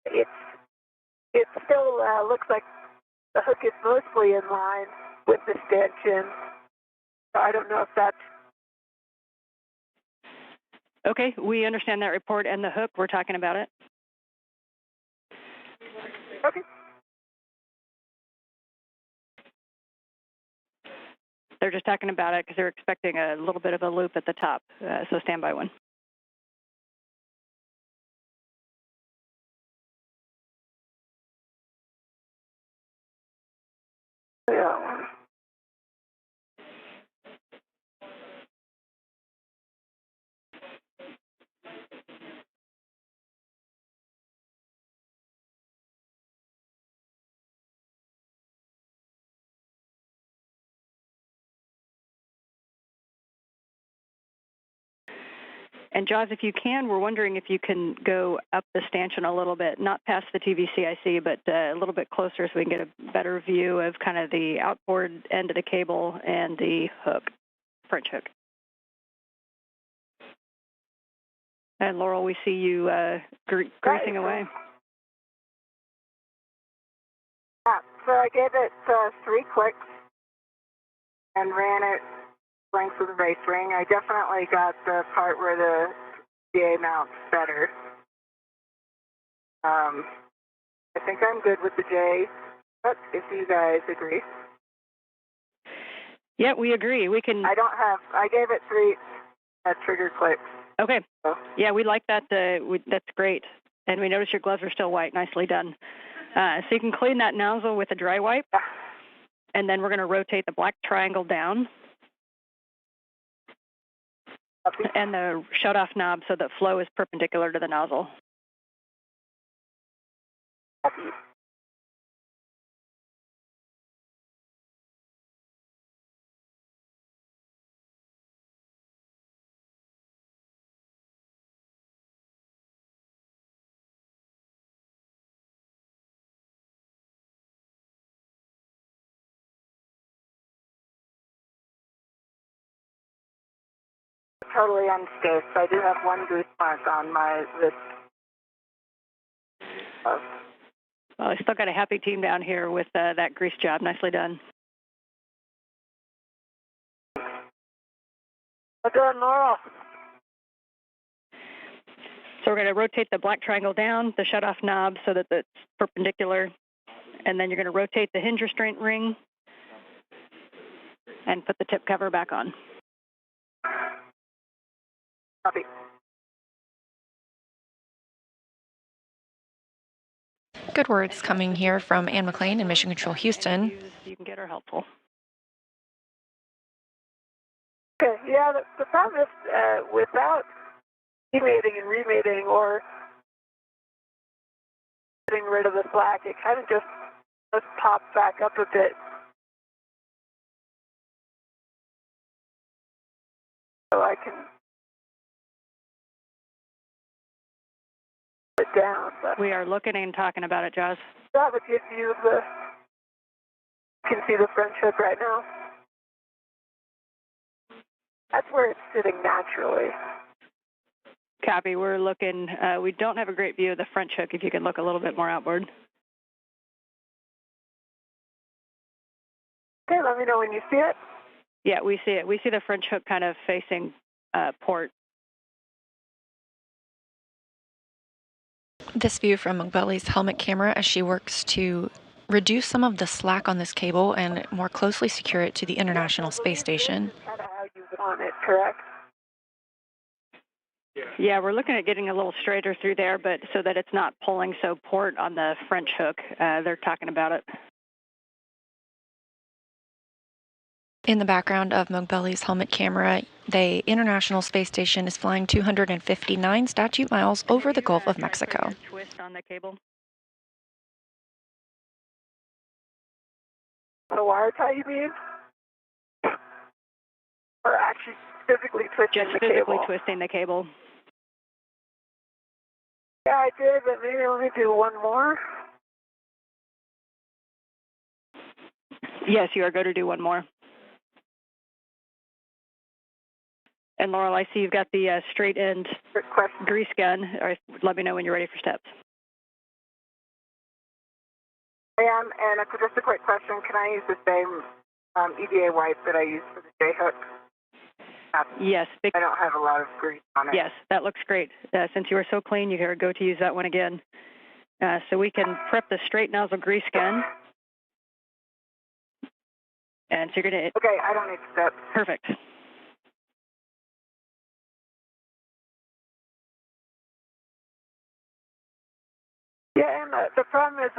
It still looks like the hook is mostly in line with the stanchion. So I don't know if that's... Okay, we understand that report and the hook. We're talking about it. Okay. They're just talking about it because they're expecting a little bit of a loop at the top. So stand by one. Yeah. And Jaws, if you can, we're wondering if you can go up the stanchion a little bit, not past the TVCIC, but a little bit closer so we can get a better view of kind of the outboard end of the cable and the hook, French hook. And Laurel, we see you greasing away. Yeah, so I gave it 3 clicks and ran it length of the race ring. I definitely got the part where the GA mounts better. I think I'm good with the J, but if you guys agree. Yeah, we agree. We can. I gave it 3 trigger clicks. Okay. So. Yeah, we like that. That's great. And we notice your gloves are still white. Nicely done. So you can clean that nozzle with a dry wipe. Yeah. And then we're going to rotate the black triangle down. Copy. And the shut-off knob so that flow is perpendicular to the nozzle. Copy. Totally unscathed. I do have 1 grease mark on my wrist. Well, I still got a happy team down here with that grease job. Nicely done. Well done, Laurel. So we're going to rotate the black triangle down, the shut-off knob so that it's perpendicular, and then you're going to rotate the hinge restraint ring and put the tip cover back on. Copy. Good words coming here from Ann McLean in Mission Control Houston. You can get her helpful. Okay, yeah, the problem is without demating and remating or getting rid of the slack, it kind of just pops back up a bit. So I can put it down. But We are looking and talking about it, Jaws. that would give you the, you can see the French hook right now. That's where it's sitting naturally. Copy. We're looking. We don't have a great view of the French hook. If you could look a little bit more outboard. Okay, let me know when you see it. Yeah, we see it. We see the French hook kind of facing port. This view from McBelly's helmet camera as she works to reduce some of the slack on this cable and more closely secure it to the International Space Station. Kind of how you want it, correct? Yeah, we're looking at getting a little straighter through there, but so that it's not pulling so port on the French hook. They're talking about it. In the background of McBelly's helmet camera, the International Space Station is flying 259 statute miles over the Gulf of Mexico. Twist on the cable. The wire tie, you mean? Or actually physically twisting Just the physically cable? twisting the cable. Yeah, I did, but maybe let me do one more. Yes, you are going to do one more. And Laurel, I see you've got the straight end grease gun. All right, let me know when you're ready for steps. I am, and it's just a quick question. Can I use the same EVA wipe that I used for the J-hook? Yes. I don't have a lot of grease on it. Yes, that looks great. Since you were so clean, you can go to use that one again. So we can prep the straight nozzle grease gun. And so you're going to... Okay, I don't need steps. Perfect. Yeah, and the problem is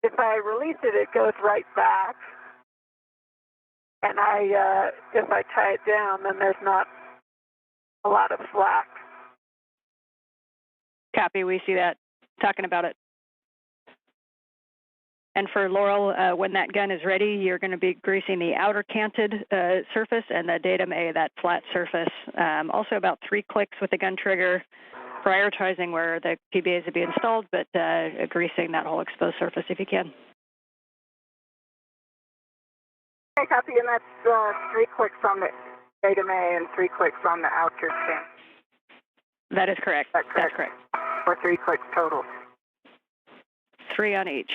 if I release it, it goes right back. And if I tie it down, then there's not a lot of slack. Copy, we see that. Talking about it. And for Laurel, when that gun is ready, you're going to be greasing the outer canted surface and the datum A, that flat surface. Also about 3 clicks with the gun trigger, prioritizing where the PBAs will be installed, but greasing that whole exposed surface if you can. Okay, copy, and that's 3 clicks on the item A and 3 clicks on the outer stand. That is correct. That's correct. Or 3 clicks total. 3 on each.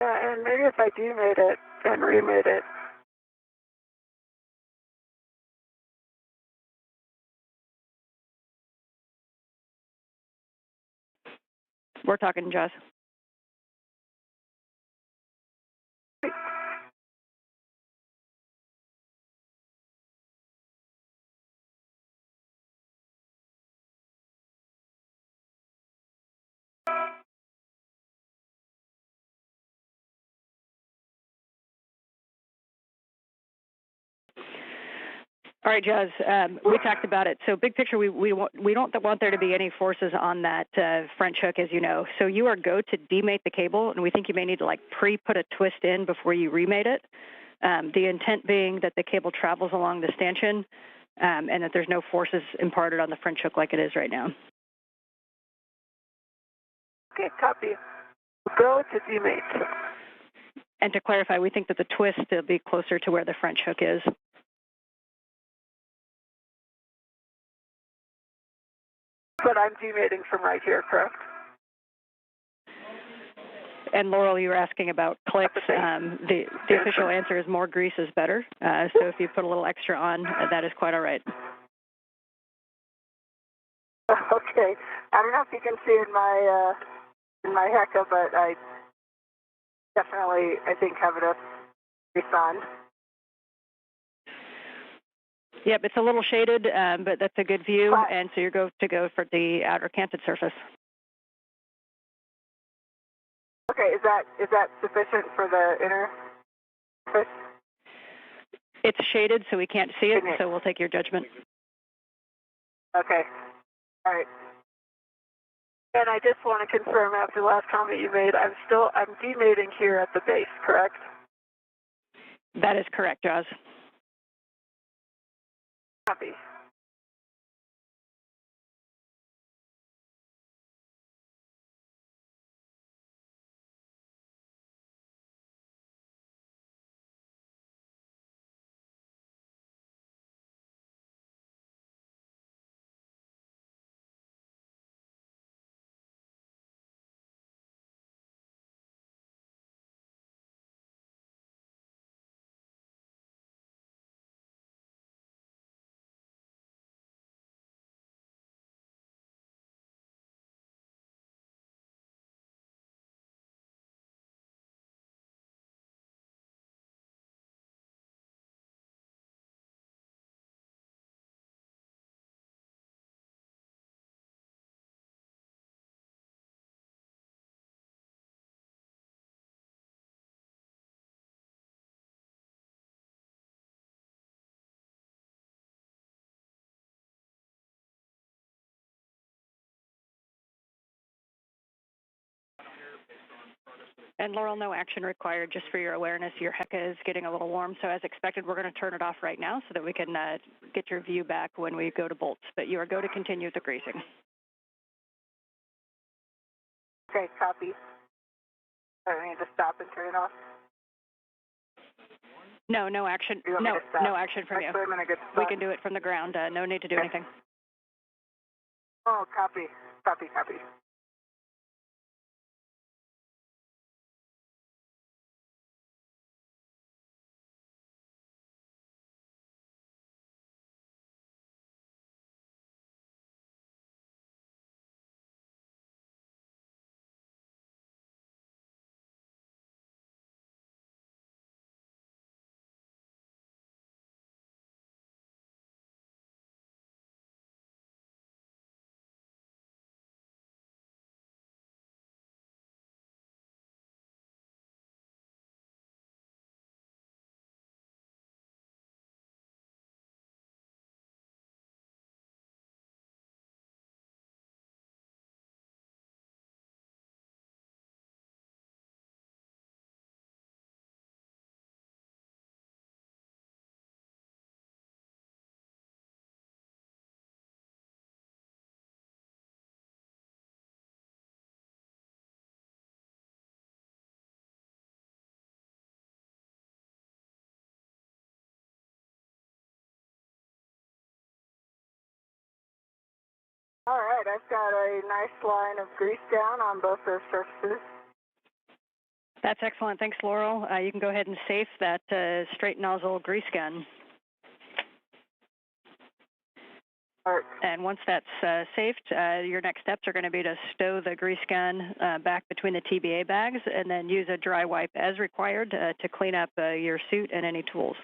And maybe if I demade it and remade it. We're talking, Joss. All right, Jazz, we talked about it. So big picture, we don't want there to be any forces on that French hook, as you know. So you are go to demate the cable, and we think you may need to like pre-put a twist in before you remate it. The intent being that the cable travels along the stanchion and that there's no forces imparted on the French hook like it is right now. Okay, copy. Go to demate. And to clarify, we think that the twist will be closer to where the French hook is. But I'm demating from right here, correct? And Laurel, you were asking about clicks. The official answer is more grease is better. So if you put a little extra on, that is quite all right. Okay. I don't know if you can see in my HECA, but I definitely, I think, have it a grease on. Yep, it's a little shaded, but that's a good view, and so you're going to go for the outer canted surface. Okay, is that sufficient for the inner surface? It's shaded, so we can't see it, so we'll take your judgment. Okay, all right. And I just want to confirm after the last comment you made, I'm demating here at the base, correct? That is correct, Jaws. Copy. And Laurel, no action required, just for your awareness. Your HECA is getting a little warm, so as expected, we're going to turn it off right now so that we can get your view back when we go to bolts. But you are go to continue the greasing. Okay, copy. I need to stop and turn it off. No action. No action from you. We can do it from the ground. No need to do anything. Oh, copy. right, I've got a nice line of grease down on both those surfaces. That's excellent. Thanks, Laurel. You can go ahead and safe that straight nozzle grease gun. And once that's safed, your next steps are going to be to stow the grease gun back between the TBA bags and then use a dry wipe as required to clean up your suit and any tools.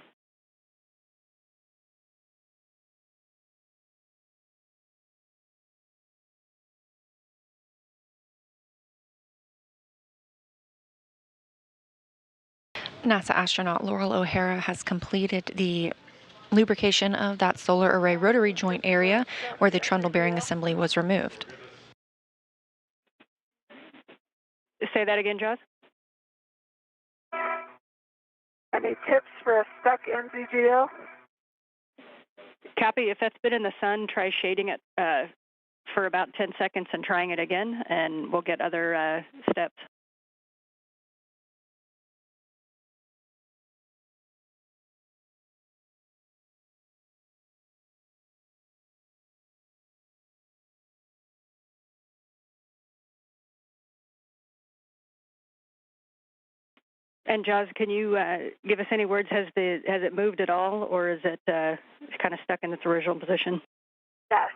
NASA astronaut Laurel O'Hara has completed the lubrication of that solar array rotary joint area where the trundle bearing assembly was removed. Say that again, Jaws? Any tips for a stuck NZGO? Copy. If that's been in the sun, try shading it for about 10 seconds and trying it again, and we'll get other steps. And Jaws, can you give us any words? Has it moved at all, or is it kind of stuck in its original position? Yes.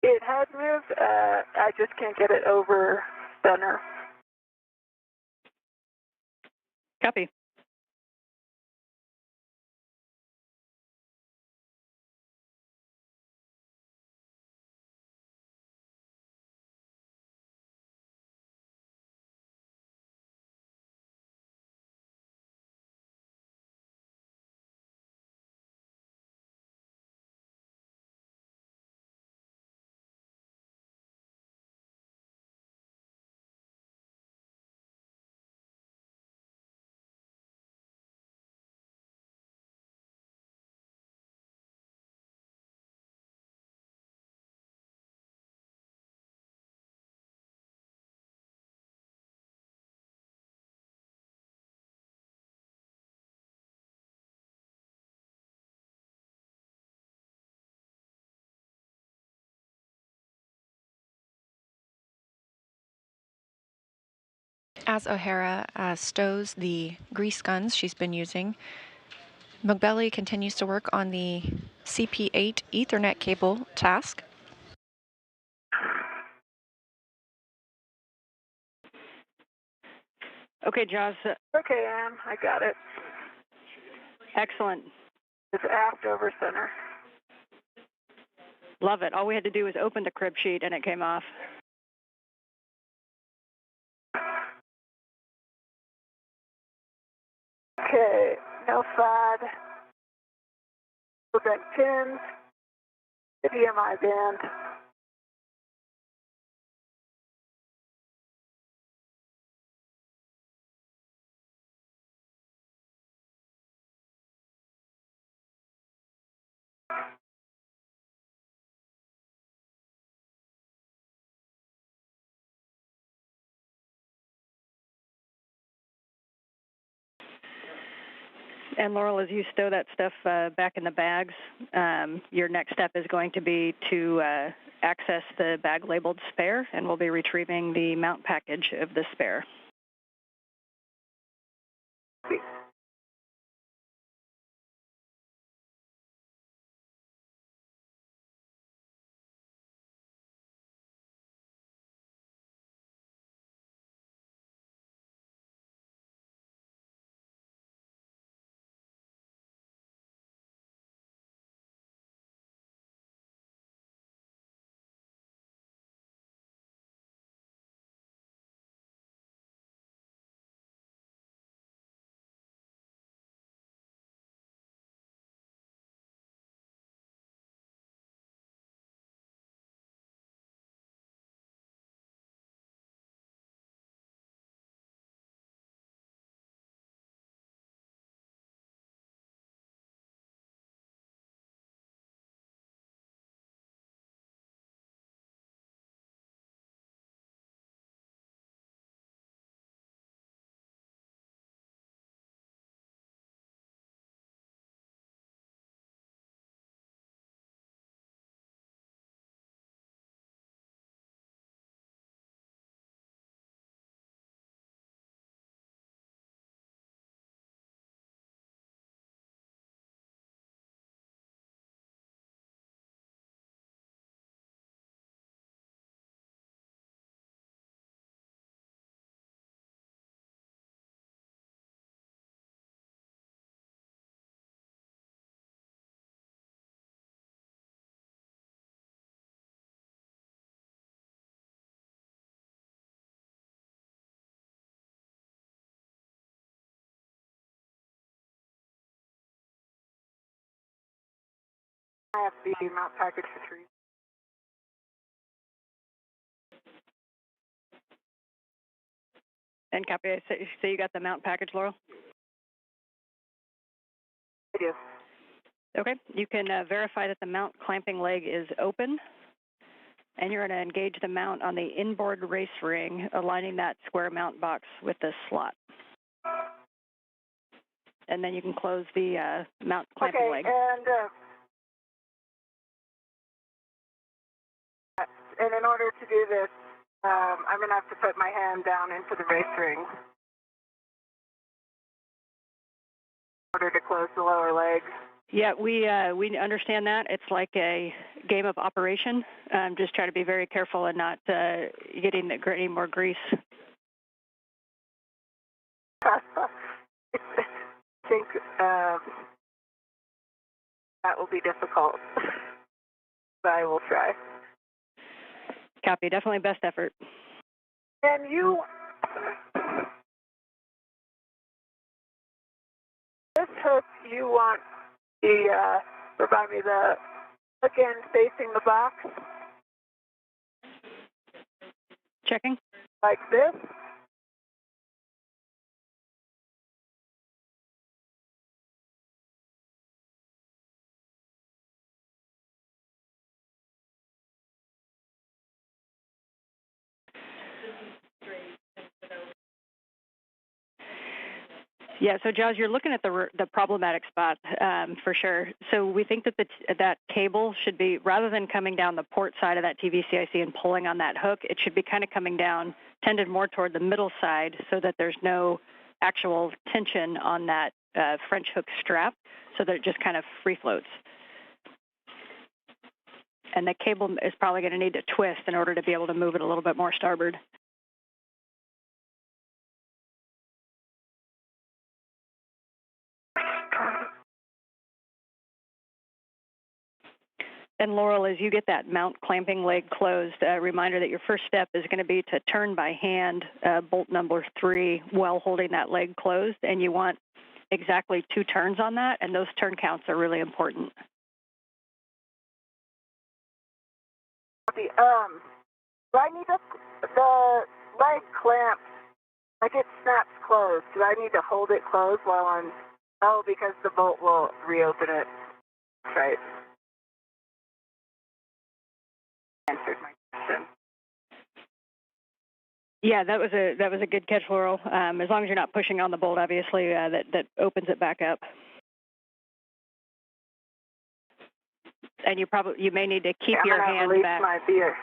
It has moved. I just can't get it over center. Copy. As O'Hara stows the grease guns she's been using, Mogbelli continues to work on the CP8 Ethernet cable task. Okay, Jaws. Okay, Ann, I got it. Excellent. It's aft over center. Love it. All we had to do was open the crib sheet and it came off. Okay, no FAD, prevent pins, EMI band. And Laurel, as you stow that stuff back in the bags, your next step is going to be to access the bag labeled spare, and we'll be retrieving the mount package of the spare. I have the mount package for trees. And copy. So you got the mount package, Laurel? I do. Okay. You can verify that the mount clamping leg is open, and you're going to engage the mount on the inboard race ring, aligning that square mount box with the slot. And then you can close the mount clamping leg. And in order to do this, I'm going to have to put my hand down into the race ring in order to close the lower leg. Yeah, we understand that. It's like a game of operation. Just try to be very careful and not getting any more grease. I think that will be difficult, but I will try. Copy. Definitely best effort. And this hook, you want provide me the hook end facing the box? Checking. Like this? Yeah, so Jaws, you're looking at the problematic spot for sure. So we think that that cable should be, rather than coming down the port side of that TVCIC and pulling on that hook, it should be kind of coming down, tended more toward the middle side so that there's no actual tension on that French hook strap, so that it just kind of free floats. And the cable is probably going to need to twist in order to be able to move it a little bit more starboard. And Laurel, as you get that mount clamping leg closed, a reminder that your first step is going to be to turn by hand bolt number 3 while holding that leg closed, and you want exactly 2 turns on that, and those turn counts are really important. Do I need the leg clamp, like it snaps closed, do I need to hold it closed while I'm, because the bolt will reopen it, right? Answered my question. Yeah, that was a good catch, Laurel. As long as you're not pushing on the bolt, obviously, that opens it back up. And you may need to keep your hand back. My beer.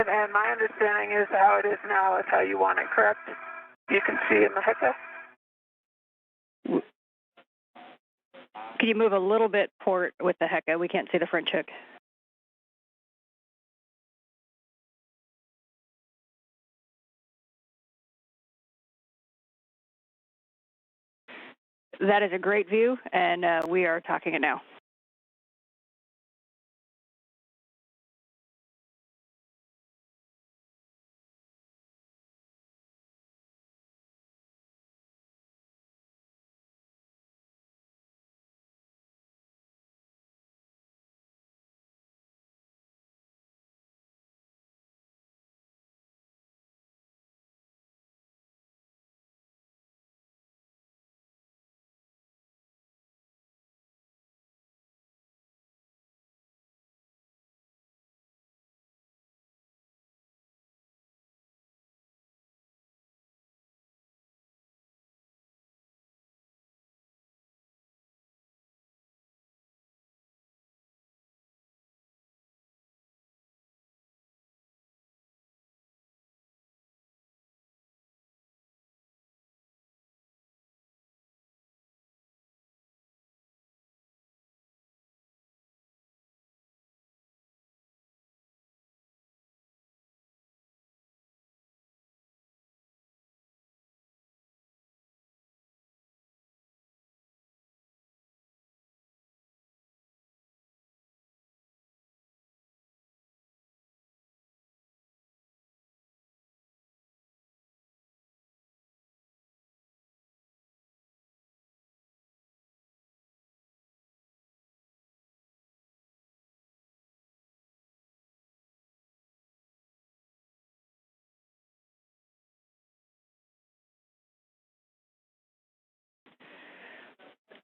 And my understanding is how it is now is how you want it, correct? You can see in the hookup. Can you move a little bit port with the hecka? We can't see the French hook. That is a great view, and we are talking it now.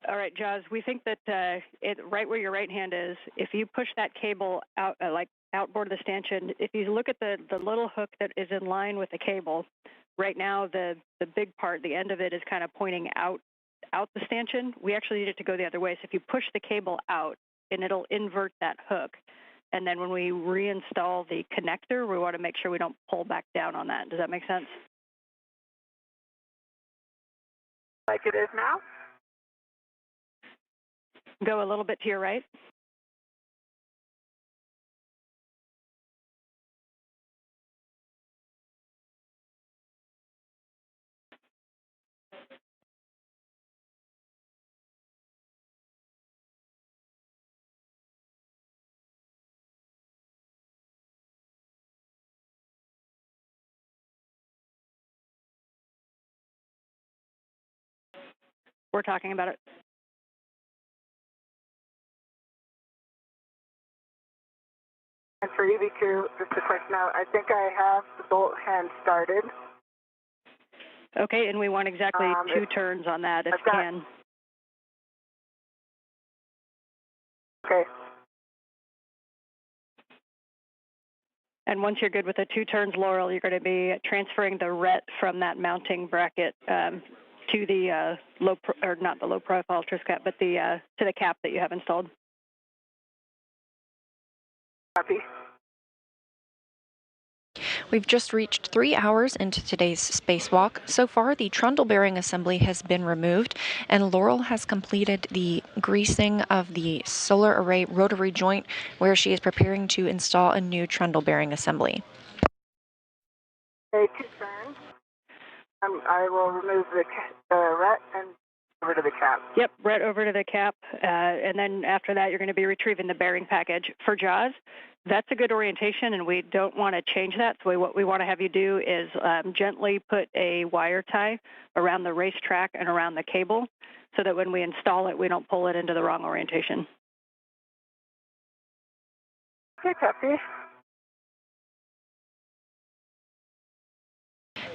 All right, Jaws, we think that right where your right hand is, if you push that cable out, like outboard of the stanchion, if you look at the little hook that is in line with the cable, right now the big part, the end of it is kind of pointing out the stanchion. We actually need it to go the other way. So if you push the cable out, and it'll invert that hook. And then when we reinstall the connector, we want to make sure we don't pull back down on that. Does that make sense? Like it is now? Go a little bit to your right. We're talking about it. And for EV2, just a quick note, I think I have the bolt hand started. Okay, and we want exactly 2 turns on that if you can. Okay. And once you're good with the 2 turns, Laurel, you're going to be transferring the RET from that mounting bracket to the not the low profile truss cap, but to the cap that you have installed. Copy. We've just reached 3 hours into today's spacewalk. So far, the trundle bearing assembly has been removed, and Laurel has completed the greasing of the solar array rotary joint, where she is preparing to install a new trundle bearing assembly. Okay, 2 turns. I will remove the RET and over to the cap. Yep, right over to the cap, and then after that, you're going to be retrieving the bearing package. For Jaws, that's a good orientation, and we don't want to change that. So what we want to have you do is gently put a wire tie around the racetrack and around the cable, so that when we install it, we don't pull it into the wrong orientation. Okay, copy.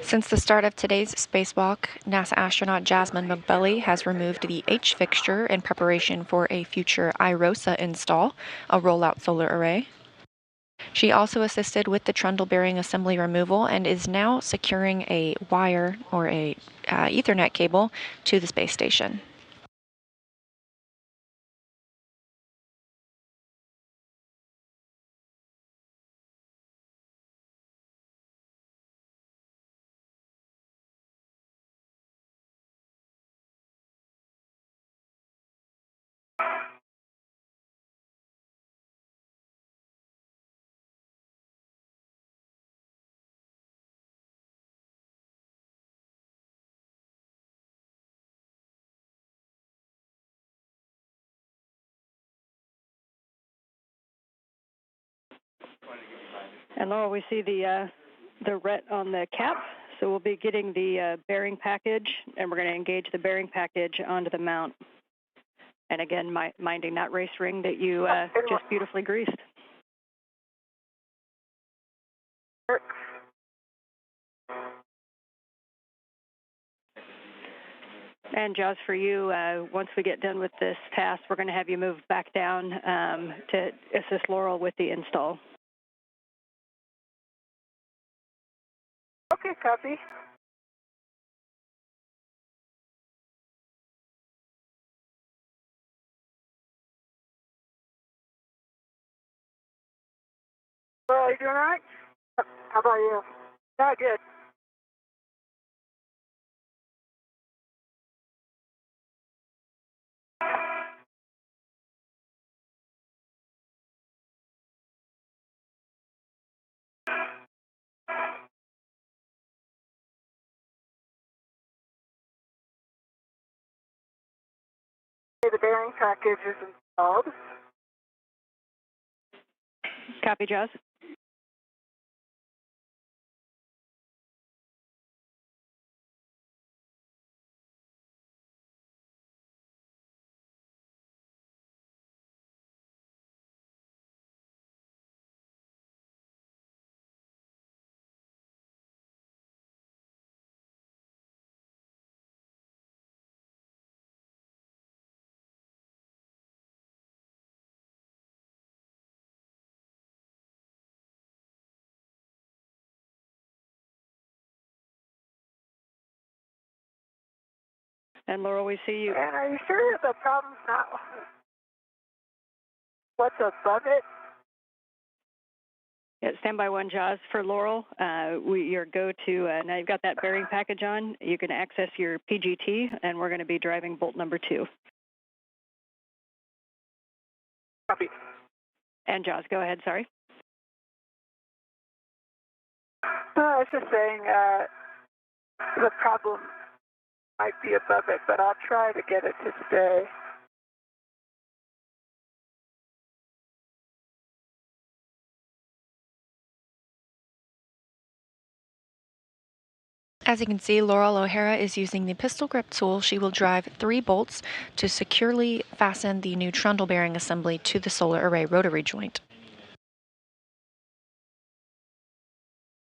Since the start of today's spacewalk, NASA astronaut Jasmine McBelly has removed the H fixture in preparation for a future IROSA install, a rollout solar array. She also assisted with the trundle bearing assembly removal and is now securing a wire or a Ethernet cable to the space station. And Laurel, we see the RET on the cap, so we'll be getting the bearing package, and we're going to engage the bearing package onto the mount. And again, minding that race ring that you just beautifully greased. And Jaws, for you, once we get done with this task, we're going to have you move back down to assist Laurel with the install. Okay, copy. Well, are you doing all right? How about you? Yeah, good. Okay, the bearing package is installed. Copy, Jaws. And Laurel, we see you. And are you sure the problem's not what's above it? Yeah, standby 1 JAWS for Laurel. Your go-to, now you've got that bearing package on, you can access your PGT, and we're going to be driving bolt number 2. Copy. And JAWS, go ahead, sorry. I was just saying the problem might be above it, but I'll try to get it to stay. As you can see, Laurel O'Hara is using the pistol grip tool. She will drive 3 bolts to securely fasten the new trundle bearing assembly to the solar array rotary joint.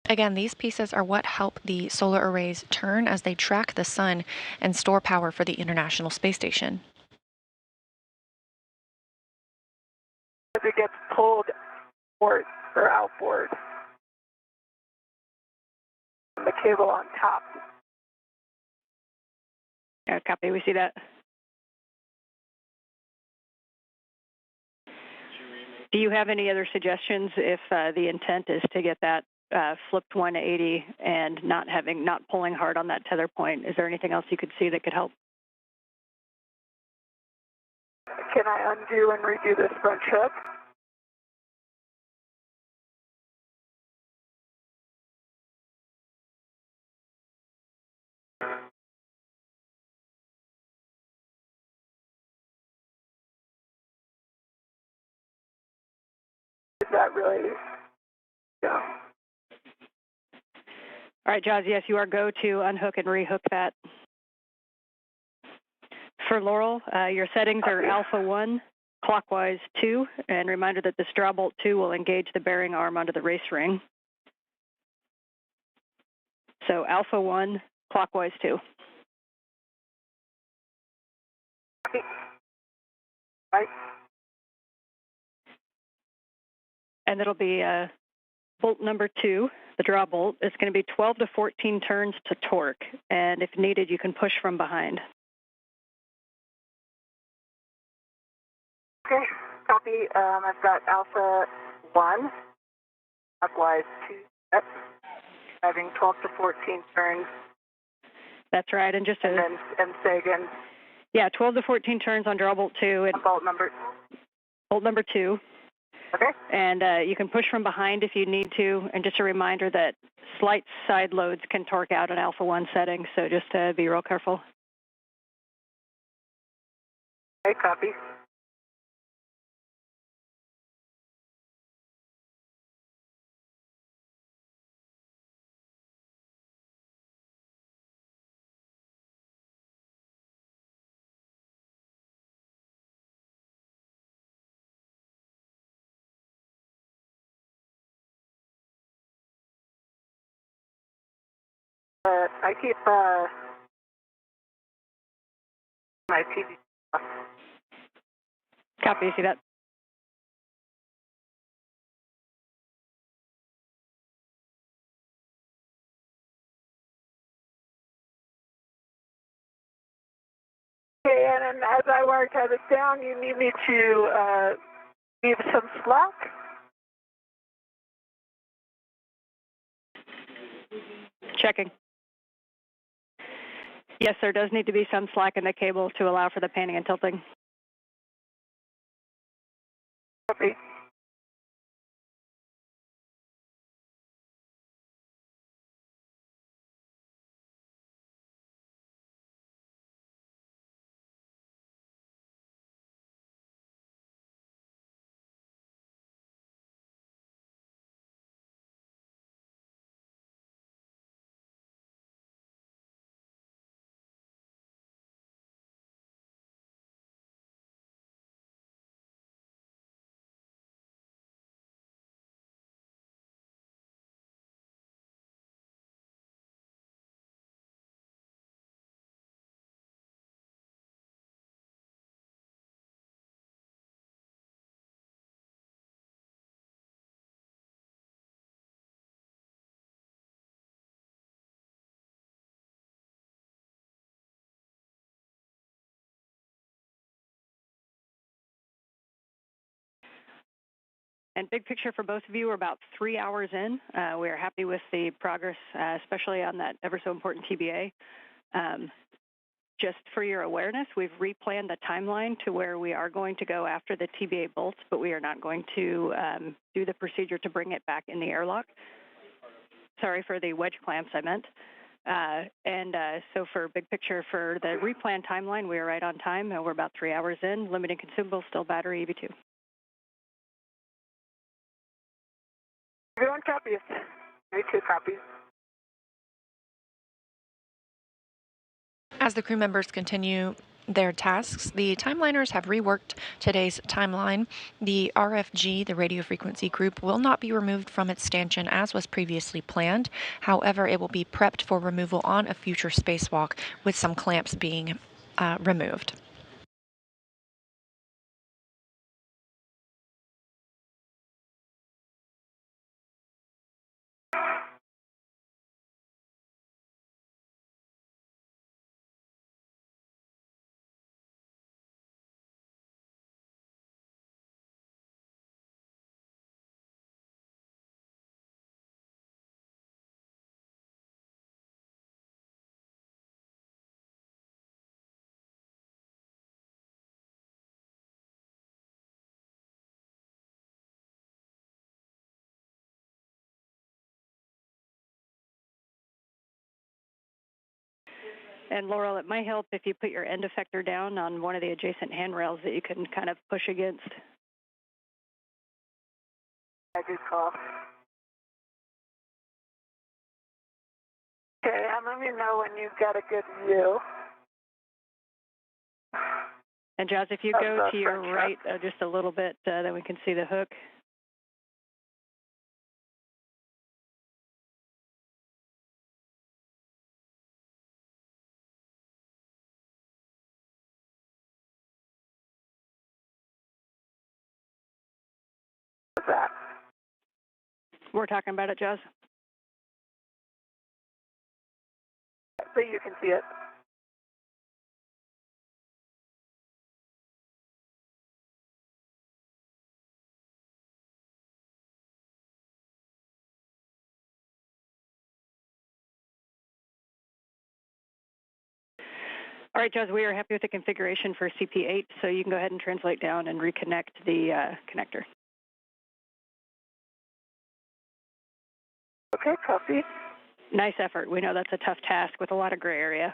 Again, these pieces are what help the solar arrays turn as they track the sun and store power for the International Space Station. If it gets pulled forward or outboard, the cable on top. Copy, we see that. Do you have any other suggestions if the intent is to get that flipped 180 and not pulling hard on that tether point? Is there anything else you could see that could help? Can I undo and redo this front hook? Is that really? Yeah. All right, JAWS, yes, you are go to unhook and rehook that. For Laurel, your settings are alpha 1, clockwise 2, and reminder that the straw bolt 2 will engage the bearing arm under the race ring. So alpha 1, clockwise 2. Right. And it'll be bolt number 2, the draw bolt. It's going to be 12 to 14 turns to torque, and if needed, you can push from behind. Okay, copy. I've got alpha 1, clockwise 2 steps, having 12 to 14 turns. That's right, and just and say again. Yeah, 12 to 14 turns on draw bolt 2. And bolt number 2. Okay. And you can push from behind if you need to. And just a reminder that slight side loads can torque out an alpha 1 setting, so just be real careful. Okay, copy. I keep my TV off. Copy, see that? Okay, and as I wire this down, you need me to leave some slack? Checking. Yes, there does need to be some slack in the cable to allow for the panning and tilting. Copy. And big picture for both of you, we're about 3 hours in. We are happy with the progress, especially on that ever so important TBA. Just for your awareness, we've replanned the timeline to where we are going to go after the TBA bolts, but we are not going to do the procedure to bring it back in the airlock. Sorry for the wedge clamps, I meant. So for big picture, for the replanned timeline, we are right on time. We're about 3 hours in. Limiting consumables, still battery EV2. Everyone copies. EV2 copies. As the crew members continue their tasks, the timeliners have reworked today's timeline. The RFG, the radio frequency group, will not be removed from its stanchion as was previously planned. However, it will be prepped for removal on a future spacewalk with some clamps being removed. And Laurel, it might help if you put your end effector down on one of the adjacent handrails that you can kind of push against. I do call. Okay, and let me know when you've got a good view. And Jazz, if you go to your right just a little bit, then we can see the hook. What's that? We're talking about it, Jazz. So you can see it. All right, Jazz, we are happy with the configuration for CP8, so you can go ahead and translate down and reconnect the connector. Okay, copy. Nice effort. We know that's a tough task with a lot of gray area.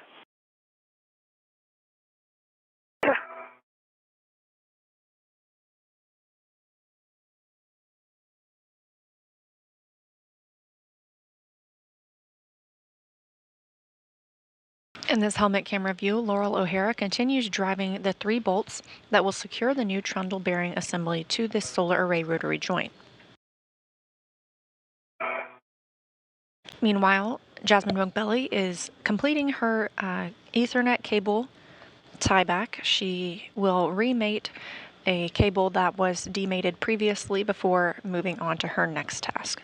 In this helmet camera view, Laurel O'Hara continues driving the 3 bolts that will secure the new trundle bearing assembly to this solar array rotary joint. Meanwhile, Jasmine Mogbelli is completing her Ethernet cable tieback. She will remate a cable that was demated previously before moving on to her next task.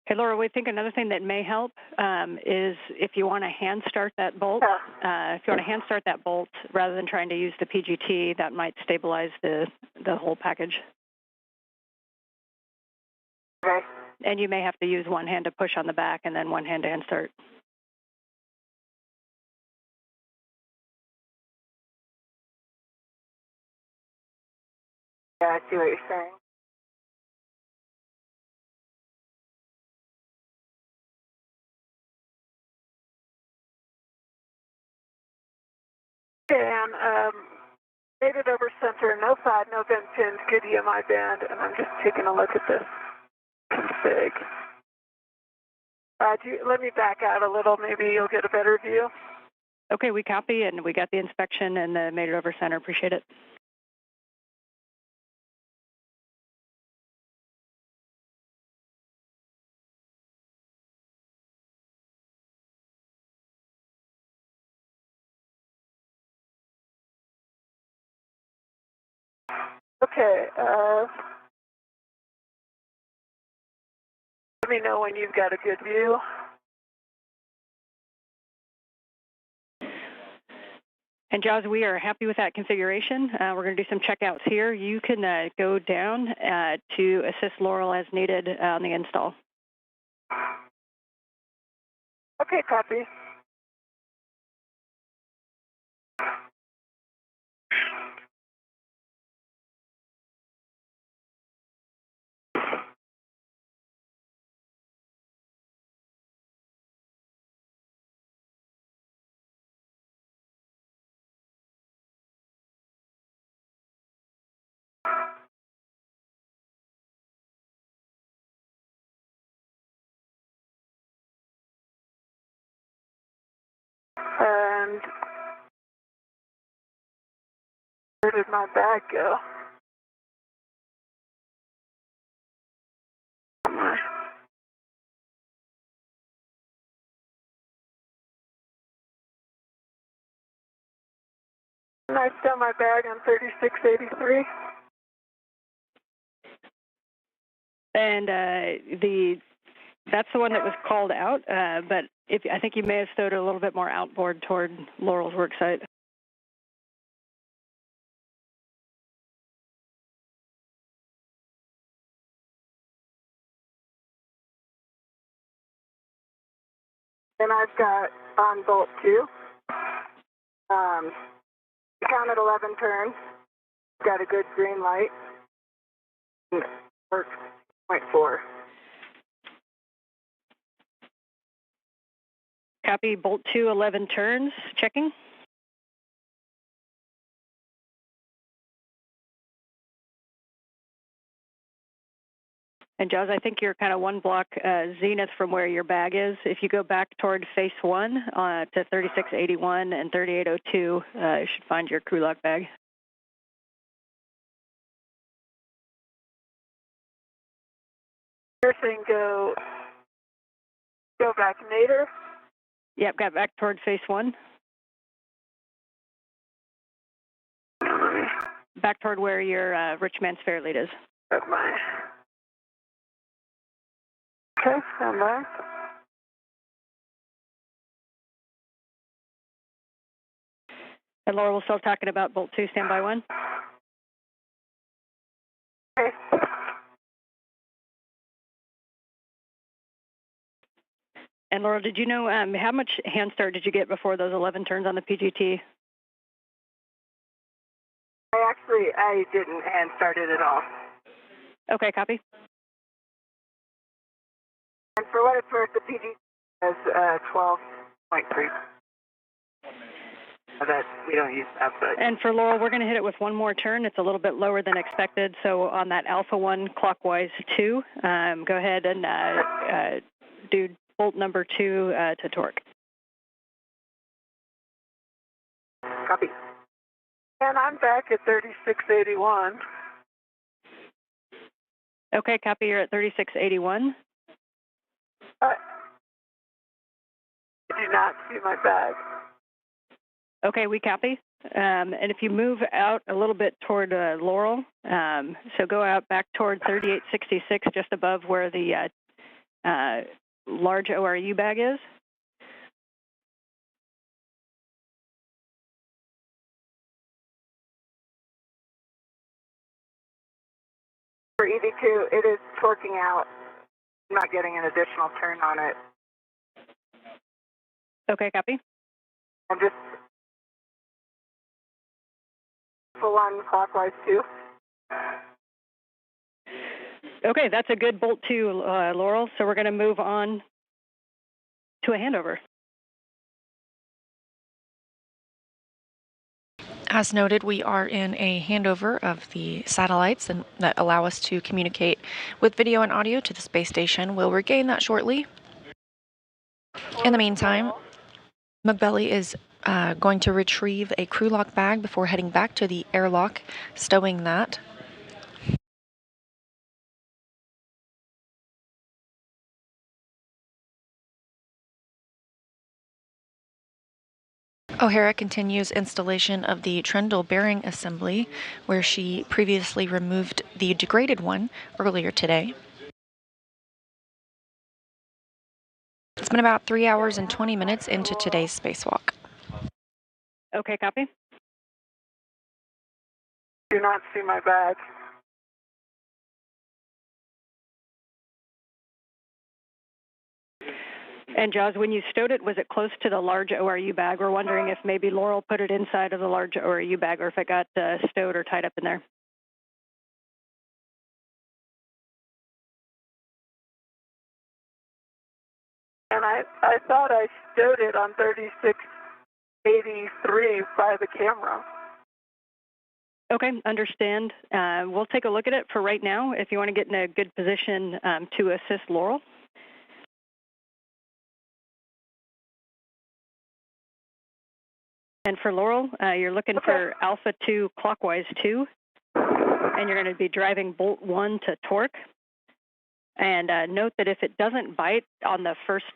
Hey, Laura, we think another thing that may help is if you want to hand start that bolt. If you want to hand start that bolt rather than trying to use the PGT, that might stabilize the whole package. Okay. And you may have to use one hand to push on the back and then one hand to hand start. Yeah, I see what you're saying. And rated over center, no side, no bend pins, good EMI band, and I'm just taking a look at this config. Let me back out a little, maybe you'll get a better view. Okay, we copy, and we got the inspection and made it over center. Appreciate it. Okay, Let me know when you've got a good view. And Jaws, we are happy with that configuration. We're going to do some checkouts here. You can go down to assist Laurel as needed on the install. Okay, copy. And where did my bag go? And I stole my bag on 3683. And that's the one that was called out, but I think you may have stowed it a little bit more outboard toward Laurel's work site. And I've got on bolt 2. Counted 11 turns. Got a good green light. Work 0.4. Copy, bolt 2, 11 turns, checking. And Jaws, I think you're kind of one block zenith from where your bag is. If you go back toward face 1 to 3681 and 3802, you should find your crew lock bag. You're saying go back nadir? Yep, got back toward face 1. Back toward where your rich man's fair lead is. That's mine. Okay, stand by. And Laura, we're still talking about bolt 2, standby 1. Okay. And Laura, did you know how much hand start did you get before those 11 turns on the PGT? I didn't hand start it at all. Okay, copy. And for what it's worth, the PG is 12.3. That we don't use outside. And for Laurel, we're going to hit it with one more turn. It's a little bit lower than expected. So on that Alpha 1 clockwise 2, go ahead and do bolt number 2 to torque. Copy. And I'm back at 3681. Okay, copy. You're at 3681. I do not see my bag. Okay, we copy. And if you move out a little bit toward Laurel, so go out back toward 3866, just above where the large ORU bag is. For EV2, it is torquing out. I'm not getting an additional turn on it. Okay, copy. I'm just full on clockwise 2. Okay, that's a good bolt 2, Laurel. So we're going to move on to a handover. As noted, we are in a handover of the satellites and that allow us to communicate with video and audio to the space station. We'll regain that shortly. In the meantime, McBelly is going to retrieve a crew lock bag before heading back to the airlock, stowing that. O'Hara continues installation of the Tundle bearing assembly, where she previously removed the degraded one earlier today. It's been about 3 hours and 20 minutes into today's spacewalk. Okay, copy. Do not see my bag. And Jaws, when you stowed it, was it close to the large ORU bag? We're wondering if maybe Laurel put it inside of the large ORU bag or if it got stowed or tied up in there. And I thought I stowed it on 3683 by the camera. Okay, understand. We'll take a look at it for right now if you want to get in a good position to assist Laurel. And for Laurel, you're looking for Alpha 2 clockwise 2, and you're going to be driving bolt 1 to torque. And note that if it doesn't bite on the first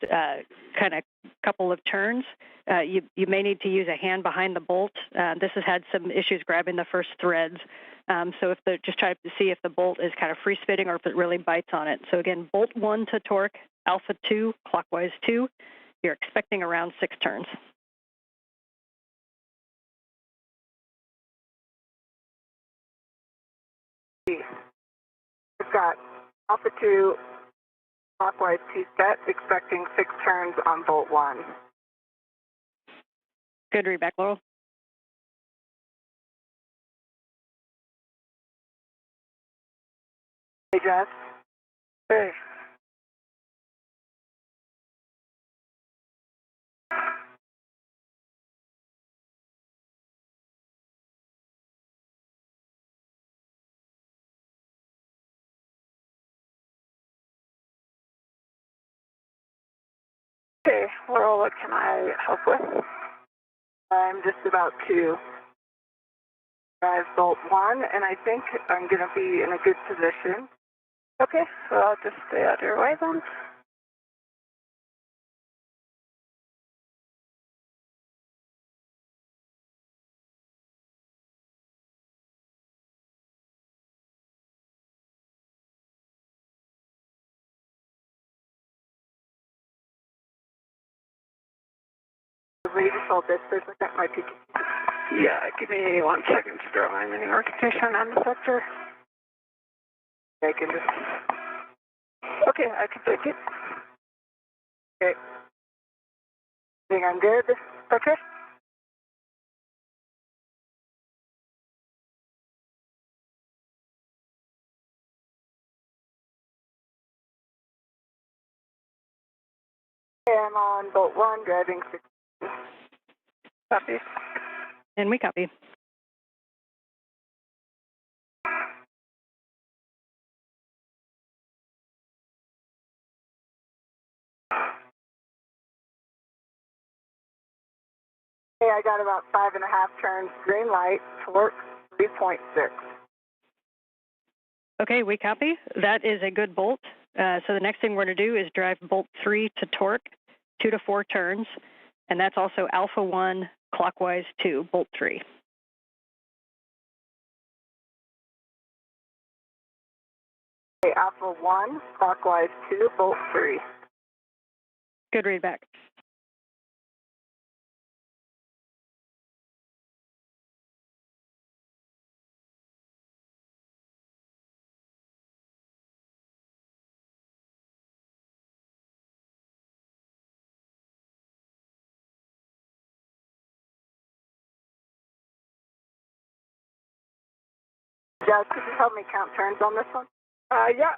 kind of couple of turns, you may need to use a hand behind the bolt. This has had some issues grabbing the first threads. So if just try to see if the bolt is kind of free spitting or if it really bites on it. So again, bolt 1 to torque, Alpha 2 clockwise 2. You're expecting around 6 turns. We've got Alpha 2 clockwise 2 set, expecting 6 turns on bolt 1. Good read back, Laurel. Hey, Jess. Hey. Okay, well, what can I help with? I'm just about to drive bolt 1, and I think I'm going to be in a good position. Okay, so I'll just stay out of your way then. Will you just hold this for a second? My PK. Yeah, give me 1 second to throw my mini rotation on the sector. I can just... Okay, I can take it. Okay. Think I'm good? Okay. Okay, I'm on bolt 1, driving 6. Copy. And we copy. Okay, I got about 5.5 turns, green light, torque 3.6. Okay, we copy. That is a good bolt. So the next thing we're going to do is drive bolt 3 to torque, 2 to 4 turns, and that's also Alpha 1 clockwise 2, bolt 3. Okay, Alpha 1 clockwise 2, bolt 3. Good read back. Jazz, could you help me count turns on this one? Yeah.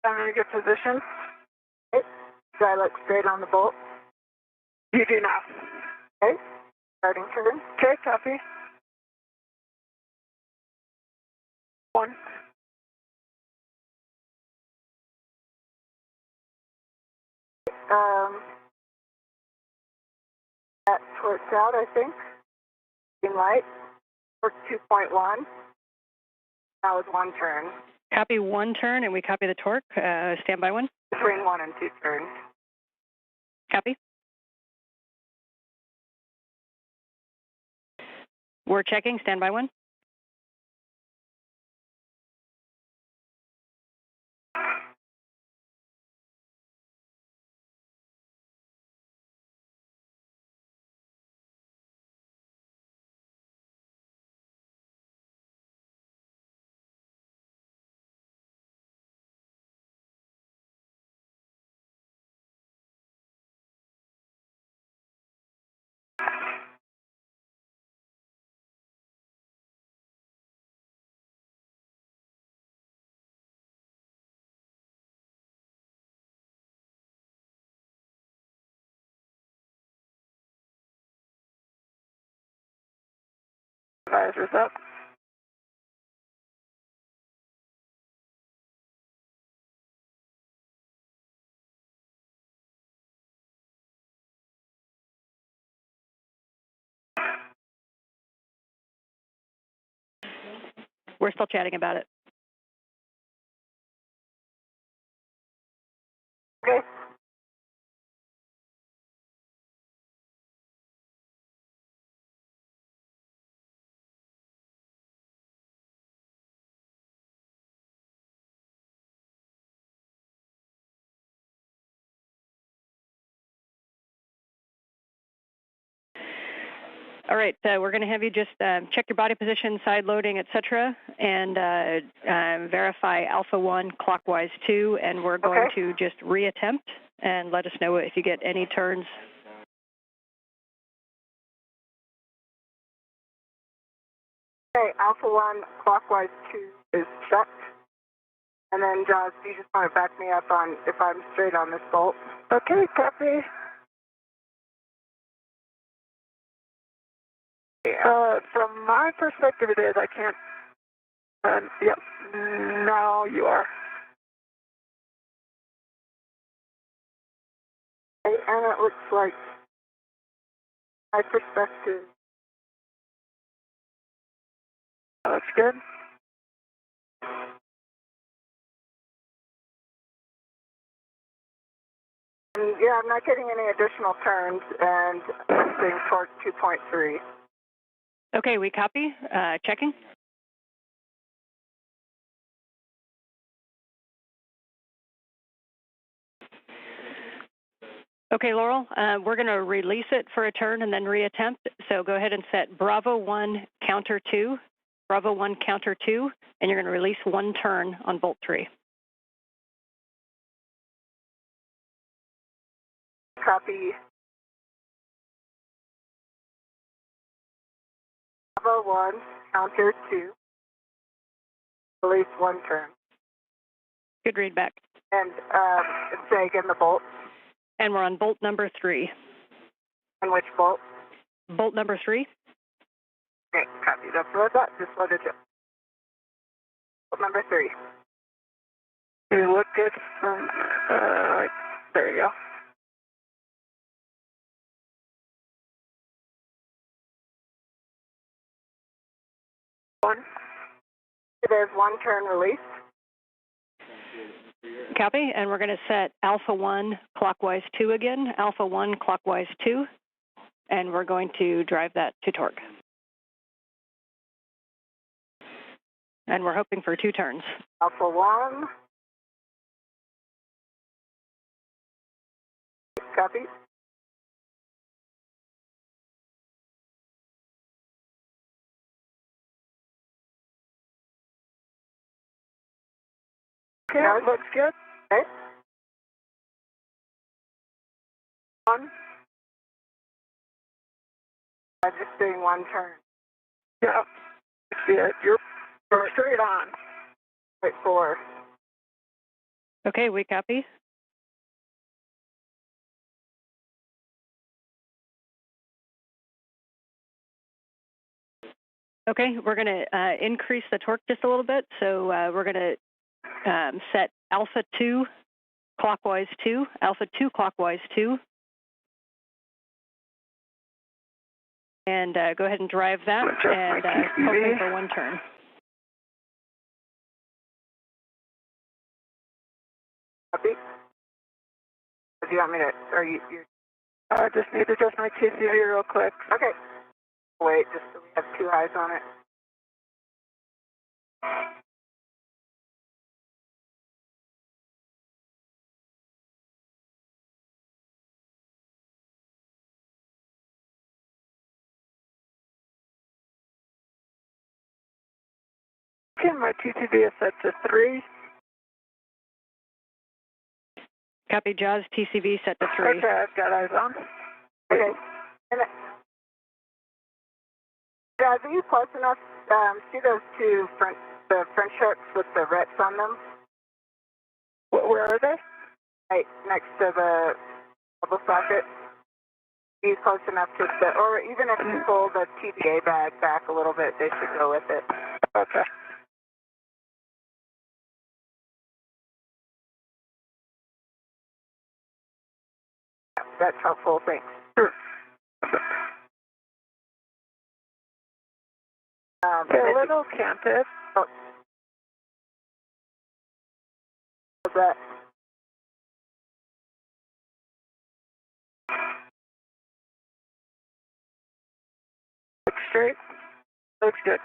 I'm in a good position. Okay. Do I look straight on the bolt? You do now. Okay. Starting turn. Okay, copy. 1. That torqued out, I think. Green light. Torque 2.1. That was 1 turn. Copy 1 turn, and we copy the torque. Stand by 1. Between 1 and 2 turns. Copy. We're checking. Stand by 1. visors up. We're still chatting about it. Okay. All right, we're going to have you just check your body position, side loading, et cetera, and verify Alpha 1 clockwise 2, and we're going to just reattempt and let us know if you get any turns. Okay, Alpha 1 clockwise 2 is checked. And then, Jaws, do you just want to back me up on if I'm straight on this bolt? Okay, copy. From my perspective, it is. I can't. Yep. Now you are. Okay, and it looks like my perspective. Looks good. And yeah, I'm not getting any additional turns, and things towards 2.3. Okay, we copy. Checking. Okay, Laurel, we're going to release it for a turn and then reattempt. So go ahead and set Bravo 1 counter 2, Bravo 1 counter 2, and you're going to release 1 turn on bolt 3. Copy. Bravo 1 counter 2. Release 1 turn. Good read back. And say again the bolt. And we're on bolt number 3. And which bolt? Bolt number 3. Okay, copy. That's what I thought. Just loaded it. Bolt number 3. You look good from, there you go. One. There's 1 turn release. Copy, and we're going to set Alpha 1 clockwise 2 again, Alpha 1 clockwise 2, and we're going to drive that to torque. And we're hoping for 2 turns. Alpha 1. Copy. Okay, that looks good. Okay. 1. I'm just doing 1 turn. Yeah. Yeah, you're straight on. Wait for. Okay, we copy. Okay, we're going to increase the torque just a little bit. So we're going to set Alpha 2 clockwise 2, Alpha 2 clockwise 2. And go ahead and drive that and hoping for 1 turn. Copy. Do you want me to, are you I just need to adjust my TCV real quick. Okay. Wait, just so we have 2 eyes on it. Okay, my TCV is set to 3. Copy, Jaws, TCV set to 3. Okay, I've got eyes on. Okay. And Jaws, are you close enough? See those 2 the French hooks with the rets on them? Where are they? Right next to the bubble socket. be close enough to the, or even if you pull the TVA bag back a little bit, they should go with it. Okay. That's helpful, thanks. Sure. They're a little canted. Oh. That. Looks straight. Looks good.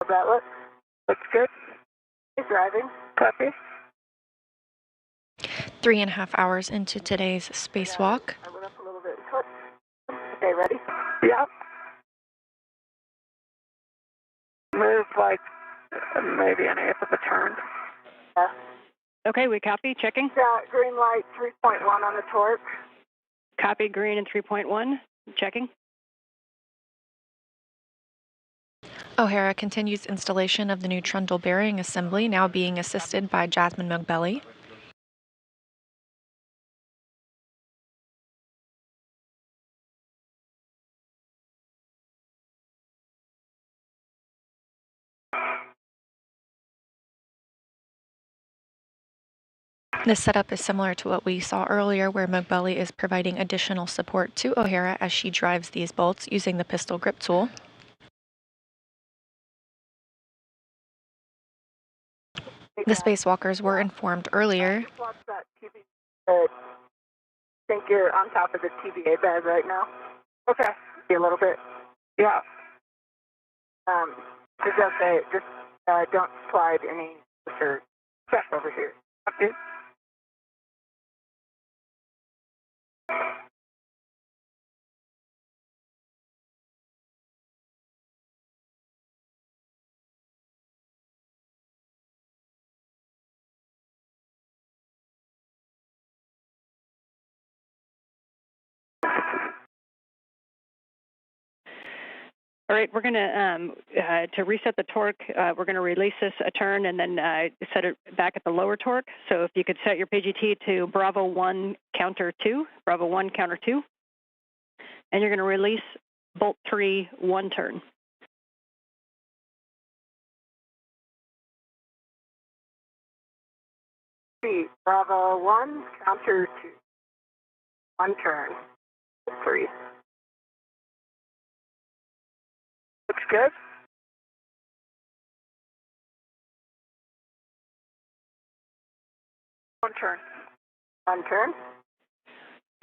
That looks good. He's driving. Copy. 3.5 hours into today's spacewalk. I went up a little bit. Okay, ready? Yep. Move like maybe an eighth of a turn. Yeah. Okay, we copy. Checking. Got green light 3.1 on the torque. Copy green and 3.1. Checking. O'Hara continues installation of the new Tundle bearing assembly, now being assisted by Jasmine Mogbelli. This setup is similar to what we saw earlier, where Mogbelli is providing additional support to O'Hara as she drives these bolts using the pistol grip tool. The spacewalkers were informed earlier. I think you're on top of the TVA bag right now. Okay. A little bit. Yeah. Just don't slide any pressure back over here. Okay. All right, we're going to reset the torque, we're going to release this a turn and then set it back at the lower torque. So if you could set your PGT to Bravo 1 counter 2, Bravo 1 counter 2, and you're going to release bolt 3 1 turn. Bravo 1 counter 2, 1 turn, 3. Looks good. One turn. One turn.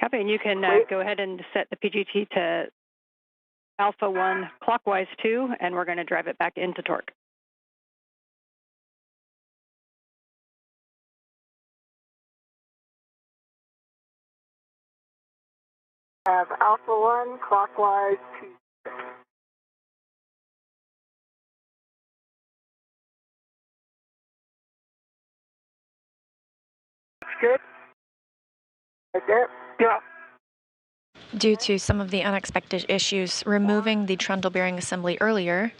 Copy, and you can go ahead and set the PGT to Alpha 1 clockwise 2, and we're going to drive it back into torque. Have Alpha 1 clockwise 2. Good. Right there. Yeah. Due to some of the unexpected issues removing the trundle bearing assembly earlier,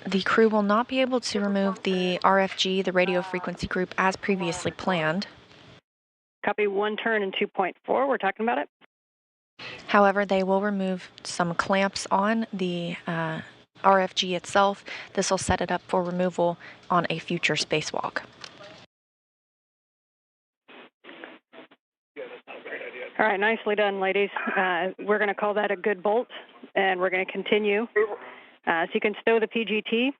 the crew will not be able to remove the RFG, the radio frequency group, as previously planned. Copy 1 turn and 2.4, we're talking about it. However, they will remove some clamps on the RFG itself. This will set it up for removal on a future spacewalk. All right, nicely done, ladies. We're going to call that a good bolt, and we're going to continue. So you can stow the PGT.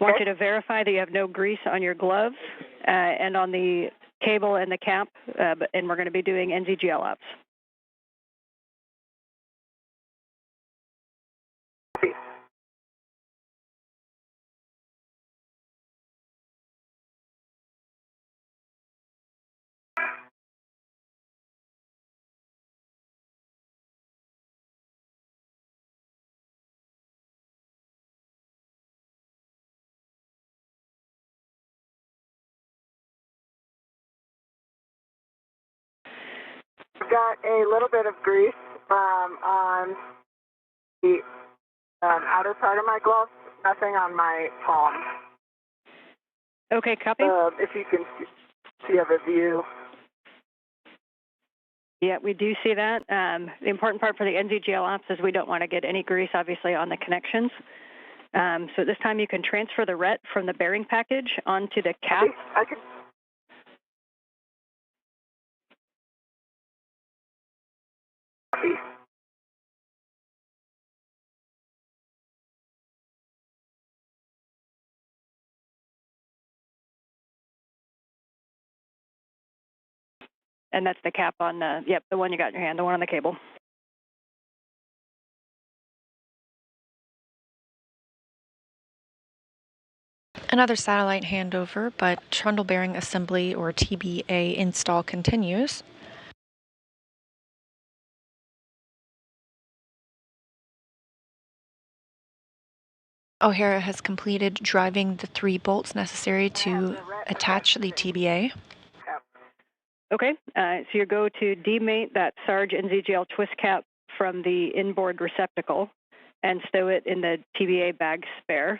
Want you to verify that you have no grease on your gloves and on the cable and the cap, and we're going to be doing NZGL ops. Got a little bit of grease on the outer part of my glove, nothing on my palm. Okay, copy. If you can see you have a view. Yeah, we do see that. The important part for the NZGL ops is we don't want to get any grease, obviously, on the connections. So at this time, you can transfer the RET from the bearing package onto the cap. I can. And that's the cap on the, yep, the one you got in your hand, the one on the cable. Another satellite handover, but trundle bearing assembly or TBA install continues. O'Hara has completed driving the 3 bolts necessary to attach the TBA. Okay, so you go to demate that Sarge NZGL twist cap from the inboard receptacle and stow it in the TBA bag spare.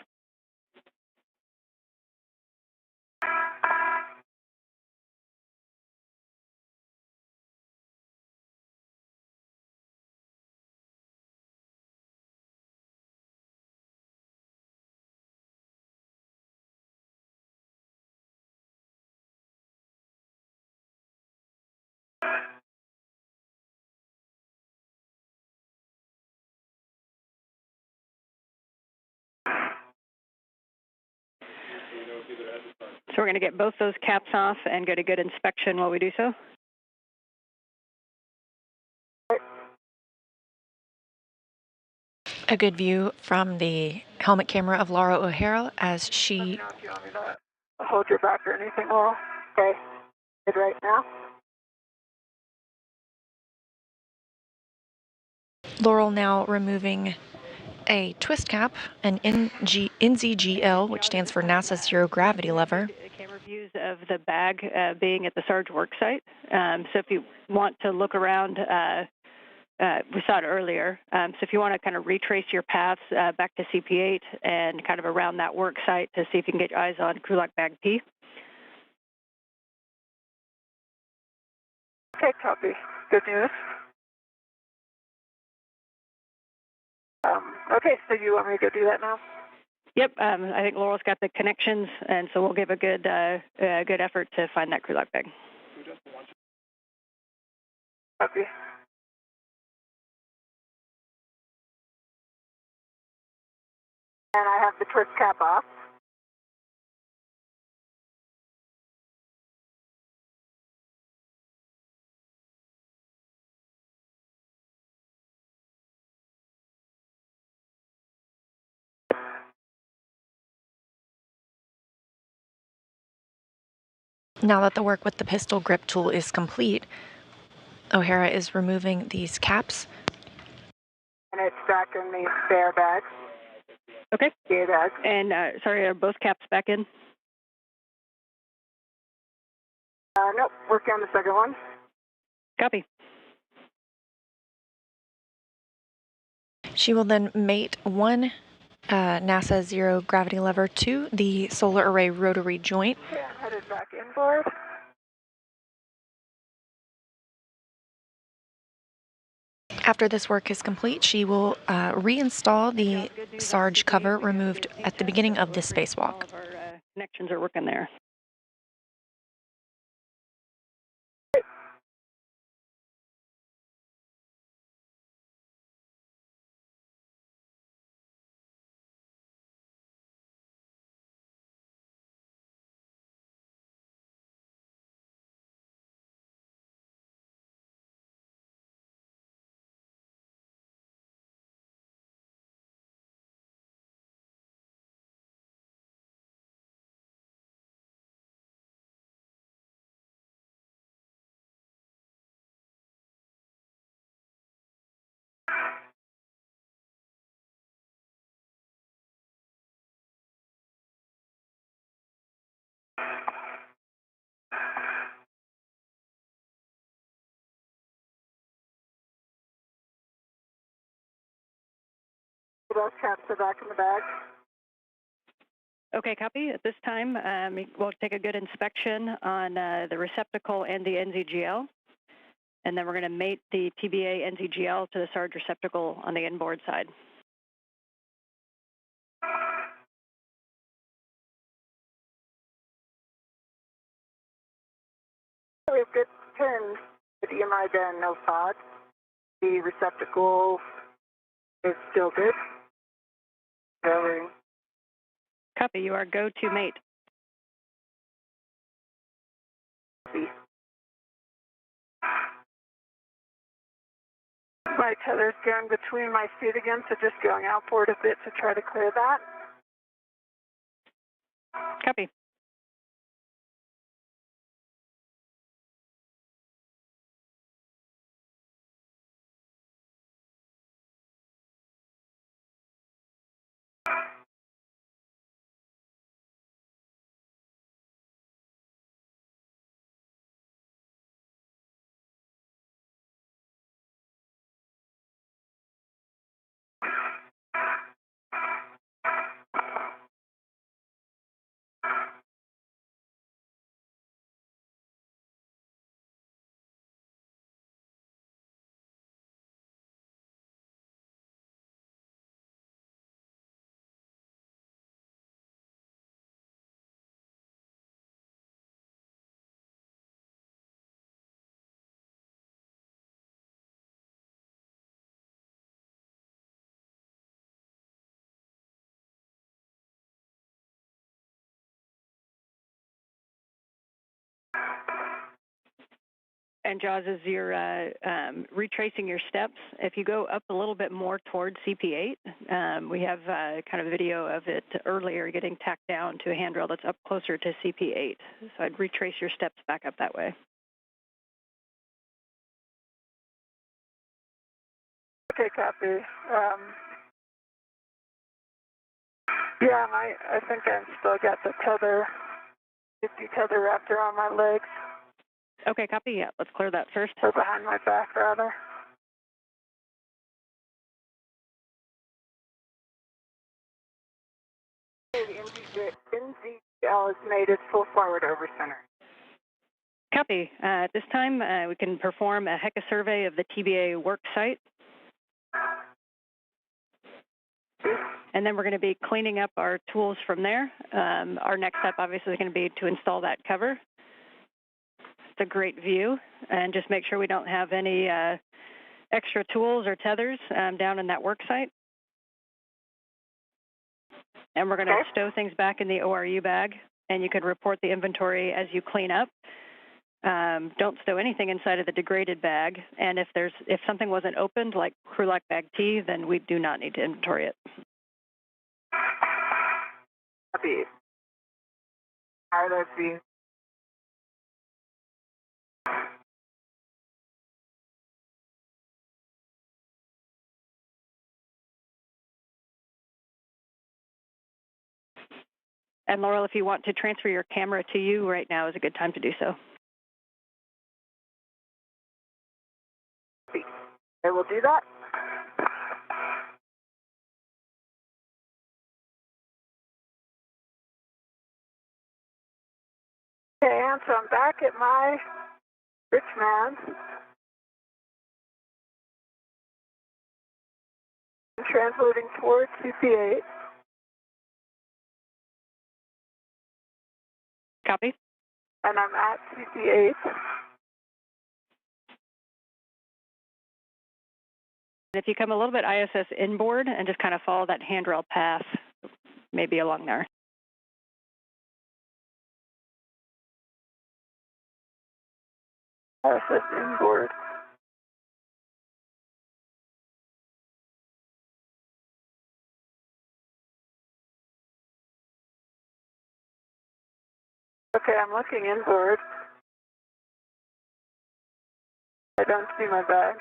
So we're going to get both those caps off and get a good inspection while we do so. A good view from the helmet camera of Laura O'Hara as she... Let me know if you want me to hold your back or anything, Laurel. Okay, good right now. Laurel now removing a twist cap, an NZGL, which stands for NASA Zero Gravity Lever. Camera views of the bag being at the Sarge work site. So if you want to look around, we saw it earlier. So if you want to kind of retrace your paths back to CP8 and kind of around that work site to see if you can get your eyes on crew lock bag P. Okay, copy. Good news. Okay, so you want me to go do that now? Yep, I think Laurel's got the connections, and so we'll give a good effort to find that crew lock bag. Copy. And I have the twist cap off. Now that the work with the pistol grip tool is complete, O'Hara is removing these caps. And it's back in the spare bag. Okay. Yeah, bag. And sorry, are both caps back in? Nope, working on the second one. Copy. She will then mate one NASA Zero Gravity Lever to the solar array rotary joint. Okay, I'm headed back inboard. After this work is complete, she will reinstall the Sarge cover removed at the beginning of this spacewalk. All of our connections are working there. Those caps are back in the bag. Okay, copy. At this time, we'll take a good inspection on the receptacle and the NZGL, and then we're going to mate the TBA NZGL to the SARG receptacle on the inboard side. We have good turns with EMI then, no fog. The receptacle is still good. Really. Copy. You are go to mate. My tether's going between my feet again, so just going outboard a bit to try to clear that. Copy. And Jaws, as you're retracing your steps, if you go up a little bit more towards CP8, we have kind of a video of it earlier getting tacked down to a handrail that's up closer to CP8. So I'd retrace your steps back up that way. Okay, copy. Yeah, I think I still got the tether, 50 tether wrapped around my legs. Okay, copy. Yeah, let's clear that first. Or behind my back, rather. The NZL is mated full forward over center. Copy. At this time, we can perform a HECA survey of the TBA work site. And then we're going to be cleaning up our tools from there. Our next step, obviously, is going to be to install that cover. It's a great view, and just make sure we don't have any extra tools or tethers down in that work site. And we're going to stow things back in the ORU bag, and you can report the inventory as you clean up. Don't stow anything inside of the degraded bag, and if something wasn't opened, like crew lock bag T, then we do not need to inventory it. Copy. RFB. And Laurel, if you want to transfer your camera to you, right now is a good time to do so. I will do that. Okay, and so I'm back at my rich man. I'm translating towards CP8. Copy. And I'm at CP8. If you come a little bit ISS inboard and just kind of follow that handrail path, maybe along there. ISS inboard. Okay, I'm looking inboard. I don't see my bag.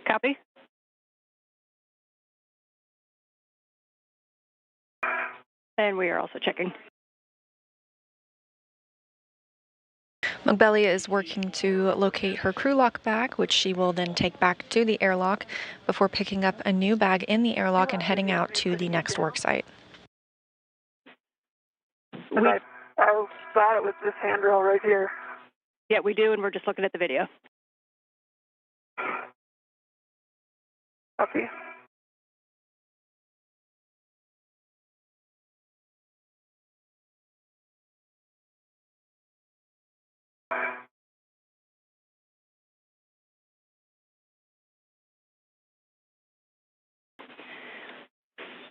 Copy. And we are also checking. Mogebelia is working to locate her crew lock bag, which she will then take back to the airlock before picking up a new bag in the airlock and heading out to the next work site. I thought it was this handrail right here. Yeah, we do, and we're just looking at the video. Copy.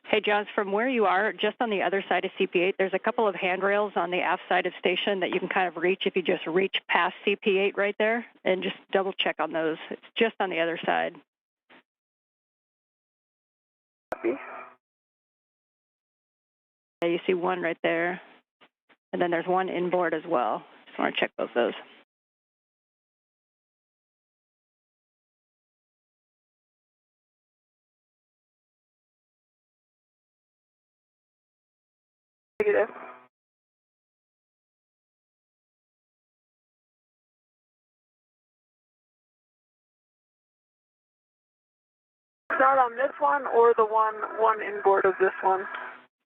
Hey, John, from where you are, just on the other side of CP8, there's a couple of handrails on the aft side of station that you can kind of reach if you just reach past CP8 right there, and just double check on those. It's just on the other side. Copy. Yeah, you see one right there, and then there's one inboard as well. Just want to check both those. Negative. Start on this one or the one inboard of this one.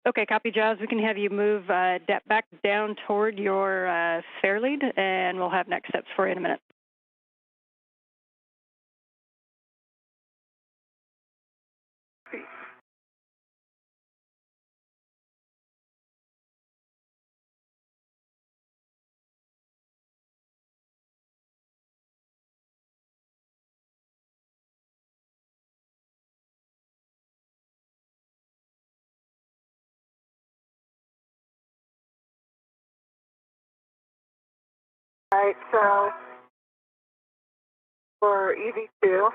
Okay, copy, Jaws. We can have you move back down toward your fare lead, and we'll have next steps for you in a minute. All right, so for EV2,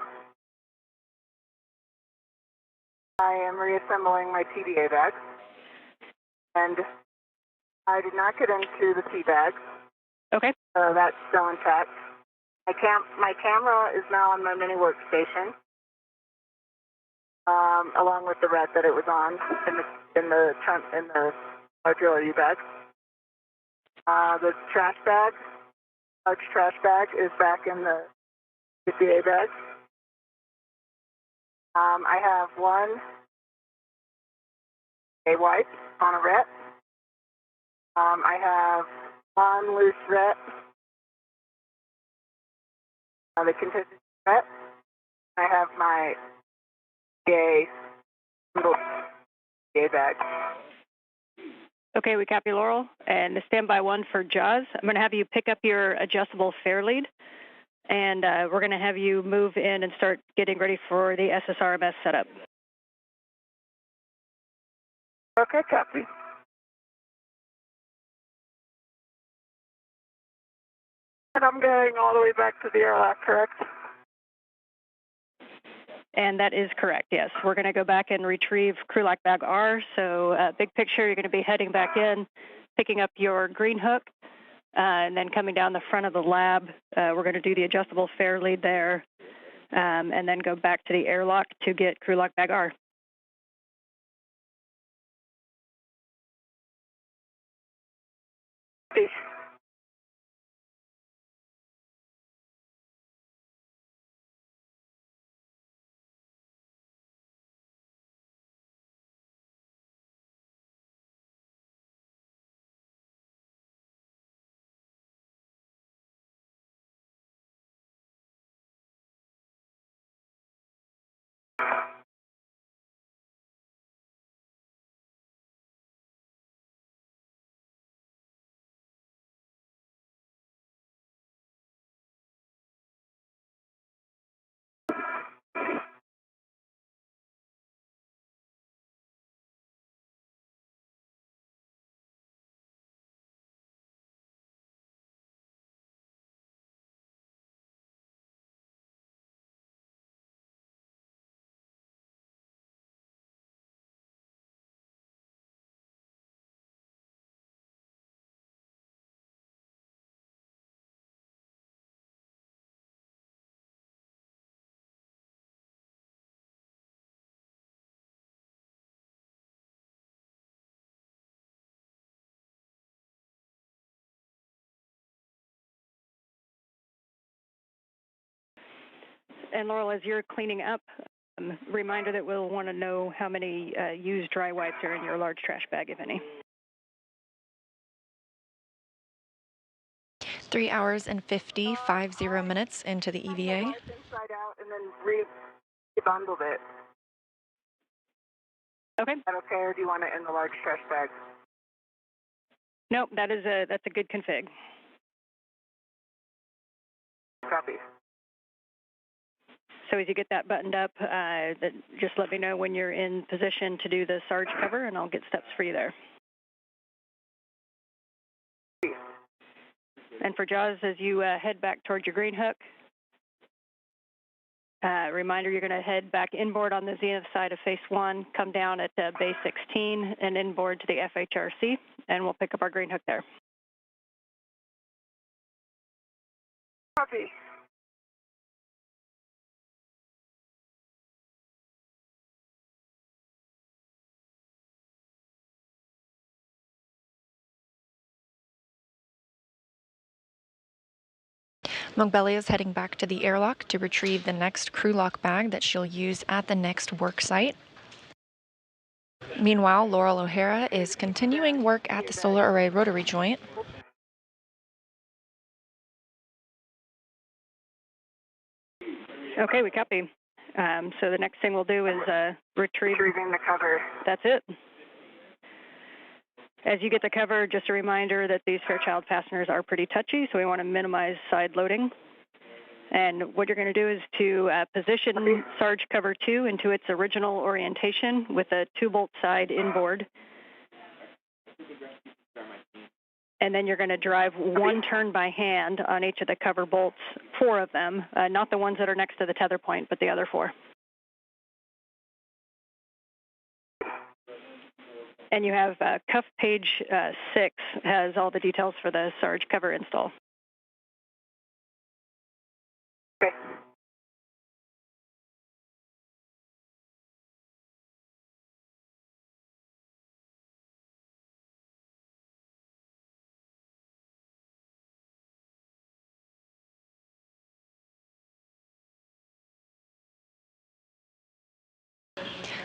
I am reassembling my TDA bag, and I did not get into the T bag. Okay. So that's still intact. My camera is now on my mini workstation, along with the red that it was on in the larger U bag. The trash bag, large trash bag, is back in the TDA bag. I have one wipe on a ret. I have one loose ret, the contingency ret. I have my Tundle bag. Okay, we copy, Laurel. And the standby one for Jaws. I'm going to have you pick up your adjustable fare lead, and we're going to have you move in and start getting ready for the SSRMS setup. Okay, copy. And I'm going all the way back to the airlock, correct? And that is correct, yes. We're going to go back and retrieve crew lock bag R. So big picture, you're going to be heading back in, picking up your green hook, and then coming down the front of the lab. We're going to do the adjustable fare lead there, and then go back to the airlock to get crew lock bag R. Peace. And Laurel, as you're cleaning up, reminder that we'll want to know how many used dry wipes are in your large trash bag, if any. 3 hours and 50 minutes into the EVA. Inside out and then rebundled it. Okay. Is that okay, or do you want it in the large trash bag? Nope, that's a good config. Copy. So as you get that buttoned up, just let me know when you're in position to do the sarge cover, and I'll get steps for you there. And for Jaws, as you head back towards your green hook, reminder, you're going to head back inboard on the zenith side of face 1, come down at bay 16, and inboard to the FHRC, and we'll pick up our green hook there. Copy. Mogbelli is heading back to the airlock to retrieve the next crew lock bag that she'll use at the next work site. Meanwhile, Laurel O'Hara is continuing work at the solar array rotary joint. Okay, we copy. So the next thing we'll do is retrieving the cover. That's it. As you get the cover, just a reminder that these Fairchild fasteners are pretty touchy, so we want to minimize side loading. And what you're going to do is to position Sarge cover 2 into its original orientation with a 2-bolt side inboard. And then you're going to drive 1 turn by hand on each of the cover bolts, 4 of them, not the ones that are next to the tether point, but the other 4. And you have cuff page 6 has all the details for the Sarge cover install. Okay.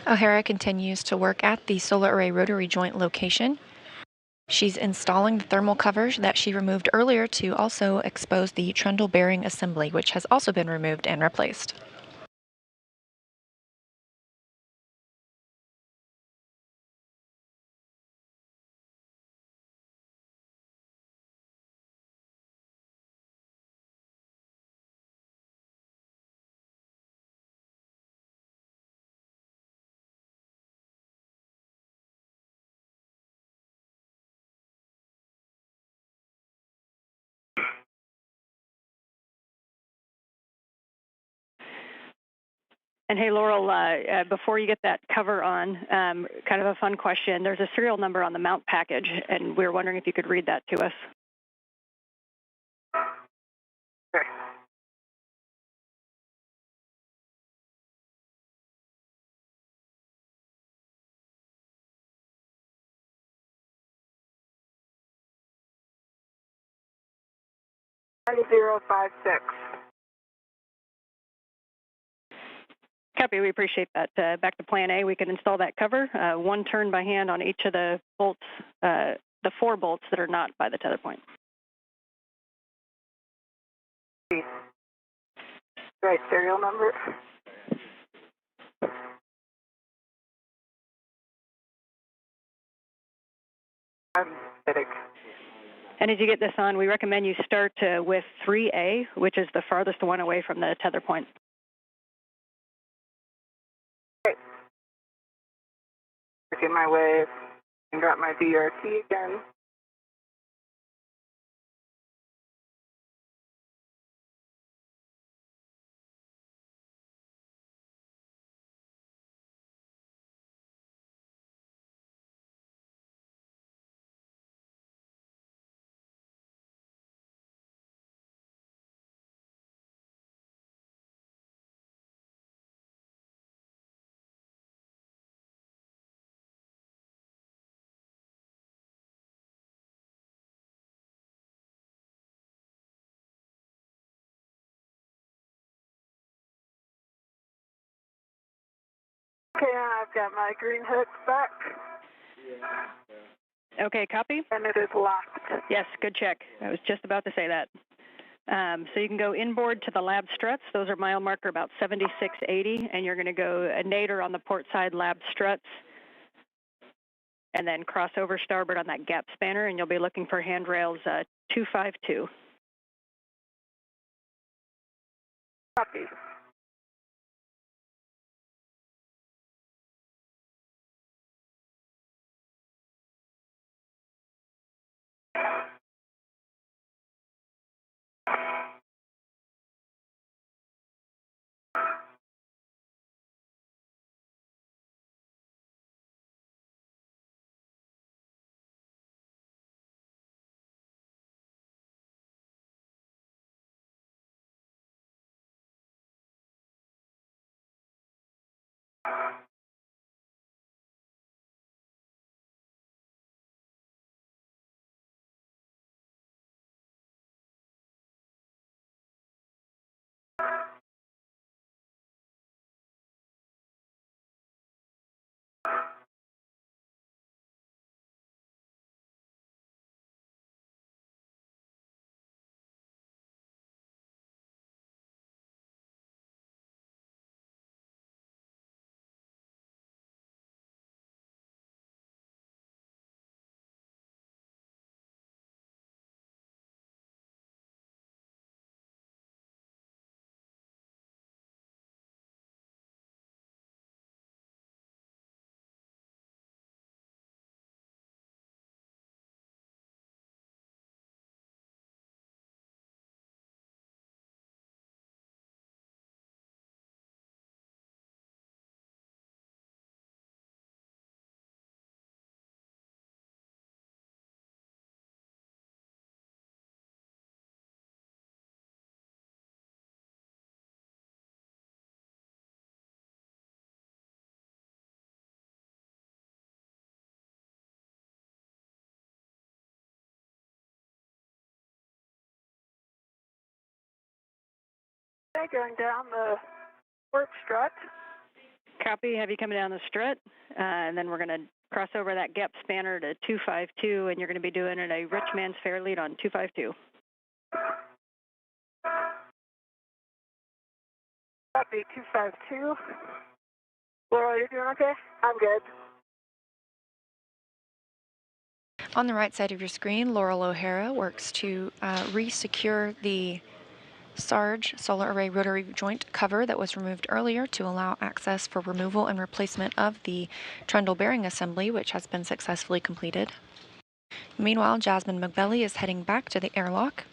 O'Hara continues to work at the solar array rotary joint location. She's installing the thermal covers that she removed earlier to also expose the trundle bearing assembly, which has also been removed and replaced. And hey, Laurel, before you get that cover on, kind of a fun question. There's a serial number on the mount package, and we were wondering if you could read that to us. Okay. $056. Copy, we appreciate that. Back to plan A, we can install that cover, 1 turn by hand on each of the bolts, the 4 bolts that are not by the tether point. Right, serial number. I'm kidding. And as you get this on, we recommend you start with 3A, which is the farthest one away from the tether point. Okay. Working my way and got my DRT again. Okay, I've got my green hook back. Okay, copy? And it is locked. Yes, good check. I was just about to say that. So you can go inboard to the lab struts. Those are mile marker about 7680, and you're going to go a nadir on the port side lab struts, and then cross over starboard on that gap spanner, and you'll be looking for handrails 252. Copy. Okay, going down the port strut. Copy, have you coming down the strut, and then we're going to cross over that gap spanner to 252, and you're going to be doing it a rich man's fair lead on 252. Copy, 252. Laura, you doing okay? I'm good. On the right side of your screen, Laurel O'Hara works to re-secure the Sarge solar array rotary joint cover that was removed earlier to allow access for removal and replacement of the trundle bearing assembly, which has been successfully completed. Meanwhile, Jasmine McBelly is heading back to the airlock.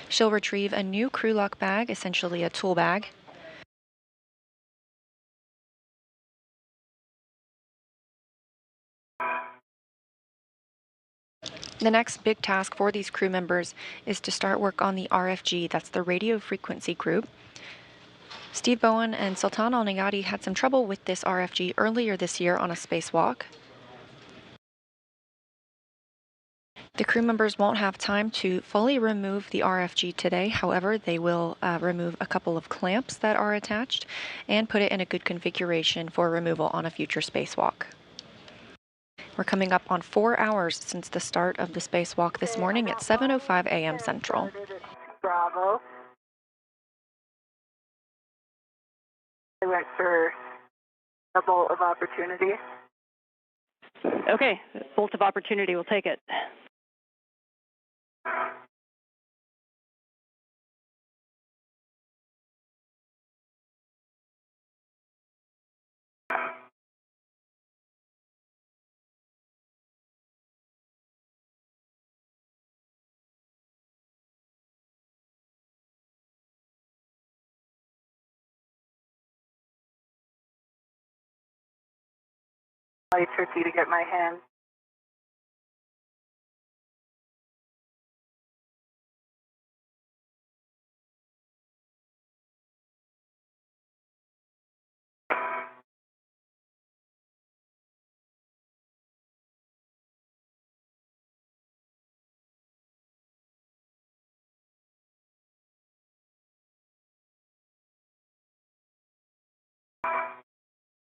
She'll retrieve a new crew lock bag, essentially a tool bag. The next big task for these crew members is to start work on the RFG, that's the radio frequency group. Steve Bowen and Sultan Al-Nagati had some trouble with this RFG earlier this year on a spacewalk. The crew members won't have time to fully remove the RFG today. However, they will remove a couple of clamps that are attached and put it in a good configuration for removal on a future spacewalk. We're coming up on 4 hours since the start of the spacewalk this morning at 7:05 a.m. Central. Bravo. I went for a bolt of opportunity. Okay, bolt of opportunity, we'll take it. Really tricky to get my hand.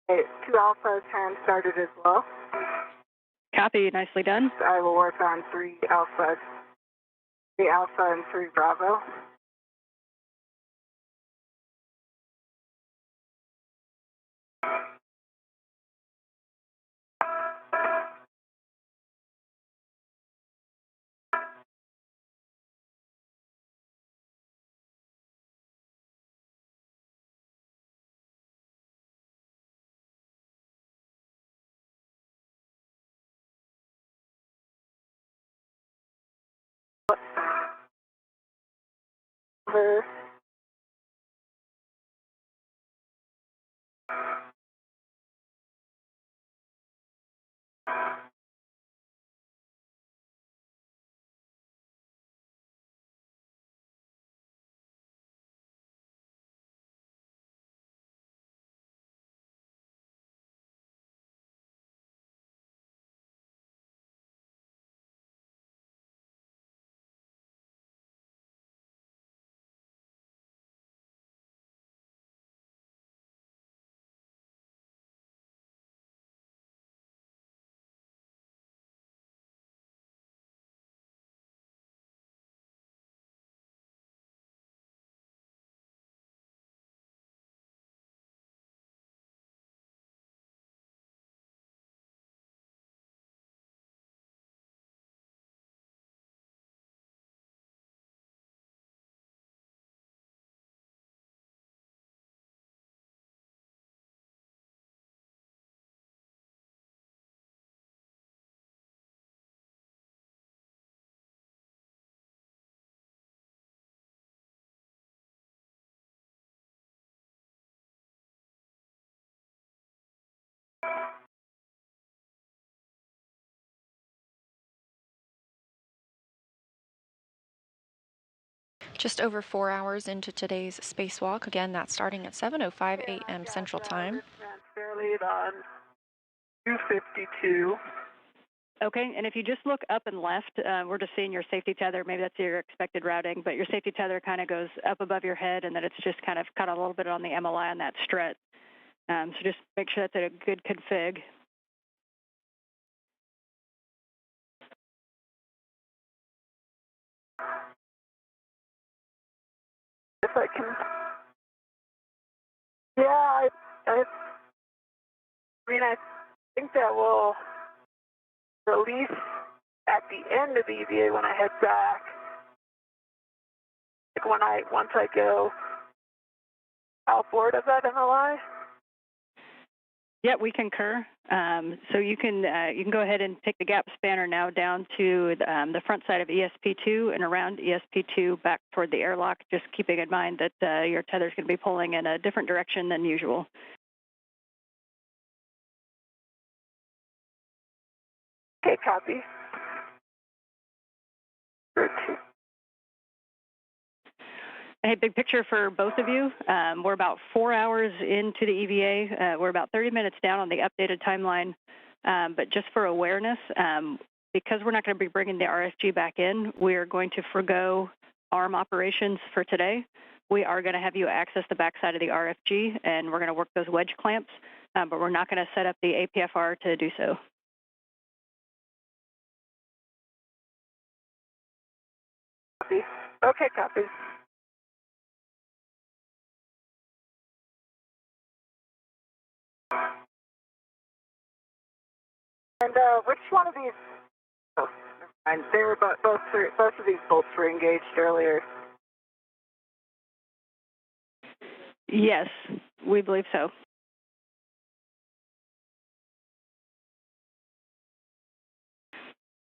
Okay, 2 Alpha hand started as well. Copy, nicely done. I will work on 3 Alpha and 3 Bravo. Over. Just over 4 hours into today's spacewalk. Again, that's starting at 7:05 a.m. Central Time. Transfer lead on 252. Okay, and if you just look up and left, we're just seeing your safety tether. Maybe that's your expected routing, but your safety tether kind of goes up above your head, and then it's just kind of cut a little bit on the MLI on that strut. So just make sure that's at a good config. If I can. Yeah, I mean, I think that will release at the end of the EVA when I head back. Like once I go outboard of that MLI. Yeah, we concur. So you can go ahead and take the gap spanner now down to the front side of ESP2 and around ESP2 back toward the airlock, just keeping in mind that your tether is going to be pulling in a different direction than usual. Okay, copy. Hey, big picture for both of you. We're about 4 hours into the EVA. We're about 30 minutes down on the updated timeline. But just for awareness, because we're not going to be bringing the RFG back in, we're going to forgo ARM operations for today. We are going to have you access the backside of the RFG, and we're going to work those wedge clamps, but we're not going to set up the APFR to do so. Copy. Okay, copy. And which one of these? Oh, never mind. They were both of these bolts were engaged earlier. Yes, we believe so.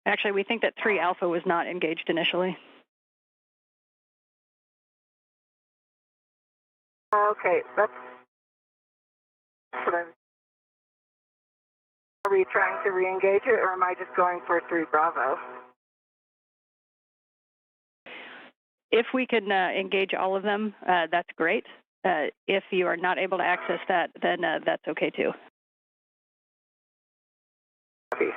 Actually, we think that 3 Alpha was not engaged initially. Okay, that's what I'm. Are we trying to re-engage it, or am I just going for 3 Bravo? If we can engage all of them, that's great. If you are not able to access that, then that's okay too. Copy.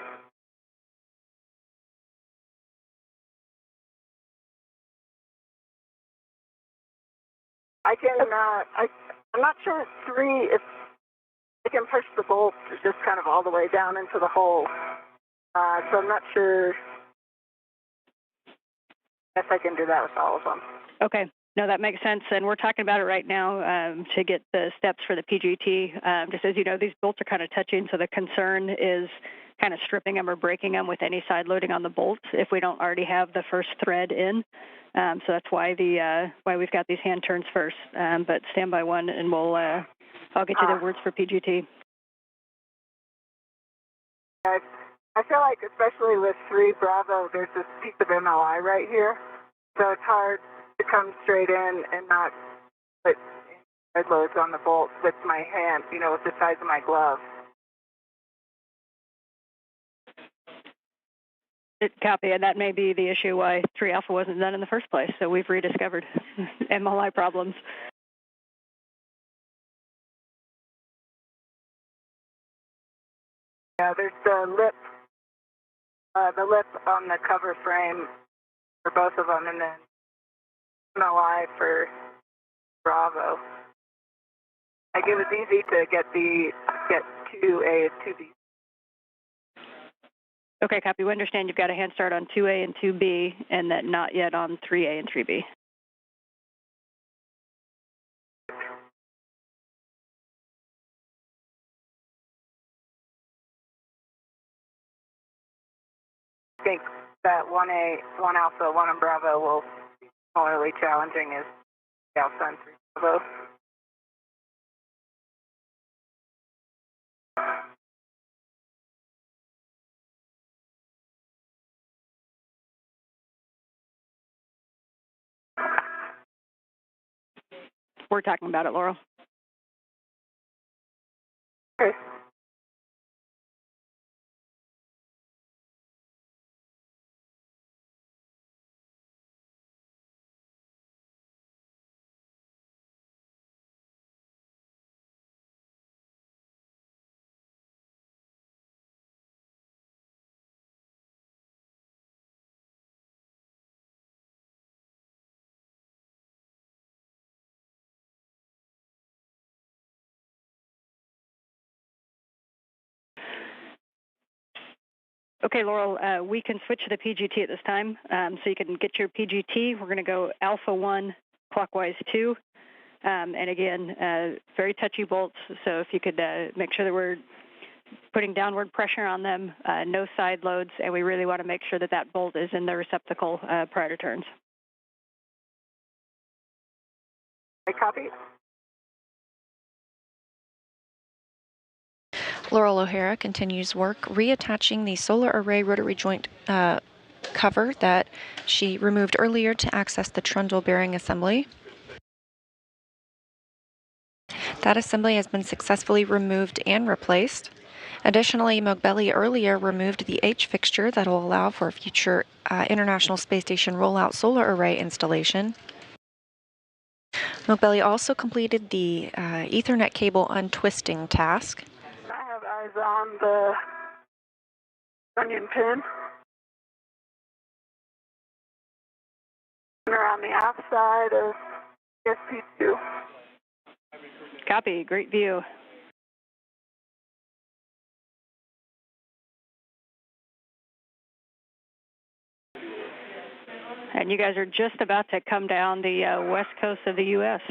I can. I'm not sure 3 if I can push the bolt just kind of all the way down into the hole. So I'm not sure if I can do that with all of them. Okay. No, that makes sense. And we're talking about it right now to get the steps for the PGT. Just as you know, these bolts are kind of touching, so the concern is kind of stripping them or breaking them with any side loading on the bolts if we don't already have the first thread in. So that's why why we've got these hand turns first. But stand by one, and I'll get you the words for PGT. I feel like, especially with 3 Bravo, there's this piece of MLI right here, so it's hard to come straight in and not put head loads on the bolts with my hand, you know, with the size of my glove. Copy, and that may be the issue why 3 Alpha wasn't done in the first place. So we've rediscovered MLI problems. Yeah, there's the lip on the cover frame for both of them, and then MLI for Bravo. Like, it was easy to get 2A and 2B. Okay, copy. We understand you've got a hand start on 2A and 2B, and that not yet on 3A and 3B. I think that 1A, 1 Alpha, 1 and Bravo will be similarly challenging as Alpha and 3 Bravo. We're talking about it, Laurel. Okay. Okay, Laurel, we can switch to the PGT at this time. So you can get your PGT. We're going to go Alpha 1, clockwise 2. And again, very touchy bolts. So if you could make sure that we're putting downward pressure on them, no side loads, and we really want to make sure that that bolt is in the receptacle prior to turns. I copy. Laurel O'Hara continues work reattaching the solar array rotary joint cover that she removed earlier to access the trundle bearing assembly. That assembly has been successfully removed and replaced. Additionally, Mogbelli earlier removed the H fixture that will allow for a future International Space Station rollout solar array installation. Mogbelli also completed the Ethernet cable untwisting task. I have eyes on the onion pin. And around the outside of SP2. Copy. Great view. And you guys are just about to come down the west coast of the U.S.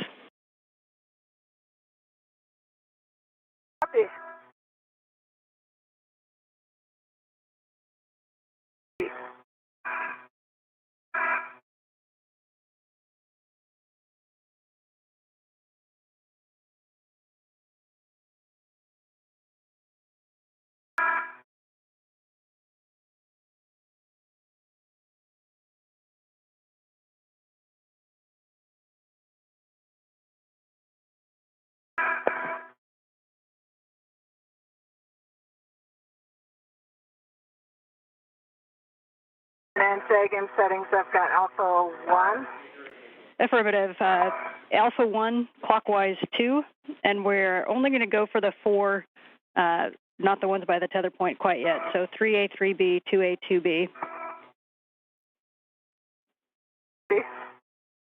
Copy. And say again, settings, I've got Alpha 1. Affirmative. Alpha 1, clockwise 2, and we're only going to go for the 4, not the ones by the tether point quite yet. So 3A, 3B, 2A, 2B.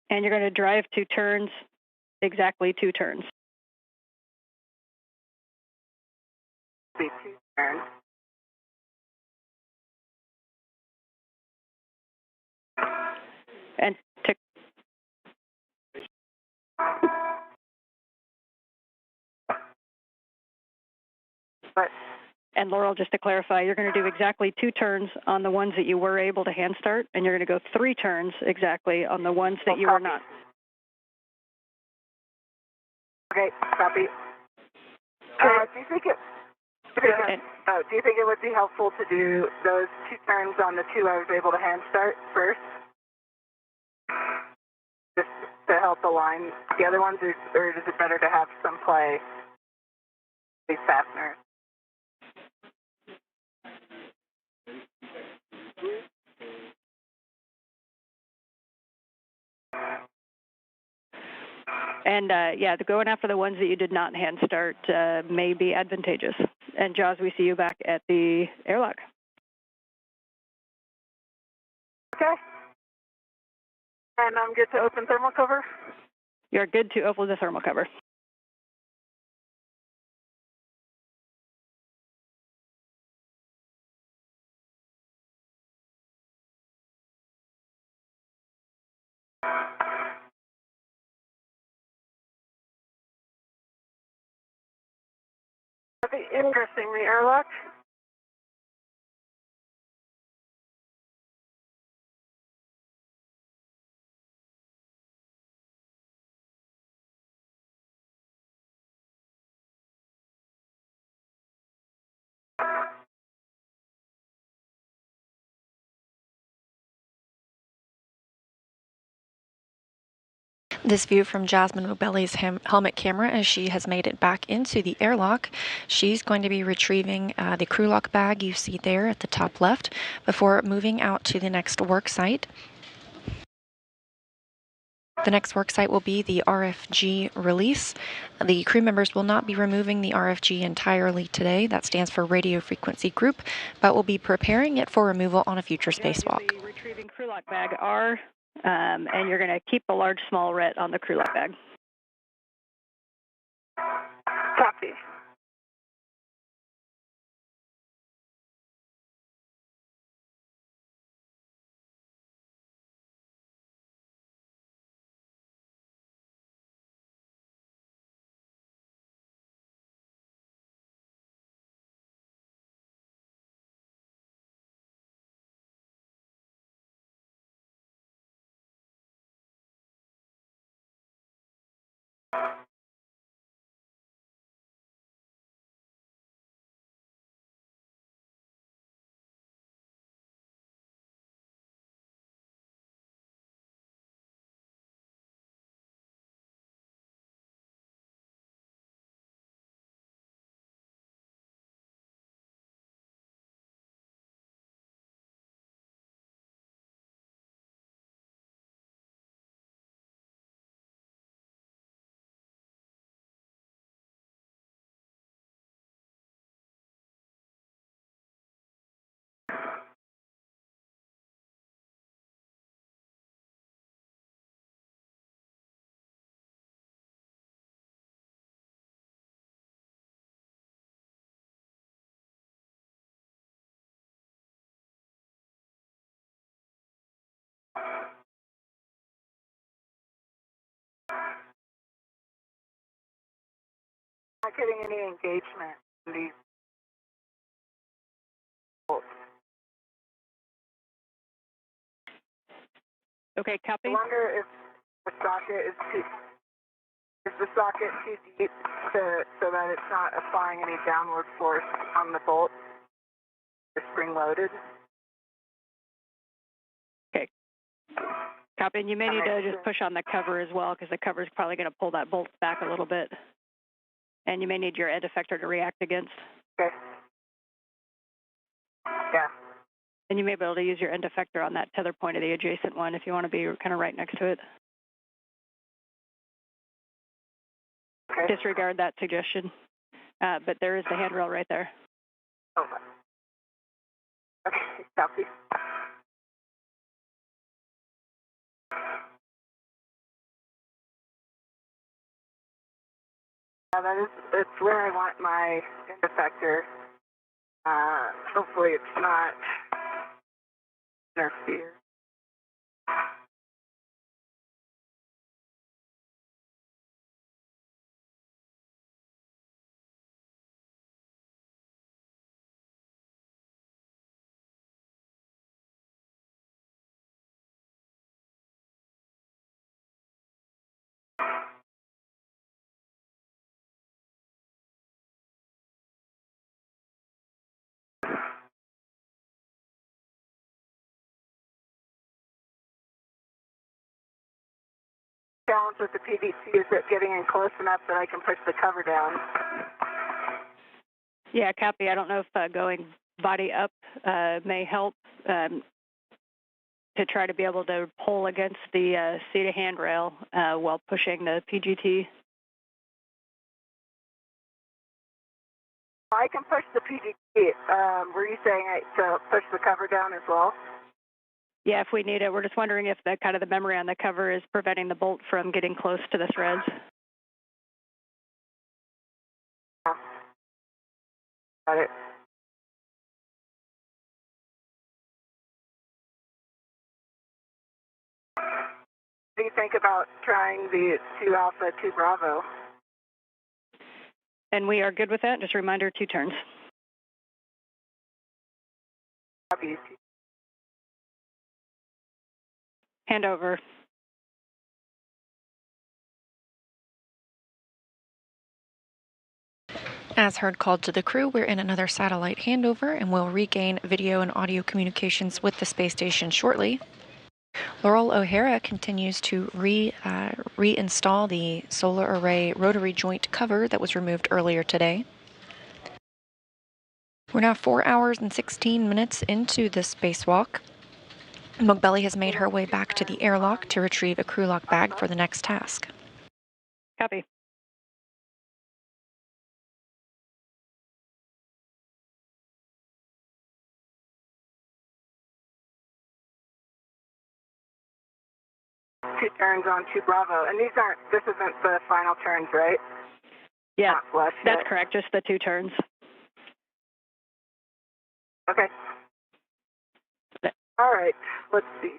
And you're going to drive 2 turns, exactly 2 turns. Be 2 turns. But And Laurel, just to clarify, you're going to do exactly 2 turns on the ones that you were able to hand start, and you're going to go 3 turns exactly on the ones that you were not. Okay, copy. Do you think it would be helpful to do those 2 turns on the 2 I was able to hand start first? Just to help align the other ones, or is it better to have some play these fasteners? And yeah, going after the ones that you did not hand start may be advantageous. And Jaws, we see you back at the airlock. Okay. And I'm good to open thermal cover? You're good to open the thermal cover. Ingressing the airlock. This view from Jasmine Mobelli's helmet camera as she has made it back into the airlock. She's going to be retrieving the crew lock bag you see there at the top left before moving out to the next work site. The next work site will be the RFG release. The crew members will not be removing the RFG entirely today. That stands for Radio Frequency Group, but will be preparing it for removal on a future spacewalk. The retrieving crew lock bag R, and you're going to keep the large small ret on the crew lock bag. Copy. Not getting any engagement in these bolts. Okay, copy. I wonder if the socket is too deep so that it's not applying any downward force on the bolt. It's spring loaded. Okay. Copy. And you may need to just push on the cover as well, because the cover is probably going to pull that bolt back a little bit. And you may need your end effector to react against. Okay. Yeah. And you may be able to use your end effector on that tether point of the adjacent one if you want to be kind of right next to it. Okay. Disregard that suggestion. But there is the handrail right there. Oh. Okay, copy. It's where I want my end effector. Hopefully it's not interfere. challenge with the PDC is it getting in close enough that I can push the cover down. Yeah, copy. I don't know if going body up may help to try to be able to pull against the seat handrail while pushing the PGT. I can push the PGT. Were you saying to push the cover down as well? Yeah, if we need it. We're just wondering if the kind of the memory on the cover is preventing the bolt from getting close to the threads. Got it. What do you think about trying the 2 Alpha, 2 Bravo? And we are good with that. Just a reminder, 2 turns. Copy. Handover. As heard called to the crew, we're in another satellite handover and we'll regain video and audio communications with the space station shortly. Laurel O'Hara continues to reinstall the solar array rotary joint cover that was removed earlier today. We're now 4 hours and 16 minutes into the spacewalk. Mogbelly has made her way back to the airlock to retrieve a crew lock bag for the next task. Copy. Two turns on 2 Bravo, and this isn't the final turns, right? Yeah, Not flush that's yet. correct. Just the 2 turns. Okay. All right, let's see.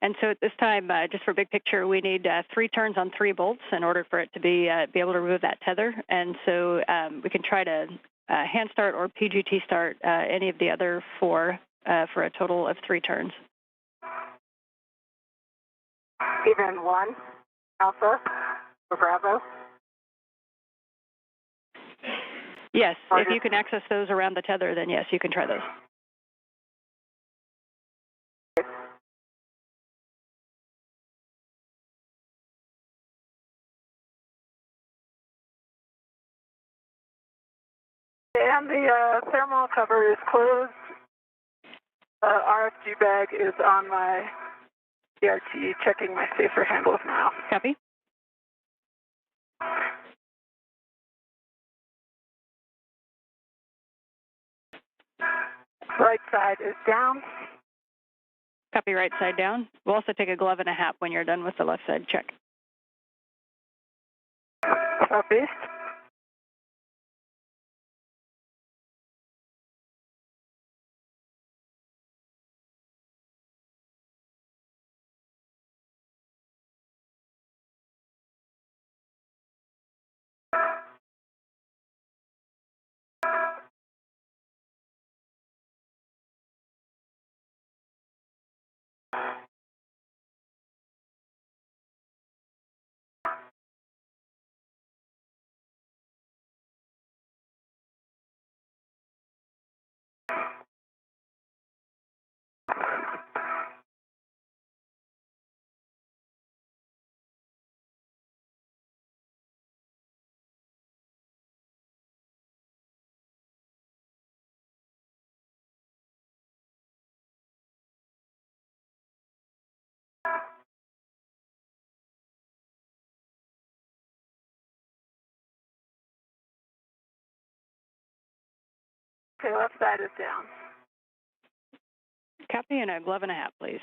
And so at this time, just for big picture, we need 3 turns on 3 bolts in order for it to be able to remove that tether. And so we can try to hand start or PGT start any of the other 4 for a total of 3 turns. Even 1 Alpha or Bravo? Yes, if you can access those around the tether, then yes, you can try those. And the thermal cover is closed. RFG bag is on my CRT, checking my safer handles now. Copy. Right side is down. Copy, right side down. We'll also take a glove and a hat when you're done with the left side check. Southeast. Okay, left side is down. Copy, and a glove and a hat, please.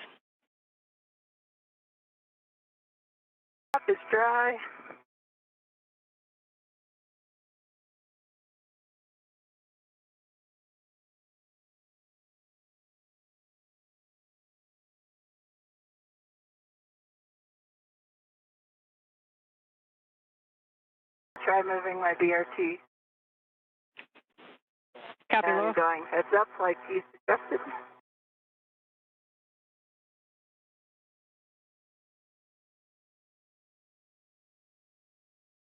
Top is dry. Try moving my BRT. Copy, And Laurel. going heads up like you suggested.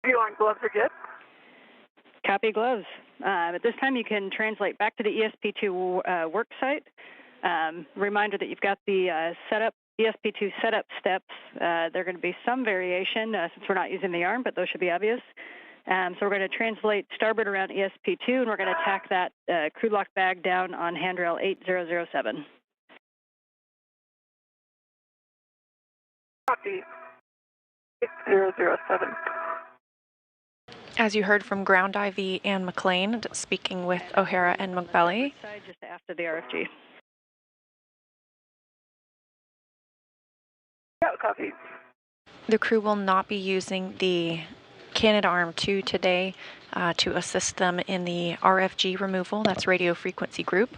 You want gloves are good? Copy, gloves. At this time, you can translate back to the ESP2 work site. Reminder that you've got the ESP2 setup steps. There are going to be some variation since we're not using the arm, but those should be obvious. So we're going to translate starboard around ESP2, and we're going to tack that crew lock bag down on handrail 8007. Copy. 8007. As you heard from Ground IV and McLean, speaking with O'Hara and McBelly. Just after the RFG. Yeah, copy. The crew will not be using the Canadarm2 today to assist them in the RFG removal, that's radio frequency group.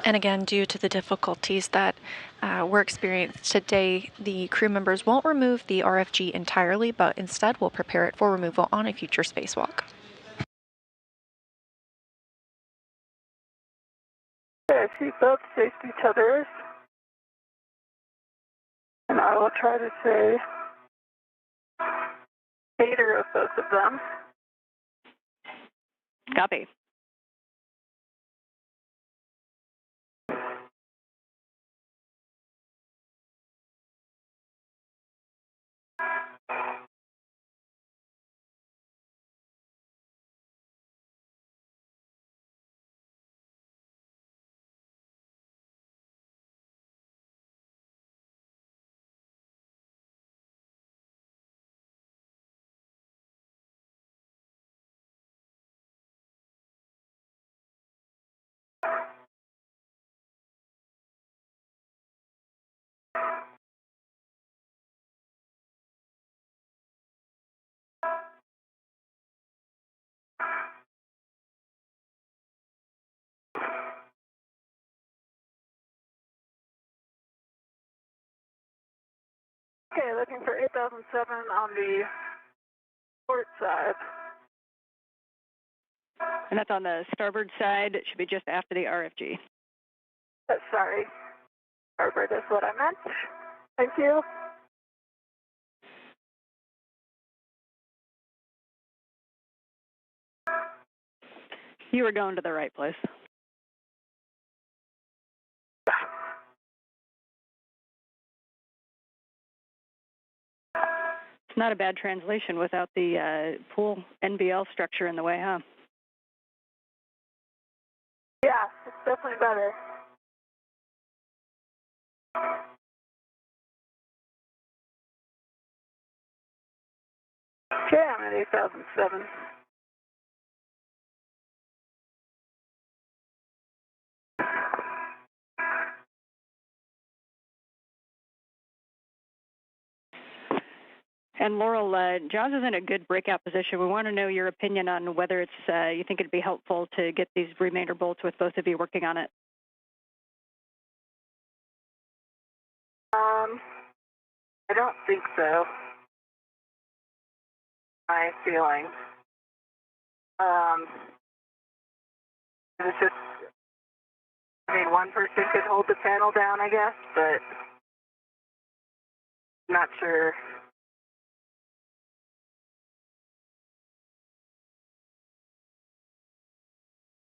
And again, due to the difficulties that were experienced today, the crew members won't remove the RFG entirely, but instead will prepare it for removal on a future spacewalk. Okay, seatbelt, safety tethers. And I will try to say either of both of them. Copy. Okay, looking for 8007 on the port side. And that's on the starboard side. It should be just after the RFG. Sorry. Starboard is what I meant. Thank you. You were going to the right place. It's not a bad translation without the pool NBL structure in the way, huh? Yeah, it's definitely better. Okay, I'm at 8007. And Laurel, Jaws is in a good breakout position. We want to know your opinion on whether it's you think it'd be helpful to get these remainder bolts with both of you working on it. I don't think so. My feeling. It's just, I mean, one person could hold the panel down, I guess, but I'm not sure.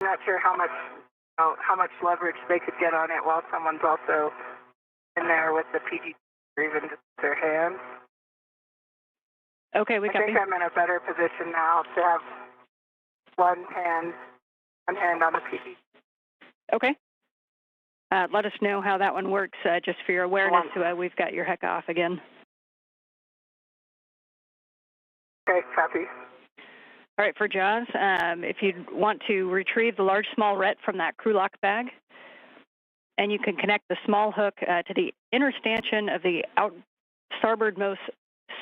I'm not sure how much leverage they could get on it while someone's also in there with the PG or even just their hands. Okay, we I think I'm in a better position now to have one hand on the PG. Okay. Let us know how that one works, just for your awareness. We've got your heck off again. Okay, copy. All right, for Jaws, if you want to retrieve the large small ret from that crew lock bag, and you can connect the small hook to the inner stanchion of the starboardmost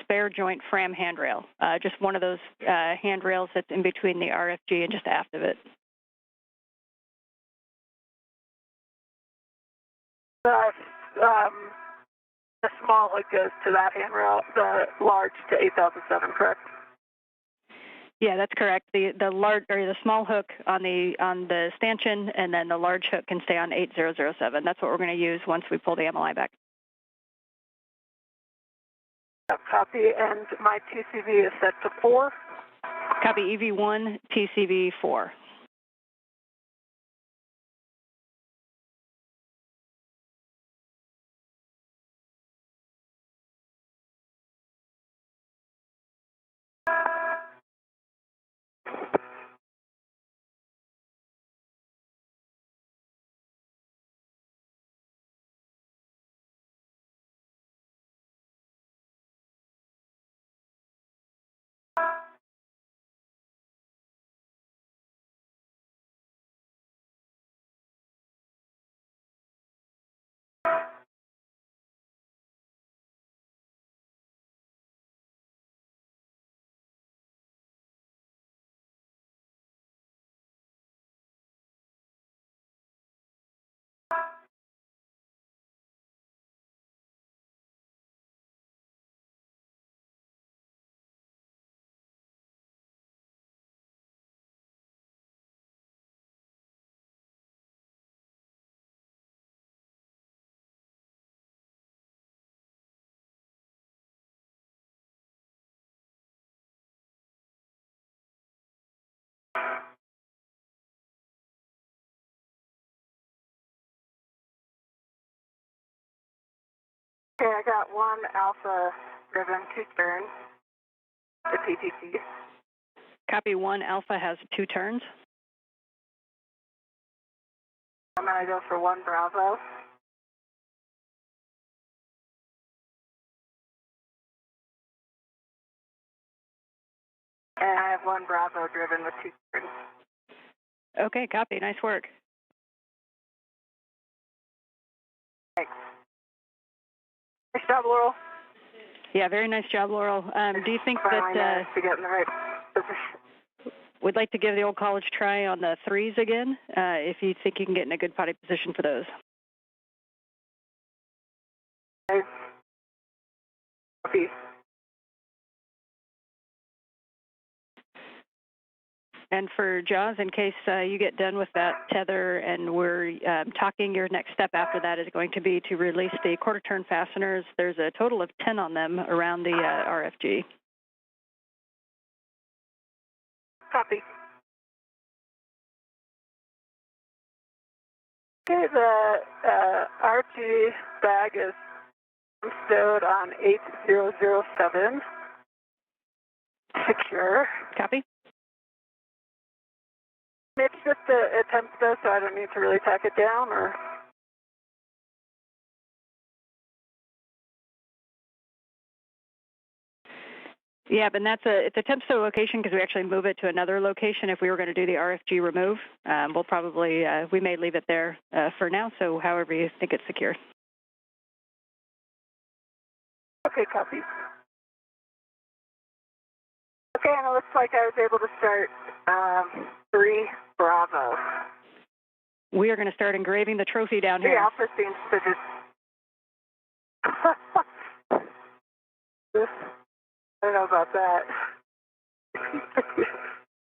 spare joint fram handrail, just one of those handrails that's in between the RFG and just aft of it. The small hook goes to that handrail, the large to 8007, correct? Yeah, that's correct. The large or the small hook on the stanchion, and then the large hook can stay on 8007. That's what we're going to use once we pull the MLI back. Copy, and my TCV is set to 4. Copy, EV1, TCV 4. Okay, I got 1 alpha driven, 2 turns, the PTT. Copy, 1 Alpha has 2 turns. I'm going to go for 1 Bravo. And I have 1 Bravo driven with 2 turns. Okay, copy. Nice work. Thanks. Nice job, Laurel. Yeah, very nice job, Laurel. Do you think Finally that to get in the right position. we'd like to give the old college try on the 3s again, if you think you can get in a good potty position for those? Okay. Copy. And for Jaws, in case you get done with that tether and we're talking, your next step after that is going to be to release the quarter turn fasteners. There's a total of 10 on them around the RFG. Copy. Okay, the RFG bag is stowed on 8007. Secure. Copy. It's just a temp stow, so I don't need to really tack it down, or? Yeah, but it's a temp stow location because we actually move it to another location if we were going to do the RFG remove. We'll probably, we may leave it there for now, so however you think it's secure. Okay, copy. Okay, and it looks like I was able to start 3 Bravo. We are going to start engraving the trophy down here. The Alpha seems to just... I don't know about that.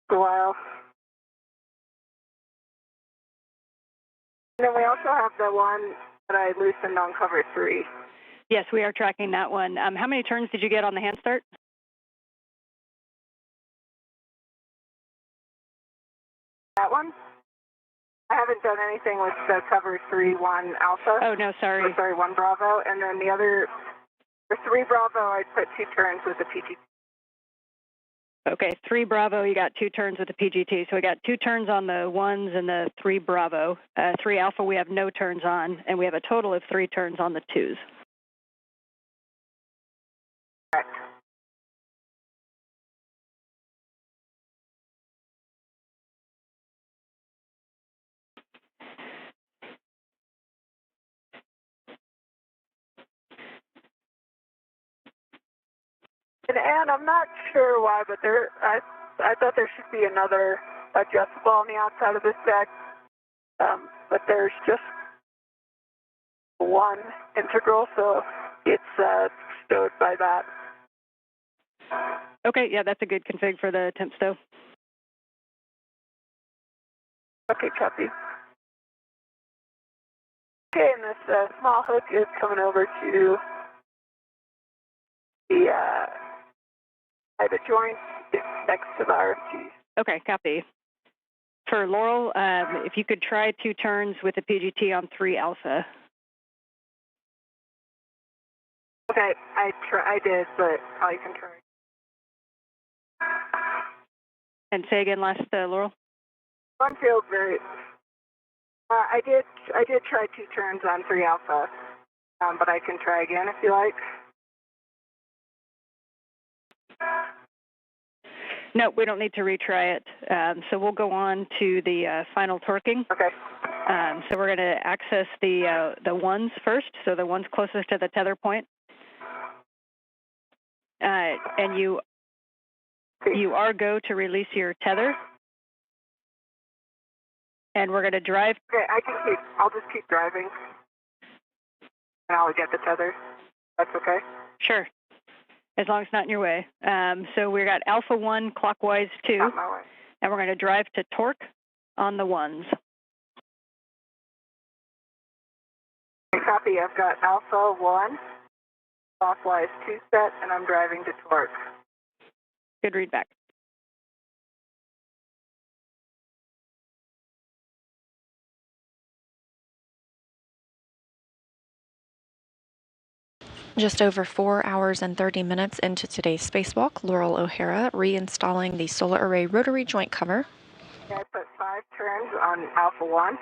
A while. And then we also have the one that I loosened on cover 3. Yes, we are tracking that one. How many turns did you get on the hand start? That one? I haven't done anything with the cover 3-1 Alpha. Oh, no, sorry. Or, sorry, 1 Bravo. And then the other, for 3 Bravo, I put 2 turns with the PGT. Okay, 3 Bravo, you got 2 turns with the PGT. So we got 2 turns on the 1s and the 3 Bravo. 3 Alpha, we have no turns on, and we have a total of 3 turns on the 2s. Correct. And I'm not sure why, but I thought there should be another adjustable on the outside of this deck, but there's just 1 integral, so it's stowed by that. Okay, yeah, that's a good config for the temp stow. Okay, copy. Okay, and this small hook is coming over to the joint next to the RFG. Okay, copy. For Laurel, if you could try 2 turns with the PGT on 3 alpha. Okay, I did, but probably can try. And say again last, Laurel? One feels very. I did try 2 turns on 3 alpha, but I can try again if you like. No, we don't need to retry it. So we'll go on to the final torquing. Okay. So we're going to access the ones first, so the ones closest to the tether point. And you are go to release your tether. And we're going to drive. Okay, I'll just keep driving. And I'll get the tether. That's okay? Sure. As long as it's not in your way. So we got alpha 1 clockwise 2. Not my way. And we're going to drive to torque on the ones. Okay, copy. I've got alpha 1, clockwise 2 set, and I'm driving to torque. Good read back. Just over 4 hours and 30 minutes into today's spacewalk, Laurel O'Hara reinstalling the solar array rotary joint cover. Okay, I put 5 turns on alpha 1.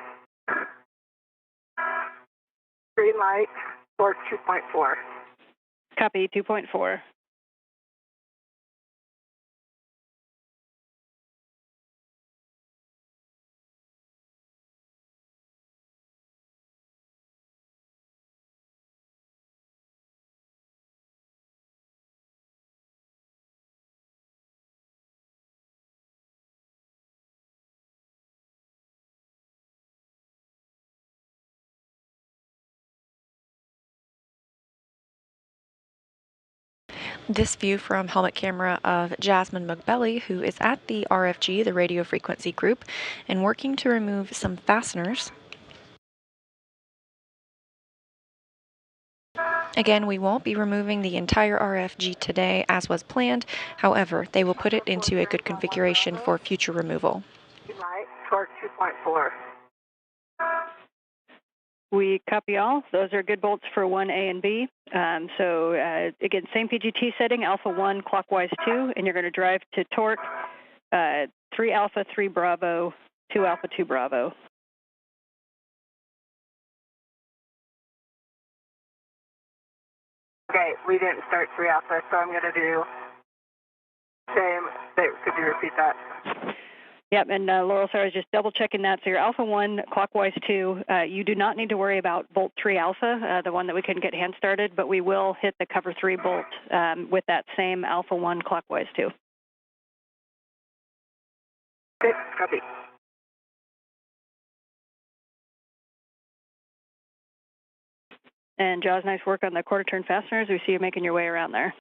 Green light, torque 2.4. Copy 2.4. This view from helmet camera of Jasmine Mugbelly, who is at the RFG, the radio frequency group, and working to remove some fasteners. Again, we won't be removing the entire RFG today as was planned. However, they will put it into a good configuration for future removal. Green light, torque 2.4. We copy all. Those are good bolts for 1A and B. Again, same PGT setting, alpha 1 clockwise 2, and you're going to drive to torque 3 alpha 3 Bravo, 2 alpha 2 Bravo. Okay, we didn't start 3 alpha, so I'm going to do same. Could you repeat that? Yep, and Laurel, sorry, I was just double checking that. So your alpha 1 clockwise 2, you do not need to worry about bolt 3 alpha, the one that we couldn't get hand started, but we will hit the cover 3 bolt with that same alpha 1 clockwise 2. Okay, copy. And Jaws, nice work on the quarter turn fasteners. We see you making your way around there.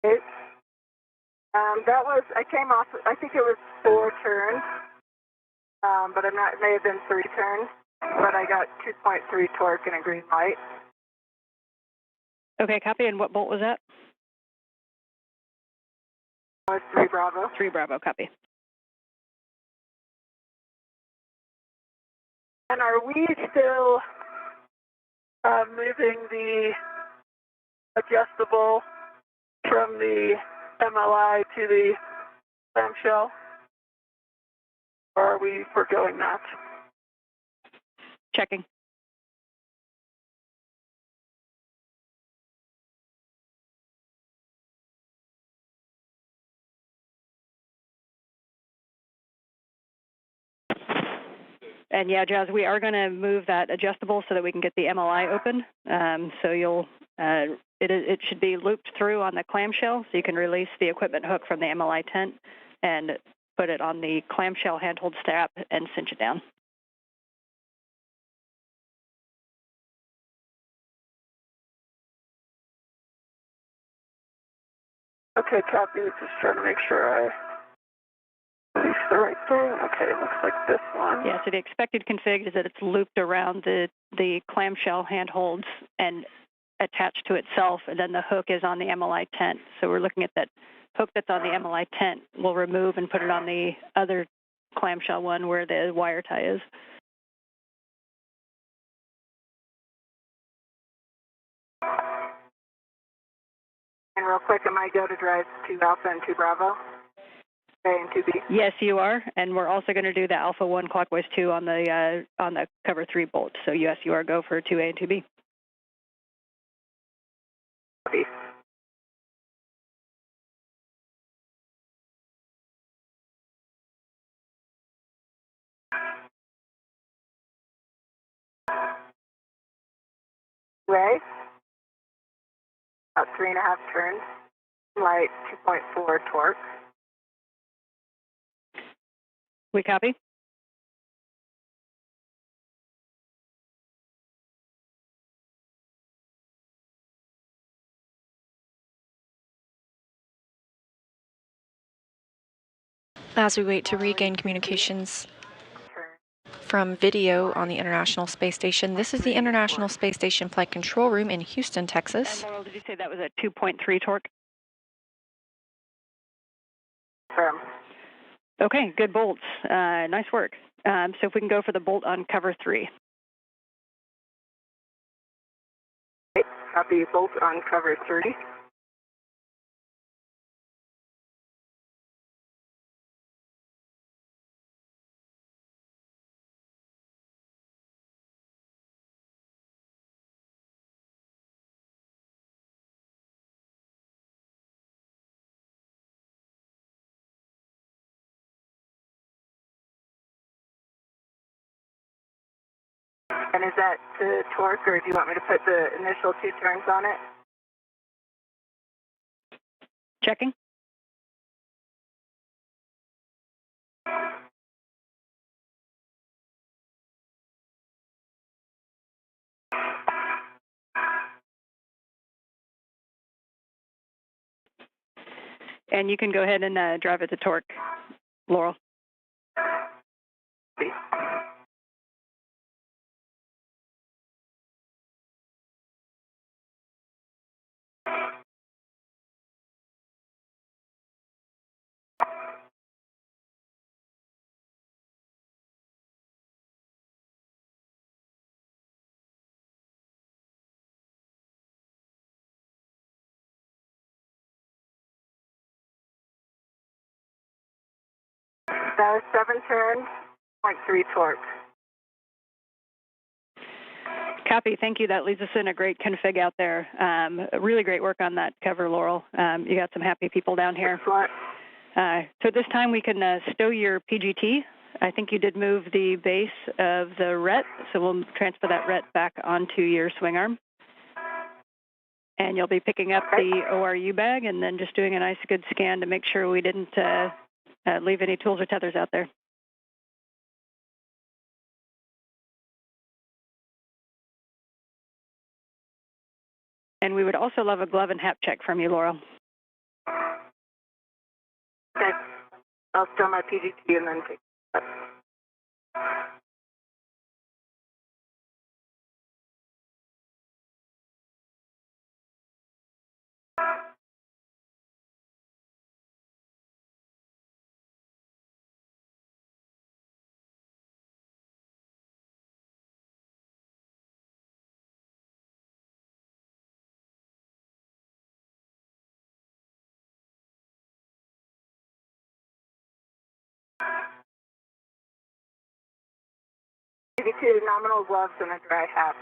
Okay. I came off, I think it was 4 turns, but I'm not, it may have been 3 turns, but I got 2.3 torque and a green light. Okay, copy. And what bolt was that? It was 3 Bravo. 3 Bravo, copy. And are we still moving the adjustable from the MLI to the clamshell? Or are we foregoing that? Checking. And yeah, Jazz, we are going to move that adjustable so that we can get the MLI open. So you'll, it should be looped through on the clamshell, so you can release the equipment hook from the MLI tent and put it on the clamshell handhold strap and cinch it down. Okay, copy. Just trying to make sure I release the right thing. Okay, it looks like this one. Yeah, so the expected config is that it's looped around the clamshell handholds and attached to itself, and then the hook is on the MLI tent. So we're looking at that hook that's on the MLI tent. We'll remove and put it on the other clamshell one where the wire tie is. And real quick, am I go to drive 2 Alpha and 2 Bravo? A and 2B? Yes, you are, and we're also going to do the Alpha 1 clockwise 2 on the cover 3 bolt. So yes, you are go for 2A and 2B. Copy. Way. About 3.5 turns. Light 2.4 torque. We copy? As we wait to regain communications from video on the International Space Station, this is the International Space Station Flight Control Room in Houston, Texas. And Laurel, did you say that was a 2.3 torque? Firm. Okay, good bolts. Nice work. So if we can go for the bolt on cover 3. Copy. Bolt on cover 3. And is that to torque, or do you want me to put the initial 2 turns on it? Checking. And you can go ahead and drive it to torque, Laurel. That was 7 turns, 0.3 torque. Copy. Thank you. That leads us in a great config out there. Really great work on that cover, Laurel. You got some happy people down here. Excellent. So at this time, we can stow your PGT. I think you did move the base of the RET, so we'll transfer that RET back onto your swing arm. And you'll be picking up the ORU bag and then just doing a nice good scan to make sure we didn't leave any tools or tethers out there. And we would also love a glove and hat check from you, Laurel. Okay. I'll stow my PGT and then take it up. PGT, nominal gloves and a dry hat.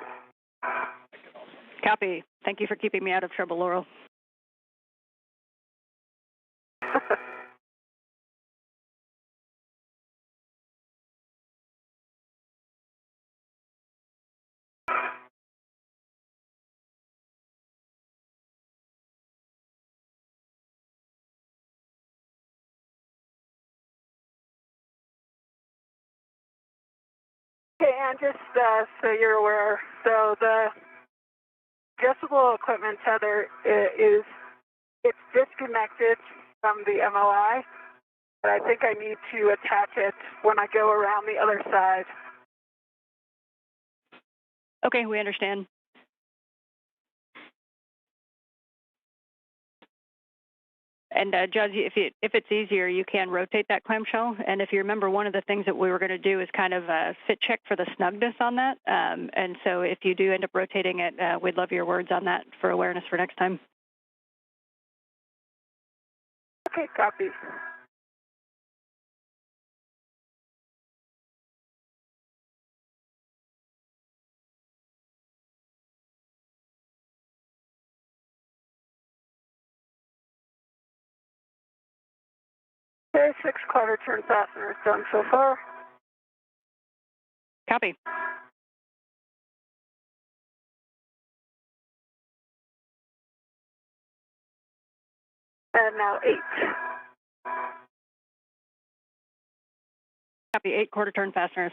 Copy. Thank you for keeping me out of trouble, Laurel. Okay, and just so you're aware, so the adjustable equipment tether it's disconnected from the MOI, but I think I need to attach it when I go around the other side. Okay, we understand. And Judge, if it's easier, you can rotate that clamshell. And if you remember, one of the things that we were going to do is kind of fit check for the snugness on that. And so if you do end up rotating it, we'd love your words on that for awareness for next time. Okay, copy. Okay, 6 quarter turn fasteners done so far. Copy. And now 8. Copy, 8 quarter turn fasteners.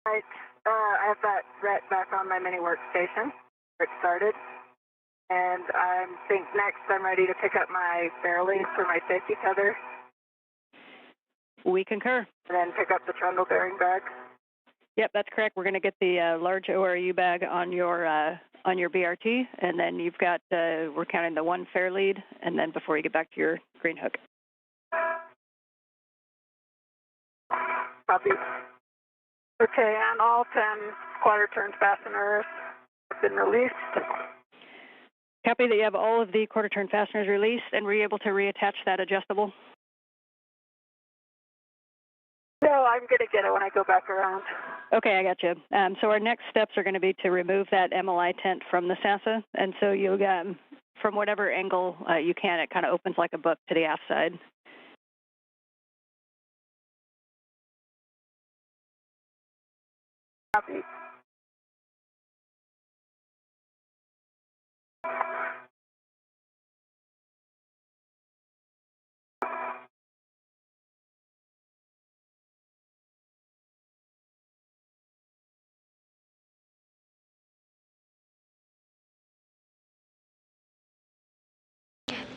Right, I have that ret back on my mini workstation where it started. And I think next I'm ready to pick up my fairlead for my safety tether. We concur. And then pick up the trundle bearing bag. Yep, that's correct. We're going to get the large ORU bag on your BRT, and then you've got we're counting the 1 fairlead, and then before you get back to your green hook. Copy. Okay, and all 10 quarter turn fasteners have been released. Copy that you have all of the quarter turn fasteners released, and were you able to reattach that adjustable? No, I'm going to get it when I go back around. Okay, I got you. So our next steps are going to be to remove that MLI tent from the SASA, and so you, from whatever angle you can, it kind of opens like a book to the aft side. Copy.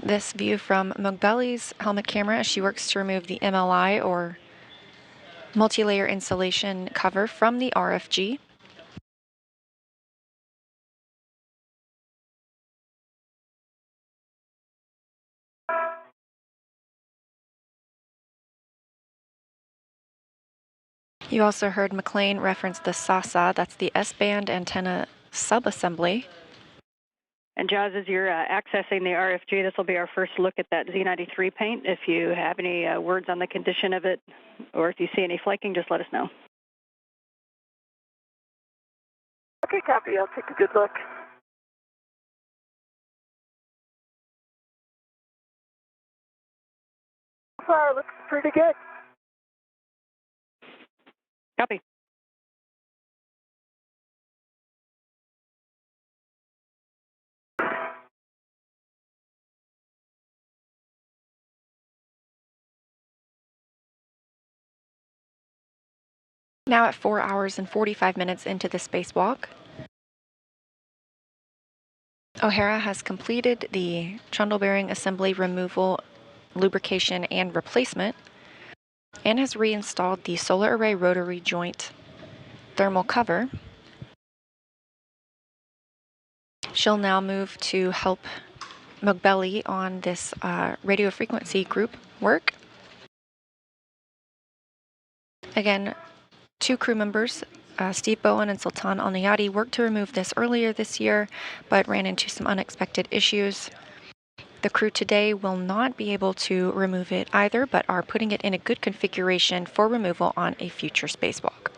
This view from Mogbelli's helmet camera as she works to remove the MLI or multi-layer insulation cover from the RFG. You also heard McLean reference the SASA, that's the S-band antenna subassembly. And Jazz, as you're accessing the RFG, this will be our first look at that Z93 paint. If you have any words on the condition of it, or if you see any flaking, just let us know. Okay, copy. I'll take a good look. So far, it looks pretty good. Copy. Now at 4 hours and 45 minutes into the spacewalk, O'Hara has completed the trundle bearing assembly removal, lubrication, and replacement, and has reinstalled the solar array rotary joint thermal cover. She'll now move to help Mogbelli on this radio frequency group work. Again, 2 crew members, Steve Bowen and Sultan Al-Nayati, worked to remove this earlier this year, but ran into some unexpected issues. The crew today will not be able to remove it either, but are putting it in a good configuration for removal on a future spacewalk.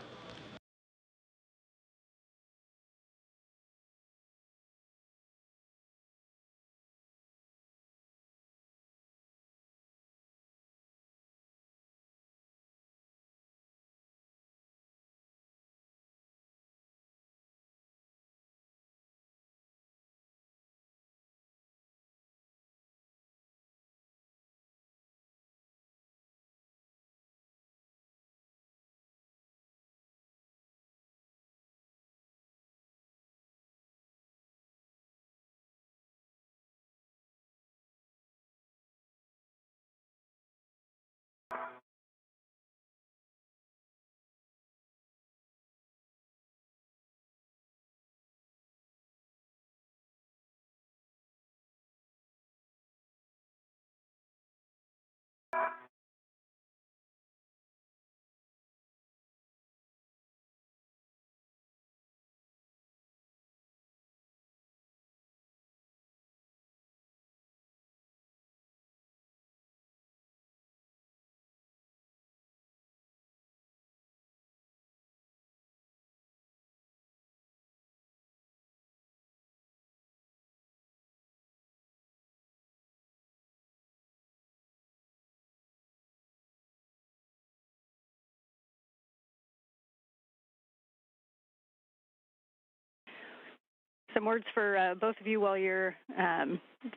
Some words for both of you while you're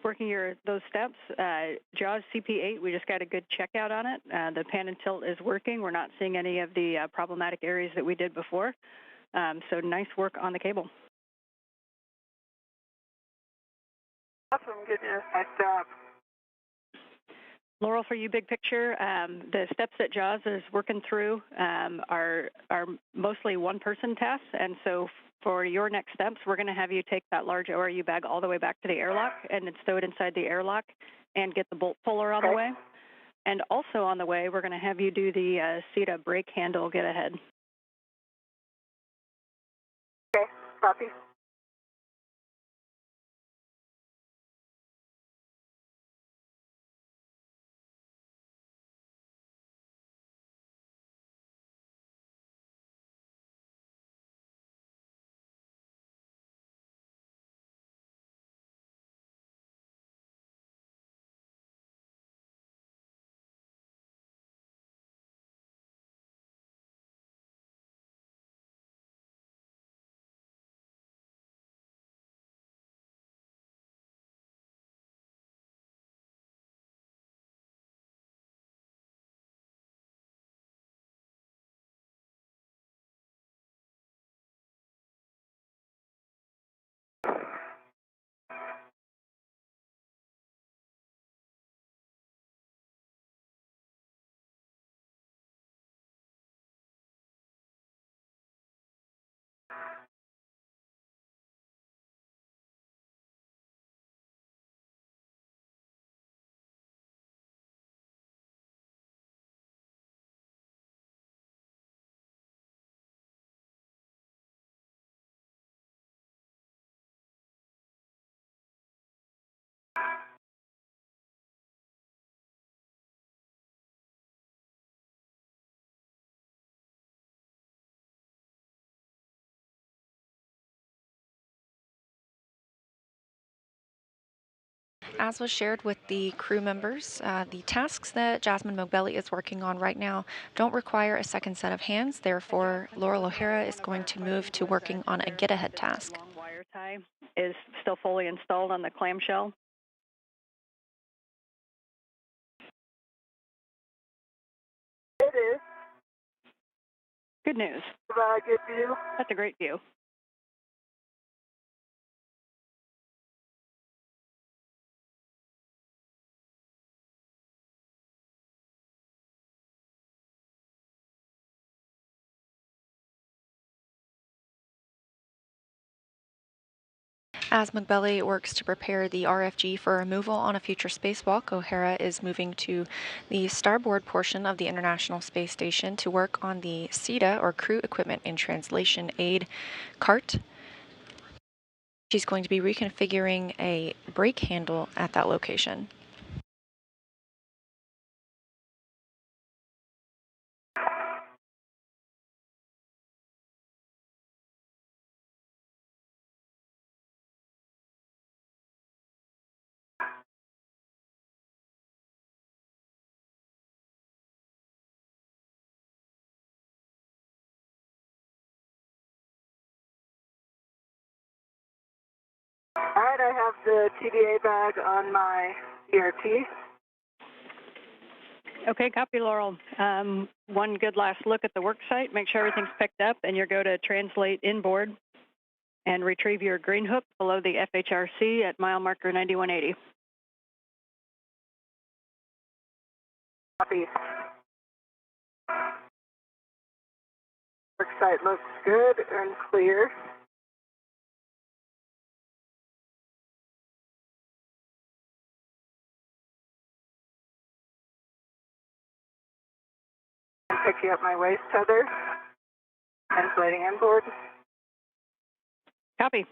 working those steps. JAWS CP8, we just got a good checkout on it. The pan and tilt is working. We're not seeing any of the problematic areas that we did before. So nice work on the cable. Awesome, good news. Nice job. Laurel, for you, big picture, the steps that JAWS is working through are mostly one-person tasks, and so for your next steps, we're going to have you take that large ORU bag all the way back to the airlock and then stow it inside the airlock and get the bolt puller on the way. And also on the way, we're going to have you do the SETA brake handle get ahead. Okay, copy. As was shared with the crew members, the tasks that Jasmine Mogbelli is working on right now don't require a second set of hands. Therefore, Laurel O'Hara is going to move to working on a get-ahead task. Long wire tie is still fully installed on the clamshell. It is. Good news. Is that a good view? That's a great view. As Mogbelli works to prepare the RFG for removal on a future spacewalk, O'Hara is moving to the starboard portion of the International Space Station to work on the SETA, or Crew Equipment in Translation Aid cart. She's going to be reconfiguring a brake handle at that location. All right, I have the TDA bag on my ERT. Okay, copy, Laurel. One good last look at the work site, make sure everything's picked up, and you'll go to translate inboard and retrieve your green hook below the FHRC at mile marker 9180. Copy. Work site looks good and clear. I'm picking up my waist tether, translating inboard. Copy.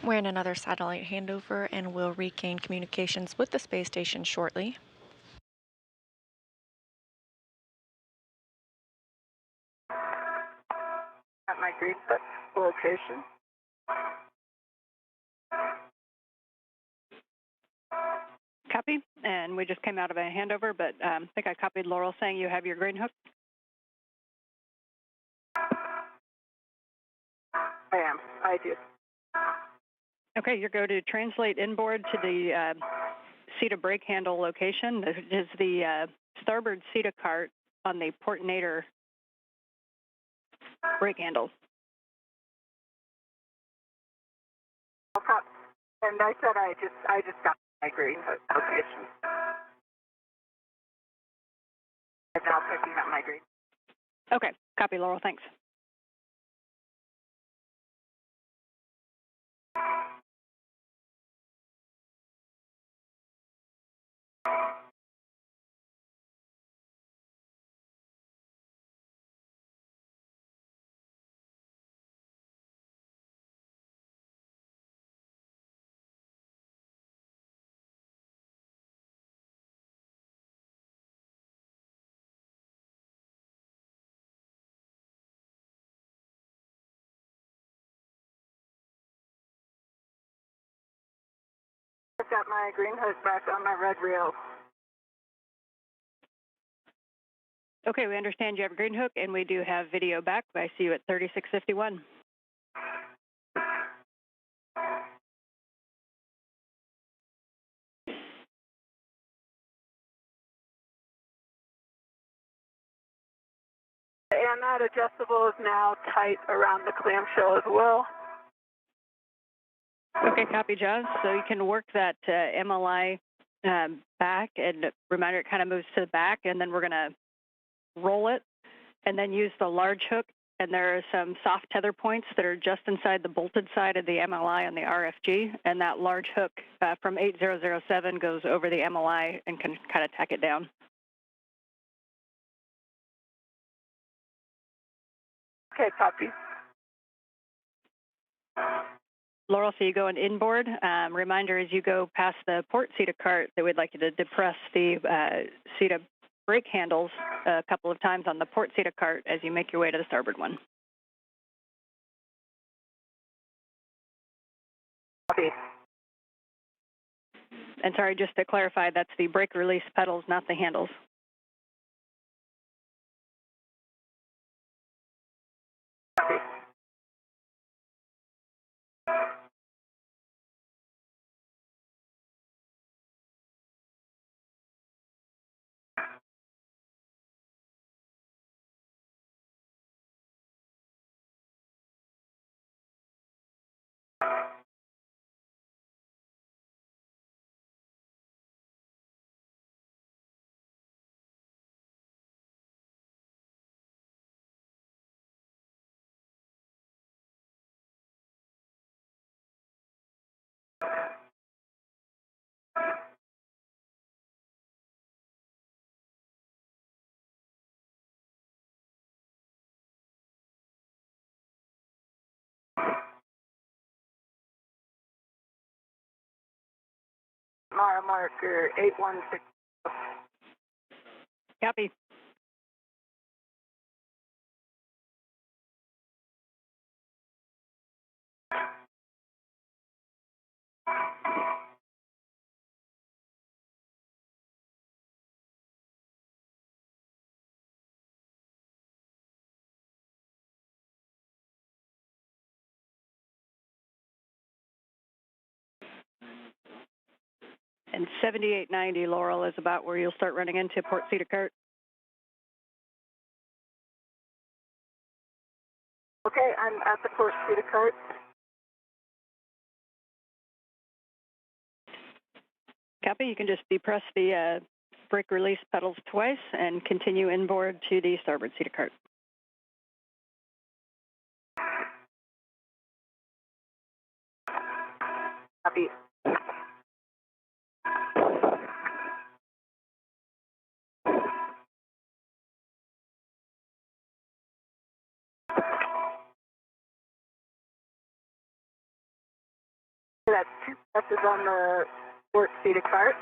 We're in another satellite handover and will regain communications with the space station shortly. At my green hook location. Copy. And we just came out of a handover, but I think I copied Laurel saying you have your green hook. I do. Okay, you go to translate inboard to the SETA brake handle location. This is the starboard SETA cart on the portinator brake handle. Okay. And I said I just got my green hook location. I'm now picking up my green. Okay, copy, Laurel. Thanks. I've got my green hook back on my red reel. Okay, we understand you have a green hook, and we do have video back. I see you at 3651. And that adjustable is now tight around the clamshell as well. Okay, copy, John. So you can work that MLI back, and reminder it kind of moves to the back, and then we're going to roll it, and then use the large hook. And there are some soft tether points that are just inside the bolted side of the MLI on the RFG, and that large hook from 8007 goes over the MLI and can kind of tack it down. Okay, copy. Laurel, so you going inboard. Reminder, as you go past the port seat of cart, that we'd like you to depress the seat of brake handles a couple of times on the port seat of cart as you make your way to the starboard one. Copy. And sorry, just to clarify, that's the brake release pedals, not the handles. Copy. Mile marker 816. Copy. And 7890, Laurel, is about where you'll start running into port seat of cart. Okay, I'm at the port seat of cart. Copy. You can just depress the brake release pedals twice and continue inboard to the starboard seat of cart. Copy. That's 2 presses on the port seat of cart.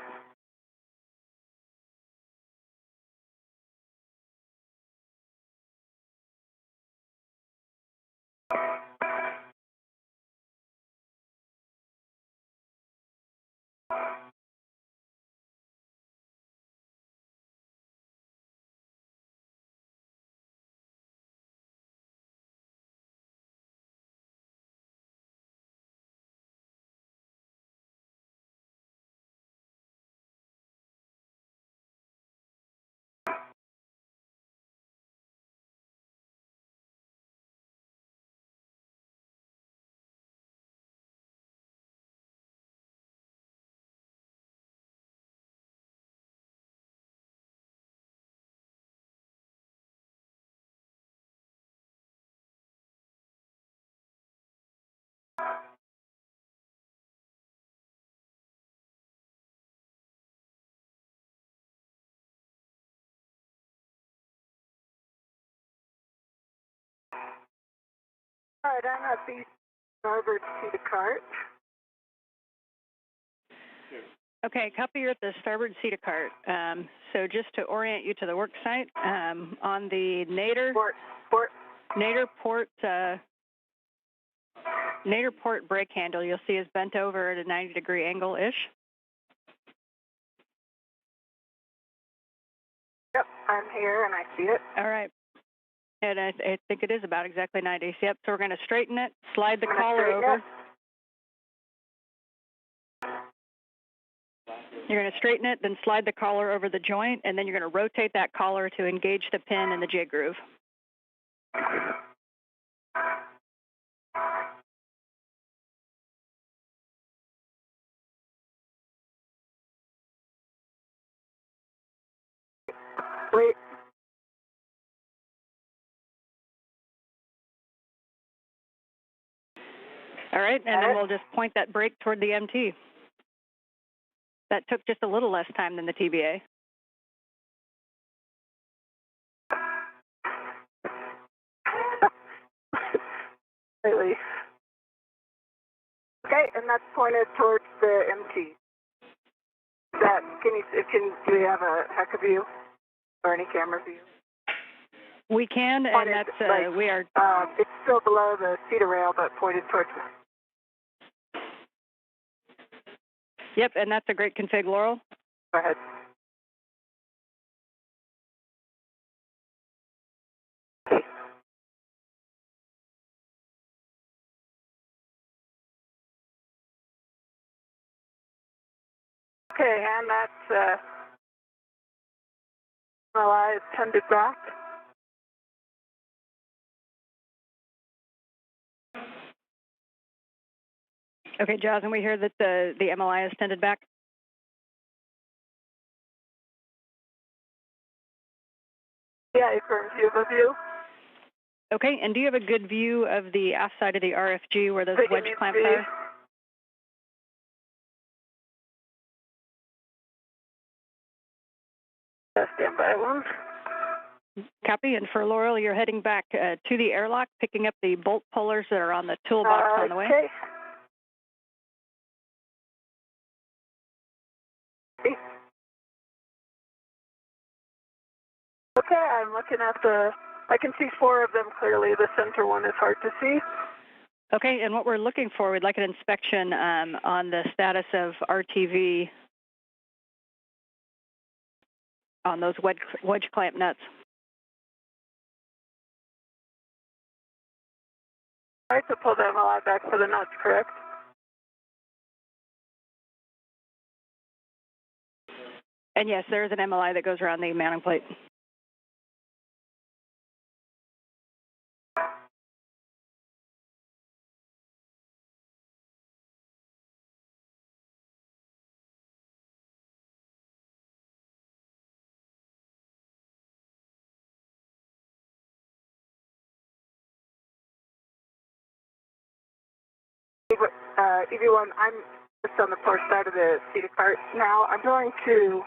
All right, I'm at the starboard seat of cart. Okay, copy. You're at the starboard seat of cart. So just to orient you to the work site, on the Nader port brake handle, you'll see is bent over at a 90-degree angle-ish. Yep, I'm here and I see it. All right. And I think it is about exactly 90. Yep, so we're going to straighten it, slide the collar over. You're going to straighten it, then slide the collar over the joint, and then you're going to rotate that collar to engage the pin in the jig groove. Wait. All right, and then we'll just point that brake toward the MT. That took just a little less time than the TBA. Slightly. Okay, and that's pointed towards the MT. That do we have a HECA view or any camera view? We can, and Pointed, that's like, we are. It's still below the cedar rail, but pointed towards it. Yep, and that's a great config, Laurel. Go ahead. Okay, and that's MLI is tended back. Okay, Jasmine, we hear that the MLI is tended back. Yeah, a current view of a view. Okay, and do you have a good view of the aft side of the RFG where those wedge clamps are? Stand by one. Copy, and for Laurel, you're heading back to the airlock, picking up the bolt pullers that are on the toolbox on the way. Okay. Okay, I'm looking at I can see 4 of them clearly. The center one is hard to see. Okay, and what we're looking for, we'd like an inspection on the status of RTV on those wedge clamp nuts. All right, so pull the MLI back for the nuts, correct? And yes, there is an MLI that goes around the mounting plate. EV1, I'm just on the port side of the seated cart now. I'm going to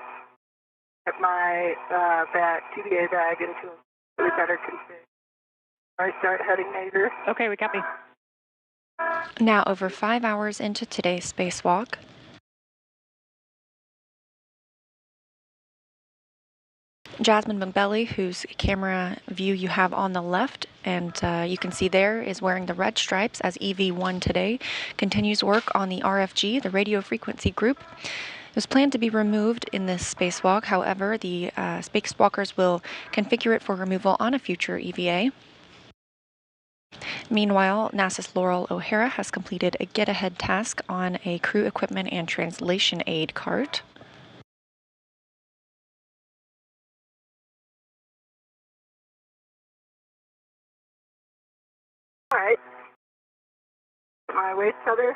get my TBA bag into a really better config. All right, start heading major. Okay, we copy. Now over 5 hours into today's spacewalk. Jasmine McBelly, whose camera view you have on the left, and you can see there, is wearing the red stripes as EV1 today, continues work on the RFG, the radio frequency group. It was planned to be removed in this spacewalk. However, the spacewalkers will configure it for removal on a future EVA. Meanwhile, NASA's Laurel O'Hara has completed a get-ahead task on a crew equipment and translation aid cart. All right. My waist tether.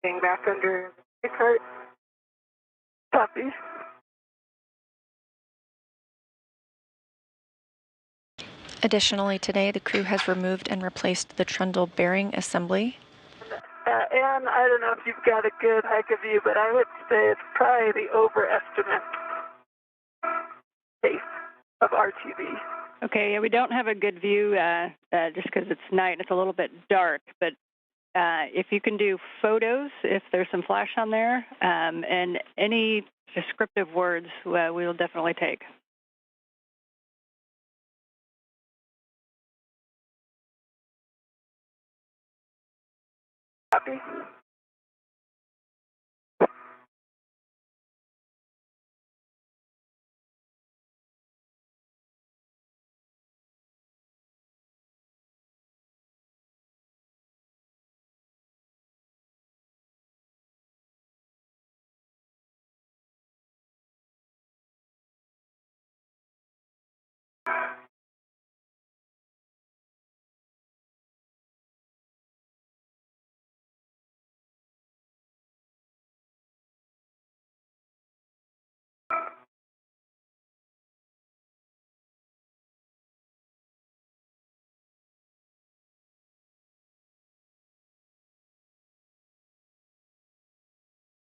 Getting back under the cart. Copy. Additionally, today the crew has removed and replaced the Tundle bearing assembly. And I don't know if you've got a good HECA view, but I would say it's probably the overestimate pace of RTV. Okay, yeah, we don't have a good view just because it's night and it's a little bit dark, but if you can do photos, if there's some flash on there, and any descriptive words we will definitely take. Copy.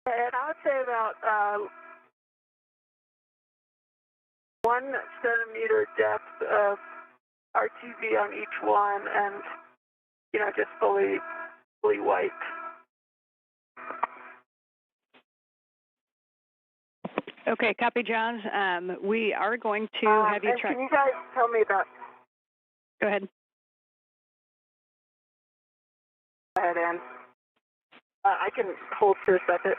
And I would say about 1 centimeter depth of RTV on each one, and just fully wiped. Okay, copy, Johns. We are going to have you try. Can you guys tell me about? Go ahead. Go ahead, Ann. I can hold for a second.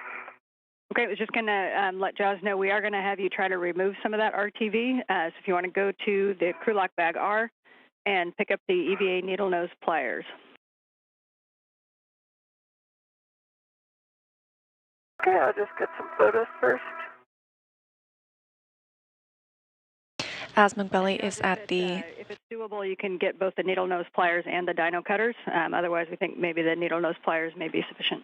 Okay, I was just going to let Jaws know we are going to have you try to remove some of that RTV. So if you want to go to the crew lock bag R and pick up the EVA needle nose pliers. Okay, I'll just get some photos first. As McBelly is at the... if it's doable, you can get both the needle nose pliers and the dyno cutters. Otherwise, we think maybe the needle nose pliers may be sufficient.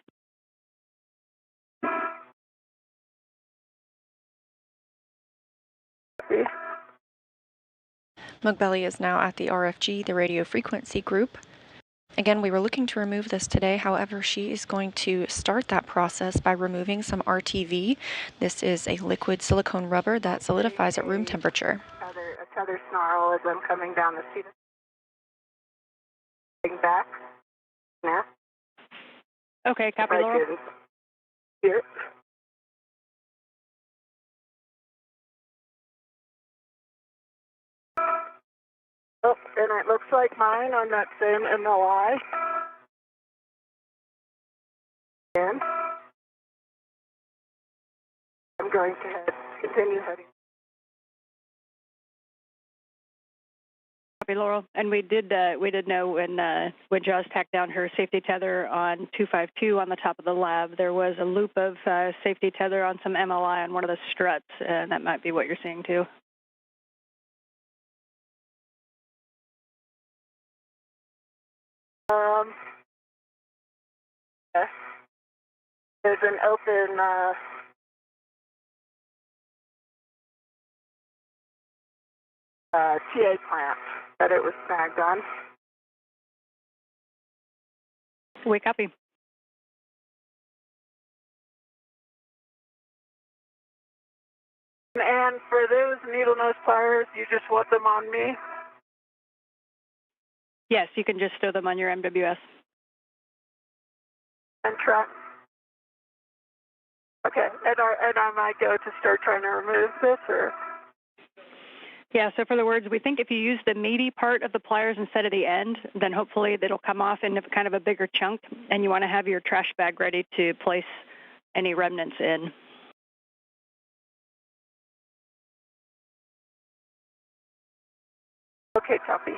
McBelly is now at the RFG, the radio frequency group. Again, we were looking to remove this today. However, she is going to start that process by removing some RTV. This is a liquid silicone rubber that solidifies at room temperature. A tether snarl as I'm coming down the seat. Back. Yeah. Okay, copy, Laurel. Here. Oh, and it looks like mine on that same MLI. And I'm going to continue heading. Copy, Laurel. And we did know when Jaws tacked down her safety tether on 252 on the top of the lab, there was a loop of safety tether on some MLI on one of the struts, and that might be what you're seeing too. Yeah. There's an open TA clamp that it was snagged on. We copy. And for those needle nose pliers, you just want them on me? Yes, you can just stow them on your MWS. And try. Okay, and I might go to start trying to remove this, or? Yeah, so for the words, we think if you use the meaty part of the pliers instead of the end, then hopefully it'll come off in kind of a bigger chunk, and you want to have your trash bag ready to place any remnants in. Okay, copy.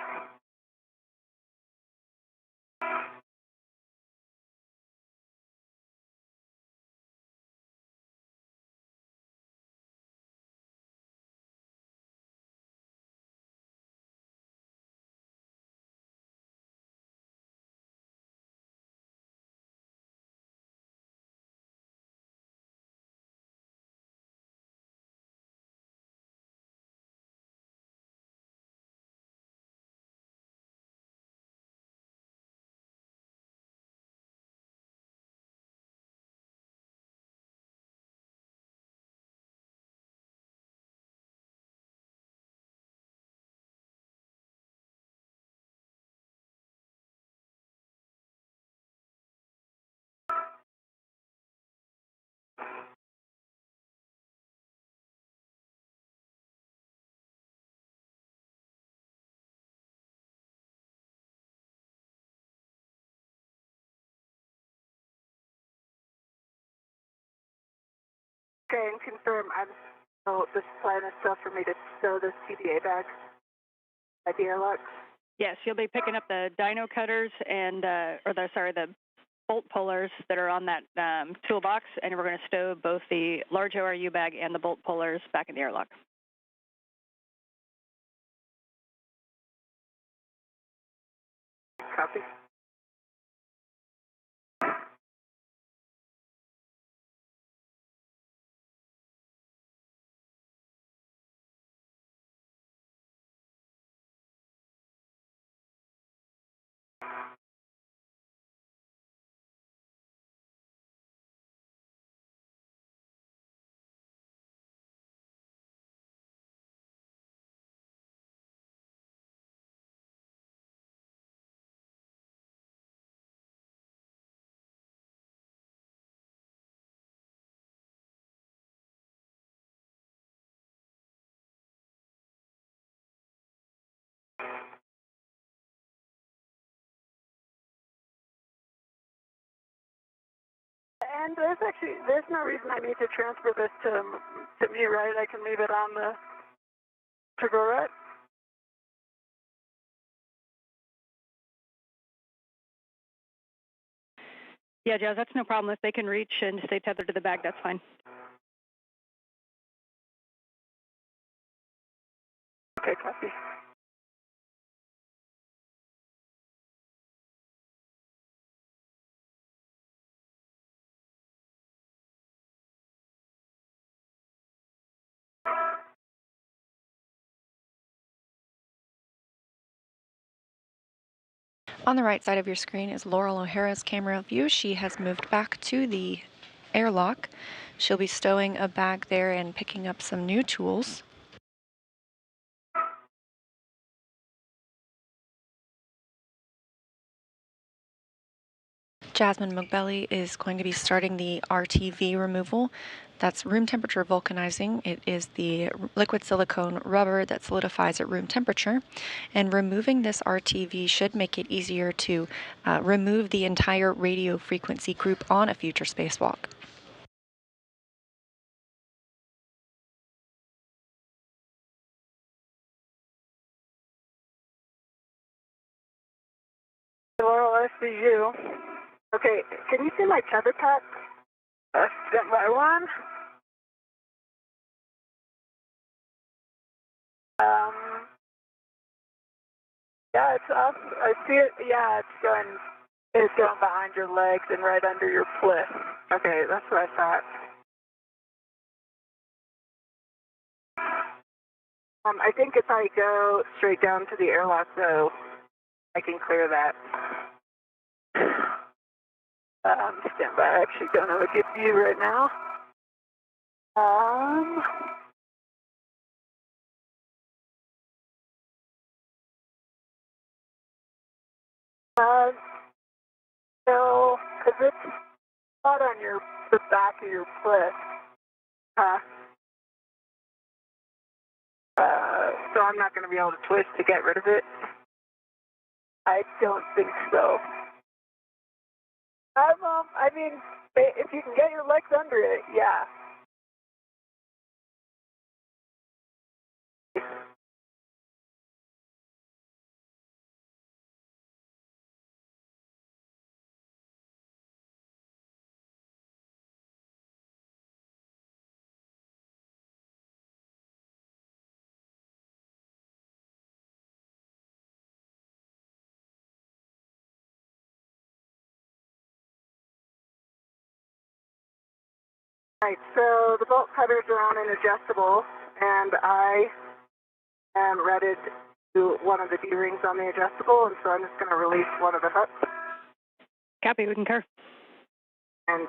Okay, and confirm this plan is still for me to sew this TBA bag at the Airlock? Yes, you'll be picking up the dyno cutters and, the bolt pullers that are on that toolbox, and we're going to stow both the large ORU bag and the bolt pullers back in the airlock. Copy. And there's no reason I need to transfer this to me, right? I can leave it on the trigger, right? Yeah, Jazz, that's no problem. If they can reach and stay tethered to the bag, that's fine. Okay, copy. On the right side of your screen is Laurel O'Hara's camera view. She has moved back to the airlock. She'll be stowing a bag there and picking up some new tools. Jasmine Mogbelli is going to be starting the RTV removal. That's room temperature vulcanizing. It is the liquid silicone rubber that solidifies at room temperature. And removing this RTV should make it easier to remove the entire radio frequency group on a future spacewalk. Laurel, I see you. Okay, can you see my tether pack? Stand by one. Yeah, it's up. I see it. Yeah, it's going behind your legs and right under your plit. Okay, that's what I thought. I think if I go straight down to the airlock, though, I can clear that. Stand by. I actually don't have a good view right now. No, because it's not on the back of your foot. So I'm not going to be able to twist to get rid of it. I don't think so. I mean, if you can get your legs under it, yeah. Right, so the bolt cutters are on and adjustable, and I am ready to do one of the D-rings on the adjustable, and so I'm just going to release one of the hooks. Copy, we concur. And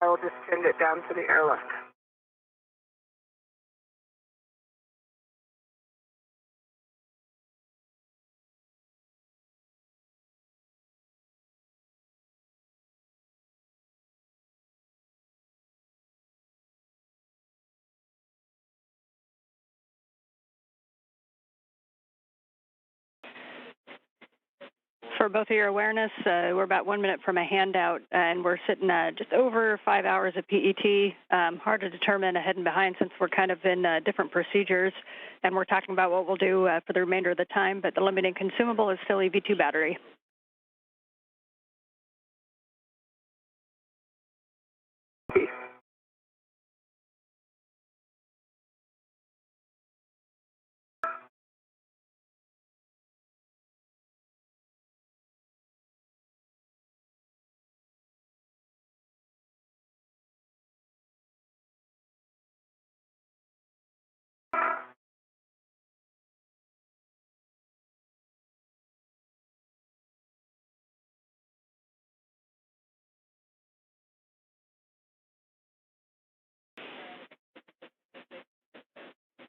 I will just send it down to the airlock. For both of your awareness, we're about 1 minute from a handout, and we're sitting just over 5 hours of PET. Hard to determine ahead and behind since we're kind of in different procedures, and we're talking about what we'll do for the remainder of the time, but the limiting consumable is still EV2 battery.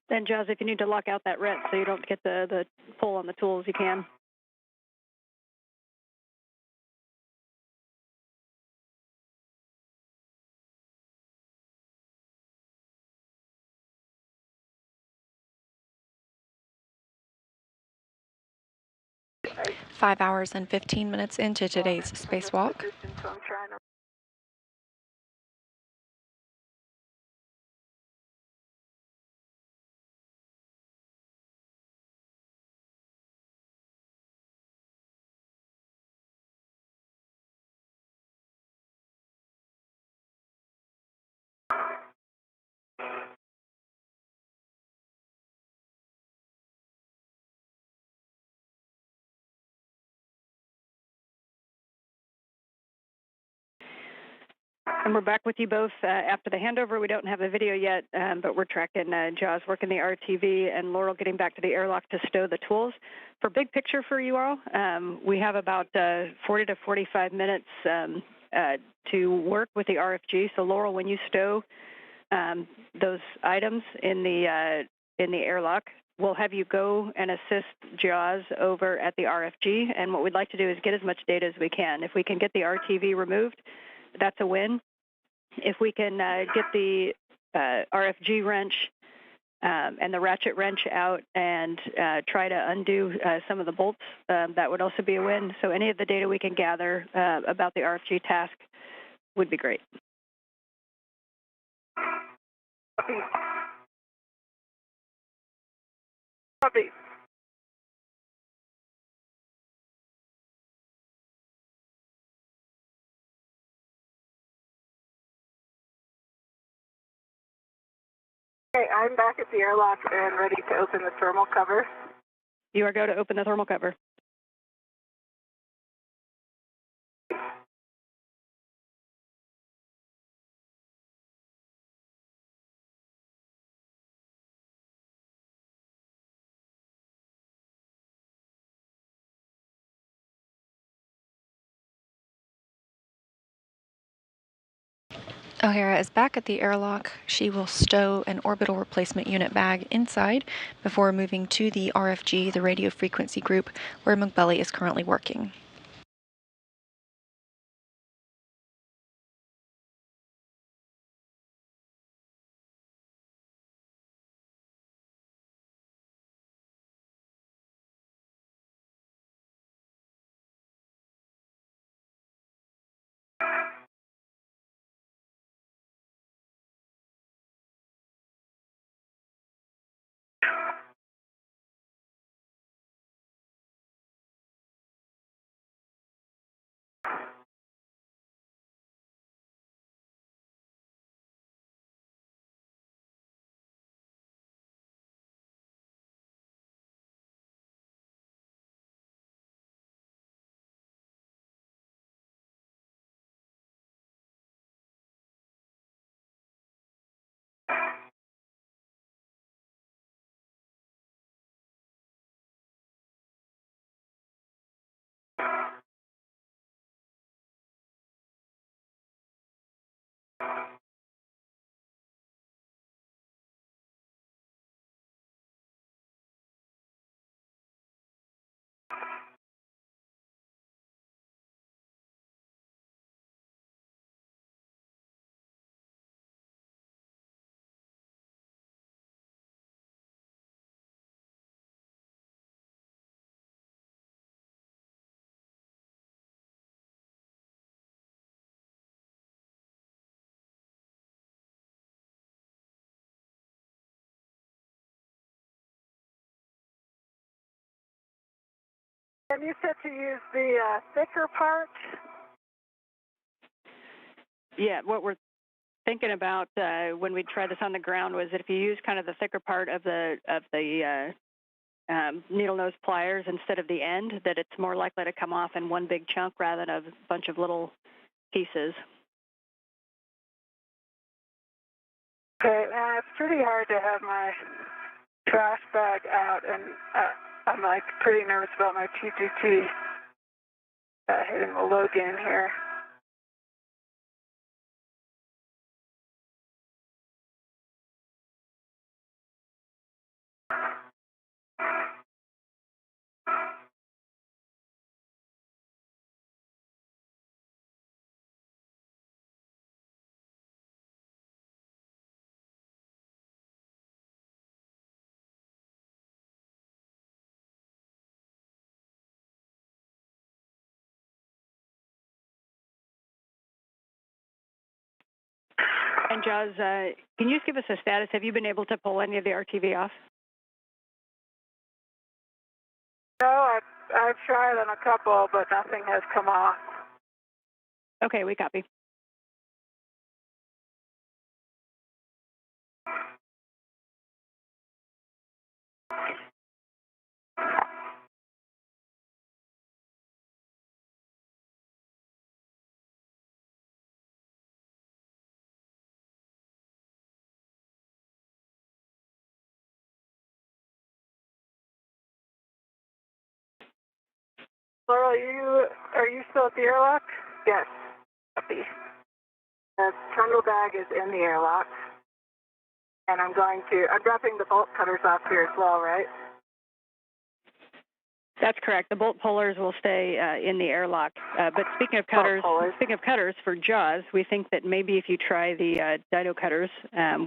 Then, Jazz, if you need to lock out that ret so you don't get the pull on the tools, you can. Right. 5 hours and 15 minutes into today's spacewalk. So I'm trying to And we're back with you both after the handover. We don't have a video yet, but we're tracking Jaws working the RTV and Laurel getting back to the airlock to stow the tools. For big picture for you all, we have about 40 to 45 minutes to work with the RFG. So Laurel, when you stow those items in the airlock, we'll have you go and assist Jaws over at the RFG. And what we'd like to do is get as much data as we can. If we can get the RTV removed, that's a win. If we can get the RFG wrench and the ratchet wrench out and try to undo some of the bolts, that would also be a win. So any of the data we can gather about the RFG task would be great. Copy. Copy. Okay, I'm back at the airlock and ready to open the thermal cover. You are go to open the thermal cover. O'Hara is back at the airlock. She will stow an orbital replacement unit bag inside before moving to the RFG, the radio frequency group, where McBelly is currently working. And you said to use the thicker part? Yeah, what we're thinking about when we try this on the ground was that if you use kind of the thicker part of the needle nose pliers instead of the end, that it's more likely to come off in one big chunk rather than a bunch of little pieces. Okay, it's pretty hard to have my trash bag out, and I'm like pretty nervous about my PGT hitting the low gain here. And Jaws, can you just give us a status? Have you been able to pull any of the RTV off? No, I've tried on a couple, but nothing has come off. Okay, we copy. Laurel, are you still at the airlock? Yes. Copy. The Tundle bag is in the airlock. And I'm dropping the bolt cutters off here as well, right? That's correct. The bolt pullers will stay in the airlock. But speaking of cutters, for JAWS, we think that maybe if you try the dyno cutters,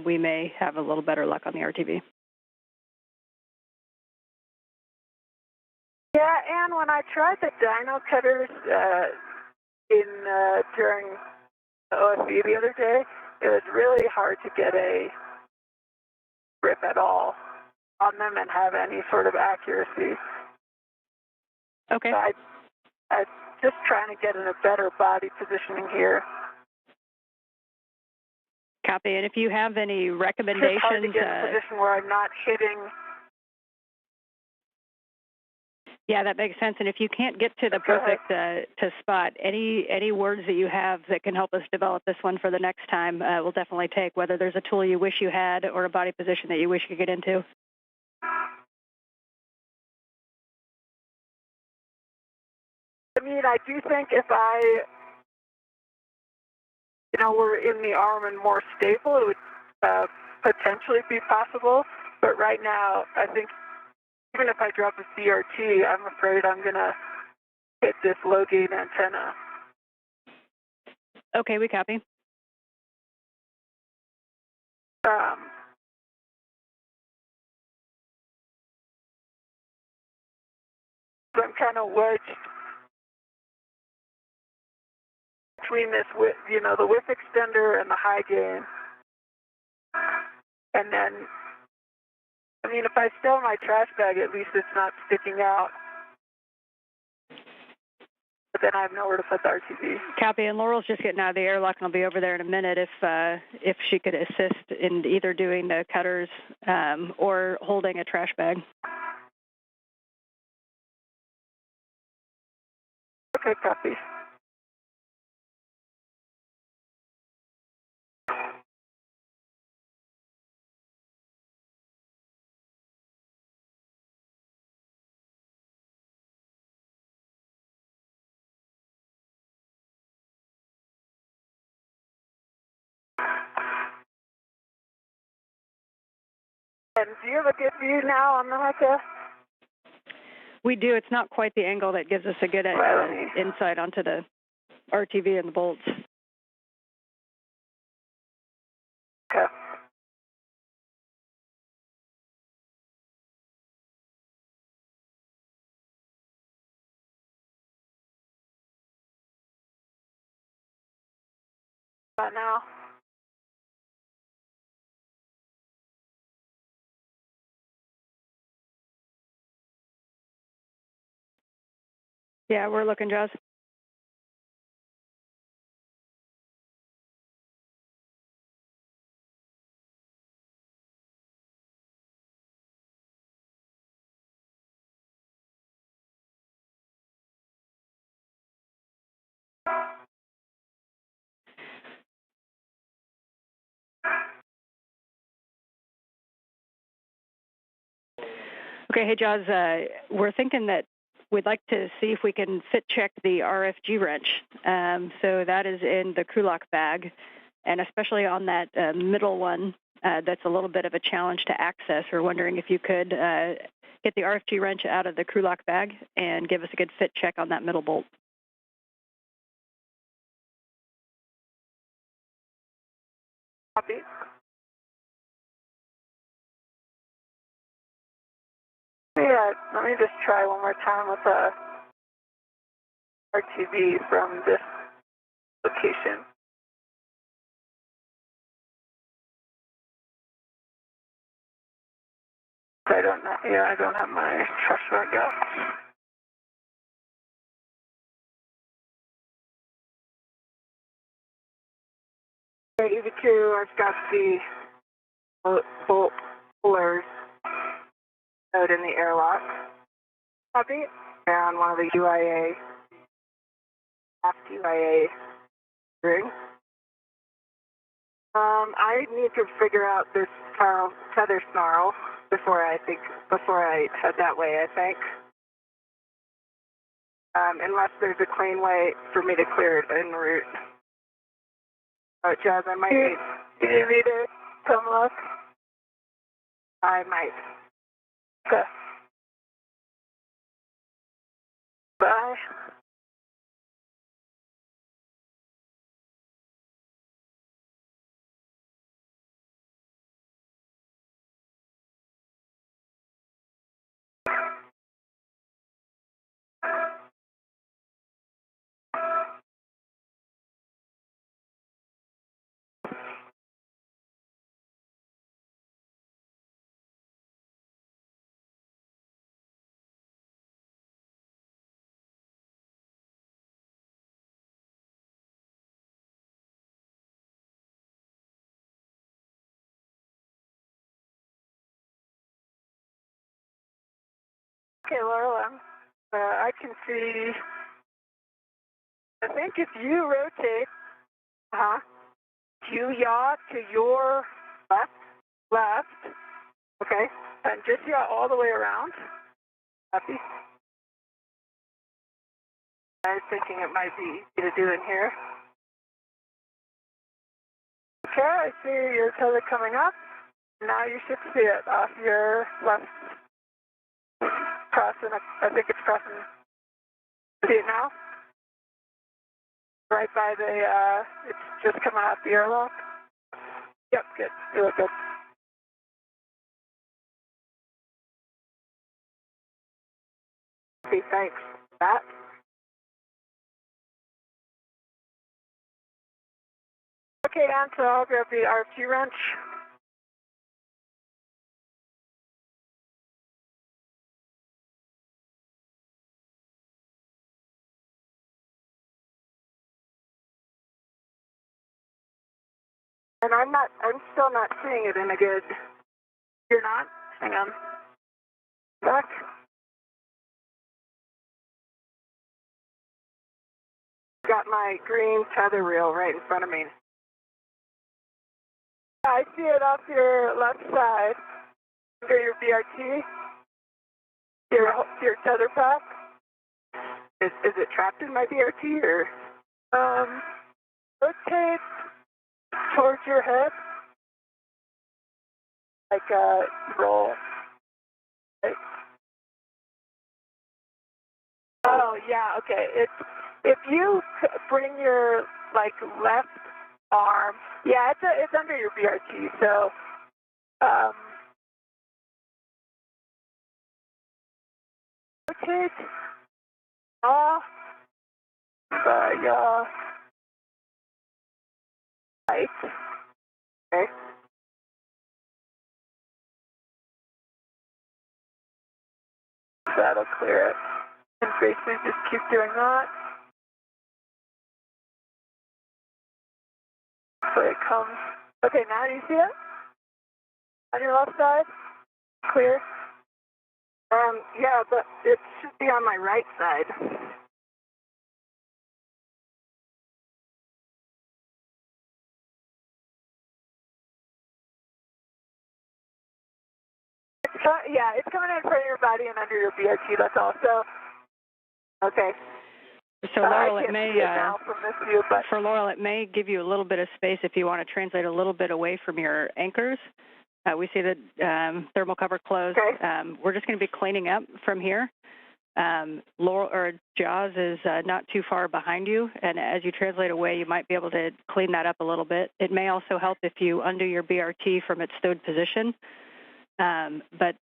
we may have a little better luck on the RTV. Yeah, and when I tried the dyno cutters during the OSB the other day, it was really hard to get a grip at all on them and have any sort of accuracy. Okay. So I'm just trying to get in a better body positioning here. Copy. And if you have any recommendations, it's hard to get in a position where I'm not hitting. Yeah, that makes sense. And if you can't get to the perfect to spot, any words that you have that can help us develop this one for the next time, we'll definitely take, whether there's a tool you wish you had or a body position that you wish you could get into. I mean, I do think if were in the arm and more stable, it would potentially be possible. But right now, I think even if I drop a CRT, I'm afraid I'm going to hit this low gain antenna. Okay, we copy. So I'm kind of wedged between this, the width extender and the high gain. And then, I mean, if I stow my trash bag, at least it's not sticking out. But then I have nowhere to put the RTV. Copy. And Laurel's just getting out of the airlock, and I'll be over there in a minute if she could assist in either doing the cutters or holding a trash bag. Okay, copy. And do you have a good view now on the Hecka? We do. It's not quite the angle that gives us a good insight onto the RTV and the bolts. Okay. Now. Yeah, we're looking, Jaws. Okay, hey, Jaws, we're thinking that we'd like to see if we can fit check the RFG wrench. So that is in the crew lock bag, and especially on that middle one, that's a little bit of a challenge to access. We're wondering if you could get the RFG wrench out of the crew lock bag and give us a good fit check on that middle bolt. Copy. Yeah, let me just try one more time with the RTV from this location. I don't have my truss rug out. Okay, EV2, I've got the bolt pullers out in the airlock. Copy. And one of the UIA, aft UIA rings. I need to figure out this tether snarl before I head that way, I think. unless there's a clean way for me to clear it en route. Jazz, I might need you to come look. I might. Okay. Bye. Okay, Laurel, I can see, I think if you rotate, you yaw to your left, okay, and just yaw all the way around. Copy. I was thinking it might be easy to do in here. Okay, I see your tether coming up. Now you should see it off your left. Crossing, I think it's crossing. See it now? Right by the, it's just coming out the airlock. Yep, good. You look good. Okay, thanks. That. Okay, Dan, so I'll grab the RFQ wrench. And I'm still not seeing it in a good, you're not? Hang on. Back. Got my green tether reel right in front of me. I see it off your left side, under your BRT, your tether pack. Is it trapped in my BRT or? Rotate towards your head, like a roll. Right? Oh yeah, okay. If you bring your left arm, yeah, it's under your BRT. So, rotate off by right. Okay. That'll clear it. And basically just keep doing that. So it comes. Okay, now do you see it? On your left side? Clear? Yeah, but it should be on my right side. Yeah, it's coming in front of your body and under your BRT, that's all. So, okay. So Laurel, it may now from this view, but for Laurel, it may give you a little bit of space if you want to translate a little bit away from your anchors. We see the thermal cover closed. Okay. We're just going to be cleaning up from here. Laurel or Jaws is not too far behind you, and as you translate away, you might be able to clean that up a little bit. It may also help if you undo your BRT from its stowed position. But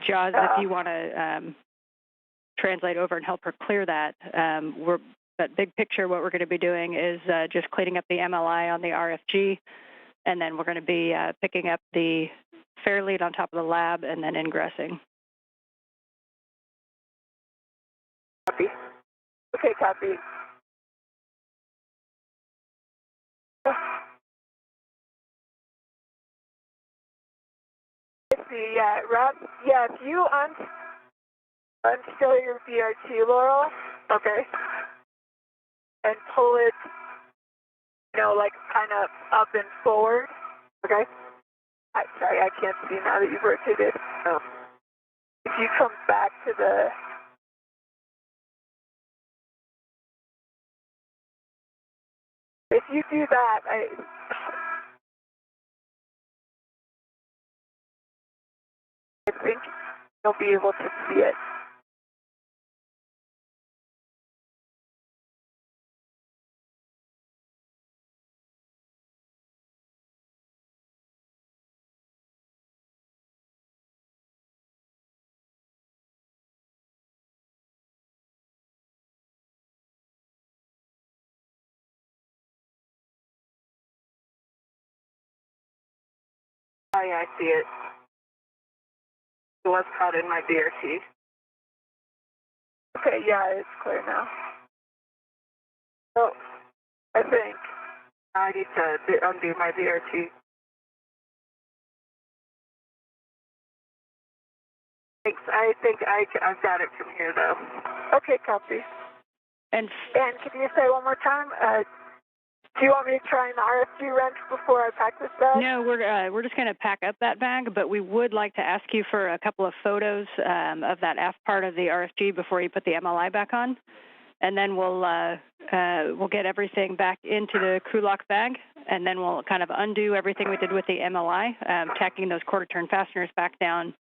Jaws, if you want to translate over and help her clear that, but big picture, what we're going to be doing is just cleaning up the MLI on the RFG, and then we're going to be picking up the fair lead on top of the lab and then ingressing. Copy. Okay, copy. If you unstow your BRT, Laurel, okay, and pull it, kind of up and forward, okay? Sorry, I can't see now that you've rotated. If you come back to the If you do that, I think you'll be able to see it. Oh yeah, I see it. It was caught in my BRT. Okay, yeah, it's clear now. So, I think I need to undo my BRT. Thanks. I think I've got it from here, though. Okay, copy. And can you say one more time? Do you want me to try the RFG wrench before I pack this bag? no, we're just going to pack up that bag, but we would like to ask you for a couple of photos of that aft part of the RFG before you put the MLI back on, and then we'll get everything back into the crew lock bag, and then we'll kind of undo everything we did with the MLI, tacking those quarter turn fasteners back down,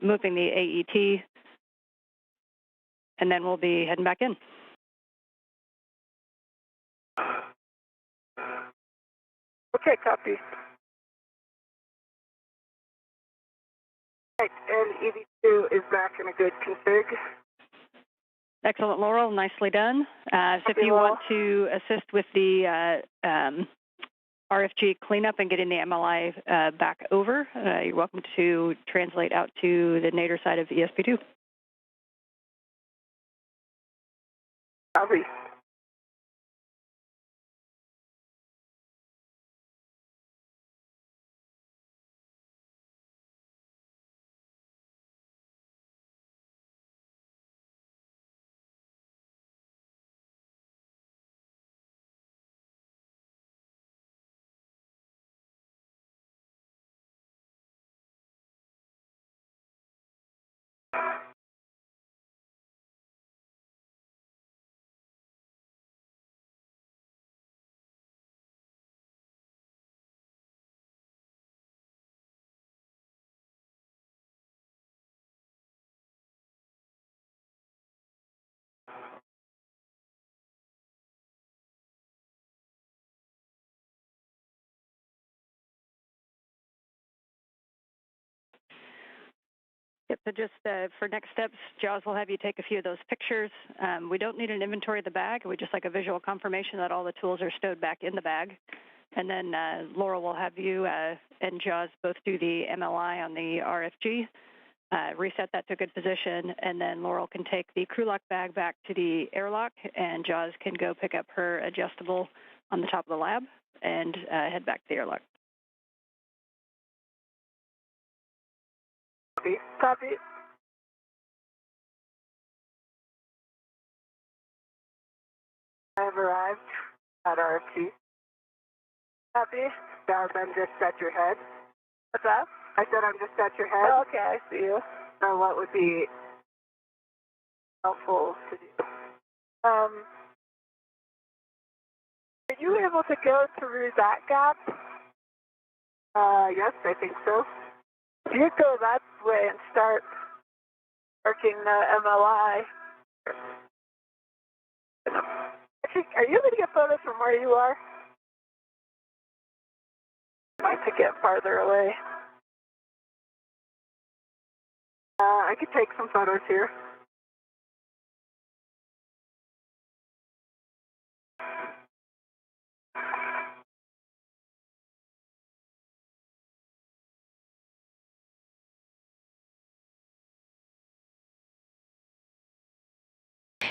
moving the AET, and then we'll be heading back in. Okay, copy. Right, and EV2 is back in a good config. Excellent, Laurel. Nicely done. So if you want to assist with the RFG cleanup and getting the MLI back over, you're welcome to translate out to the nadir side of ESP2. Copy. Yep, so just for next steps, Jaws will have you take a few of those pictures. We don't need an inventory of the bag. We just like a visual confirmation that all the tools are stowed back in the bag. And then Laura will have you and Jaws both do the MLI on the RFG, reset that to a good position, and then Laurel can take the crew lock bag back to the airlock, and Jaws can go pick up her adjustable on the top of the lab and head back to the airlock. Copy. Copy. I have arrived at RFG. Copy. Jaws, I'm just at your head. What's that? I said I'm just at your head. Oh, okay, I see you. So what would be helpful to do? Are you able to go through that gap? Yes, I think so. If you go that way and start working the MLI. Actually, are you able to get photos from where you are? I might to get farther away. I could take some photos here.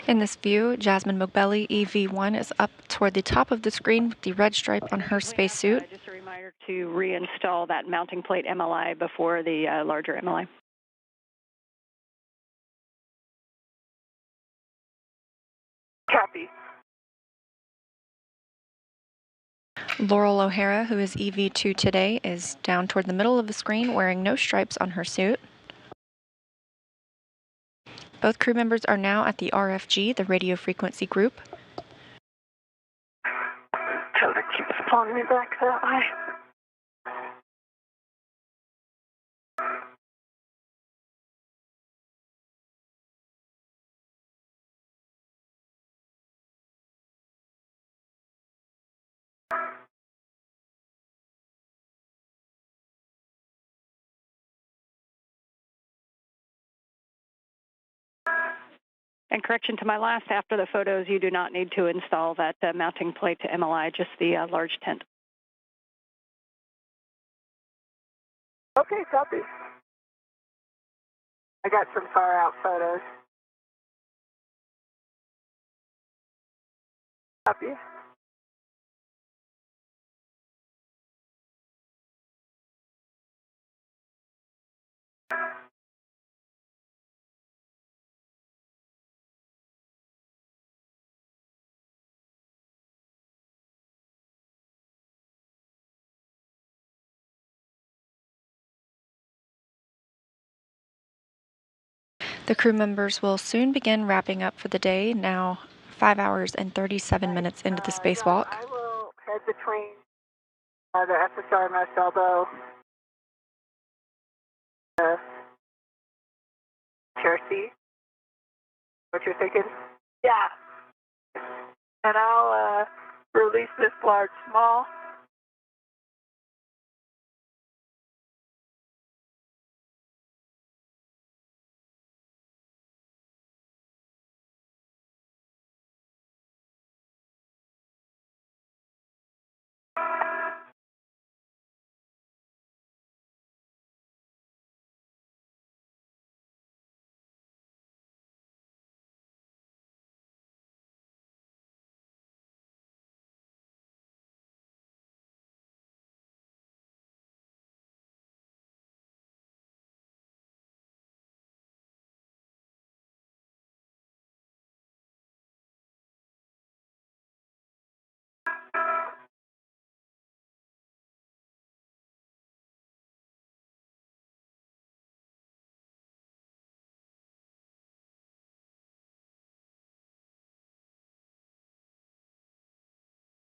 In this view, Jasmine Mogbelli, EV1, is up toward the top of the screen with the red stripe on her spacesuit. Just a reminder to reinstall that mounting plate MLI before the larger MLI. Copy. Laurel O'Hara, who is EV2 today, is down toward the middle of the screen wearing no stripes on her suit. Both crew members are now at the RFG, the radio frequency group. Tell pulling me back that way. And correction to my last, after the photos, you do not need to install that mounting plate to MLI, just the large tent. Okay, copy. I got some far out photos. Copy. The crew members will soon begin wrapping up for the day, now 5 hours and 37 minutes into the spacewalk. I will head between the SSR mesh elbow, chair C. What you're thinking? Yeah. And I'll release this large small.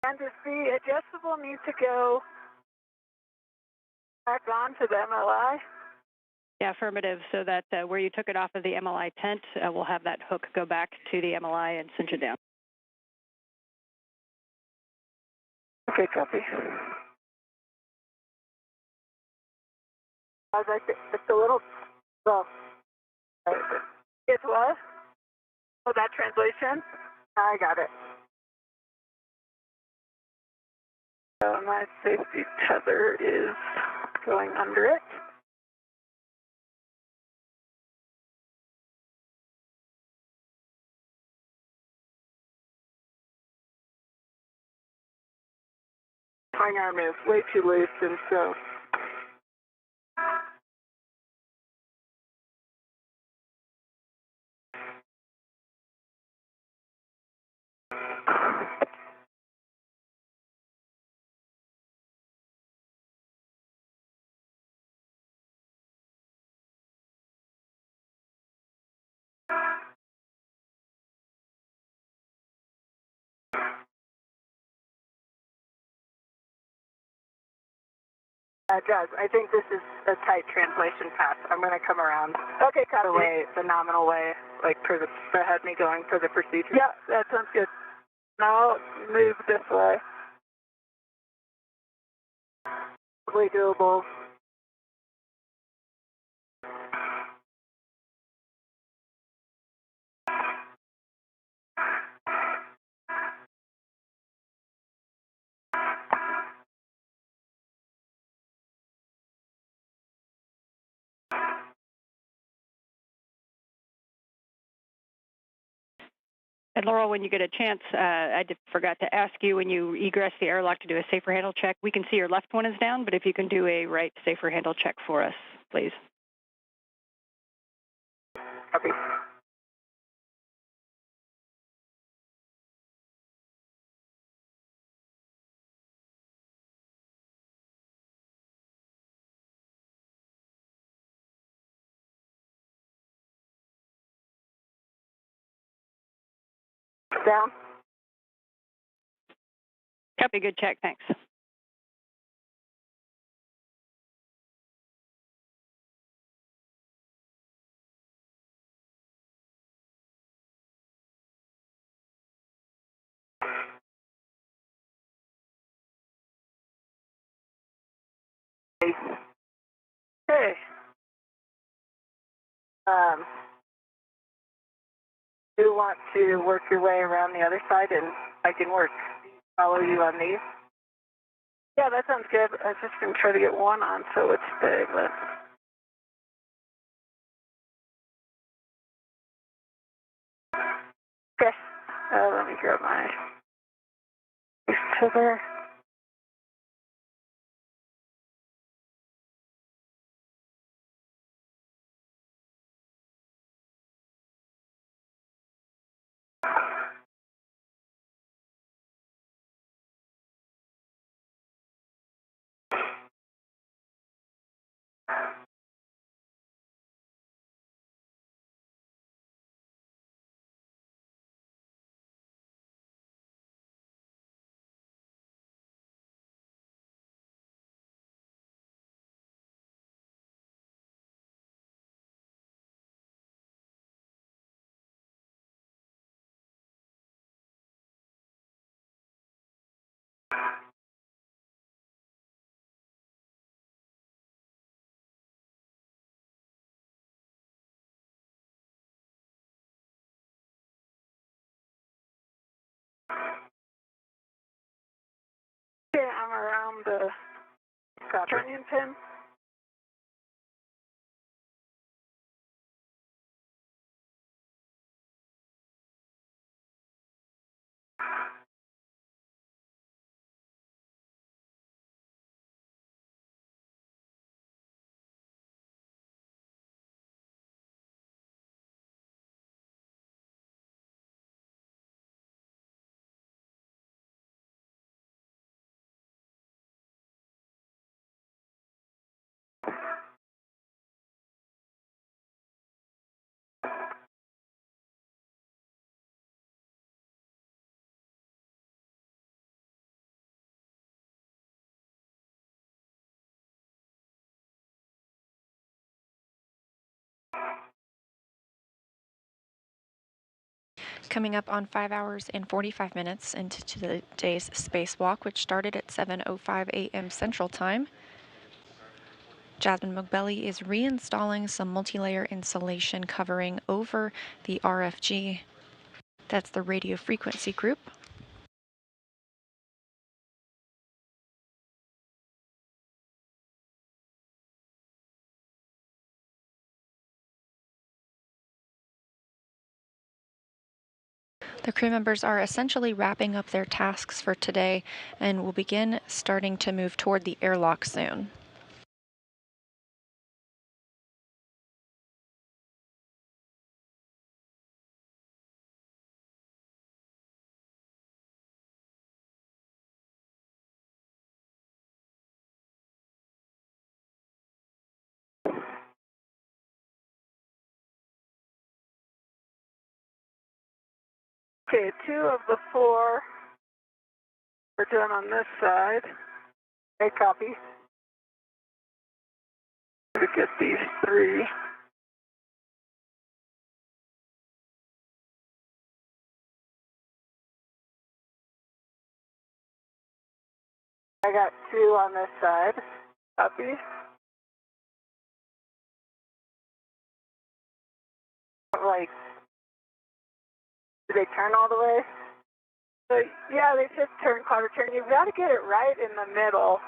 And if the adjustable needs to go back on to the MLI. Yeah, affirmative, so that where you took it off of the MLI tent, we'll have that hook go back to the MLI and cinch it down. Okay, copy. As I think, it's a little, well, it's what? Oh, that translation? I got it. So my safety tether is going under it. My arm is way too loose, and so Jazz, I think this is a tight translation path. I'm going to come around. Okay, copy. The nominal way, like for the ahead me going for the procedure. Yeah, that sounds good. Now move this way. Totally doable. And Laurel, when you get a chance, I forgot to ask you, when you egress the airlock to do a safer handle check, we can see your left one is down, but if you can do a right safer handle check for us, please. Copy. Down. Copy, good check, thanks. Hey. You want to work your way around the other side, and I can follow you on these? Yeah, that sounds good. I was just going to try to get one on so it's big, but... Okay. Let me grab my tether. Okay, I'm around the Saturnian pin. Coming up on 5 hours and 45 minutes into today's spacewalk, which started at 7:05 a.m. Central Time. Jasmine Mogbelli is reinstalling some multi-layer insulation covering over the RFG. That's the radio frequency group. The crew members are essentially wrapping up their tasks for today and will begin starting to move toward the airlock soon. Okay, 2 of the 4 are done on this side. Okay, copy. To get these 3. I got 2 on this side. Copy. Like, do they turn all the way? So, yeah, they just turn quarter turn. You've got to get it right in the middle.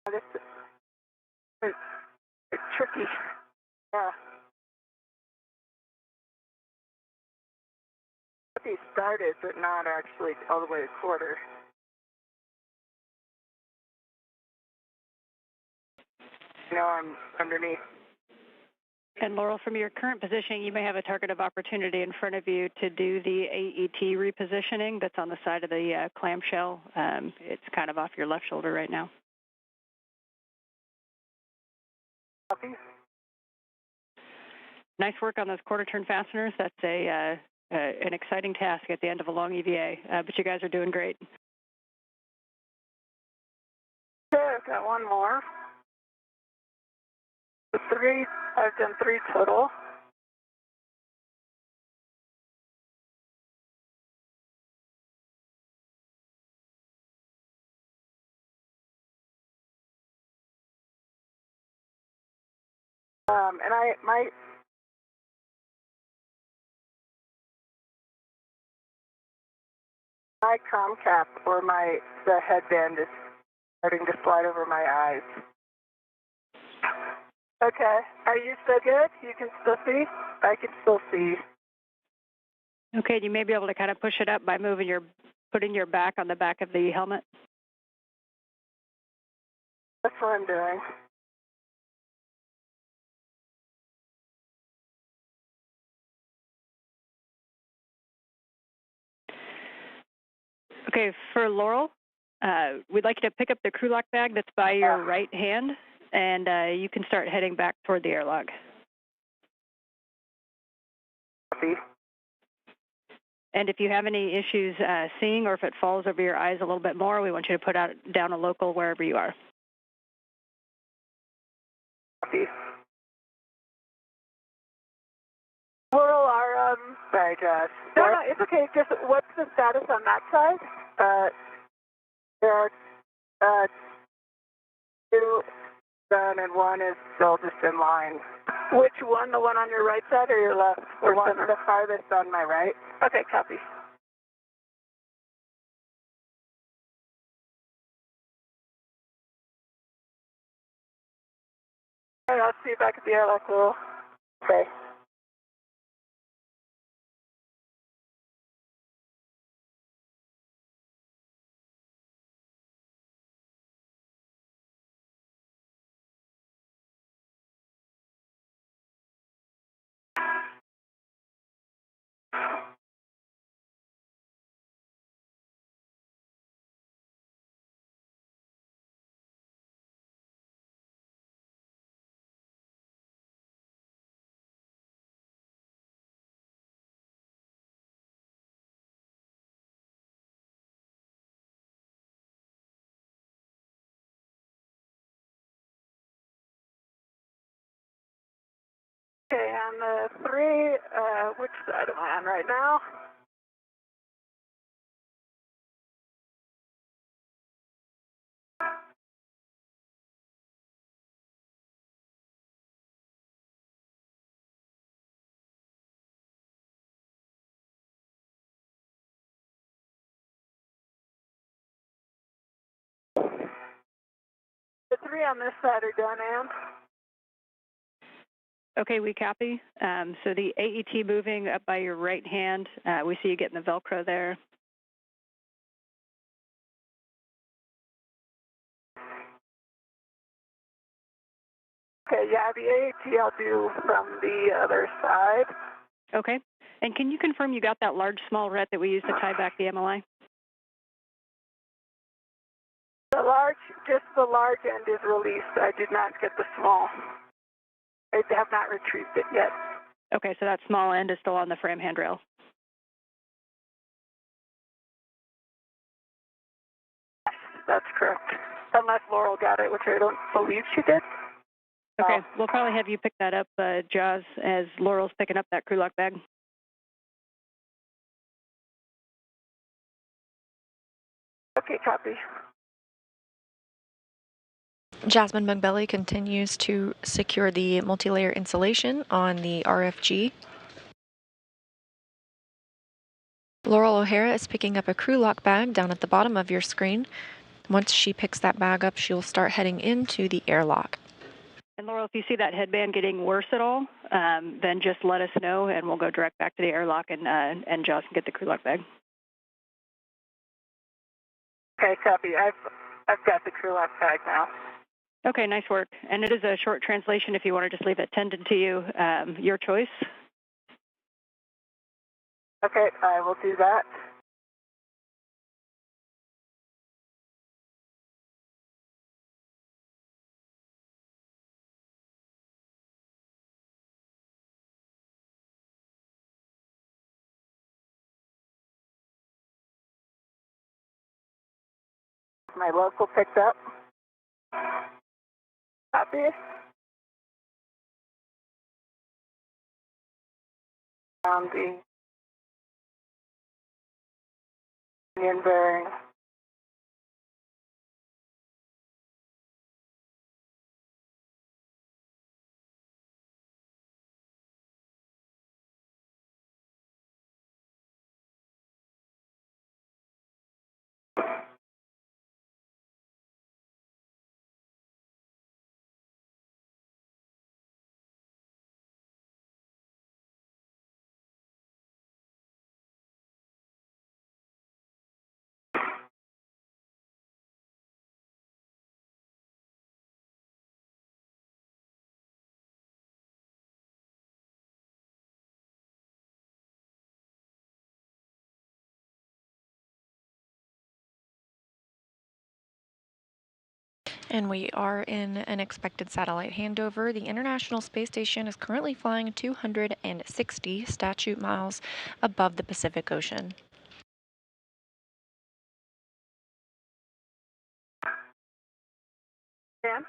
This it's tricky. Yeah. He started, but not actually all the way to quarter. I'm underneath. And Laurel, from your current position, you may have a target of opportunity in front of you to do the AET repositioning that's on the side of the clamshell. It's kind of off your left shoulder right now. Copy. Nice work on those quarter turn fasteners. That's an exciting task at the end of a long EVA, but you guys are doing great. Okay, I've got one more. The 3, I've done 3 total. And my comm cap or the headband is starting to slide over my eyes. Okay, are you still good? You can still see? I can still see. Okay, you may be able to kind of push it up by putting your back on the back of the helmet. That's what I'm doing. Okay, for Laurel, we'd like you to pick up the crew lock bag that's by your right hand, and you can start heading back toward the airlock. Copy. And if you have any issues seeing or if it falls over your eyes a little bit more, we want you to put down a local wherever you are. Copy. Laurel, sorry, Josh. No, it's okay. Just what's the status on that side? There are 2 done and 1 is still just in line. Which one? The one on your right side or your left? The farthest on my right. Okay, copy. All right, I'll see you back at the airlock, Laurel. Okay. Okay, on the 3, which side am I on right now? The 3 on this side are done, Ann. Okay, we copy. So the AET moving up by your right hand, we see you getting the Velcro there. Okay, yeah, the AET I'll do from the other side. Okay. And can you confirm you got that large small ret that we used to tie back the MLI? Just the large end is released. I did not get the small. I have not retrieved it yet. Okay, so that small end is still on the frame handrail. That's correct. Unless Laurel got it, which I don't believe she did. Okay, we'll probably have you pick that up, Jaws, as Laurel's picking up that crew lock bag. Okay, copy. Jasmine Mugbelly continues to secure the multi-layer insulation on the RFG. Laurel O'Hara is picking up a crew lock bag down at the bottom of your screen. Once she picks that bag up, she'll start heading into the airlock. And Laurel, if you see that headband getting worse at all, then just let us know, and we'll go direct back to the airlock, and Jaws can get the crew lock bag. Okay, copy. I've got the crew lock bag now. Okay, nice work. And it is a short translation if you want to just leave it tended to you, your choice. Okay, I will do that. My local picked up. Copy. Found the Union bearing. And we are in an expected satellite handover. The International Space Station is currently flying 260 statute miles above the Pacific Ocean. Dan?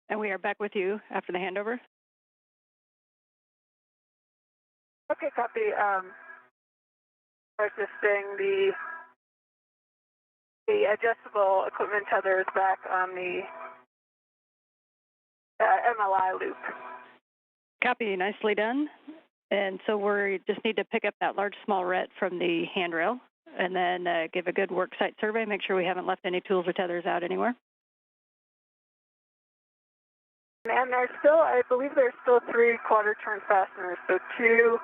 And we are back with you after the handover. Okay, copy. Resisting the adjustable equipment tether is back on the MLI loop. Copy, nicely done. And so we just need to pick up that large small ret from the handrail and then give a good work site survey, make sure we haven't left any tools or tethers out anywhere. And there's still, I believe there's still 3 quarter turn fasteners, so two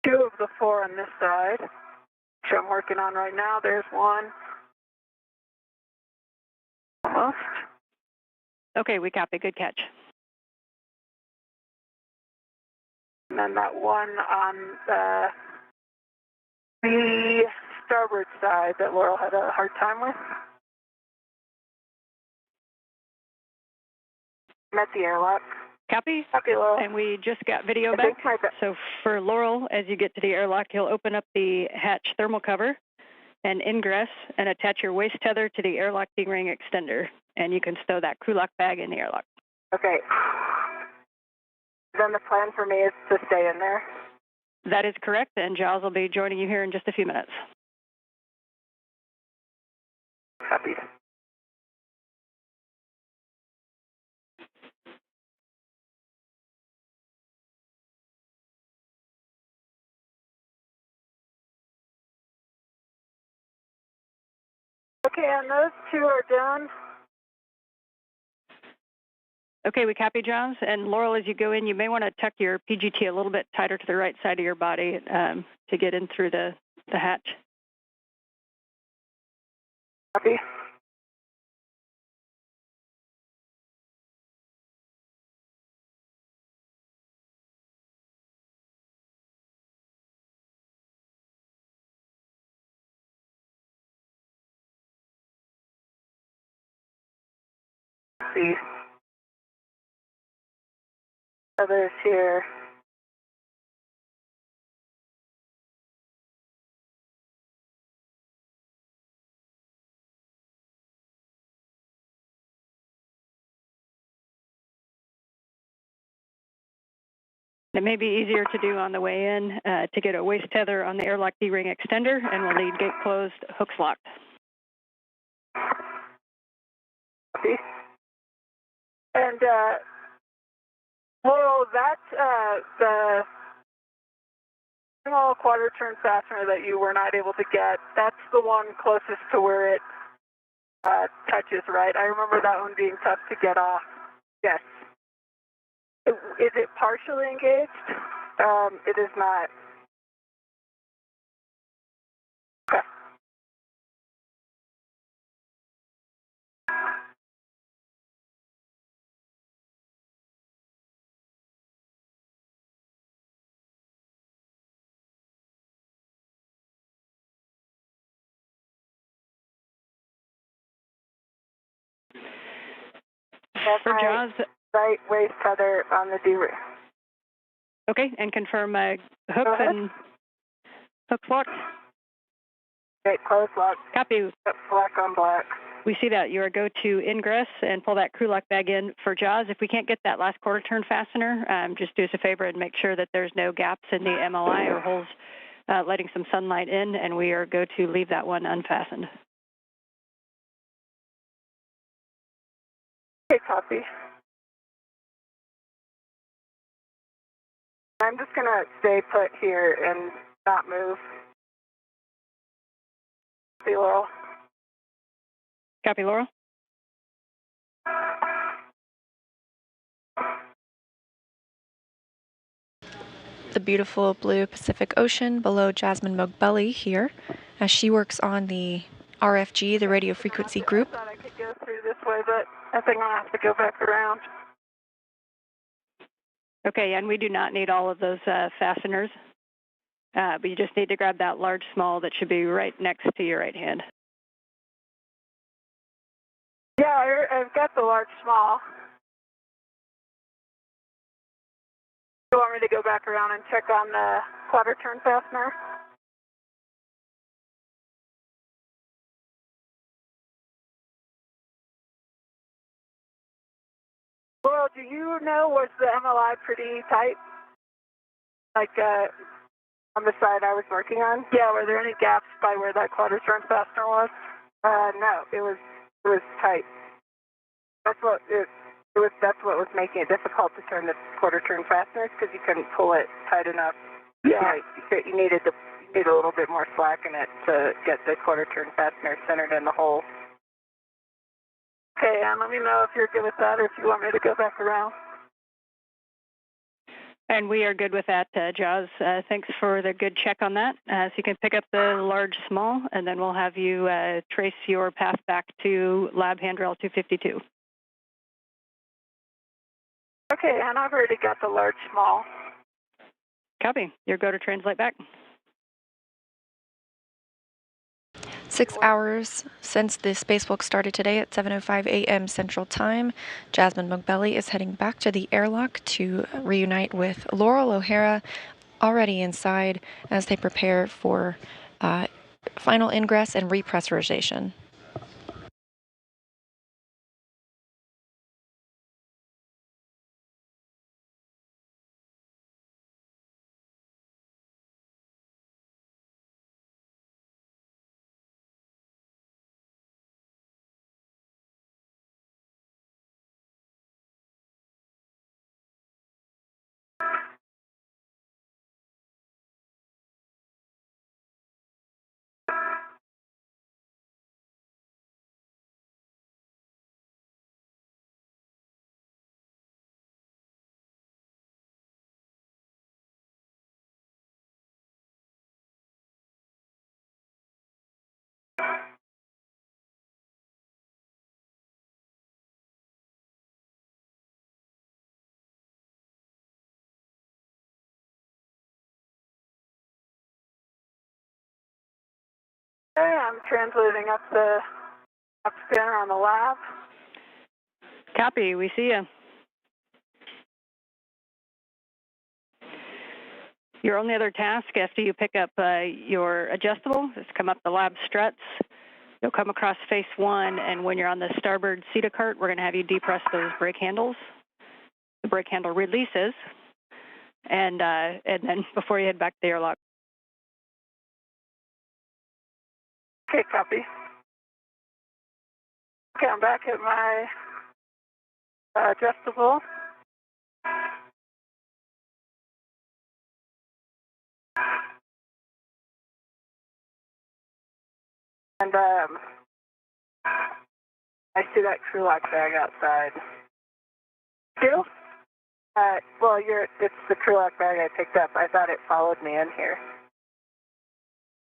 of the 4 on this side, which I'm working on right now. There's one. Almost. Okay, we copy, good catch. And then that one on the starboard side that Laurel had a hard time with. Met the airlock. Copy. Copy, Laurel. And we just got video back. So for Laurel, as you get to the airlock, you'll open up the hatch thermal cover and ingress and attach your waist tether to the airlock D-ring extender. And you can stow that crew lock bag in the airlock. Okay. Then the plan for me is to stay in there. That is correct, and Giles will be joining you here in just a few minutes. Copy. Okay, and those 2 are done. Okay, we copy, Giles. And Laurel, as you go in, you may want to tuck your PGT a little bit tighter to the right side of your body to get in through the hatch. Copy. See. Others here. It may be easier to do on the way in to get a waist tether on the airlock D-ring extender, and we'll need gate closed, hooks locked. See. And Laurel, that small quarter turn fastener that you were not able to get, that's the one closest to where it touches, right? I remember that one being tough to get off. Yes. Is it partially engaged? It is not. Okay. That's For my Jaws, right waist tether on the D-ring. okay, and confirm hooks and hooks locked. Okay, close lock. Copy. Black on black. We see that. You are go to Ingress and pull that crew lock bag in. For Jaws, if we can't get that last quarter turn fastener, just do us a favor and make sure that there's no gaps in the MLI or holes letting some sunlight in, and we are go to leave that one unfastened. Okay, copy. I'm just going to stay put here and not move. See, Laurel. Copy, Laurel. The beautiful blue Pacific Ocean below Jasmine Mogbelly here as she works on the RFG, the radio frequency group. I thought I could go through this way, but I think I'll have to go back around. Okay, and we do not need all of those fasteners, but you just need to grab that large small that should be right next to your right hand. Yeah, I've got the large small. You want me to go back around and check on the quarter turn fastener? Well, do you know, was the MLI pretty tight? Like on the side I was working on? Yeah, were there any gaps by where that quarter turn fastener was? No, it was tight. That's what was making it difficult to turn the quarter turn fasteners, because you couldn't pull it tight enough. Yeah, you needed a little bit more slack in it to get the quarter turn fastener centered in the hole. Okay, and let me know if you're good with that or if you want me to go back around. And we are good with that, Jaws. Thanks for the good check on that. So you can pick up the large small, and then we'll have you trace your path back to lab handrail 252. Okay, and I've already got the large small. Copy. Your go to translate back. 6 hours since the spacewalk started today at 7:05 a.m. Central Time. Jasmine Mogbelly is heading back to the airlock to reunite with Laurel O'Hara, already inside, as they prepare for final ingress and repressurization. Okay, I'm translating up the up scanner on the lab. Copy. We see you. Your only other task after you pick up your adjustable is come up the lab struts. You'll come across face one, and when you're on the starboard CETA cart, we're going to have you depress those brake handles. The brake handle releases, and then before you head back to the airlock. Okay, copy. Okay, I'm back at my adjustable. And I see that crew lock bag outside. Two? Well, it's the crew lock bag I picked up. I thought it followed me in here.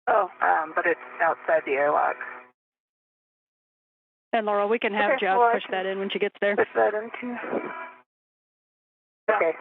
Oh, but it's outside the airlock. And Laurel, we can have Okay, Jazz well, push that in when she gets there. Push that in too. Okay.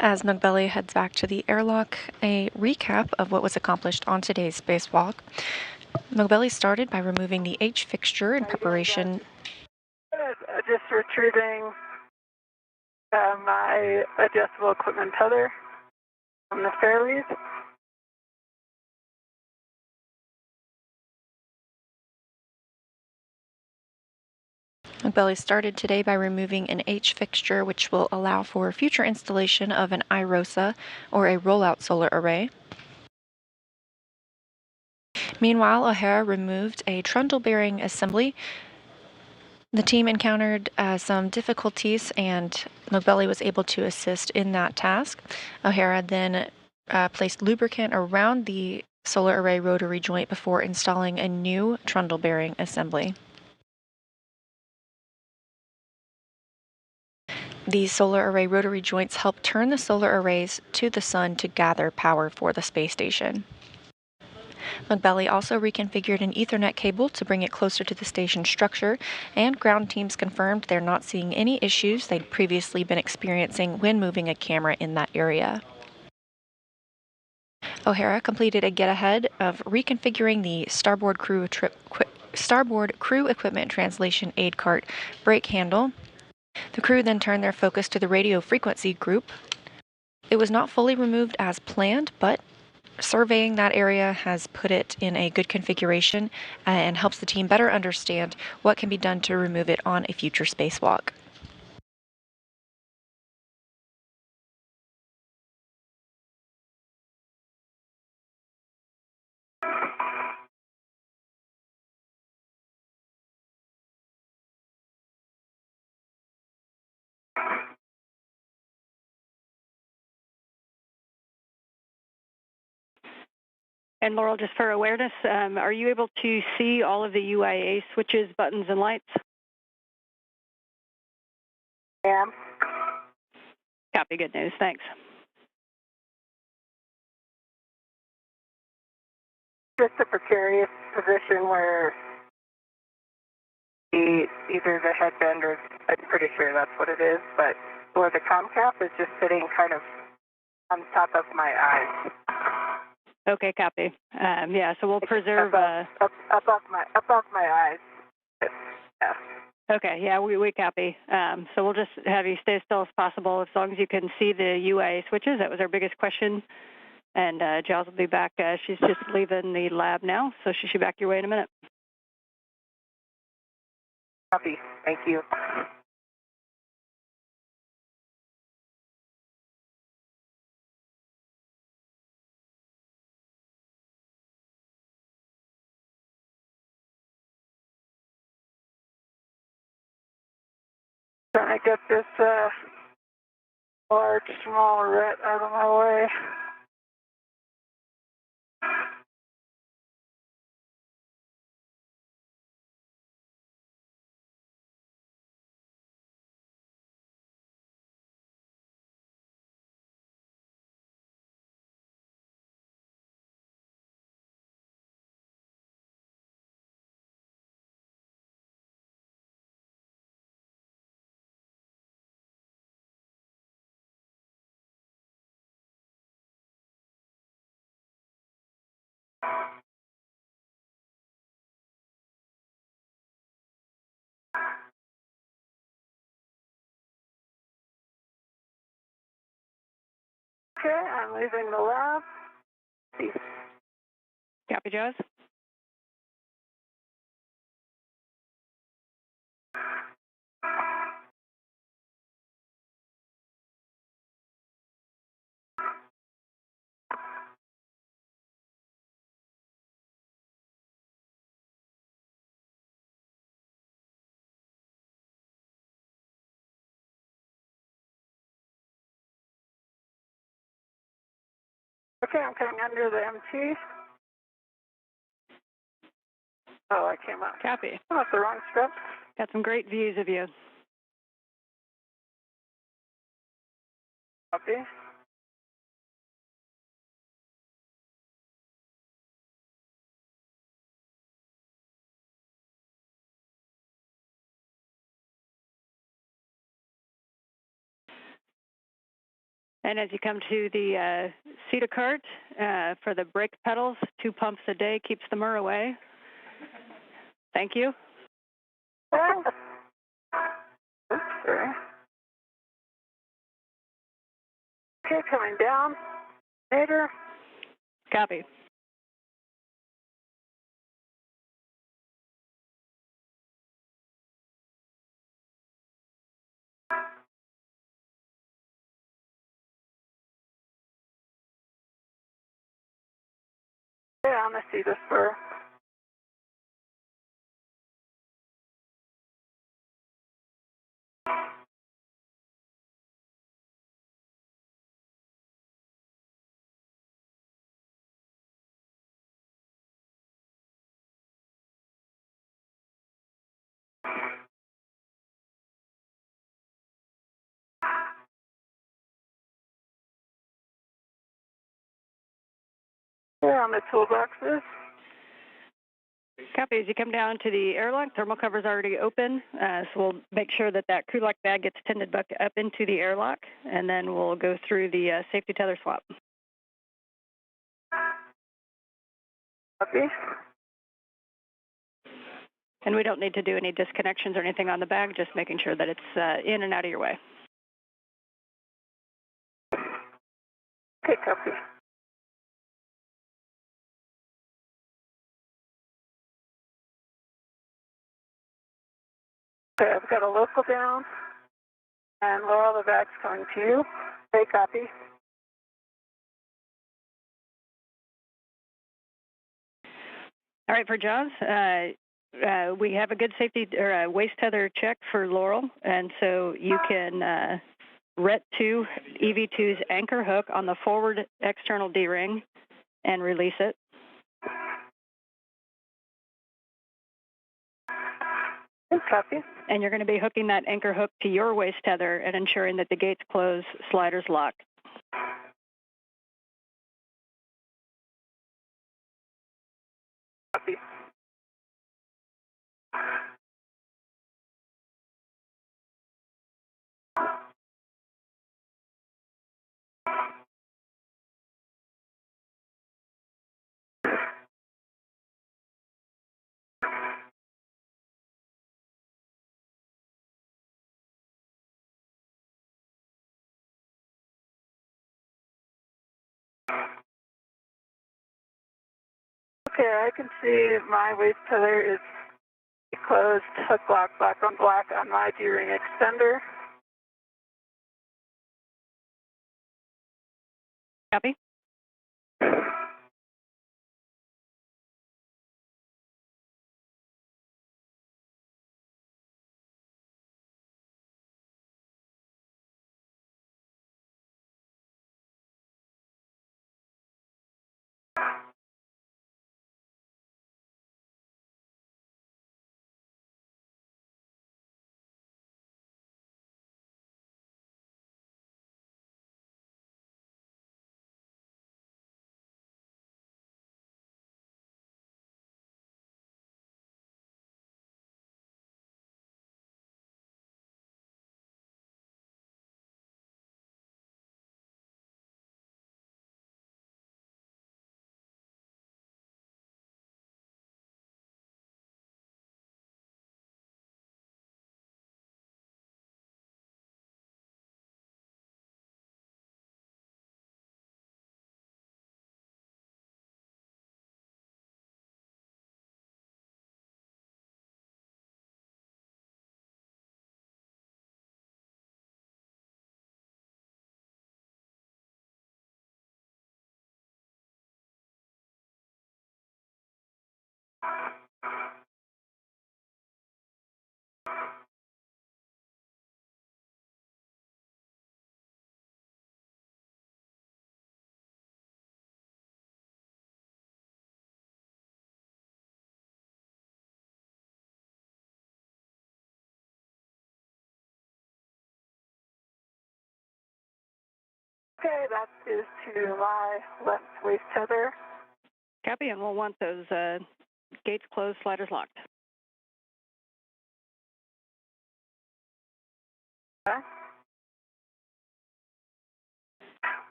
As Mogbelli heads back to the airlock, a recap of what was accomplished on today's spacewalk. Mogbelli started by removing the H fixture in preparation. Just retrieving my adjustable equipment tether from the fairways. Mogbelli started today by removing an H fixture, which will allow for future installation of an IROSA or a rollout solar array. Meanwhile, O'Hara removed a trundle bearing assembly. The team encountered some difficulties, and Mogbelli was able to assist in that task. O'Hara then placed lubricant around the solar array rotary joint before installing a new trundle bearing assembly. These solar array rotary joints help turn the solar arrays to the sun to gather power for the space station. Mogbelli also reconfigured an Ethernet cable to bring it closer to the station structure, and ground teams confirmed they're not seeing any issues they'd previously been experiencing when moving a camera in that area. O'Hara completed a get-ahead of reconfiguring the starboard crew equipment translation aid cart brake handle. The crew then turned their focus to the radio frequency group. It was not fully removed as planned, but surveying that area has put it in a good configuration and helps the team better understand what can be done to remove it on a future spacewalk. And Laurel, just for awareness, are you able to see all of the UIA switches, buttons, and lights? Yeah. Copy, good news, thanks. Just a precarious position where either the headband or, I'm pretty sure that's what it is, but where the comm cap is just sitting kind of on top of my eyes. Okay, copy. Yeah, so we'll preserve. Above my eyes. Yeah. Okay, yeah, we copy. So we'll just have you stay as still as possible as long as you can see the UIA switches. That was our biggest question. And Giles will be back. She's just leaving the lab now, so she should be back your way in a minute. Copy. Thank you. Trying to get this Large, small, red out of my way. Okay, I'm leaving the lab. See. Copy, Jaws. Okay, I'm coming under the MT. Oh, I came up. Copy. Oh, it's the wrong step. Got some great views of you. Copy. And as you come to the CETA cart for the brake pedals, 2 pumps a day keeps the myrrh away. Thank you. Oops, sorry. Okay, coming down. Later. Copy. Yeah, I'm gonna see this for. Yeah, on the toolboxes. Copy. As you come down to the airlock, thermal cover's already open, so we'll make sure that that crew lock bag gets tended back up into the airlock, and then we'll go through the safety tether swap. Copy. And we don't need to do any disconnections or anything on the bag, just making sure that it's in and out of your way. Okay, copy. Okay, I've got a local down, and Laurel, the bag's coming to you. Okay, copy. All right, for Jaws, we have a good safety or waist tether check for Laurel, and so you can ret to EV2's anchor hook on the forward external D-ring and release it. Copy. And you're going to be hooking that anchor hook to your waist tether and ensuring that the gates close, sliders lock. Copy. Okay, I can see my waist tether is closed, hook lock, black on black on my D-ring extender. Copy. Okay, that is to my left waist tether. Copy, and we'll want those gates closed, sliders locked.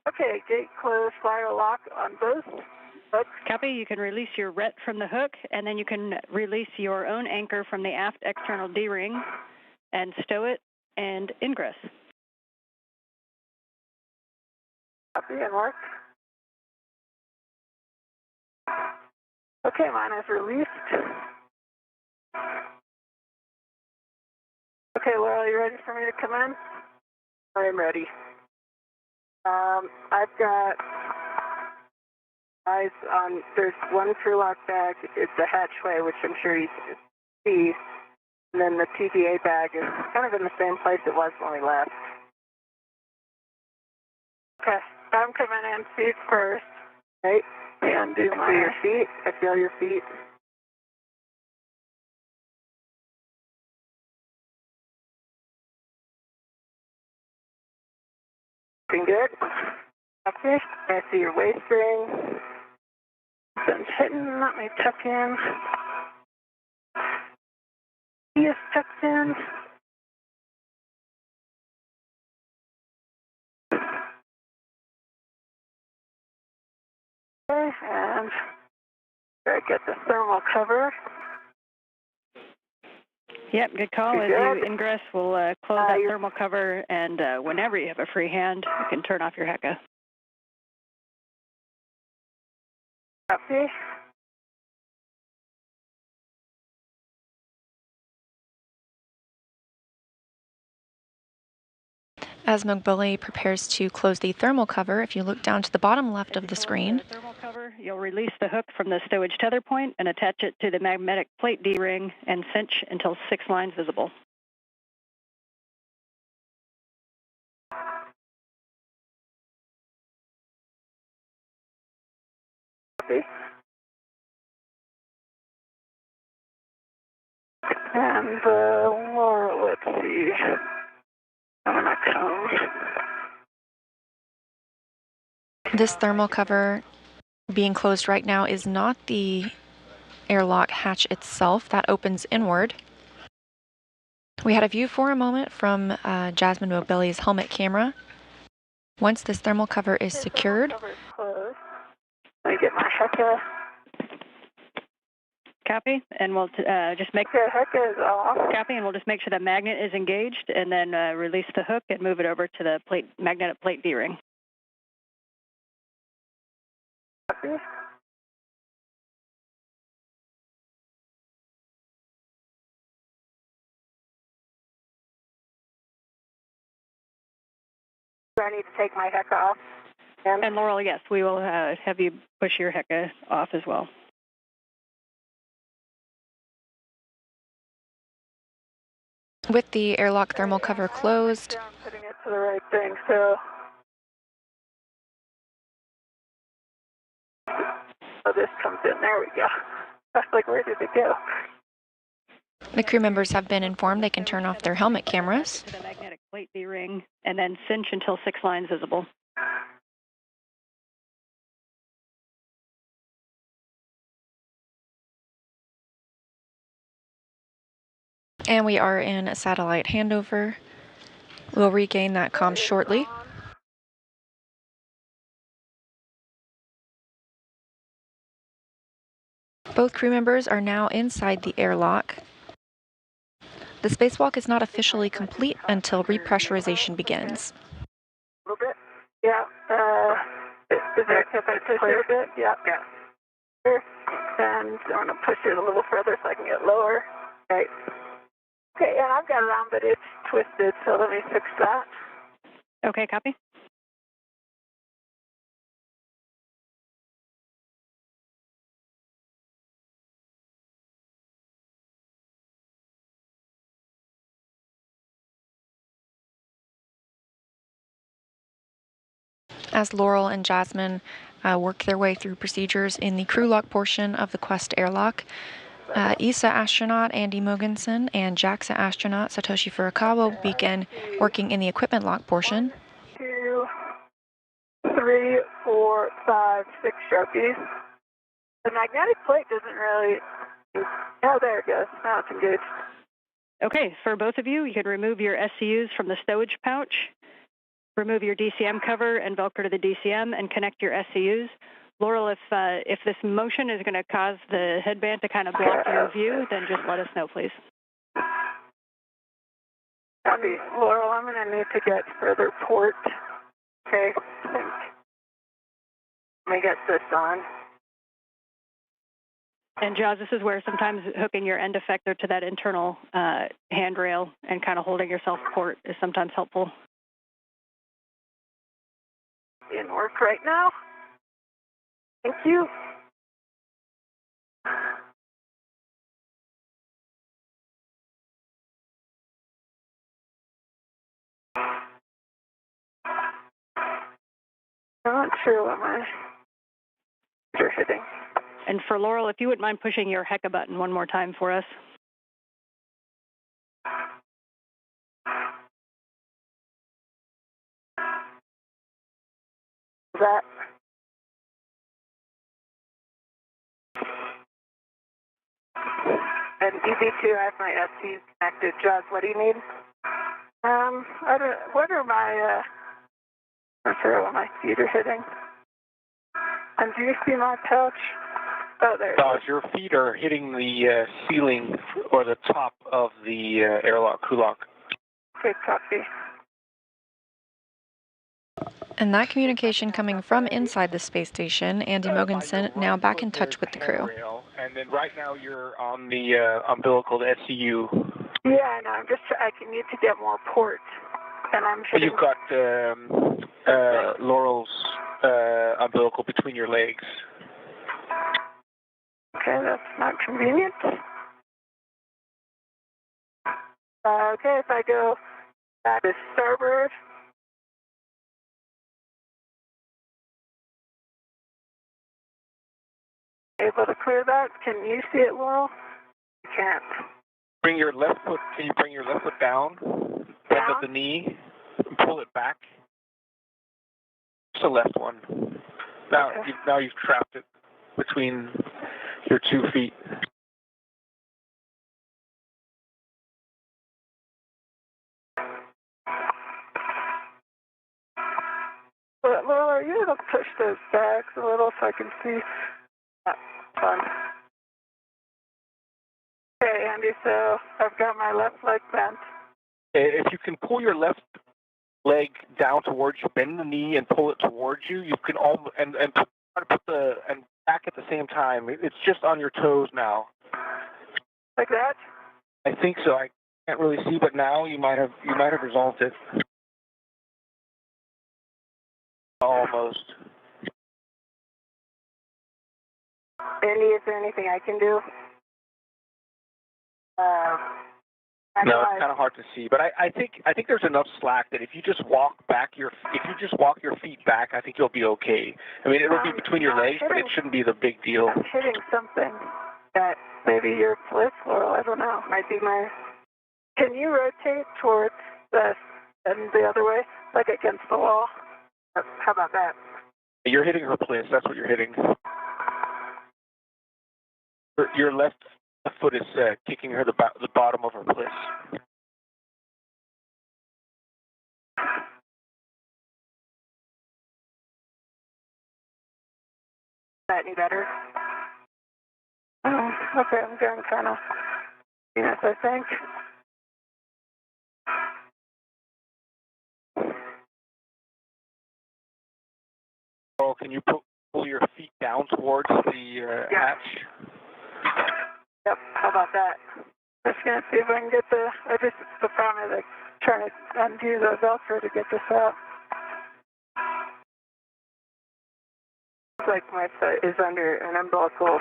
Okay, gate closed, slider lock on both hooks. Copy, you can release your ret from the hook, and then you can release your own anchor from the aft external D-ring and stow it and ingress. Copy and work. Okay, mine is released. Okay, Laura, are you ready for me to come in? I am ready. I've got eyes on, there's one crew lock bag, it's a hatchway, which I'm sure you can see, and then the TVA bag is kind of in the same place it was when we left. Okay, I'm coming in feet first, right? And do your feet, I feel your feet. Looking good. Okay, I see your waist ring. Sun's hitting, let me tuck in. He is tucked in. Okay, and I get the thermal cover. Yep, good call. As you ingress, we'll close that thermal cover, and whenever you have a free hand, you can turn off your HECA. Copy. As Mogboli prepares to close the thermal cover, if you look down to the bottom left of the screen, the thermal cover, you'll release the hook from the stowage tether point and attach it to the magnetic plate D-ring and cinch until 6 lines visible. Copy. And Laura, let's see. I'm gonna come. this thermal cover being closed right now is not the airlock hatch itself. That opens inward. We had a view for a moment from Jasmine Mobili's helmet camera. Once this thermal cover is secured, Let me get my HECA. Copy, and we'll just make HECA is off. Copy, and we'll just make sure the magnet is engaged, and then release the hook and move it over to the magnetic plate D-ring. Copy. Do I need to take my HECA off? And Laurel, yes, we will have you push your HECA off as well. with the airlock thermal cover closed, I'm putting it to the right thing, so. Oh, this comes in. There we go. I was like, where did it go? the crew members have been informed they can turn off their helmet cameras. To the magnetic plate D-ring and then cinch until 6 lines visible. And we are in a satellite handover. We'll regain that comm shortly. Both crew members are now inside the airlock. The spacewalk is not officially complete until repressurization begins. A little bit. Yeah. Is that clear a bit? Yeah. Yeah. And I'm going to push it a little further so I can get lower. Right. Okay, and I've got it on, but it's twisted, so let me fix that. Okay, copy. As Laurel and Jasmine work their way through procedures in the crew lock portion of the Quest airlock, ESA astronaut Andy Mogensen and JAXA astronaut Satoshi Furukawa will begin working in the equipment lock portion. 4, 5, 6 Sharpies. The magnetic plate doesn't really, oh, there it goes. Now it's engaged. Okay, for both of you, you can remove your SCUs from the stowage pouch, remove your DCM cover and Velcro to the DCM, and connect your SCUs. Laurel, if this motion is going to cause the headband to kind of block your view, then just let us know, please. Copy. Laurel, I'm going to need to get further port. Okay. Let me get this on. And Jaws, this is where sometimes hooking your end effector to that internal handrail and kind of holding yourself port is sometimes helpful. In work right now. Thank you. I'm not sure what you're hitting. And for Laurel, if you wouldn't mind pushing your HECA button one more time for us. That. And EV2, I have my SCs connected. Jaws, what do you need? What are my, I'm not sure what my feet are hitting. And do you see my pouch? Oh, there it is. Your feet are hitting the ceiling or the top of the airlock culock. Good copy. And that communication coming from inside the space station, Andy Mogensen now back in touch with the crew. And then right now you're on the umbilical, the SCU. Yeah, I know. I need to get more ports. And I'm hitting. You've got Laurel's umbilical between your legs. Okay, that's not convenient. Okay, if I go back to starboard. Able to clear that? Can you see it, Laurel? I can't. Can you bring your left foot down? Bend at the knee, and pull it back. It's the left one. Now, okay. Now you've trapped it between your 2 feet. But Laurel, are you able to push those bags a little so I can see? Fun. Okay, Andy, so I've got my left leg bent. If you can pull your left leg down towards you, bend the knee and pull it towards you, you can almost, and try to put and back at the same time. It's just on your toes now. Like that? I think so. I can't really see, but now you might have resolved it. Almost. Andy, is there anything I can do? No, it's kind of hard to see, but I think there's enough slack that if you just walk your feet back, I think you'll be okay. I mean, it'll be between your legs, but it shouldn't be the big deal. I'm hitting something that maybe your bliss, Laurel, I don't know. Might be my. Can you rotate towards and the other way, like against the wall? How about that? You're hitting her bliss. That's what you're hitting. Your left foot is kicking her the bottom of her bliss. That any better? Okay, I'm going kind of. Yes, I think. Oh, can you pull your feet down towards the hatch? Yep. How about that? Just gonna see if I can get the problem is like trying to undo the Velcro to get this out. Looks like my foot is under an umbilical.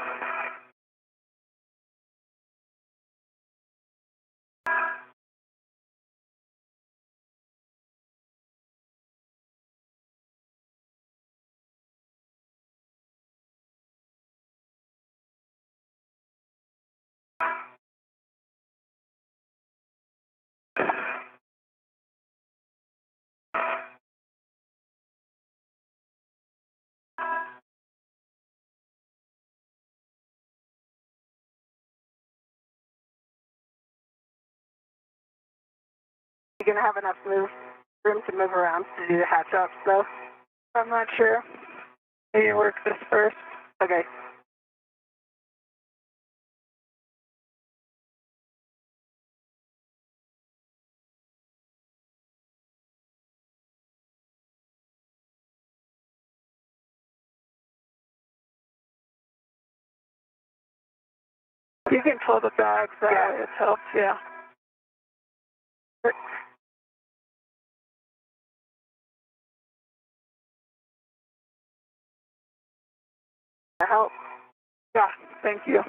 You're going to have enough room to move around to do the hatch ups, though. I'm not sure. Maybe work this first. Okay. You can pull the bags out. Yeah. It helps, yeah. Help. Yeah, thank you.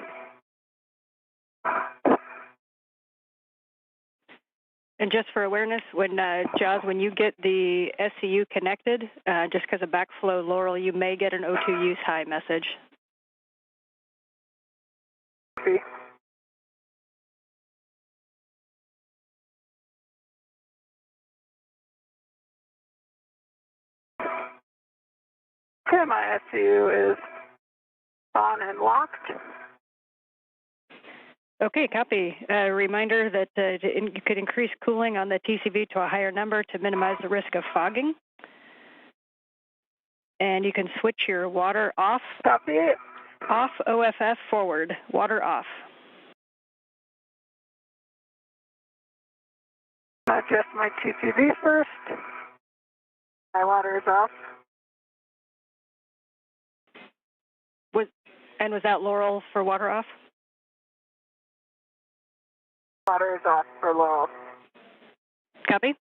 And just for awareness, when Jaws, when you get the SCU connected, just because of backflow, Laurel, you may get an O2 use high message. See. Okay, my SCU is on and locked. Okay, copy. Reminder that you could increase cooling on the TCV to a higher number to minimize the risk of fogging. And you can switch your water off. Copy it. Off OFF forward, water off. Adjust my TCV first. My water is off. Was that Laurel for water off? Water is off for Laurel. Copy.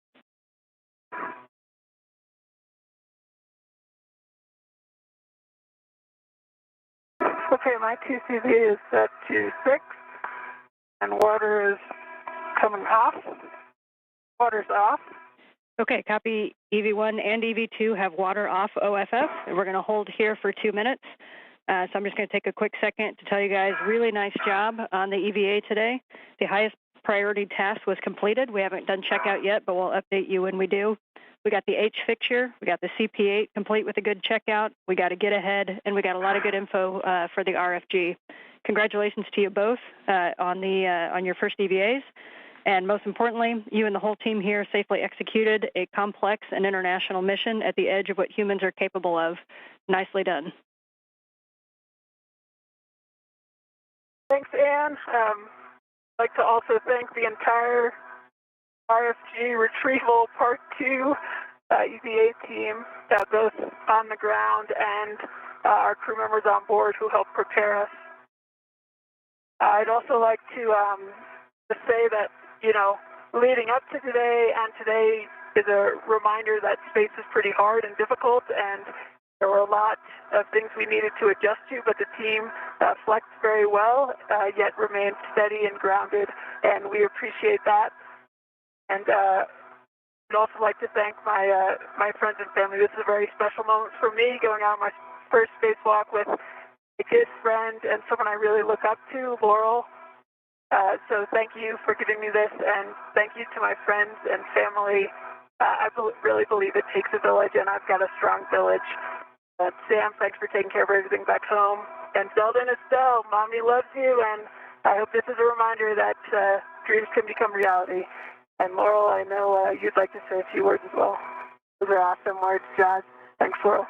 Okay, my TCV is set to 6, and water is coming off. Water's off. Okay, copy. EV1 and EV2 have water off OFF, and we're going to hold here for 2 minutes. So I'm just going to take a quick second to tell you guys, really nice job on the EVA today. The highest priority task was completed. We haven't done checkout yet, but we'll update you when we do. We got the H fixture, we got the CP8 complete with a good checkout, we got to get ahead, and we got a lot of good info for the RFG. Congratulations to you both on your first EVAs. And most importantly, you and the whole team here safely executed a complex and international mission at the edge of what humans are capable of. Nicely done. Thanks, Anne. I'd like to also thank the entire RFG Retrieval Part 2 EVA team, both on the ground and our crew members on board who helped prepare us. I'd also like to say that, you know, leading up to today and today is a reminder that space is pretty hard and difficult, and there were a lot of things we needed to adjust to, but the team flexed very well, yet remained steady and grounded, and we appreciate that. And I'd also like to thank my friends and family. This is a very special moment for me, going on my first spacewalk with a good friend and someone I really look up to, Laurel. So thank you for giving me this, and thank you to my friends and family. I really believe it takes a village, and I've got a strong village. Sam, thanks for taking care of everything back home. And Zelda and Estelle, Mommy loves you, and I hope this is a reminder that dreams can become reality. And Laurel, I know you'd like to say a few words as well. Those are awesome words, Josh. Thanks, Laurel.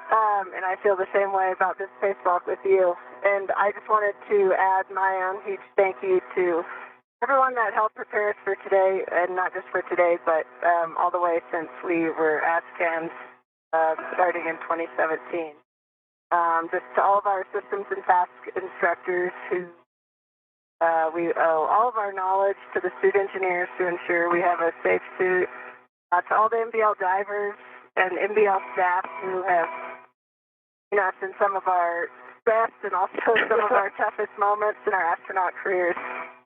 And I feel the same way about this spacewalk with you. And I just wanted to add my own huge thank you to everyone that helped prepare us for today, and not just for today, but all the way since we were ASCANs starting in 2017. Just to all of our systems and task instructors who we owe all of our knowledge to the suit engineers to ensure we have a safe suit, to all the MBL divers and MBL staff who have seen us in some of our best and also some of our toughest moments in our astronaut careers,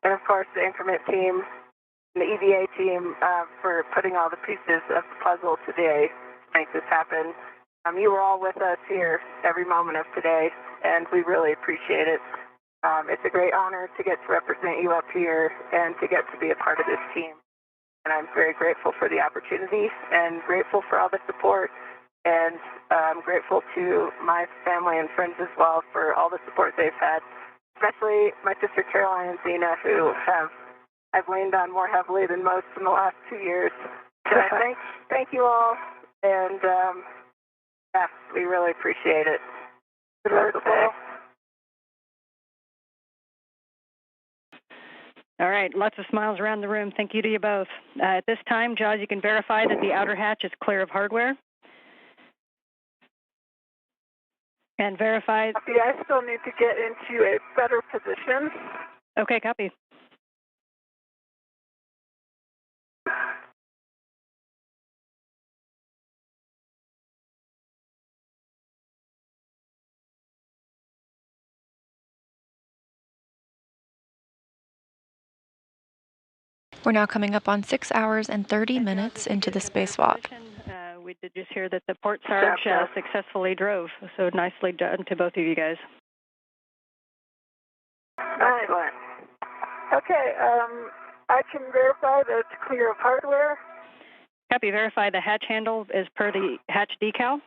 and of course the increment team and the EVA team for putting all the pieces of the puzzle today to make this happen. You were all with us here every moment of today, and we really appreciate it. It's a great honor to get to represent you up here and to get to be a part of this team. And I'm very grateful for the opportunity and grateful for all the support. And I'm grateful to my family and friends as well for all the support they've had, especially my sister Caroline and Zena, who I've leaned on more heavily than most in the last 2 years. Thank you all, and yeah, we really appreciate it. Good luck today. All right, lots of smiles around the room. Thank you to you both. At this time, Jaws, you can verify that the outer hatch is clear of hardware. And verify. Copy. I still need to get into a better position. Okay, copy. We're now coming up on 6 hours and 30 minutes into the spacewalk. We did just hear that the port sarge successfully drove, so nicely done to both of you guys. Excellent. Okay, I can verify that it's clear of hardware. Copy. Verify the hatch handle is per the hatch decal.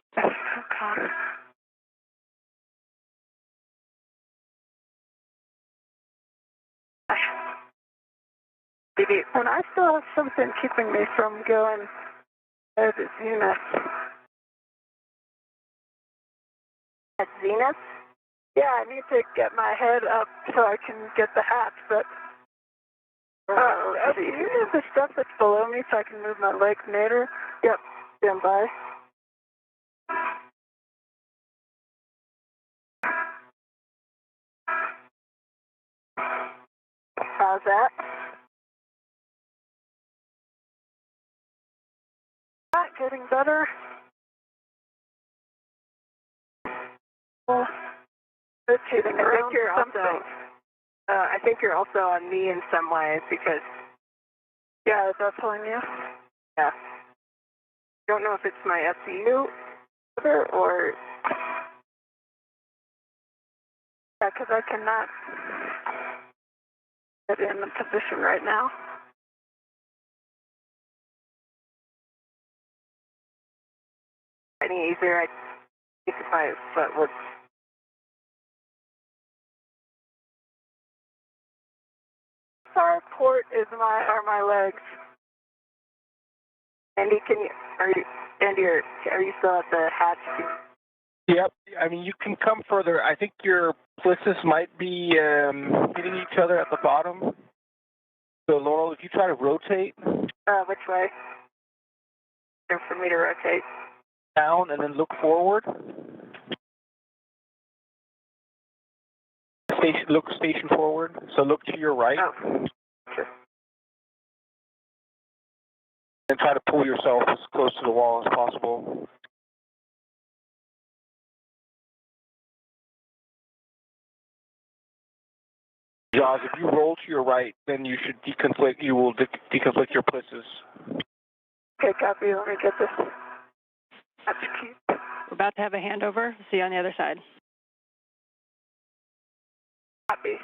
And I still have something keeping me from going at Zenith. At Zenith? Yeah, I need to get my head up so I can get the hatch, but do you move the stuff that's below me so I can move my legs later? Yep, stand by. How's that? Not getting better. Rotating around something. I think you're also on me in some ways because. Yeah, is that pulling you? Yeah. Don't know if it's my SCU or. Yeah, because I cannot get in the position right now. Any easier, I think if my foot would. Our port are my legs. Andy, are you still at the hatch? Yep. I mean, you can come further. I think your plisses might be hitting each other at the bottom. So, Laurel, if you try to rotate. Which way? For me to rotate. Down and then look forward. Station forward. So look to your right. Oh, sure. And try to pull yourself as close to the wall as possible. Jaws, if you roll to your right, then you should deconflict. You will deconflict your plisses. Okay, copy. Let me get this. That's cute. We're about to have a handover. See you on the other side. Copy.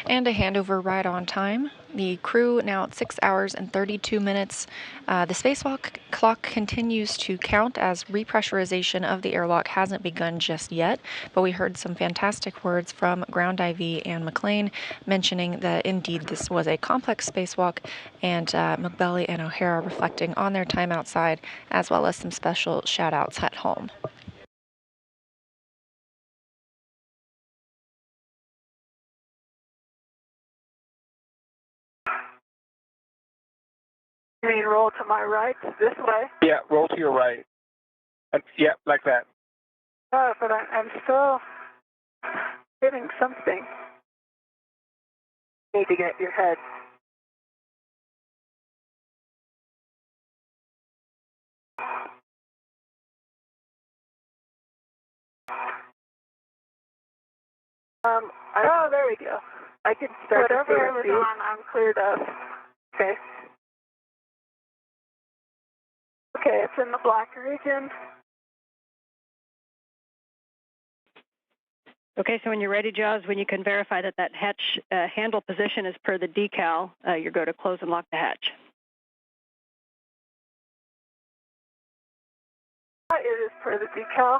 And a handover right on time. The crew now at 6 hours and 32 minutes. The spacewalk clock continues to count as repressurization of the airlock hasn't begun just yet, but we heard some fantastic words from Ground IV and McLean mentioning that indeed this was a complex spacewalk, and McBelly and O'Hara reflecting on their time outside, as well as some special shout outs at home. You mean roll to my right, this way? Yeah, roll to your right. Yeah, like that. Oh, but I'm still hitting something. You need to get your head. Oh, there we go. I can start whatever I was on, I'm cleared up. Okay. Okay, it's in the black region. Okay, so when you're ready, Jaws, when you can verify that that hatch handle position is per the decal, you go to close and lock the hatch. It is per the decal.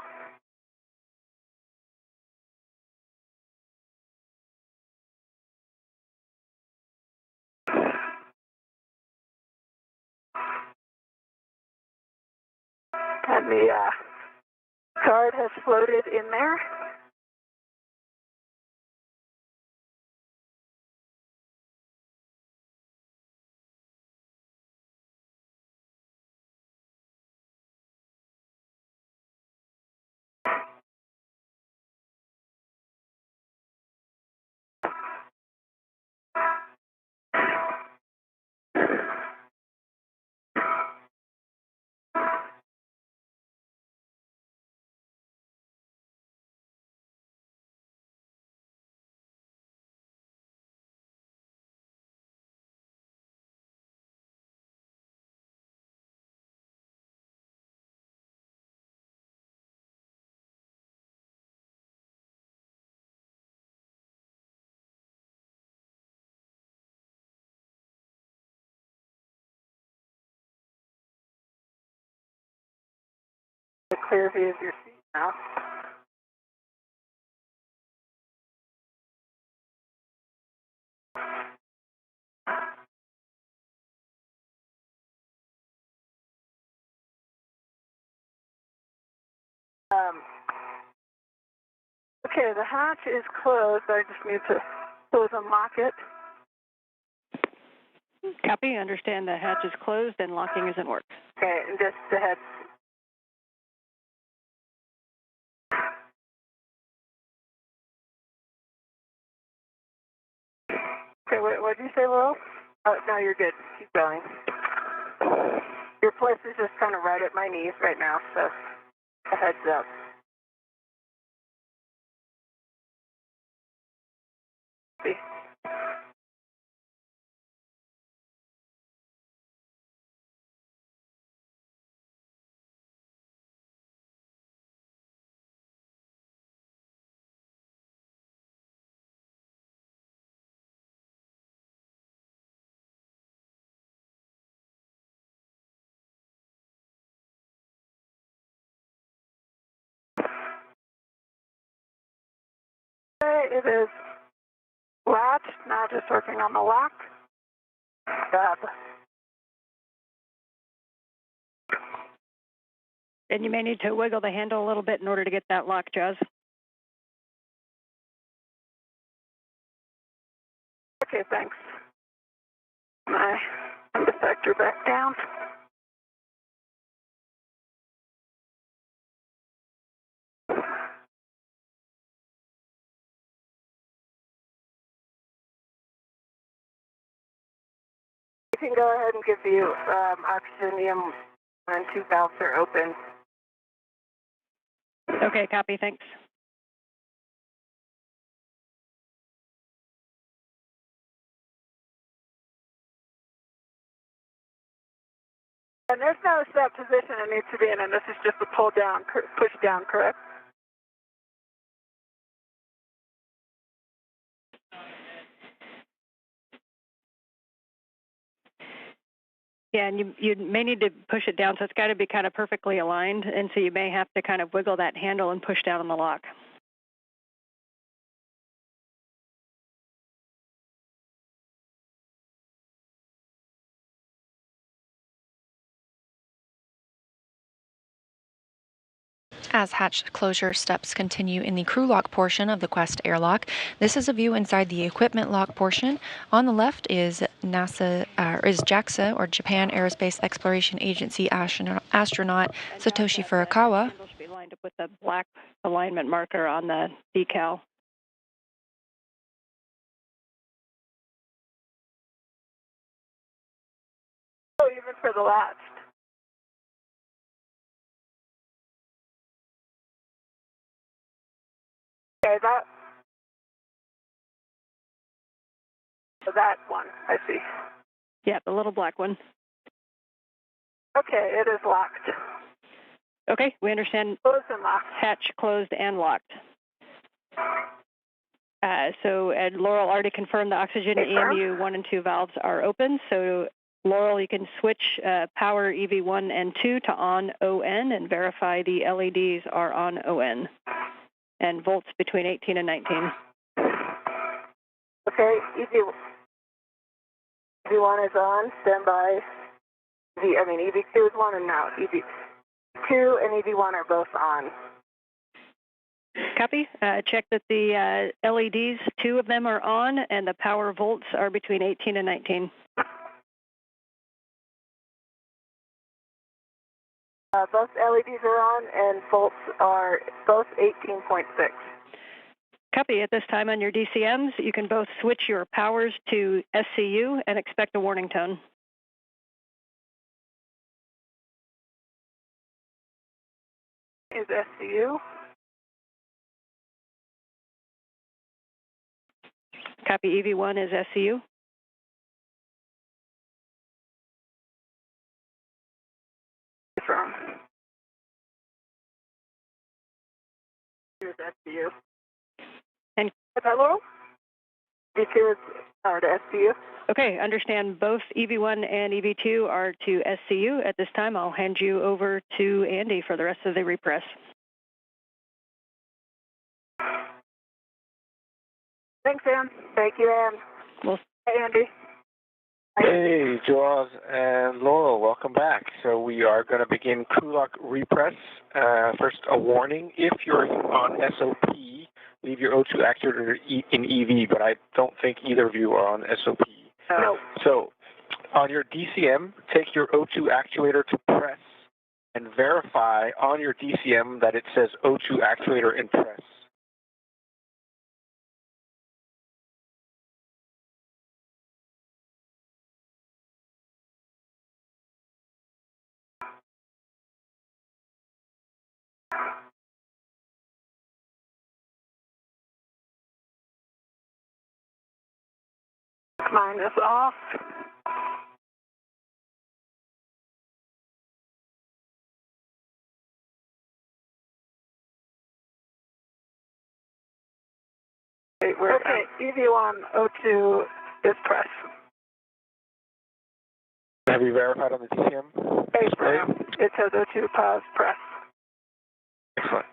And the card has floated in there. A clear view of your seat now. Okay, the hatch is closed. I just need to close and lock it. Copy. Understand the hatch is closed and locking is in work. Okay, and just ahead. Okay, what did you say, Laurel? Oh, no, you're good. Keep going. Your place is just kind of right at my knees right now, so a heads up. See. Okay, it is latched, now just working on the lock. And you may need to wiggle the handle a little bit in order to get that lock, Jazz. Okay, thanks. My defector back down. You can go ahead and give the oxygen and 2 valves are open. Okay, copy. Thanks. And there's no set position it needs to be in, and this is just a pull down, push down, correct? Yeah, and you may need to push it down, so it's got to be kind of perfectly aligned, and so you may have to kind of wiggle that handle and push down on the lock. As hatch closure steps continue in the crew lock portion of the Quest airlock, this is a view inside the equipment lock portion. On the left is JAXA, or Japan Aerospace Exploration Agency astronaut Satoshi Furukawa. The should be lined up with the black alignment marker on the decal. Oh, even for the latch. Okay, that one, I see. Yeah, the little black one. Okay, it is locked. Okay, we understand. Closed and locked. Hatch closed and locked. So Laurel already confirmed the oxygen EMU 1 and 2 valves are open. So Laurel, you can switch power EV1 and 2 to on ON and verify the LEDs are on ON. And volts between 18 and 19. Okay, EV1 is on, standby. EV2 is on, and now EV2 EV2 and EV1 are both on. Copy. Check that the LEDs, 2 of them are on, and the power volts are between 18 and 19. Both LEDs are on, and volts are both 18.6. Copy. At this time on your DCMs, you can both switch your powers to SCU and expect a warning tone. Is SCU? Copy. EV1 is SCU. From. Here's SCU. And hello? EV2 is to SCU. okay, understand both EV1 and EV2 are to SCU. At this time, I'll hand you over to Andy for the rest of the repress. Thanks, Ann. Thank you, Ann. Well, hey, Andy. Hey, Jaws and Laurel, welcome back. So we are going to begin crew lock repress. First, a warning. If you're on SOP, leave your O2 actuator in EV, but I don't think either of you are on SOP. No. So on your DCM, take your O2 actuator to press and verify on your DCM that it says O2 actuator in press. Mine is off. Okay, EV1, O2 is press. Have you verified on the DCM? Display? It says O2 pause press. Excellent.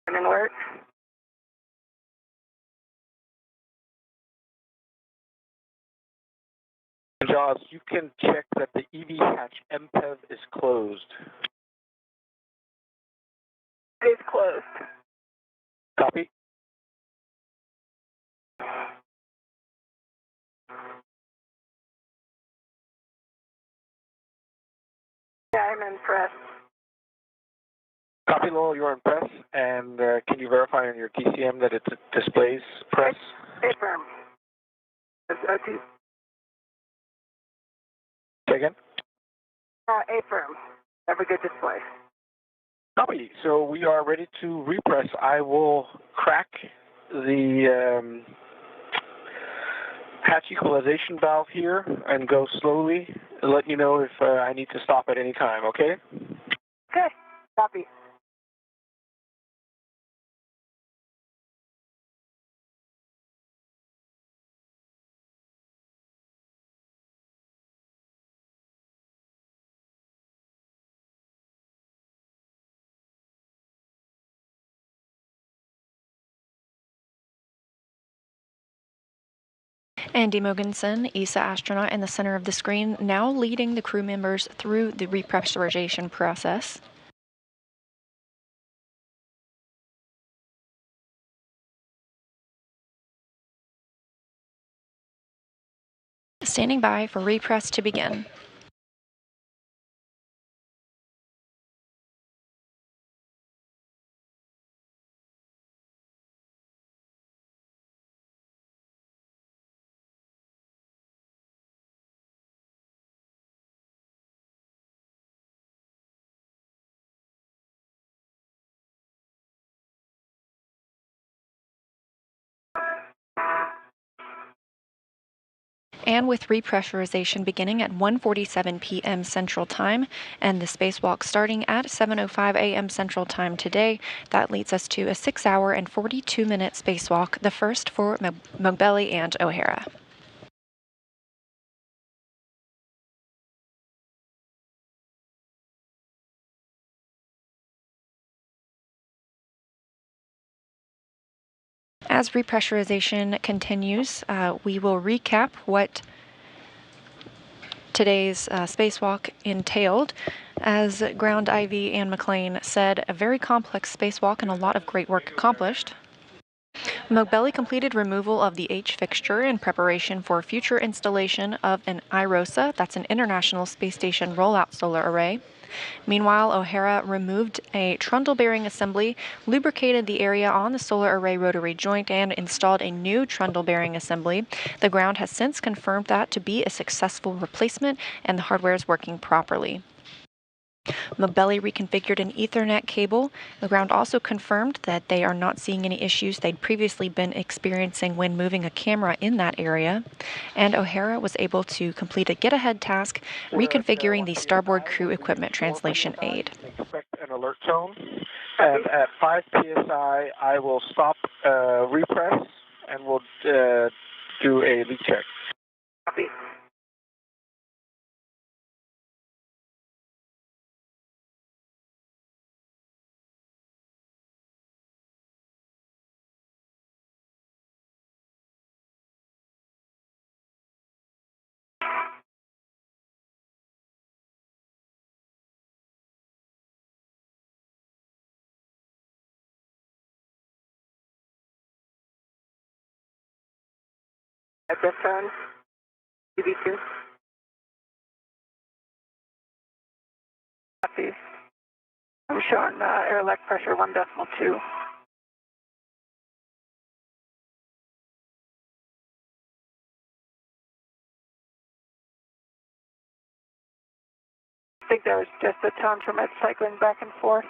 And alert. Jaws, you can check that the EV hatch MPEV is closed. It is closed. Copy. Yeah, I'm in press. Copy, Lowell, you're in press. And can you verify on your DCM that it displays press? Affirm. It's O2. Say again? Affirm. Have a good display. Copy. So we are ready to repress. I will crack the hatch equalization valve here and go slowly and let you know if I need to stop at any time, okay? Okay. Copy. Andy Mogensen, ESA astronaut in the center of the screen, now leading the crew members through the repressurization process. Standing by for repress to begin. And with repressurization beginning at 1:47 p.m. Central Time and the spacewalk starting at 7:05 a.m. Central Time today, that leads us to a 6-hour and 42-minute spacewalk, the first for Mogbelli and O'Hara. As repressurization continues, we will recap what Today's spacewalk entailed, as Ground IV Ann McLean said, a very complex spacewalk and a lot of great work accomplished. Mogbelli completed removal of the H fixture in preparation for future installation of an IROSA, that's an International Space Station Rollout Solar Array. Meanwhile, O'Hara removed a trundle bearing assembly, lubricated the area on the solar array rotary joint, and installed a new trundle bearing assembly. The ground has since confirmed that to be a successful replacement, and the hardware is working properly. Mogbelli reconfigured an Ethernet cable. The ground also confirmed that they are not seeing any issues they'd previously been experiencing when moving a camera in that area. And O'Hara was able to complete a get-ahead task, reconfiguring the starboard crew equipment translation aid. Expect an alert tone. And at 5 psi, I will stop repress and we'll do a leak check. Copy. Egress tone, UV2. Copy. I'm showing airlock pressure 1.2. I think that was just the tone from it cycling back and forth.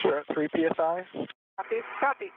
We're at 3 psi. Copy. Copy.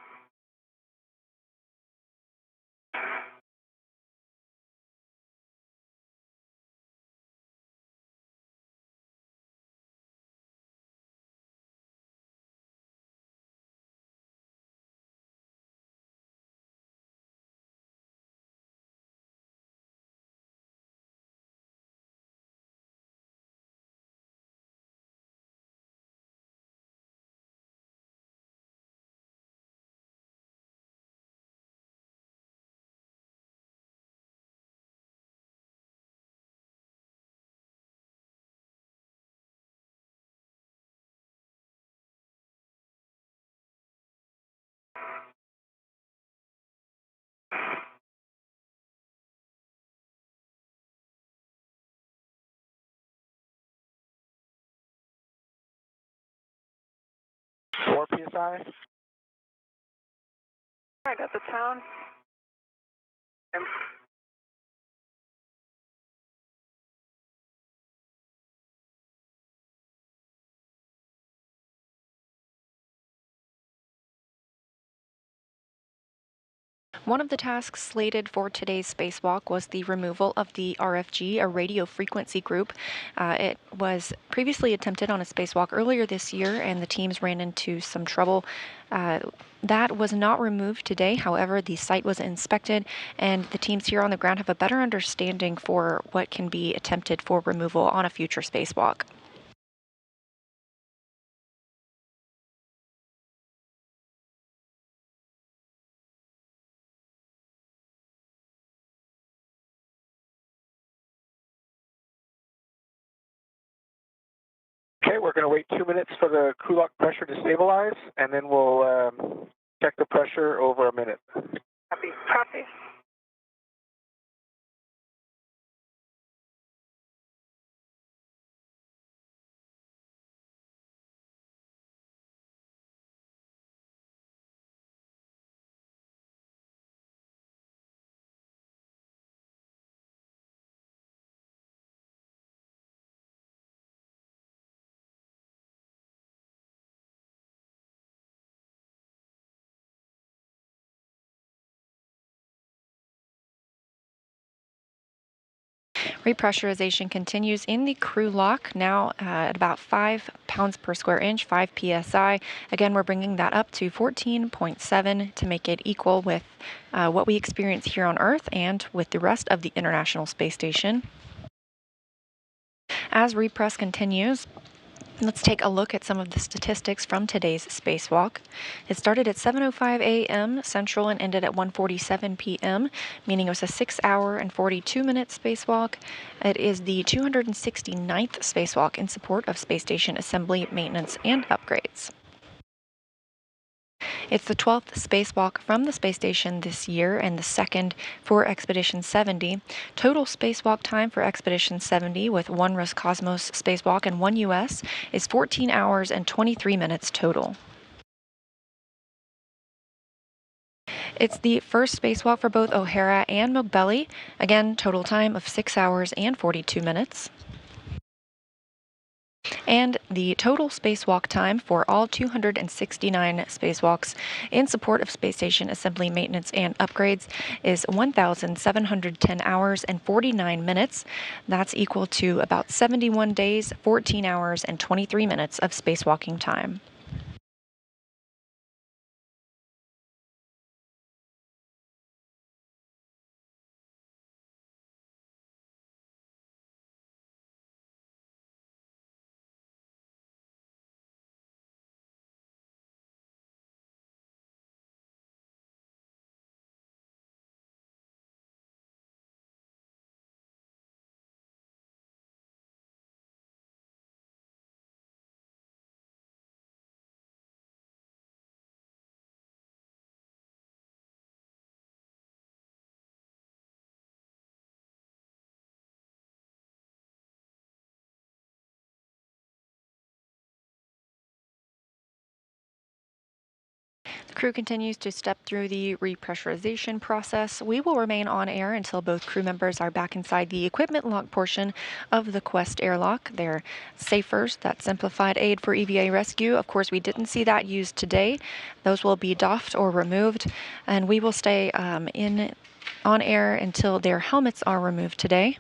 Four psi. I got the tone. One of the tasks slated for today's spacewalk was the removal of the RFG, a radio frequency group. It was previously attempted on a spacewalk earlier this year, and the teams ran into some trouble. That was not removed today. However, the site was inspected, and the teams here on the ground have a better understanding for what can be attempted for removal on a future spacewalk. Okay, we're going to wait 2 minutes for the crew lock pressure to stabilize, and then we'll check the pressure over a minute. Copy. Copy. Repressurization continues in the crew lock, now at about 5 pounds per square inch, 5 psi. Again, we're bringing that up to 14.7 to make it equal with what we experience here on Earth and with the rest of the International Space Station. As repress continues, let's take a look at some of the statistics from today's spacewalk. It started at 7:05 a.m. Central and ended at 1:47 p.m., meaning it was a 6-hour and 42-minute spacewalk. It is the 269th spacewalk in support of space station assembly, maintenance, and upgrades. It's the 12th spacewalk from the space station this year and the second for Expedition 70. Total spacewalk time for Expedition 70 with one Roscosmos spacewalk and one U.S. is 14 hours and 23 minutes total. It's the first spacewalk for both O'Hara and Mogbelli. Again, total time of 6 hours and 42 minutes. And the total spacewalk time for all 269 spacewalks in support of space station assembly, maintenance, and upgrades is 1,710 hours and 49 minutes. That's equal to about 71 days, 14 hours, and 23 minutes of spacewalking time. The crew continues to step through the repressurization process. We will remain on air until both crew members are back inside the equipment lock portion of the Quest Airlock. They're safers, that simplified aid for EVA rescue. Of course, we didn't see that used today. Those will be doffed or removed, and we will stay on air until their helmets are removed today.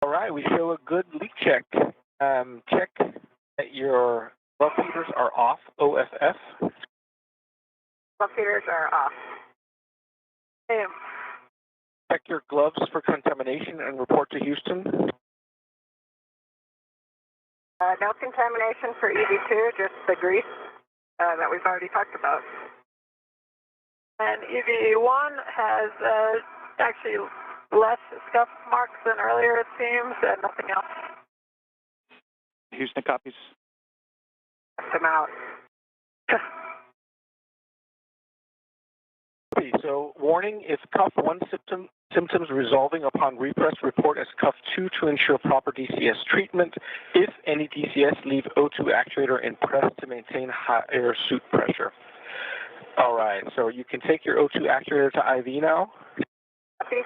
All right, we show a good leak check. Check that your glove feeders are off, OFF. Glove feeders are off. Check your gloves for contamination and report to Houston. No contamination for EV2, just the grease that we've already talked about. And EV1 has actually less scuff marks than earlier, it seems, and nothing else. Houston copies. Left them out. So, warning, if cuff one Symptoms resolving upon repress, report as cuff 2 to ensure proper DCS treatment. If any DCS, leave O2 actuator in press to maintain high air suit pressure. All right, so you can take your O2 actuator to IV now. Copy.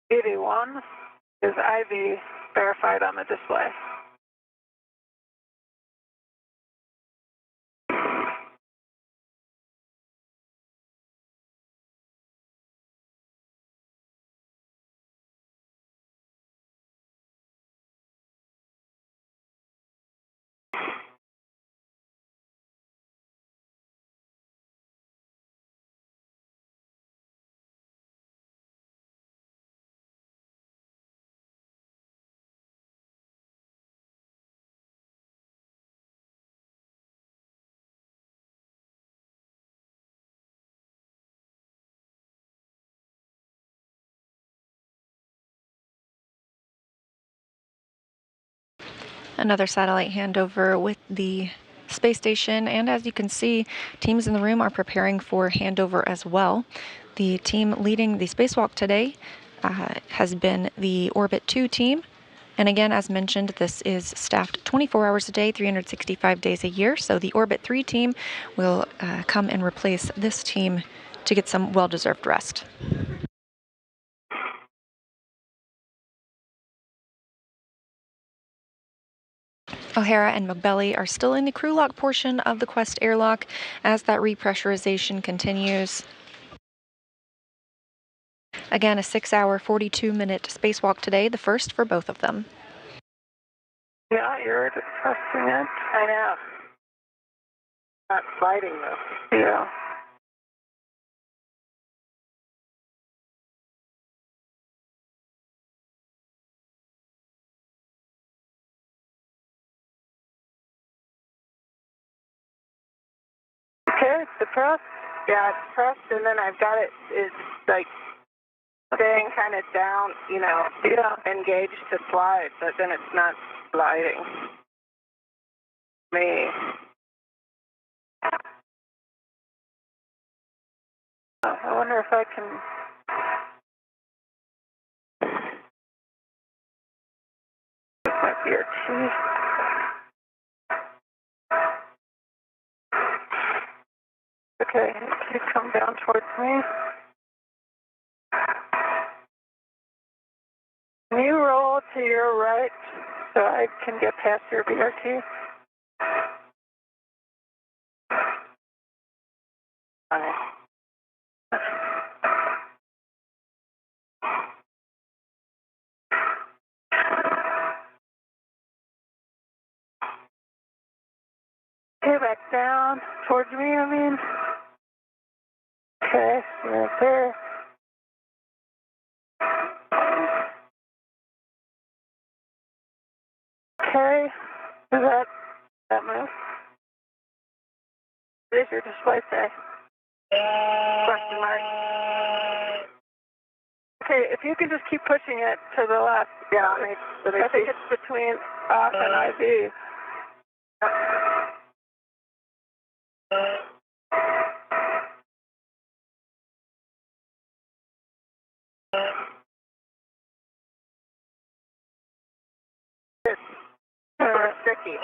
EV1 is IV verified on the display. Another satellite handover with the space station, and as you can see, teams in the room are preparing for handover as well. The team leading the spacewalk today has been the Orbit 2 team. And again, as mentioned, this is staffed 24 hours a day, 365 days a year. So the Orbit 3 team will come and replace this team to get some well-deserved rest. O'Hara and McBelly are still in the crew lock portion of the Quest airlock as that repressurization continues. Again, a 6-hour, 42-minute spacewalk today, the first for both of them. Yeah, you're trusting it. I know. Not sliding though. Yeah. Okay, it's depressed. Yeah, it's pressed, and then I've got it. It's like staying kind of down, you know, engaged to slide, but then it's not sliding. Me. I wonder if I can. This might be a T. Okay, can you come down towards me? Can you roll to your right so I can get past your BRT? Fine. Okay, back down towards me, I mean. Okay, right there. Okay, is that move? What does your display say? Question mark. Okay, if you can just keep pushing it to the left. Yeah, I think it's between off and IV. It's super sticky.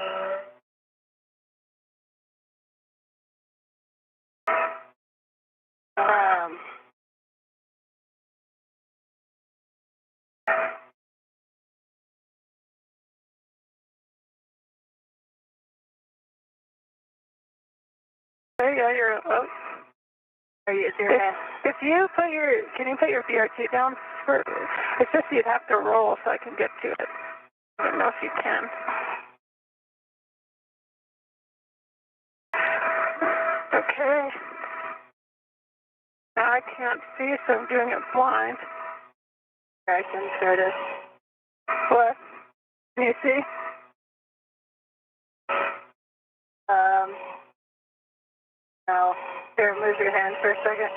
Okay, yeah, you're. Oh. Are you? Is your if you put your, can you put your BRT down? It's just you'd have to roll so I can get to it. I don't know if you can. Okay. Now I can't see, so I'm doing it blind. I can sort of. What? Can you see? No. Here, move your hand for a second.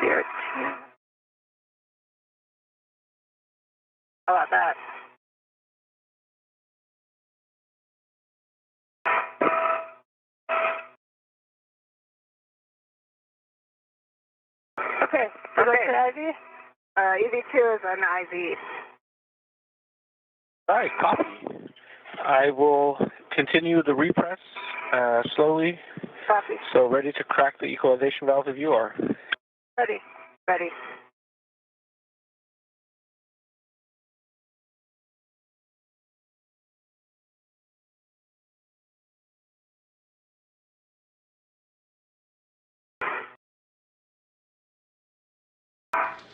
Here. How about that? Okay, so that's an IV. EV2 is an IV. All right, copy. I will continue the repress slowly. Copy. So ready to crack the equalization valve if you are. Ready. Ready.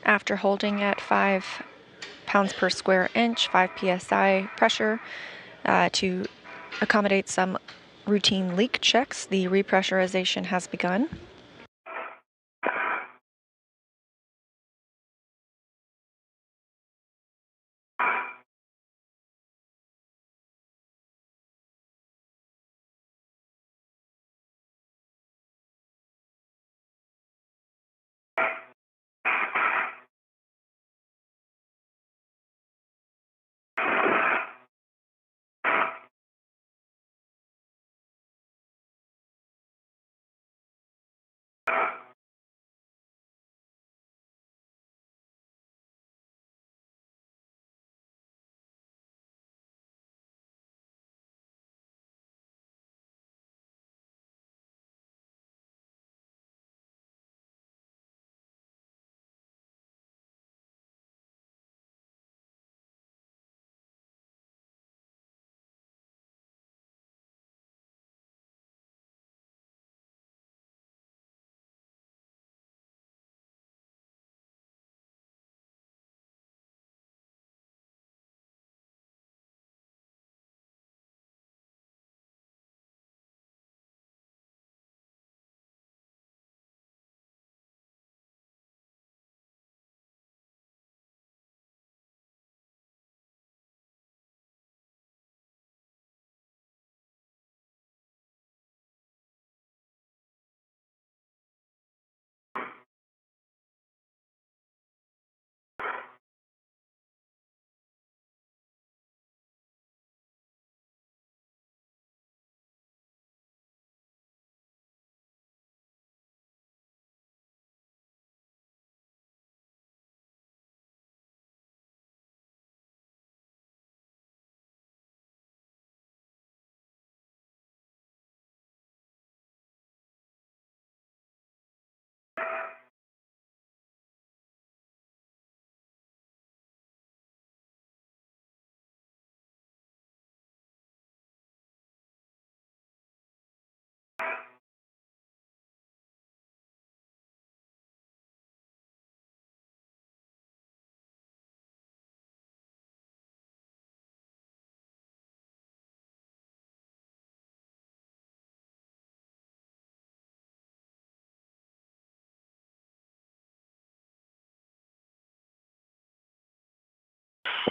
After holding at 5 pounds per square inch, 5 psi pressure, to accommodate some routine leak checks, the repressurization has begun.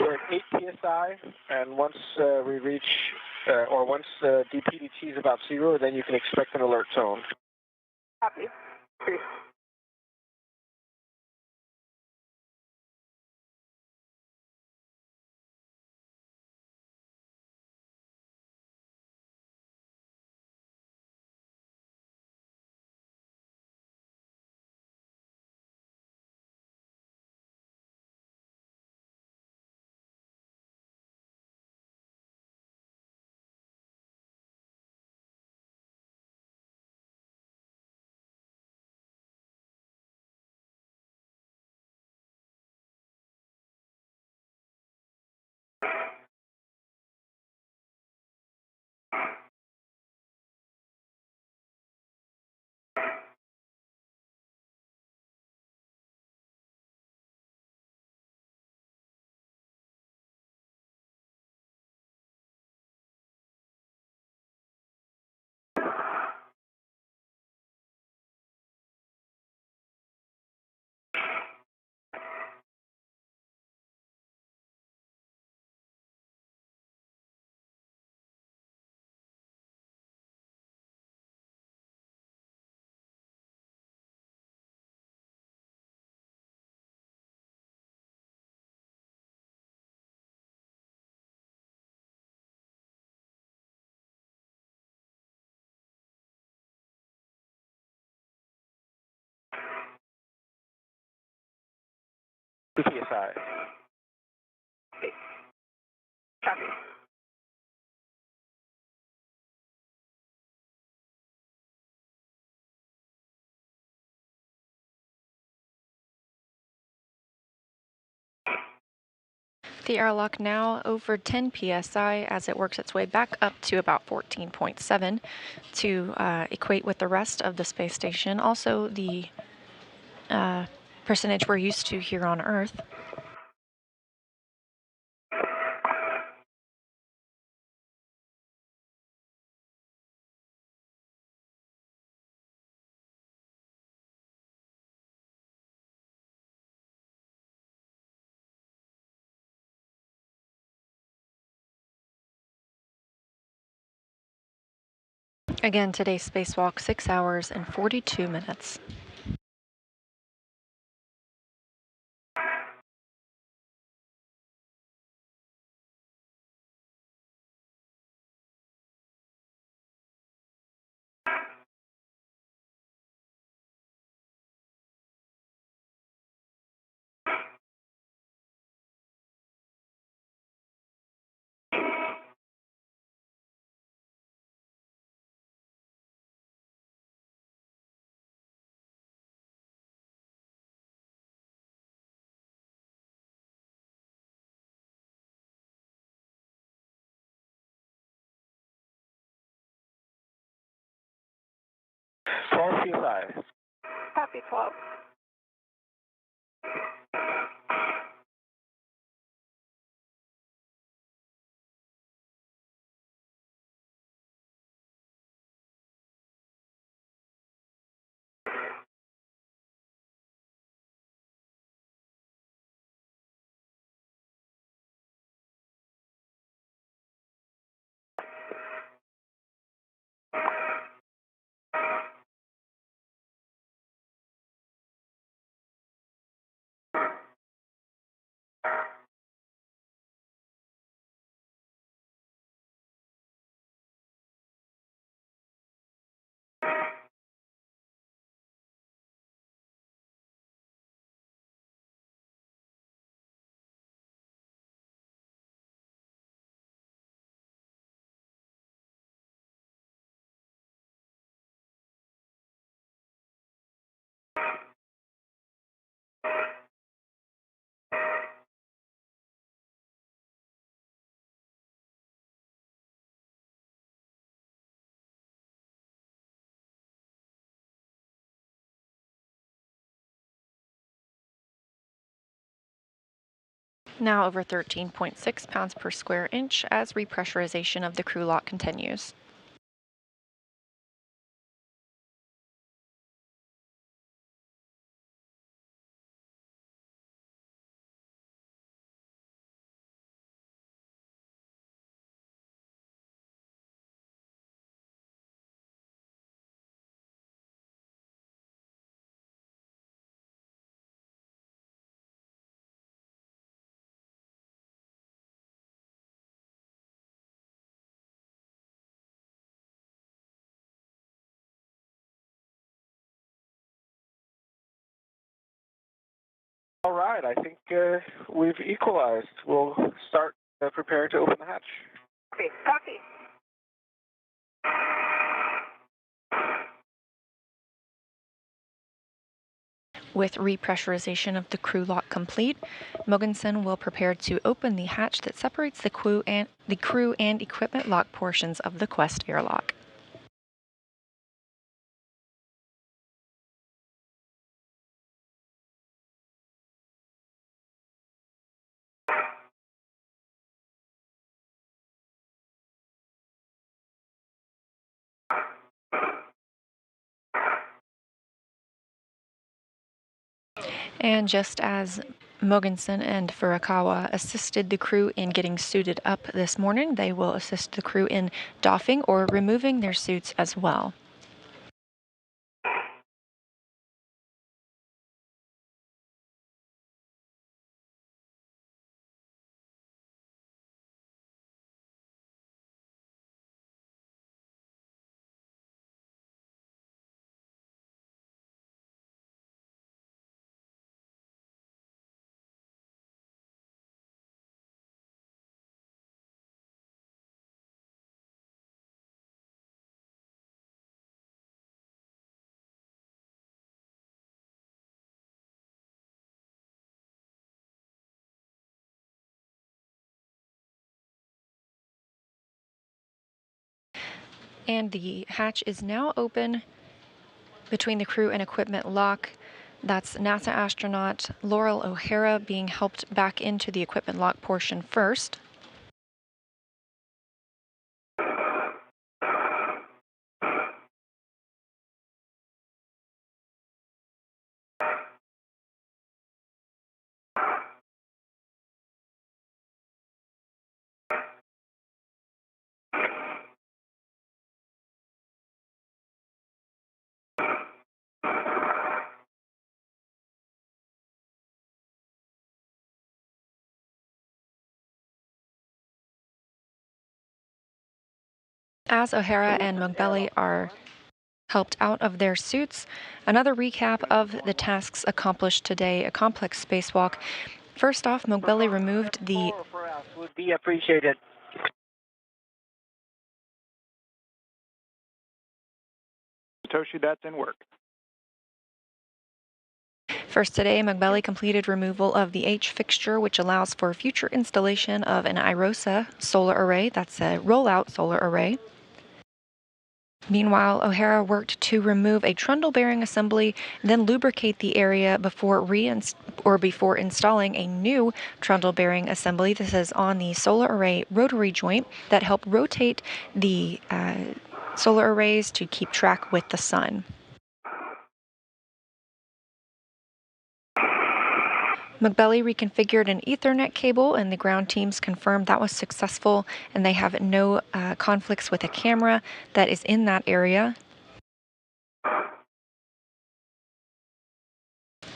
We're at 8 psi, and once we reach, or once DPDT is about 0, then you can expect an alert tone. Copy. 2 PSI. Copy. The airlock now over 10 psi as it works its way back up to about 14.7 to equate with the rest of the space station. Also, the percentage we're used to here on Earth. Again, today's spacewalk, 6 hours and 42 minutes. PSI. Copy 12. Now over 13.6 pounds per square inch as repressurization of the crew lock continues. All right, I think we've equalized. We'll start preparing to open the hatch. Copy. Copy. With repressurization of the crew lock complete, Mogensen will prepare to open the hatch that separates the crew and equipment lock portions of the Quest airlock. And just as Mogensen and Furukawa assisted the crew in getting suited up this morning, they will assist the crew in doffing or removing their suits as well. And the hatch is now open between the crew and equipment lock. That's NASA astronaut Laurel O'Hara being helped back into the equipment lock portion first. As O'Hara and Mogbelli are helped out of their suits, another recap of the tasks accomplished today, a complex spacewalk. First off, Mogbelli removed the... Would be appreciated. Satoshi, that's in work. First today, Mogbelli completed removal of the H fixture, which allows for future installation of an IROSA solar array. That's a rollout solar array. Meanwhile, O'Hara worked to remove a trundle bearing assembly, then lubricate the area before installing a new trundle bearing assembly. This is on the solar array rotary joint that help rotate the solar arrays to keep track with the sun. Mogbelli reconfigured an Ethernet cable, and the ground teams confirmed that was successful, and they have no conflicts with a camera that is in that area.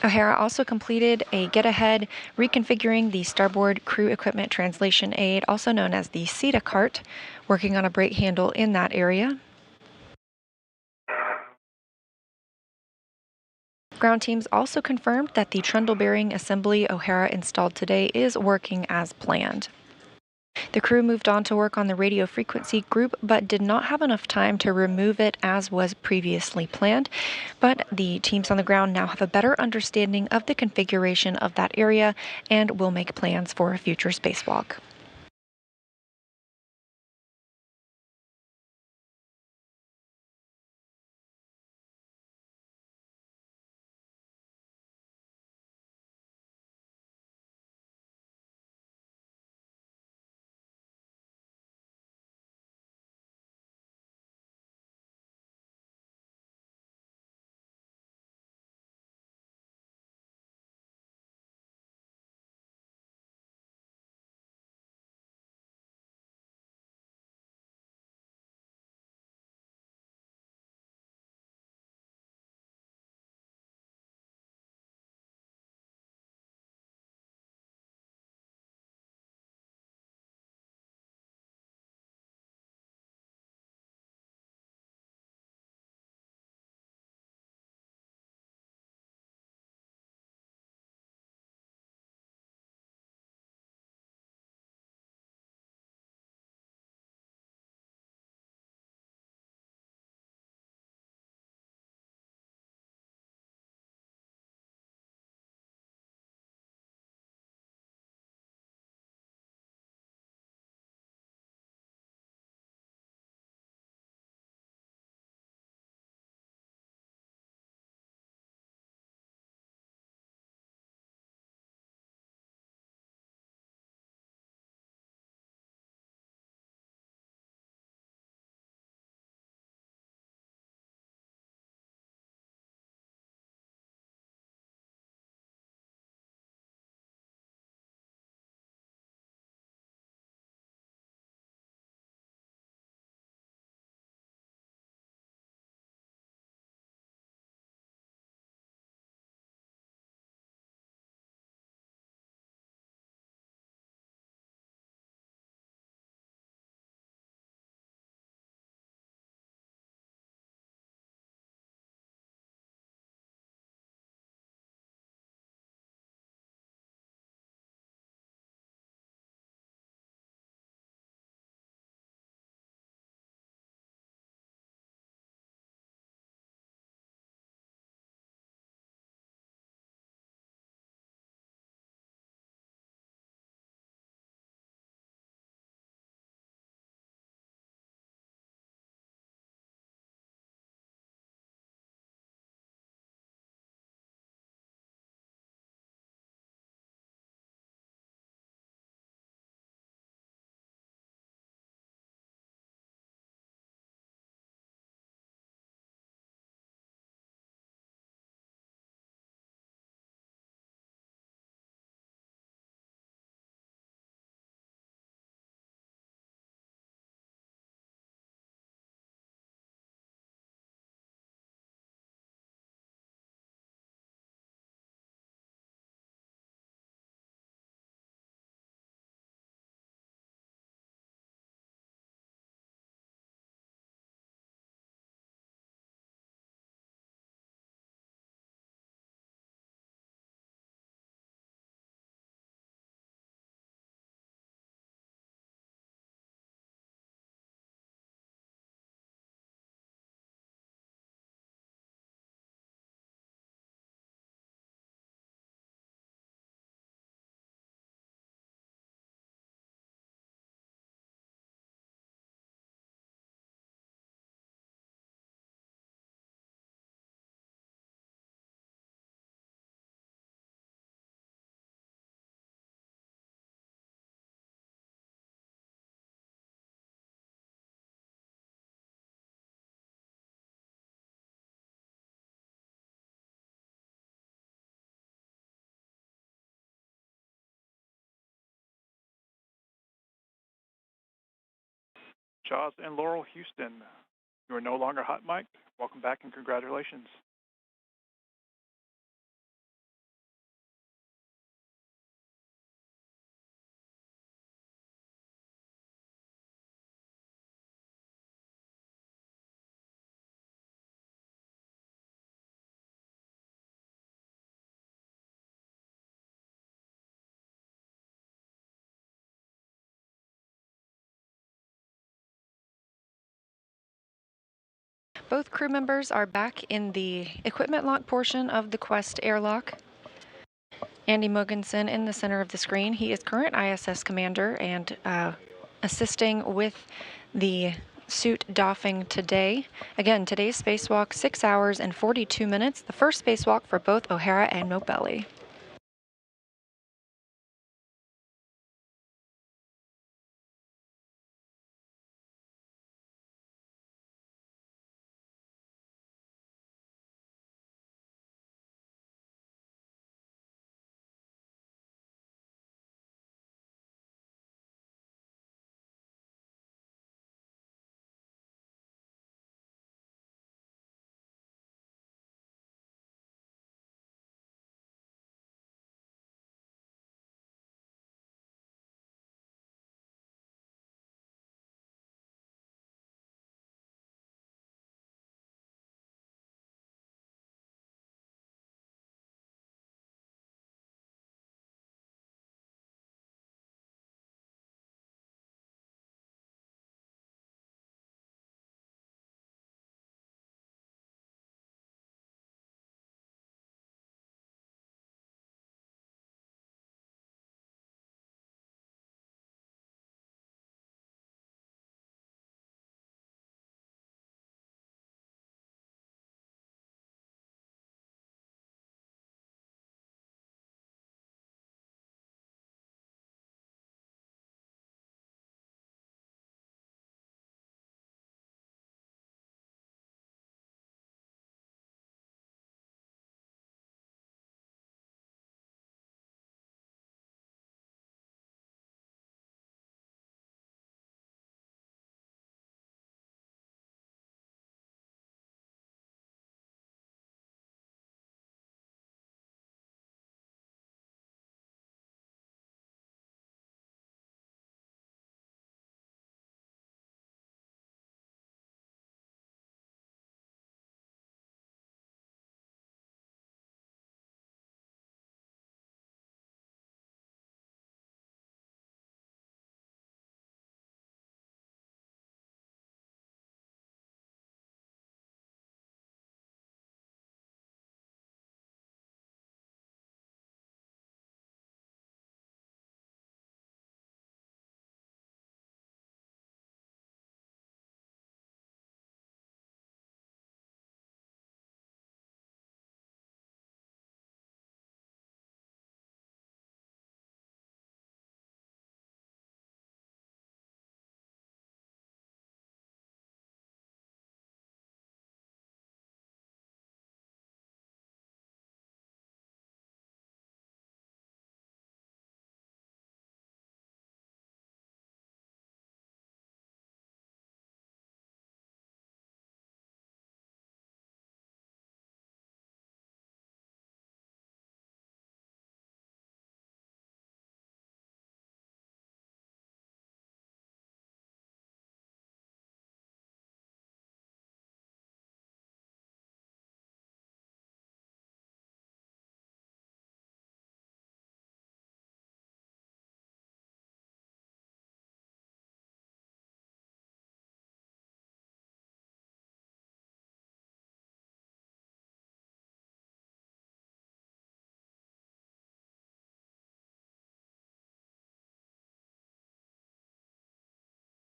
O'Hara also completed a get-ahead reconfiguring the starboard crew equipment translation aid, also known as the SETA cart, working on a brake handle in that area. Ground teams also confirmed that the trundle bearing assembly O'Hara installed today is working as planned. The crew moved on to work on the radio frequency group, but did not have enough time to remove it as was previously planned. But the teams on the ground now have a better understanding of the configuration of that area and will make plans for a future spacewalk. Jaws and Laurel Houston, you are no longer hot mic'd. Welcome back and congratulations. Both crew members are back in the equipment lock portion of the Quest airlock. Andy Mogensen in the center of the screen. He is current ISS commander and assisting with the suit doffing today. Again, today's spacewalk, 6 hours and 42 minutes, the first spacewalk for both O'Hara and Nobeli.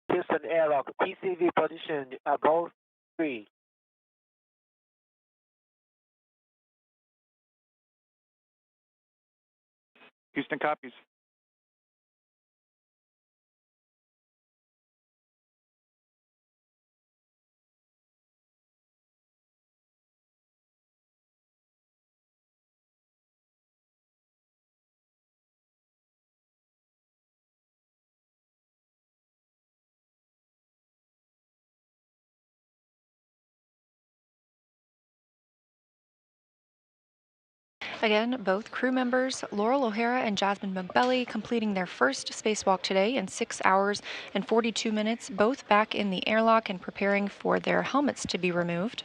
Houston airlock, PCV position above 3. Houston copies. Again, both crew members, Laurel O'Hara and Jasmine McBelly, completing their first spacewalk today in 6 hours and 42 minutes, both back in the airlock and preparing for their helmets to be removed.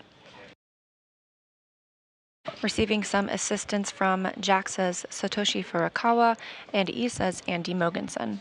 Receiving some assistance from JAXA's Satoshi Furukawa and ESA's Andy Mogensen.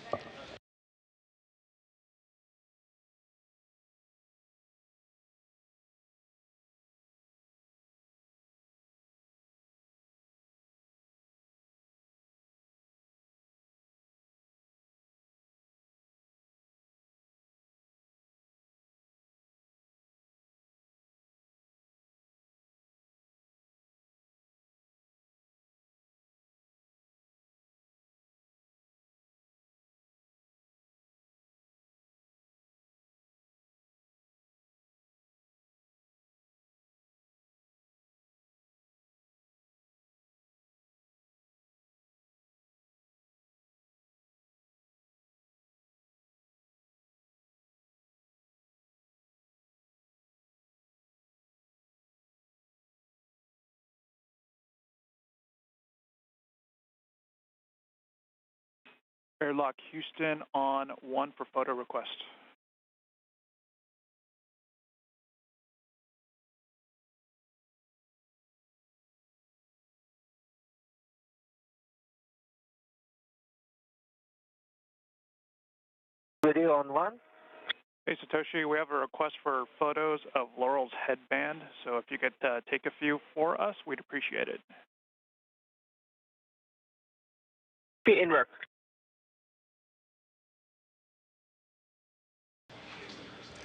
Airlock Houston on 1 for photo request. Video on 1. Hey Satoshi, we have a request for photos of Laurel's headband, so if you could take a few for us, we'd appreciate it. Be in work.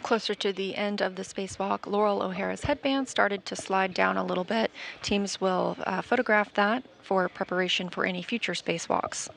Closer to the end of the spacewalk, Laurel O'Hara's headband started to slide down a little bit. Teams will photograph that for preparation for any future spacewalks.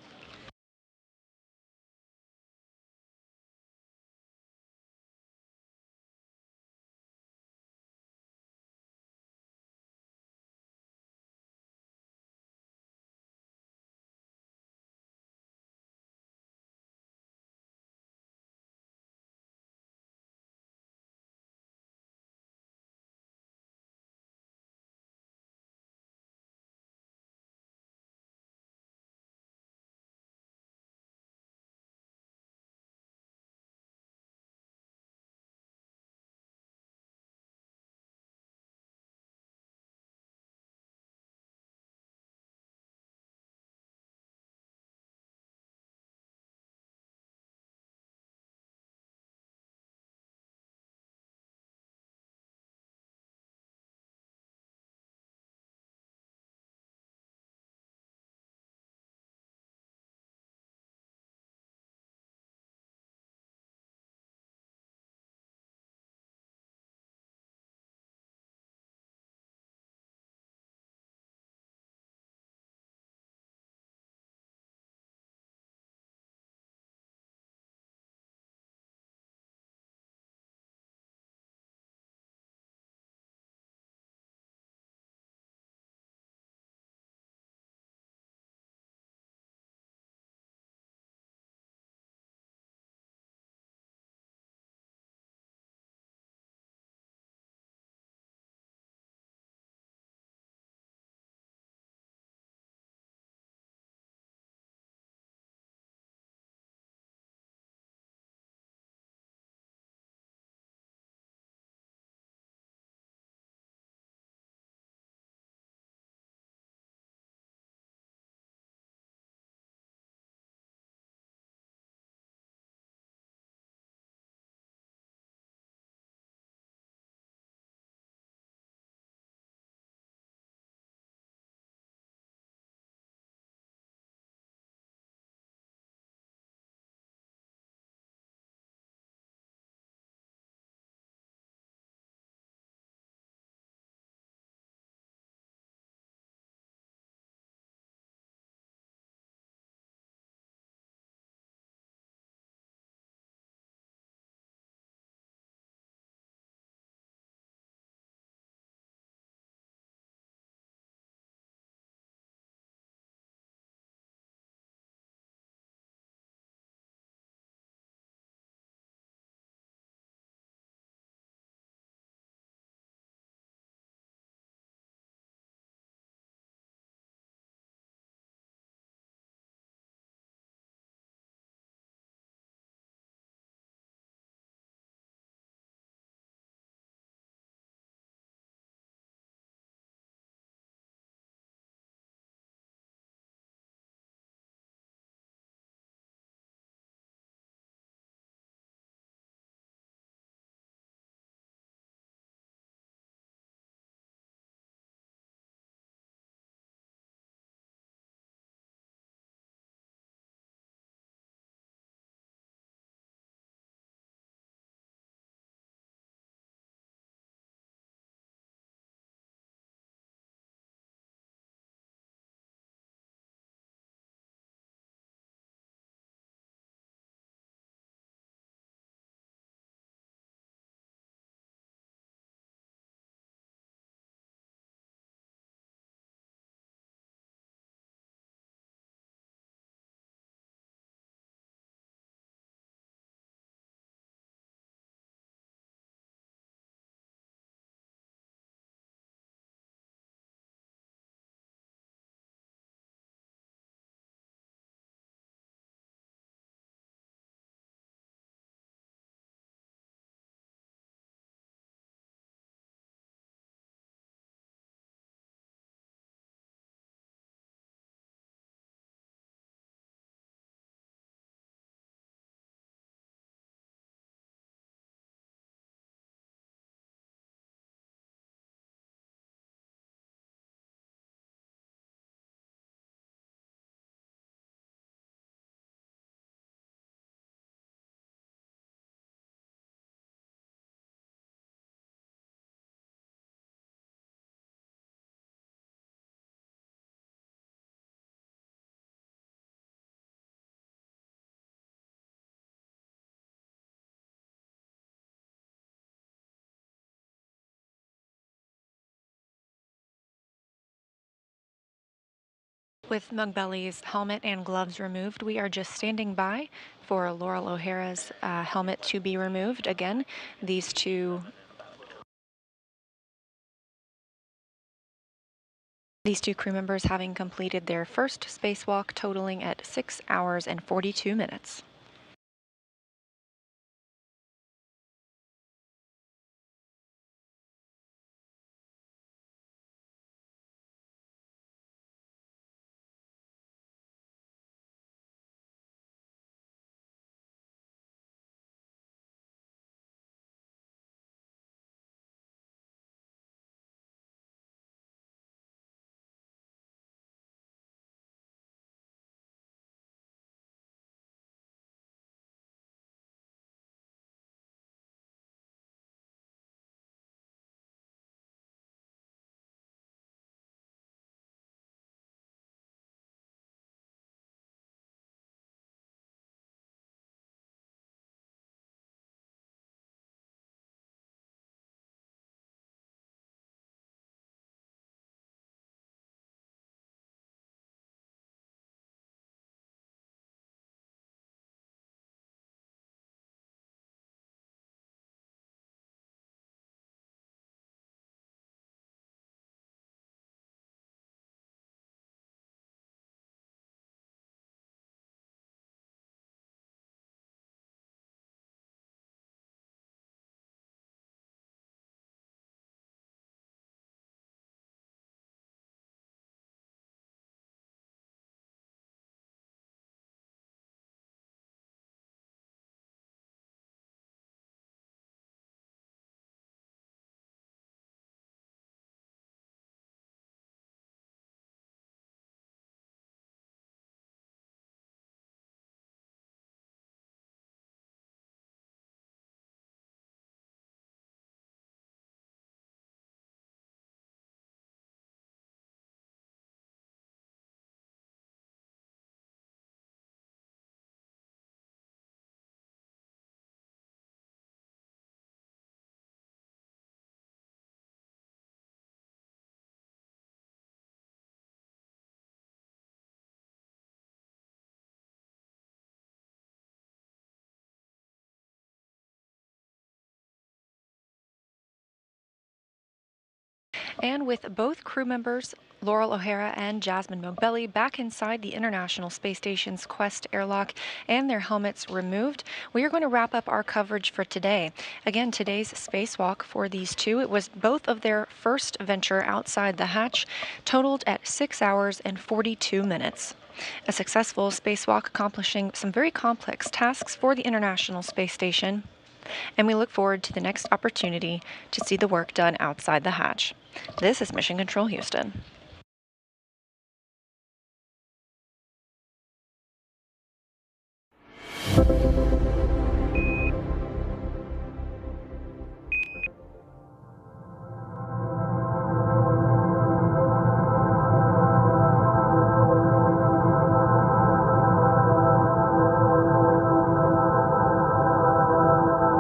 With Mogbelly's helmet and gloves removed, we are just standing by for Laurel O'Hara's helmet to be removed. Again, these two crew members having completed their first spacewalk, totaling at 6 hours and 42 minutes. And with both crew members, Laurel O'Hara and Jasmine Mogbelly, back inside the International Space Station's Quest airlock and their helmets removed, we are going to wrap up our coverage for today. Again, today's spacewalk for these two, it was both of their first venture outside the hatch, totaled at 6 hours and 42 minutes. A successful spacewalk accomplishing some very complex tasks for the International Space Station, and we look forward to the next opportunity to see the work done outside the hatch. This is Mission Control Houston.